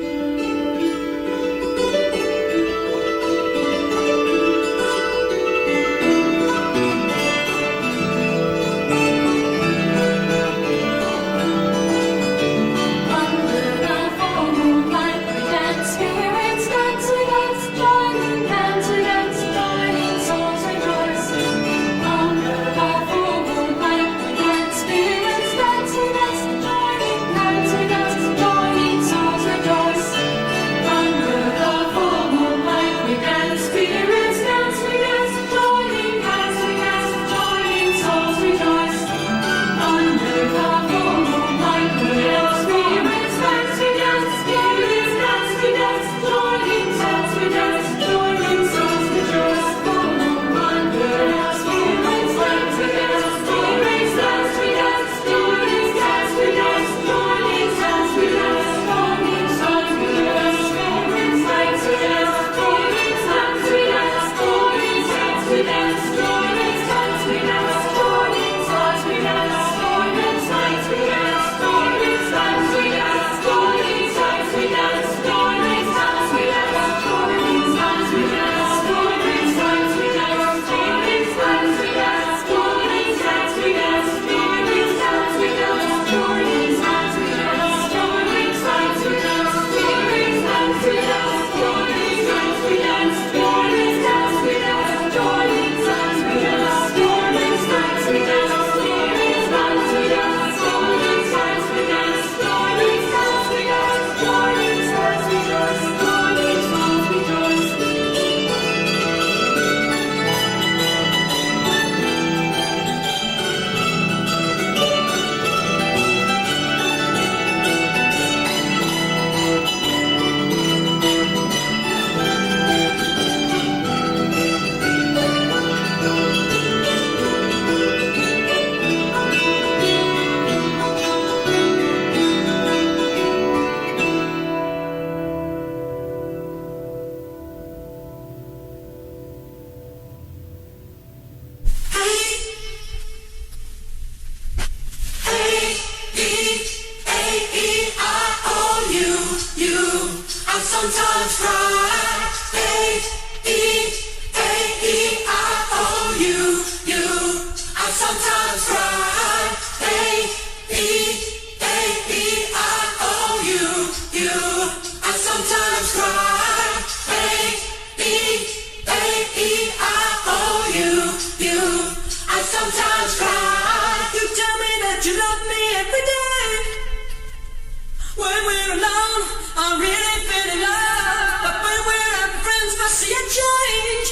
When we're alone, I really feel in love. But when we're out with friends, I see a change.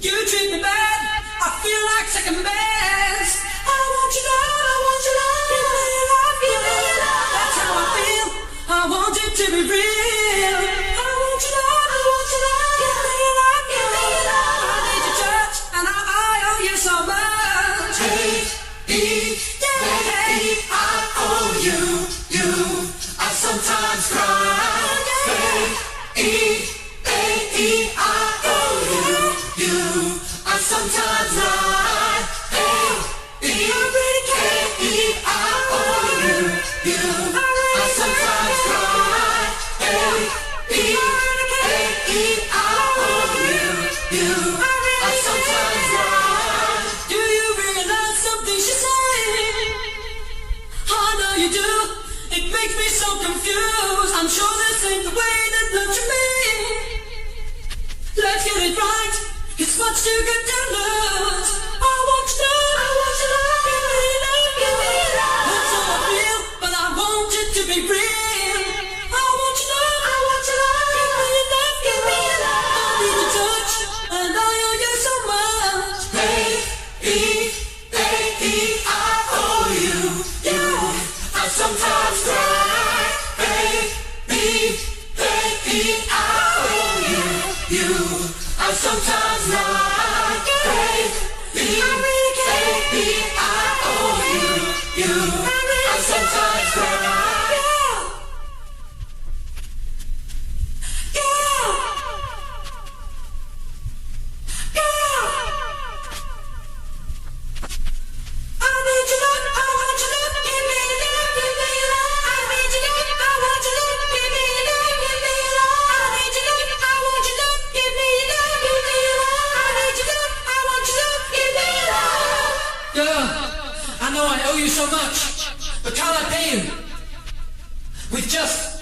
You treat me bad, I feel like second best. I want you love, I want you love. Give me your love, give me your love. That's how I feel. I want it to be real. I want you love, I want you love. Give me your love, give me your love. I need your touch, and I owe you so much. H-E-A-E-I-O-U, you. I sometimes cry. H-E-A-E-I-O-U, you. I sometimes lie. H-E-A-E-I-O-U, you. I sometimes cry. H-E-A-E-I-O-U, you. I sometimes lie. Do you realize something she said? I know you do. It makes me so confused. I'm sure this ain't the way that love should be. Let's get it right. It's much too good to lose. I want you love, I want you love. Give me love, give me love. That's how I feel, but I want it to be real. I want you love, I want you love. Give me love, give me love. I need your touch, and I owe you so much. H-E-A-E-I-O-U, you. I sometimes cry. H-E-A-E-I-O-U, you. I sometimes lie. H-E-A-E-I-O-U, you. I sometimes cry. So much, but can't I pay you with just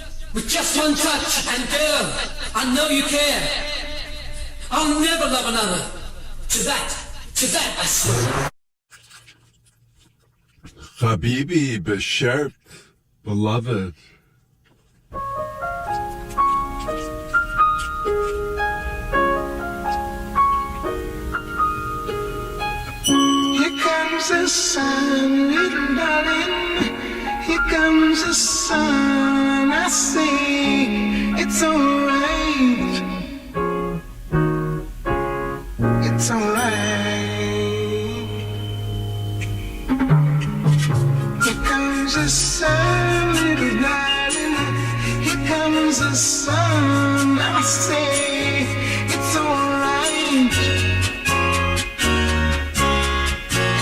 one touch? And girl, I know you care. I'll never love another. To that, I swear. Habibi, Beshert, beloved. Here comes the sun, little darling. Here comes the sun. I say it's alright. It's alright. Here comes the sun, little darling. Here comes the sun. I say it's alright.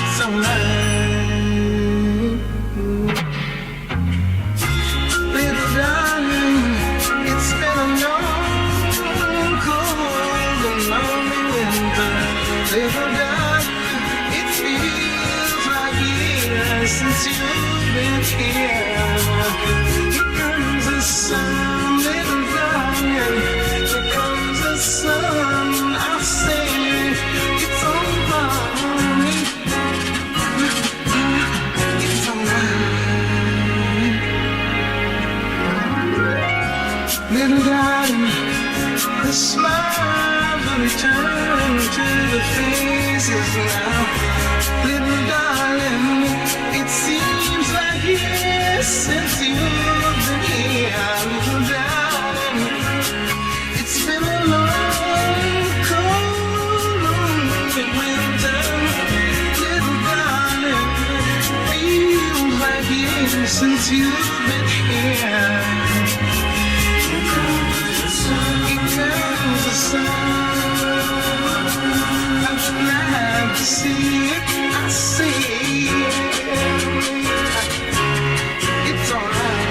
It's alright. Little darling, it's been a long, cold and lonely winter. Little darling, it feels like years since you've been here. Here comes the sun, little darling. Here comes the sun. I say it's alright. It's alright. Little darling, the smiles will return to the faces now. Little darling, it seems like years since you've been here. Little darling, it's been a long, cold, lonely winter. Little darling, feels like years since you've been here. Here comes the sun. I'm glad to see it. I see it. It's alright.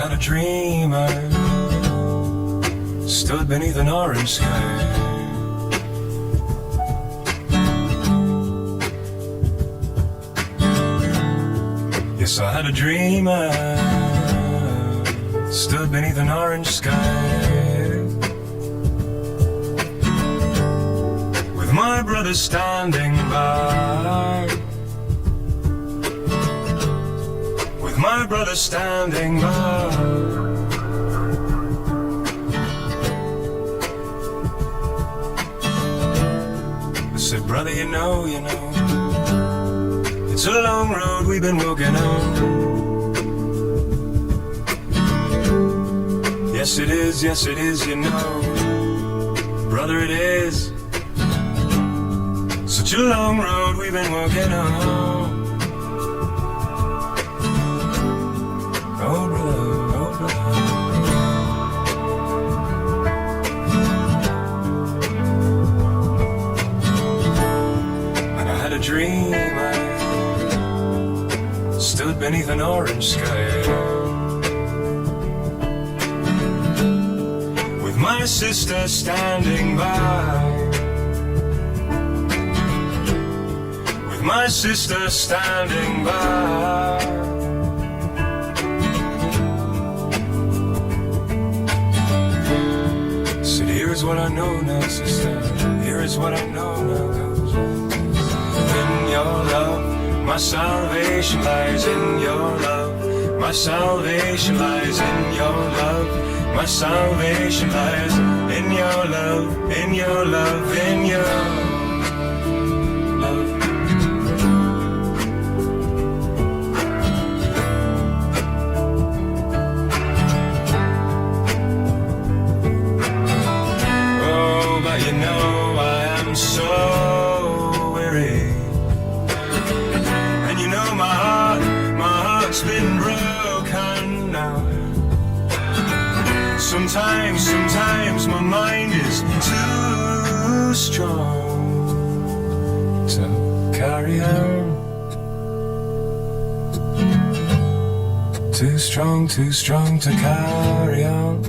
had a dream, I stood beneath an orange sky. Yes, I had a dream, I stood beneath an orange sky, with my brother standing by, with my brother standing by. I said, brother, you know, it's a long road we've been walking on. Yes, it is, you know, brother, it is. Such a long road we've been walking on. Oh, brother, oh, brother. And I had a dream, I stood beneath an orange sky, with my sister standing by, with my sister standing by. Said, here's what I know now, sister, here is what I know now, goes in your love. My salvation lies in your love. My salvation lies in your love. My salvation lies in your love, in your love, in your love. Oh, but you know I am so weary. My heart's been broken now. Sometimes my mind is too strong to carry on. Too strong to carry on.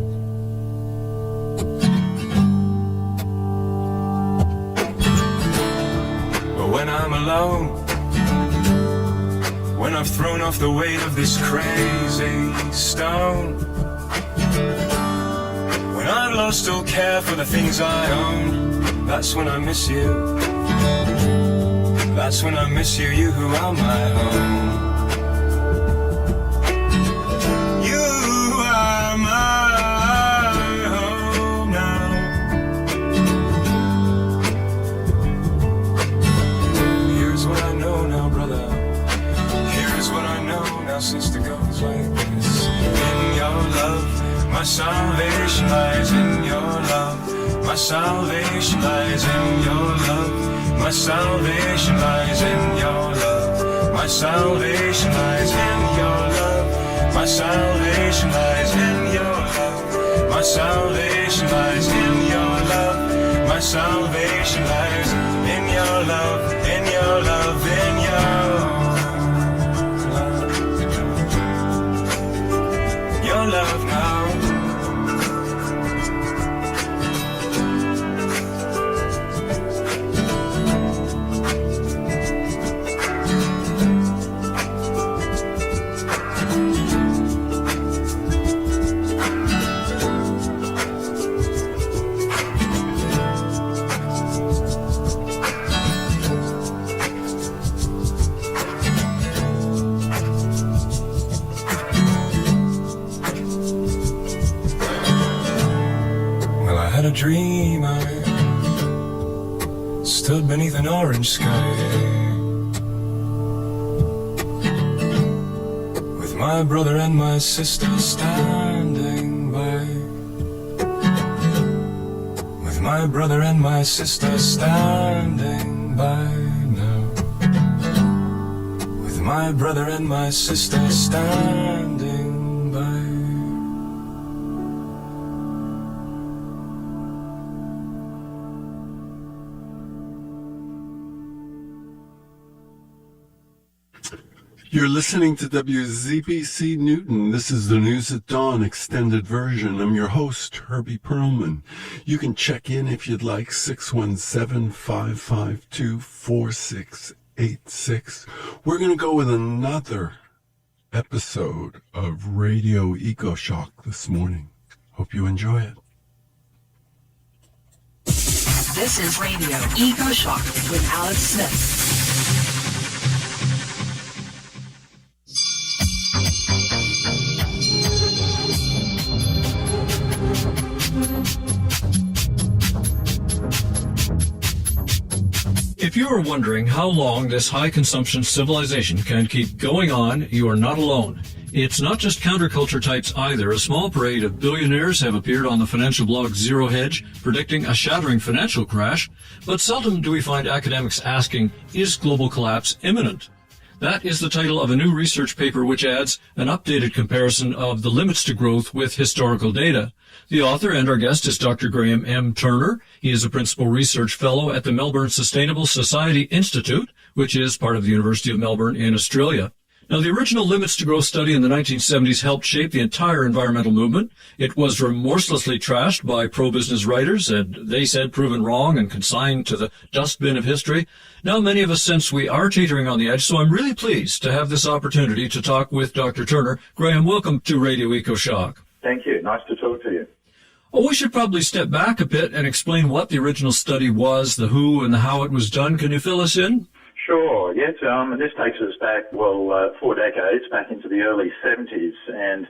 But when I'm alone, when I've thrown off the weight of this crazy stone, when I've lost all care for the things I own, that's when I miss you. That's when I miss you, you who are my home. You are my home now. Here's what I know now, brother. Here's what I know now, sister, goes like this. In your love, my salvation lies in your love. My salvation lies in your love. My salvation lies in your love. My salvation lies in your love. My salvation lies in your love. My salvation lies in your love. My salvation lies in your love, in your love, in your love now. A dream, I stood beneath an orange sky, with my brother and my sister standing by, with my brother and my sister standing by now, with my brother and my sister standing by. You're listening to WZBC Newton. This is the News at Dawn extended version. I'm your host, Herbie Pearlman. You can check in if you'd like, 617-552-4686. We're going to go with another episode of Radio Eco Shock this morning. Hope you enjoy it. This is Radio Eco Shock with Alex Smith. If you are wondering how long this high-consumption civilization can keep going on, you are not alone. It's not just counterculture types either. A small parade of billionaires have appeared on the financial blog Zero Hedge, predicting a shattering financial crash, but seldom do we find academics asking, is global collapse imminent? That is the title of a new research paper which adds an updated comparison of the limits to growth with historical data. The author and our guest is Dr. Graham M. Turner. He is a principal research fellow at the Melbourne Sustainable Society Institute, which is part of the University of Melbourne in Australia. Now, the original Limits to Growth study in the 1970s helped shape the entire environmental movement. It was remorselessly trashed by pro-business writers, and they said proven wrong and consigned to the dustbin of history. Now, many of us sense we are teetering on the edge, so I'm really pleased to have this opportunity to talk with Dr. Turner. Graham, welcome to Radio Eco Shock. Thank you. Nice to talk to you. Oh, we should probably step back a bit and explain what the original study was, the who and the how it was done. Can you fill us in? Sure, yes. And this takes us back, 4 decades, back into the early 70s, and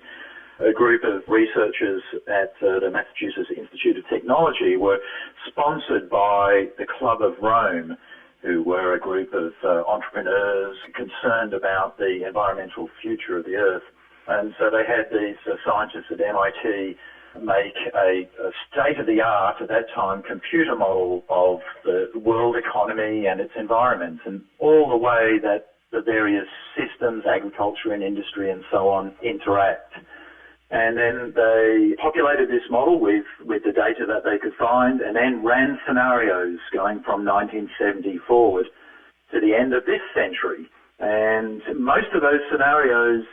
a group of researchers at the Massachusetts Institute of Technology were sponsored by the Club of Rome, who were a group of entrepreneurs concerned about the environmental future of the Earth. And so they had these scientists at MIT make a state-of-the-art, at that time, computer model of the world economy and its environment, and all the way that the various systems, agriculture and industry and so on, interact. And then they populated this model with the data that they could find, and then ran scenarios going from 1970 forward to the end of this century. And most of those scenarios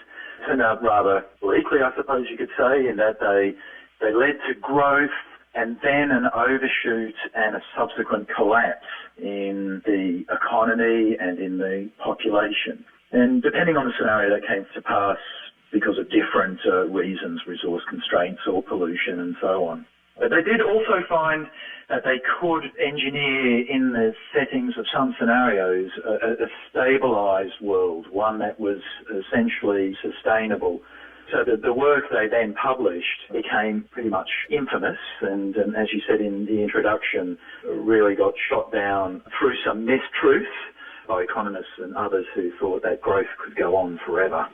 turned out rather bleakly, I suppose you could say, in that they led to growth and then an overshoot and a subsequent collapse in the economy and in the population. And depending on the scenario, that came to pass because of different reasons, resource constraints or pollution and so on. But they did also find that they could engineer in the settings of some scenarios a stabilized world, one that was essentially sustainable. So the work they then published became pretty much infamous and as you said in the introduction, really got shot down through some mistruths by economists and others who thought that growth could go on forever.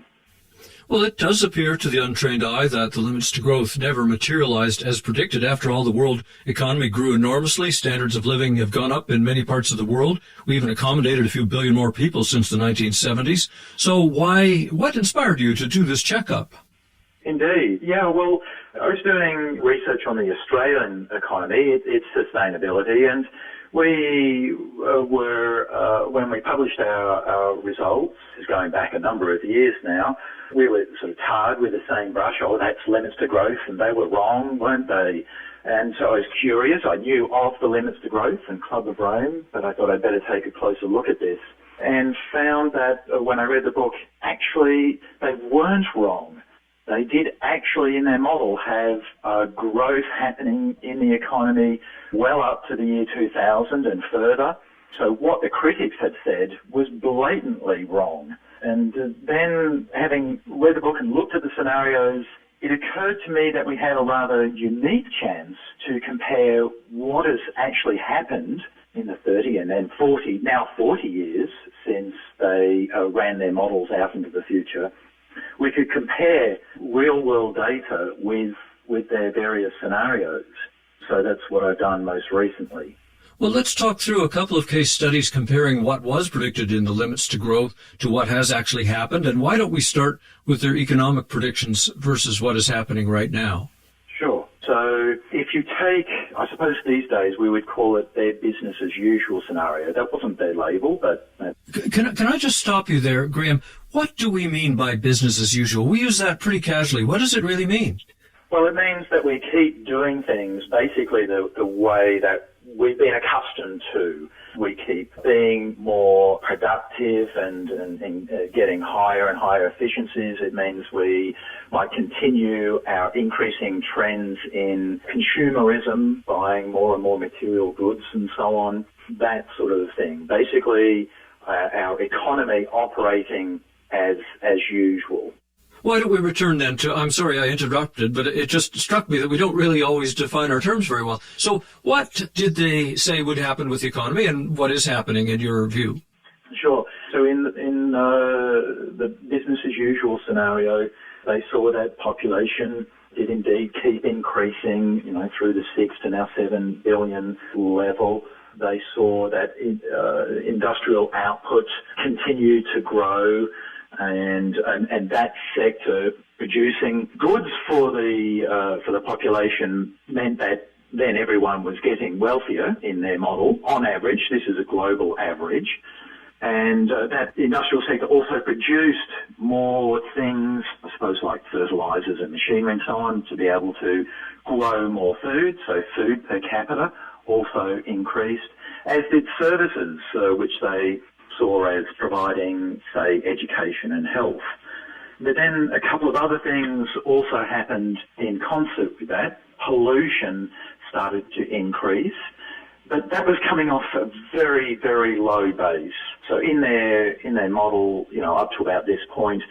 Well, it does appear to the untrained eye that the limits to growth never materialized as predicted. After all, the world economy grew enormously. Standards of living have gone up in many parts of the world. We even accommodated a few billion more people since the 1970s. So what inspired you to do this checkup? Indeed. Yeah, well, I was doing research on the Australian economy, its sustainability, and we were, when we published our results, going back a number of years now, we were sort of tarred with the same brush, oh, that's limits to growth, and they were wrong, weren't they? And so I was curious. I knew of the Limits to Growth and Club of Rome, but I thought I'd better take a closer look at this, and found that when I read the book, actually, they weren't wrong. They did actually, in their model, have growth happening in the economy well up to the year 2000 and further. So what the critics had said was blatantly wrong. And then, having read the book and looked at the scenarios, it occurred to me that we had a rather unique chance to compare what has actually happened in the 30 and then 40, now 40 years since they ran their models out into the future. We could compare real-world data with their various scenarios. So that's what I've done most recently. Well, let's talk through a couple of case studies comparing what was predicted in the Limits to Growth to what has actually happened. And why don't we start with their economic predictions versus what is happening right now? Sure. So So if you take, I suppose these days we would call it their business as usual scenario. That wasn't their label, but... Can I just stop you there, Graham? What do we mean by business as usual? We use that pretty casually. What does it really mean? Well, it means that we keep doing things basically the way that we've been accustomed to. We keep being more productive and getting higher and higher efficiencies. It means we might continue our increasing trends in consumerism, buying more and more material goods and so on, that sort of thing. Basically, our economy operating as usual. Why don't we return then to, I'm sorry I interrupted, but it just struck me that we don't really always define our terms very well. So what did they say would happen with the economy, and what is happening in your view? Sure. So in the business as usual scenario, they saw that population did indeed keep increasing, through the 6 to now 7 billion level. They saw that industrial output continued to grow, and that sector producing goods for the population meant that then everyone was getting wealthier in their model on average. This is a global average. And that industrial sector also produced more things, I suppose, like fertilizers and machinery and so on, to be able to grow more food. So food per capita also increased, as did services, which they saw as providing, say, education and health. But then a couple of other things also happened in concert with that. Pollution started to increase, but that was coming off a very, very low base. So in their model, up to about this point,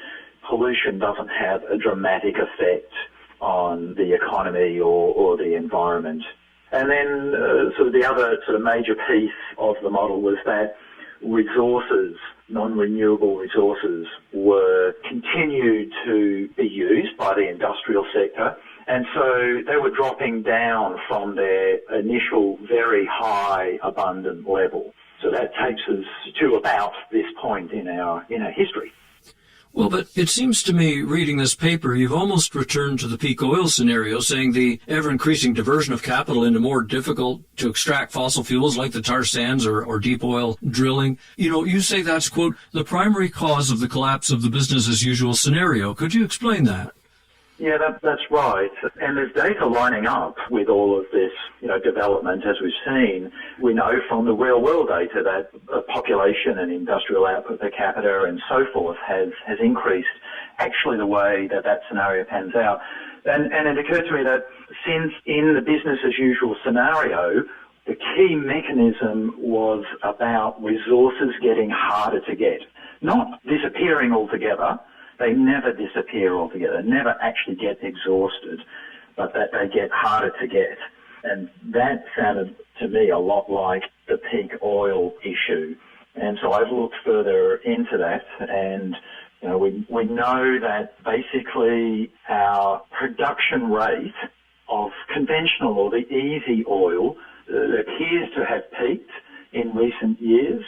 pollution doesn't have a dramatic effect on the economy or the environment. And then sort of the other sort of major piece of the model was that resources, non-renewable resources, were continued to be used by the industrial sector, and so they were dropping down from their initial very high abundant level. So that takes us to about this point in our history. Well, but it seems to me, reading this paper, you've almost returned to the peak oil scenario, saying the ever-increasing diversion of capital into more difficult to extract fossil fuels like the tar sands or deep oil drilling. You say that's, quote, the primary cause of the collapse of the business-as-usual scenario. Could you explain that? Yeah, that's right. And there's data lining up with all of this, development, as we've seen. We know from the real-world data that population and industrial output per capita and so forth has increased actually the way that scenario pans out. And it occurred to me that since in the business-as-usual scenario, the key mechanism was about resources getting harder to get, not disappearing altogether. They never disappear altogether, never actually get exhausted, but that they get harder to get. And that sounded to me a lot like the peak oil issue. And so I've looked further into that, and we know that basically our production rate of conventional or the easy oil appears to have peaked in recent years.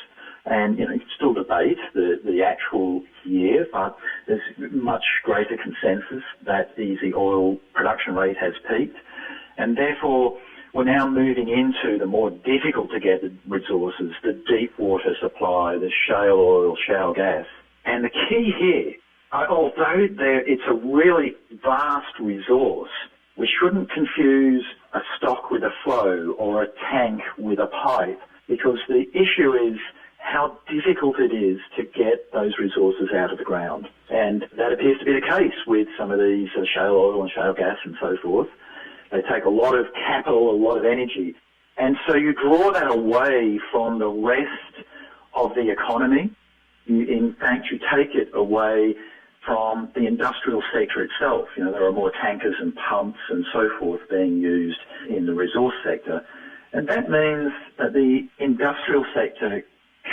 And, you can still debate the actual year, but there's much greater consensus that easy oil production rate has peaked. And therefore, we're now moving into the more difficult to get resources, the deep water supply, the shale oil, shale gas. And the key here, although it's a really vast resource, we shouldn't confuse a stock with a flow or a tank with a pipe, because the issue is how difficult it is to get those resources out of the ground. And that appears to be the case with some of these shale oil and shale gas and so forth. They take a lot of capital, a lot of energy. And so you draw that away from the rest of the economy. In fact, you take it away from the industrial sector itself. There are more tankers and pumps and so forth being used in the resource sector. And that means that the industrial sector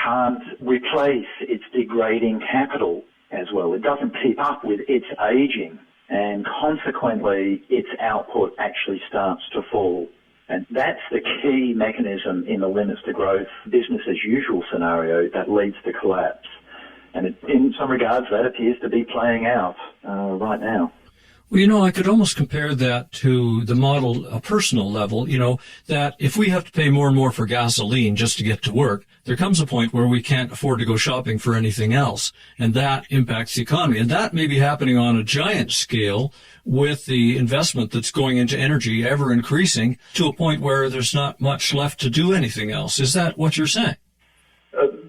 can't replace its degrading capital as well. It doesn't keep up with its aging, and consequently its output actually starts to fall. And that's the key mechanism in the limits to growth business as usual scenario that leads to collapse. And in some regards that appears to be playing out right now. Well, I could almost compare that to the model, a personal level, that if we have to pay more and more for gasoline just to get to work, there comes a point where we can't afford to go shopping for anything else. And that impacts the economy. And that may be happening on a giant scale with the investment that's going into energy ever increasing to a point where there's not much left to do anything else. Is that what you're saying?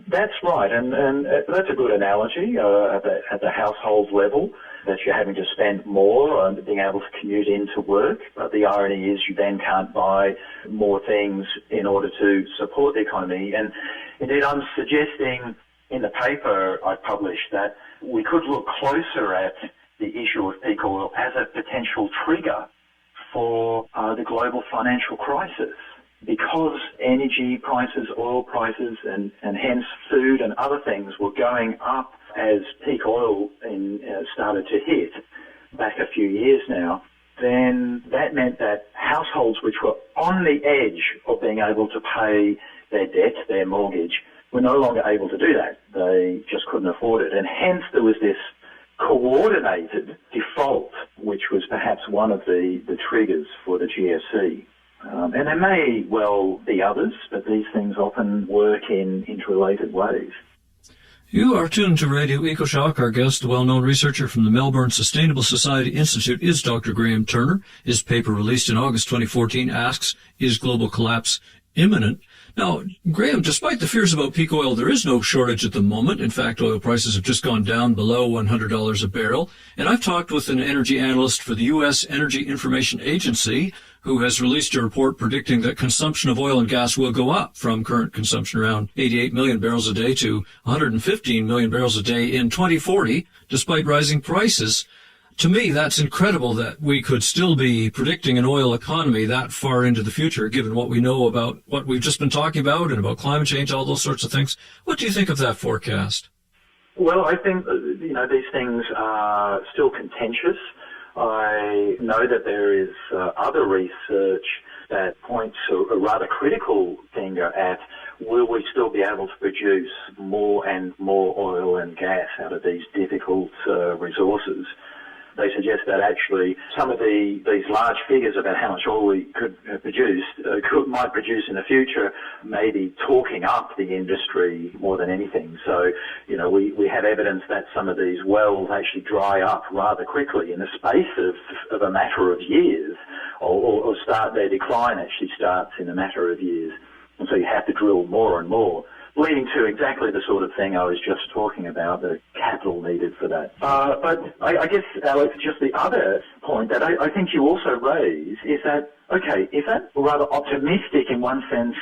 That's right, and that's a good analogy at the household level, that you're having to spend more on being able to commute into work. But the irony is you then can't buy more things in order to support the economy. And indeed, I'm suggesting in the paper I published that we could look closer at the issue of peak oil as a potential trigger for the global financial crisis. Because energy prices, oil prices, and hence food and other things were going up as peak oil started to hit back a few years now, then that meant that households which were on the edge of being able to pay their debt, their mortgage, were no longer able to do that. They just couldn't afford it. And hence there was this coordinated default, which was perhaps one of the triggers for the GFC. And there may well be others, but these things often work in interrelated ways. You are tuned to Radio EcoShock. Our guest, the well-known researcher from the Melbourne Sustainable Society Institute, is Dr. Graham Turner. His paper, released in August 2014, asks, is global collapse imminent? Now, Graham, despite the fears about peak oil, there is no shortage at the moment. In fact, oil prices have just gone down below $100 a barrel. And I've talked with an energy analyst for the U.S. Energy Information Agency, who has released a report predicting that consumption of oil and gas will go up from current consumption around 88 million barrels a day to 115 million barrels a day in 2040, despite rising prices. To me, that's incredible that we could still be predicting an oil economy that far into the future, given what we know about what we've just been talking about and about climate change, all those sorts of things. What do you think of that forecast? Well, I think, these things are still contentious. I know that there is other research that points a rather critical finger at, will we still be able to produce more and more oil and gas out of these difficult resources? They suggest that actually some of these large figures about how much oil we could produce might produce in the future, maybe talking up the industry more than anything. So, we have evidence that some of these wells actually dry up rather quickly in the space of a matter of years, or start their decline actually starts in a matter of years. And so you have to drill more and more, leading to exactly the sort of thing I was just talking about, the capital needed for that. But I guess, Alex, just the other point that I think you also raise is that, okay, if that rather optimistic in one sense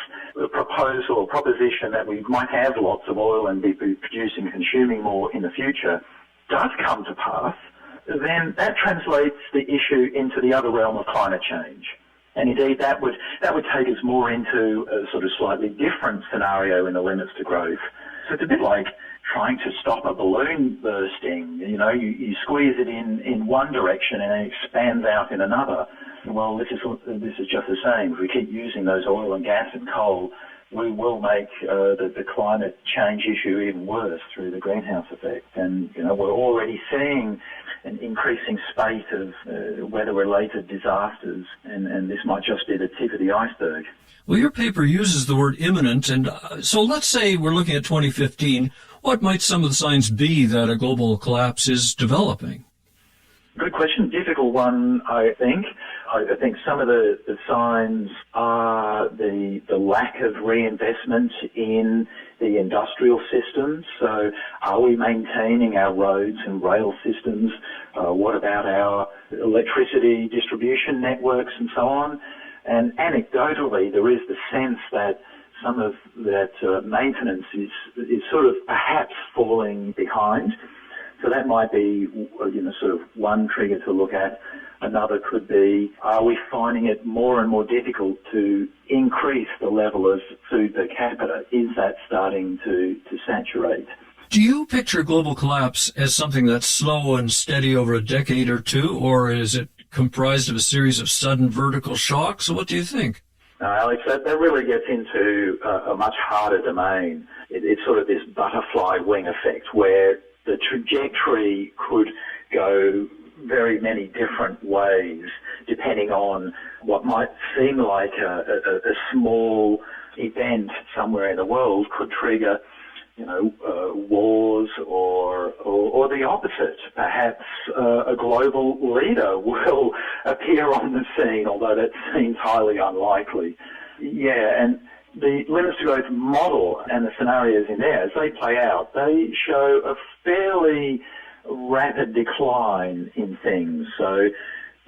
proposal or proposition that we might have lots of oil and be producing and consuming more in the future does come to pass, then that translates the issue into the other realm of climate change. And indeed, that would take us more into a sort of slightly different scenario in the limits to growth. So it's a bit like trying to stop a balloon bursting. You squeeze it in one direction and it expands out in another. Well, this is just the same. If we keep using those oil and gas and coal, we will make the climate change issue even worse through the greenhouse effect. And, we're already seeing an increasing spate of weather-related disasters, and this might just be the tip of the iceberg. Well, your paper uses the word imminent, and so let's say we're looking at 2015. What might some of the signs be that a global collapse is developing? Good question. Difficult one, I think. I think some of the signs are the lack of reinvestment in the industrial systems. So are we maintaining our roads and rail systems? What about our electricity distribution networks and so on? And anecdotally, there is the sense that some of that maintenance is sort of perhaps falling behind. So that might be, sort of one trigger to look at. Another could be, are we finding it more and more difficult to increase the level of food per capita? Is that starting to saturate? Do you picture global collapse as something that's slow and steady over a decade or two, or is it comprised of a series of sudden vertical shocks? What do you think? No, Alex, that really gets into a much harder domain. It's sort of this butterfly wing effect where the trajectory could go very many different ways, depending on what might seem like a small event somewhere in the world could trigger, wars or the opposite. Perhaps a global leader will appear on the scene, although that seems highly unlikely. Yeah, and the limits to growth model and the scenarios in there, as they play out, they show a fairly rapid decline in things. So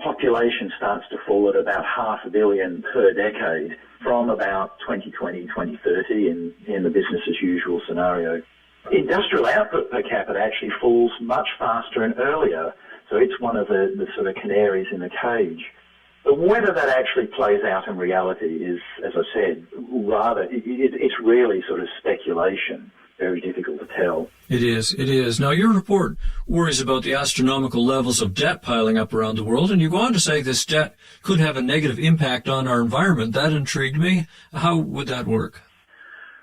population starts to fall at about 500 million per decade from about 2020, 2030 in the business as usual scenario. Industrial output per capita actually falls much faster and earlier, so it's one of the sort of canaries in the cage. But whether that actually plays out in reality is, as I said, it's really sort of speculation. Very difficult to tell. It is. Now, your report worries about the astronomical levels of debt piling up around the world, and you go on to say this debt could have a negative impact on our environment. That intrigued me. How would that work?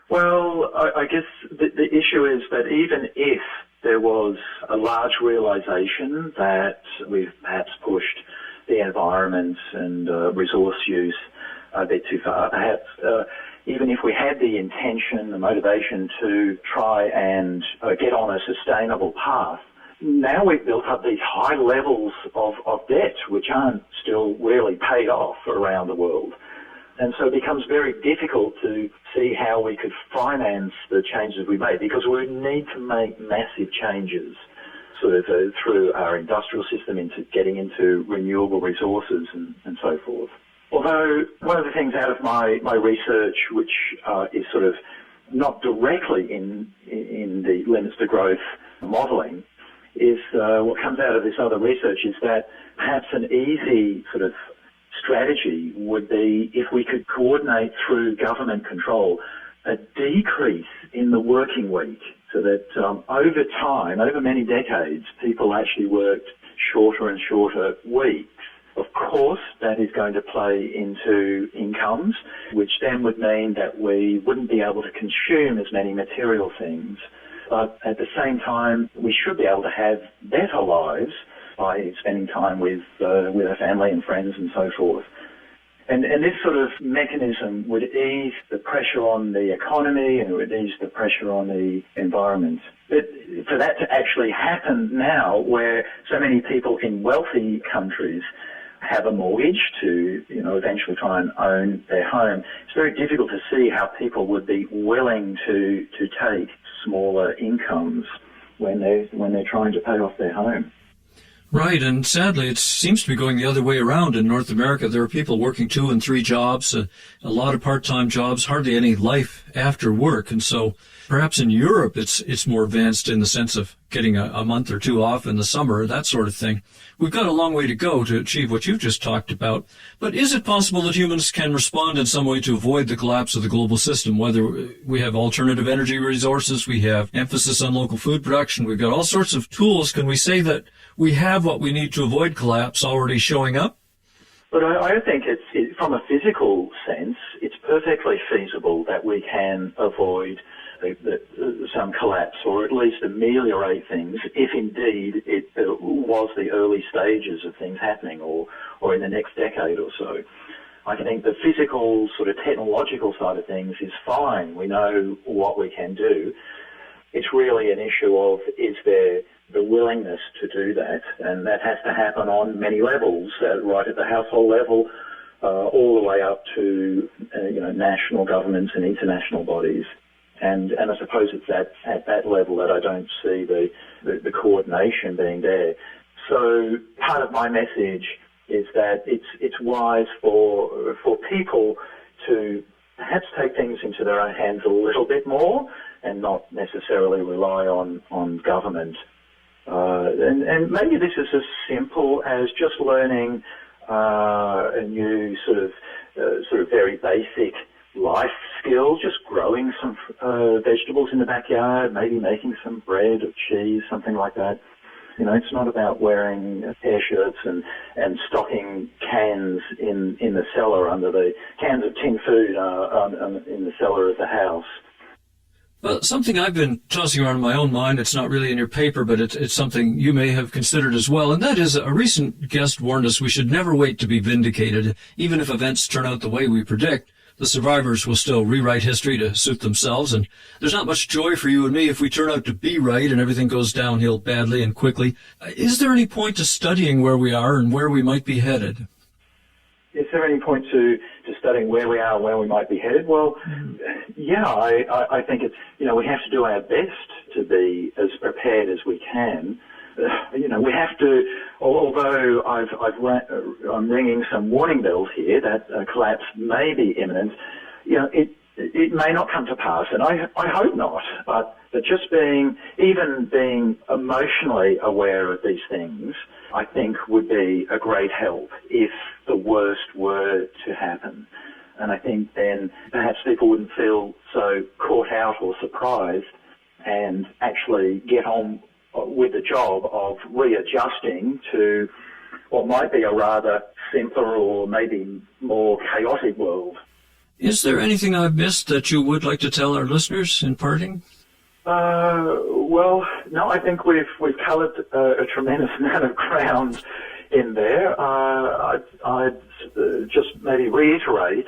Well, I guess the issue is that even if there was a large realization that we've perhaps pushed the environment and resource use a bit too far, perhaps even if we had the intention, the motivation to try and get on a sustainable path, now we've built up these high levels of debt which aren't still really paid off around the world. And so it becomes very difficult to see how we could finance the changes we made, because we need to make massive changes sort of through our industrial system into getting into renewable resources and so forth. Although one of the things out of my research, which is sort of not directly in the limits to growth modelling, is what comes out of this other research is that perhaps an easy sort of strategy would be if we could coordinate through government control a decrease in the working week, so that over time, over many decades, people actually worked shorter and shorter weeks. Of course, that is going to play into incomes, which then would mean that we wouldn't be able to consume as many material things. But at the same time, we should be able to have better lives by spending time with our family and friends and so forth. And this sort of mechanism would ease the pressure on the economy and it would ease the pressure on the environment. But for that to actually happen now, where so many people in wealthy countries have a mortgage to, eventually try and own their home, it's very difficult to see how people would be willing to take smaller incomes when they're trying to pay off their home. Right, and sadly, it seems to be going the other way around in North America. There are people working 2 and 3 jobs, a lot of part-time jobs, hardly any life after work. And so perhaps in Europe, it's more advanced in the sense of getting a month or 2 off in the summer, that sort of thing. We've got a long way to go to achieve what you've just talked about. But is it possible that humans can respond in some way to avoid the collapse of the global system, whether we have alternative energy resources, we have emphasis on local food production, we've got all sorts of tools? Can we say that we have what we need to avoid collapse already showing up? But I think it's from a physical sense, it's perfectly feasible that we can avoid some collapse, or at least ameliorate things, if indeed it was the early stages of things happening, or in the next decade or so. I think the physical, sort of technological side of things is fine. We know what we can do. It's really an issue of, is there the willingness to do that? And that has to happen on many levels, right at the household level, all the way up to national governments and international bodies. And I suppose it's at that level that I don't see the coordination being there. So part of my message is that it's wise for people to perhaps take things into their own hands a little bit more and not necessarily rely on government. And maybe this is as simple as just learning a new sort of very basic life skill, just growing some vegetables in the backyard, maybe making some bread or cheese, something like that. It's not about wearing hair shirts and stocking cans in the cellar under the cans of tin food in the cellar of the house. Well, something I've been tossing around in my own mind, it's not really in your paper, but it's something you may have considered as well, and that is a recent guest warned us we should never wait to be vindicated. Even if events turn out the way we predict, the survivors will still rewrite history to suit themselves, and there's not much joy for you and me if we turn out to be right and everything goes downhill badly and quickly. Is there any point to studying where we are and where we might be headed? Is there any point to studying where we are and where we might be headed? Well, yeah, I think it's, we have to do our best to be as prepared as we can. We have to, although I'm ringing some warning bells here that a collapse may be imminent, it may not come to pass, and I hope not, but just being emotionally aware of these things, I think would be a great help if the worst were to happen. And I think then perhaps people wouldn't feel so caught out or surprised and actually get on with the job of readjusting to what might be a rather simpler or maybe more chaotic world. Is there anything I've missed that you would like to tell our listeners in parting? Well, no, I think we've covered a tremendous amount of ground in there. I'd just maybe reiterate,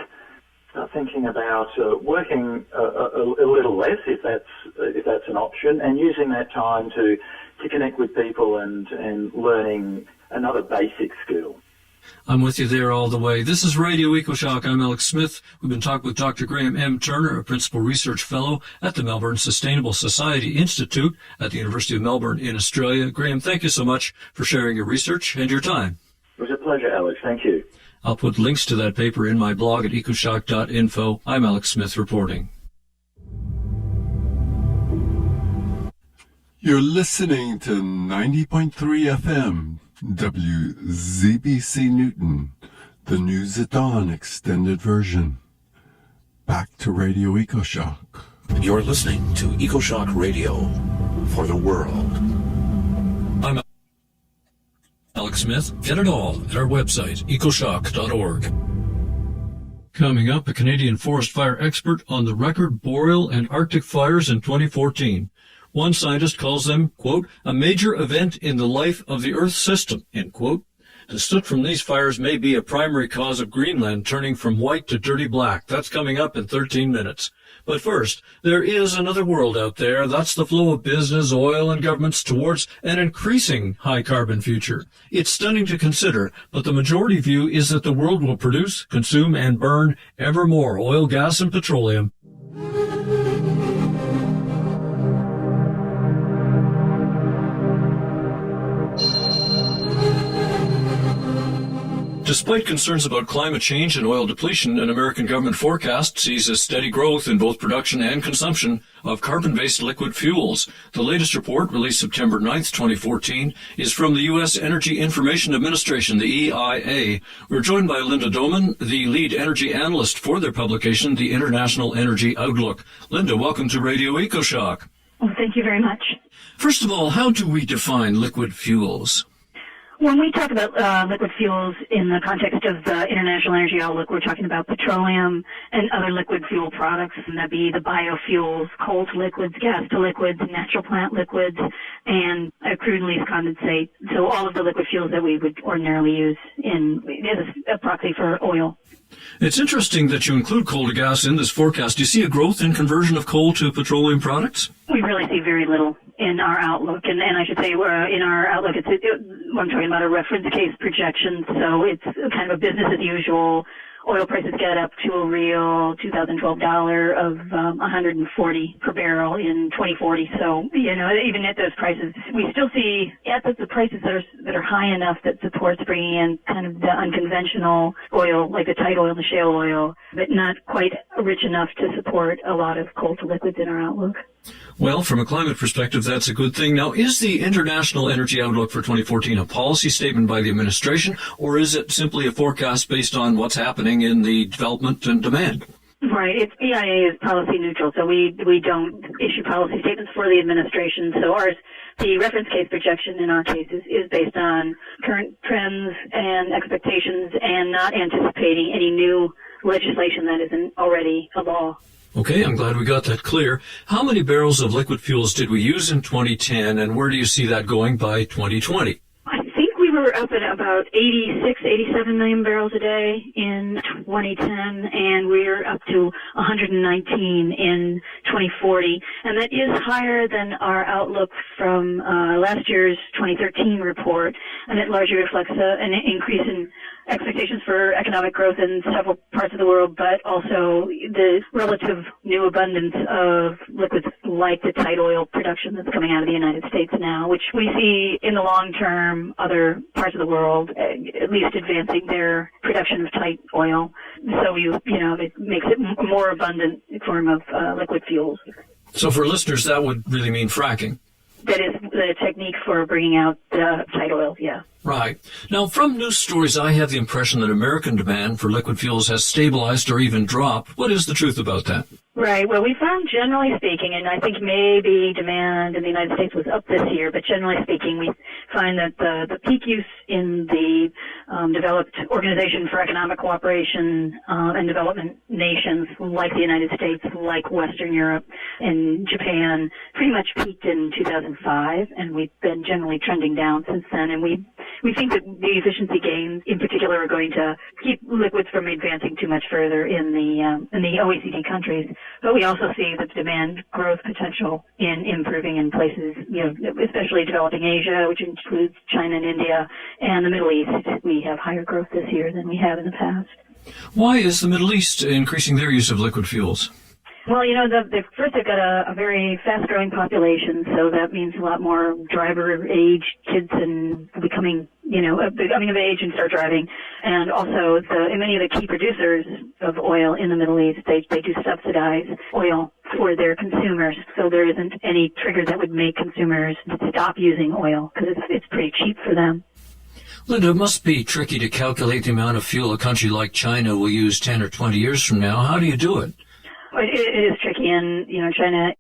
thinking about working a little less, if that's an option, and using that time to connect with people and learning another basic skill. I'm with you there all the way. This is Radio EcoShock. I'm Alex Smith. We've been talking with Dr. Graham M. Turner, a Principal Research Fellow at the Melbourne Sustainable Society Institute at the University of Melbourne in Australia. Graham, thank you so much for sharing your research and your time. It was a pleasure, Alex. Thank you. I'll put links to that paper in my blog at ecoshock.info. I'm Alex Smith reporting. You're listening to 90.3 FM. WZBC Newton, the News at Dawn extended version. Back to Radio EcoShock. You're listening to EcoShock Radio for the world. I'm Alex Smith. Get it all at our website, ecoshock.org. Coming up, a Canadian forest fire expert on the record boreal and Arctic fires in 2014. One scientist calls them, quote, a major event in the life of the Earth system, end quote. The soot from these fires may be a primary cause of Greenland turning from white to dirty black. That's coming up in 13 minutes. But first, there is another world out there. That's the flow of business, oil, and governments towards an increasing high-carbon future. It's stunning to consider, but the majority view is that the world will produce, consume, and burn ever more oil, gas, and petroleum. Despite concerns about climate change and oil depletion, an American government forecast sees a steady growth in both production and consumption of carbon-based liquid fuels. The latest report, released September 9th, 2014, is from the U.S. Energy Information Administration, the EIA. We're joined by Linda Doman, the lead energy analyst for their publication, The International Energy Outlook. Linda, welcome to Radio EcoShock. Well, thank you very much. First of all, how do we define liquid fuels? When we talk about liquid fuels in the context of the International Energy Outlook, we're talking about petroleum and other liquid fuel products, and that'd be the biofuels, coal to liquids, gas to liquids, natural plant liquids, and crude and least condensate. So all of the liquid fuels that we would ordinarily use as a proxy for oil. It's interesting that you include coal to gas in this forecast. Do you see a growth in conversion of coal to petroleum products? We really see very little in our outlook, and I should say in our outlook, I'm talking about a reference case projection, so it's kind of a business as usual. Oil prices get up to a real $2012 of 140 per barrel in 2040. So, even at those prices, we still see at the prices that are high enough that supports bringing in kind of the unconventional oil, like the tight oil and the shale oil, but not quite rich enough to support a lot of coal to liquids in our outlook. Well, from a climate perspective, that's a good thing. Now, is the International Energy Outlook for 2014 a policy statement by the administration, or is it simply a forecast based on what's happening in the development and demand? Right. EIA is policy neutral, so we don't issue policy statements for the administration. So the reference case projection in our case is based on current trends and expectations and not anticipating any new legislation that isn't already a law. Okay, I'm glad we got that clear. How many barrels of liquid fuels did we use in 2010, and where do you see that going by 2020? I think we were up at about 86, 87 million barrels a day in 2010, and we're up to 119 in 2040. And that is higher than our outlook from last year's 2013 report, and it largely reflects an increase in expectations for economic growth in several parts of the world, but also the relative new abundance of liquids like the tight oil production that's coming out of the United States now, which we see in the long term other parts of the world at least advancing their production of tight oil. So it makes it a more abundant form of liquid fuels. So for listeners, that would really mean fracking. That is the technique for bringing out the tight oil, yeah. Right. Now, from news stories, I have the impression that American demand for liquid fuels has stabilized or even dropped. What is the truth about that? Right. Well, we found, generally speaking, and I think maybe demand in the United States was up this year, but generally speaking, we find that the peak use in the developed Organization for Economic Cooperation and Development nations like the United States, like Western Europe and Japan, pretty much peaked in 2005, and we've been generally trending down since then. And we think that the efficiency gains, in particular, are going to keep liquids from advancing too much further in the OECD countries. But we also see the demand growth potential in improving in places, especially developing Asia, which includes China and India, and the Middle East. We have higher growth this year than we have in the past. Why is the Middle East increasing their use of liquid fuels? Well, first they've got a very fast-growing population, so that means a lot more driver-age kids and becoming of age and start driving. And also, many of the key producers of oil in the Middle East, they do subsidize oil for their consumers, so there isn't any trigger that would make consumers stop using oil because it's pretty cheap for them. Linda, it must be tricky to calculate the amount of fuel a country like China will use 10 or 20 years from now. How do you do it? It is tricky, and China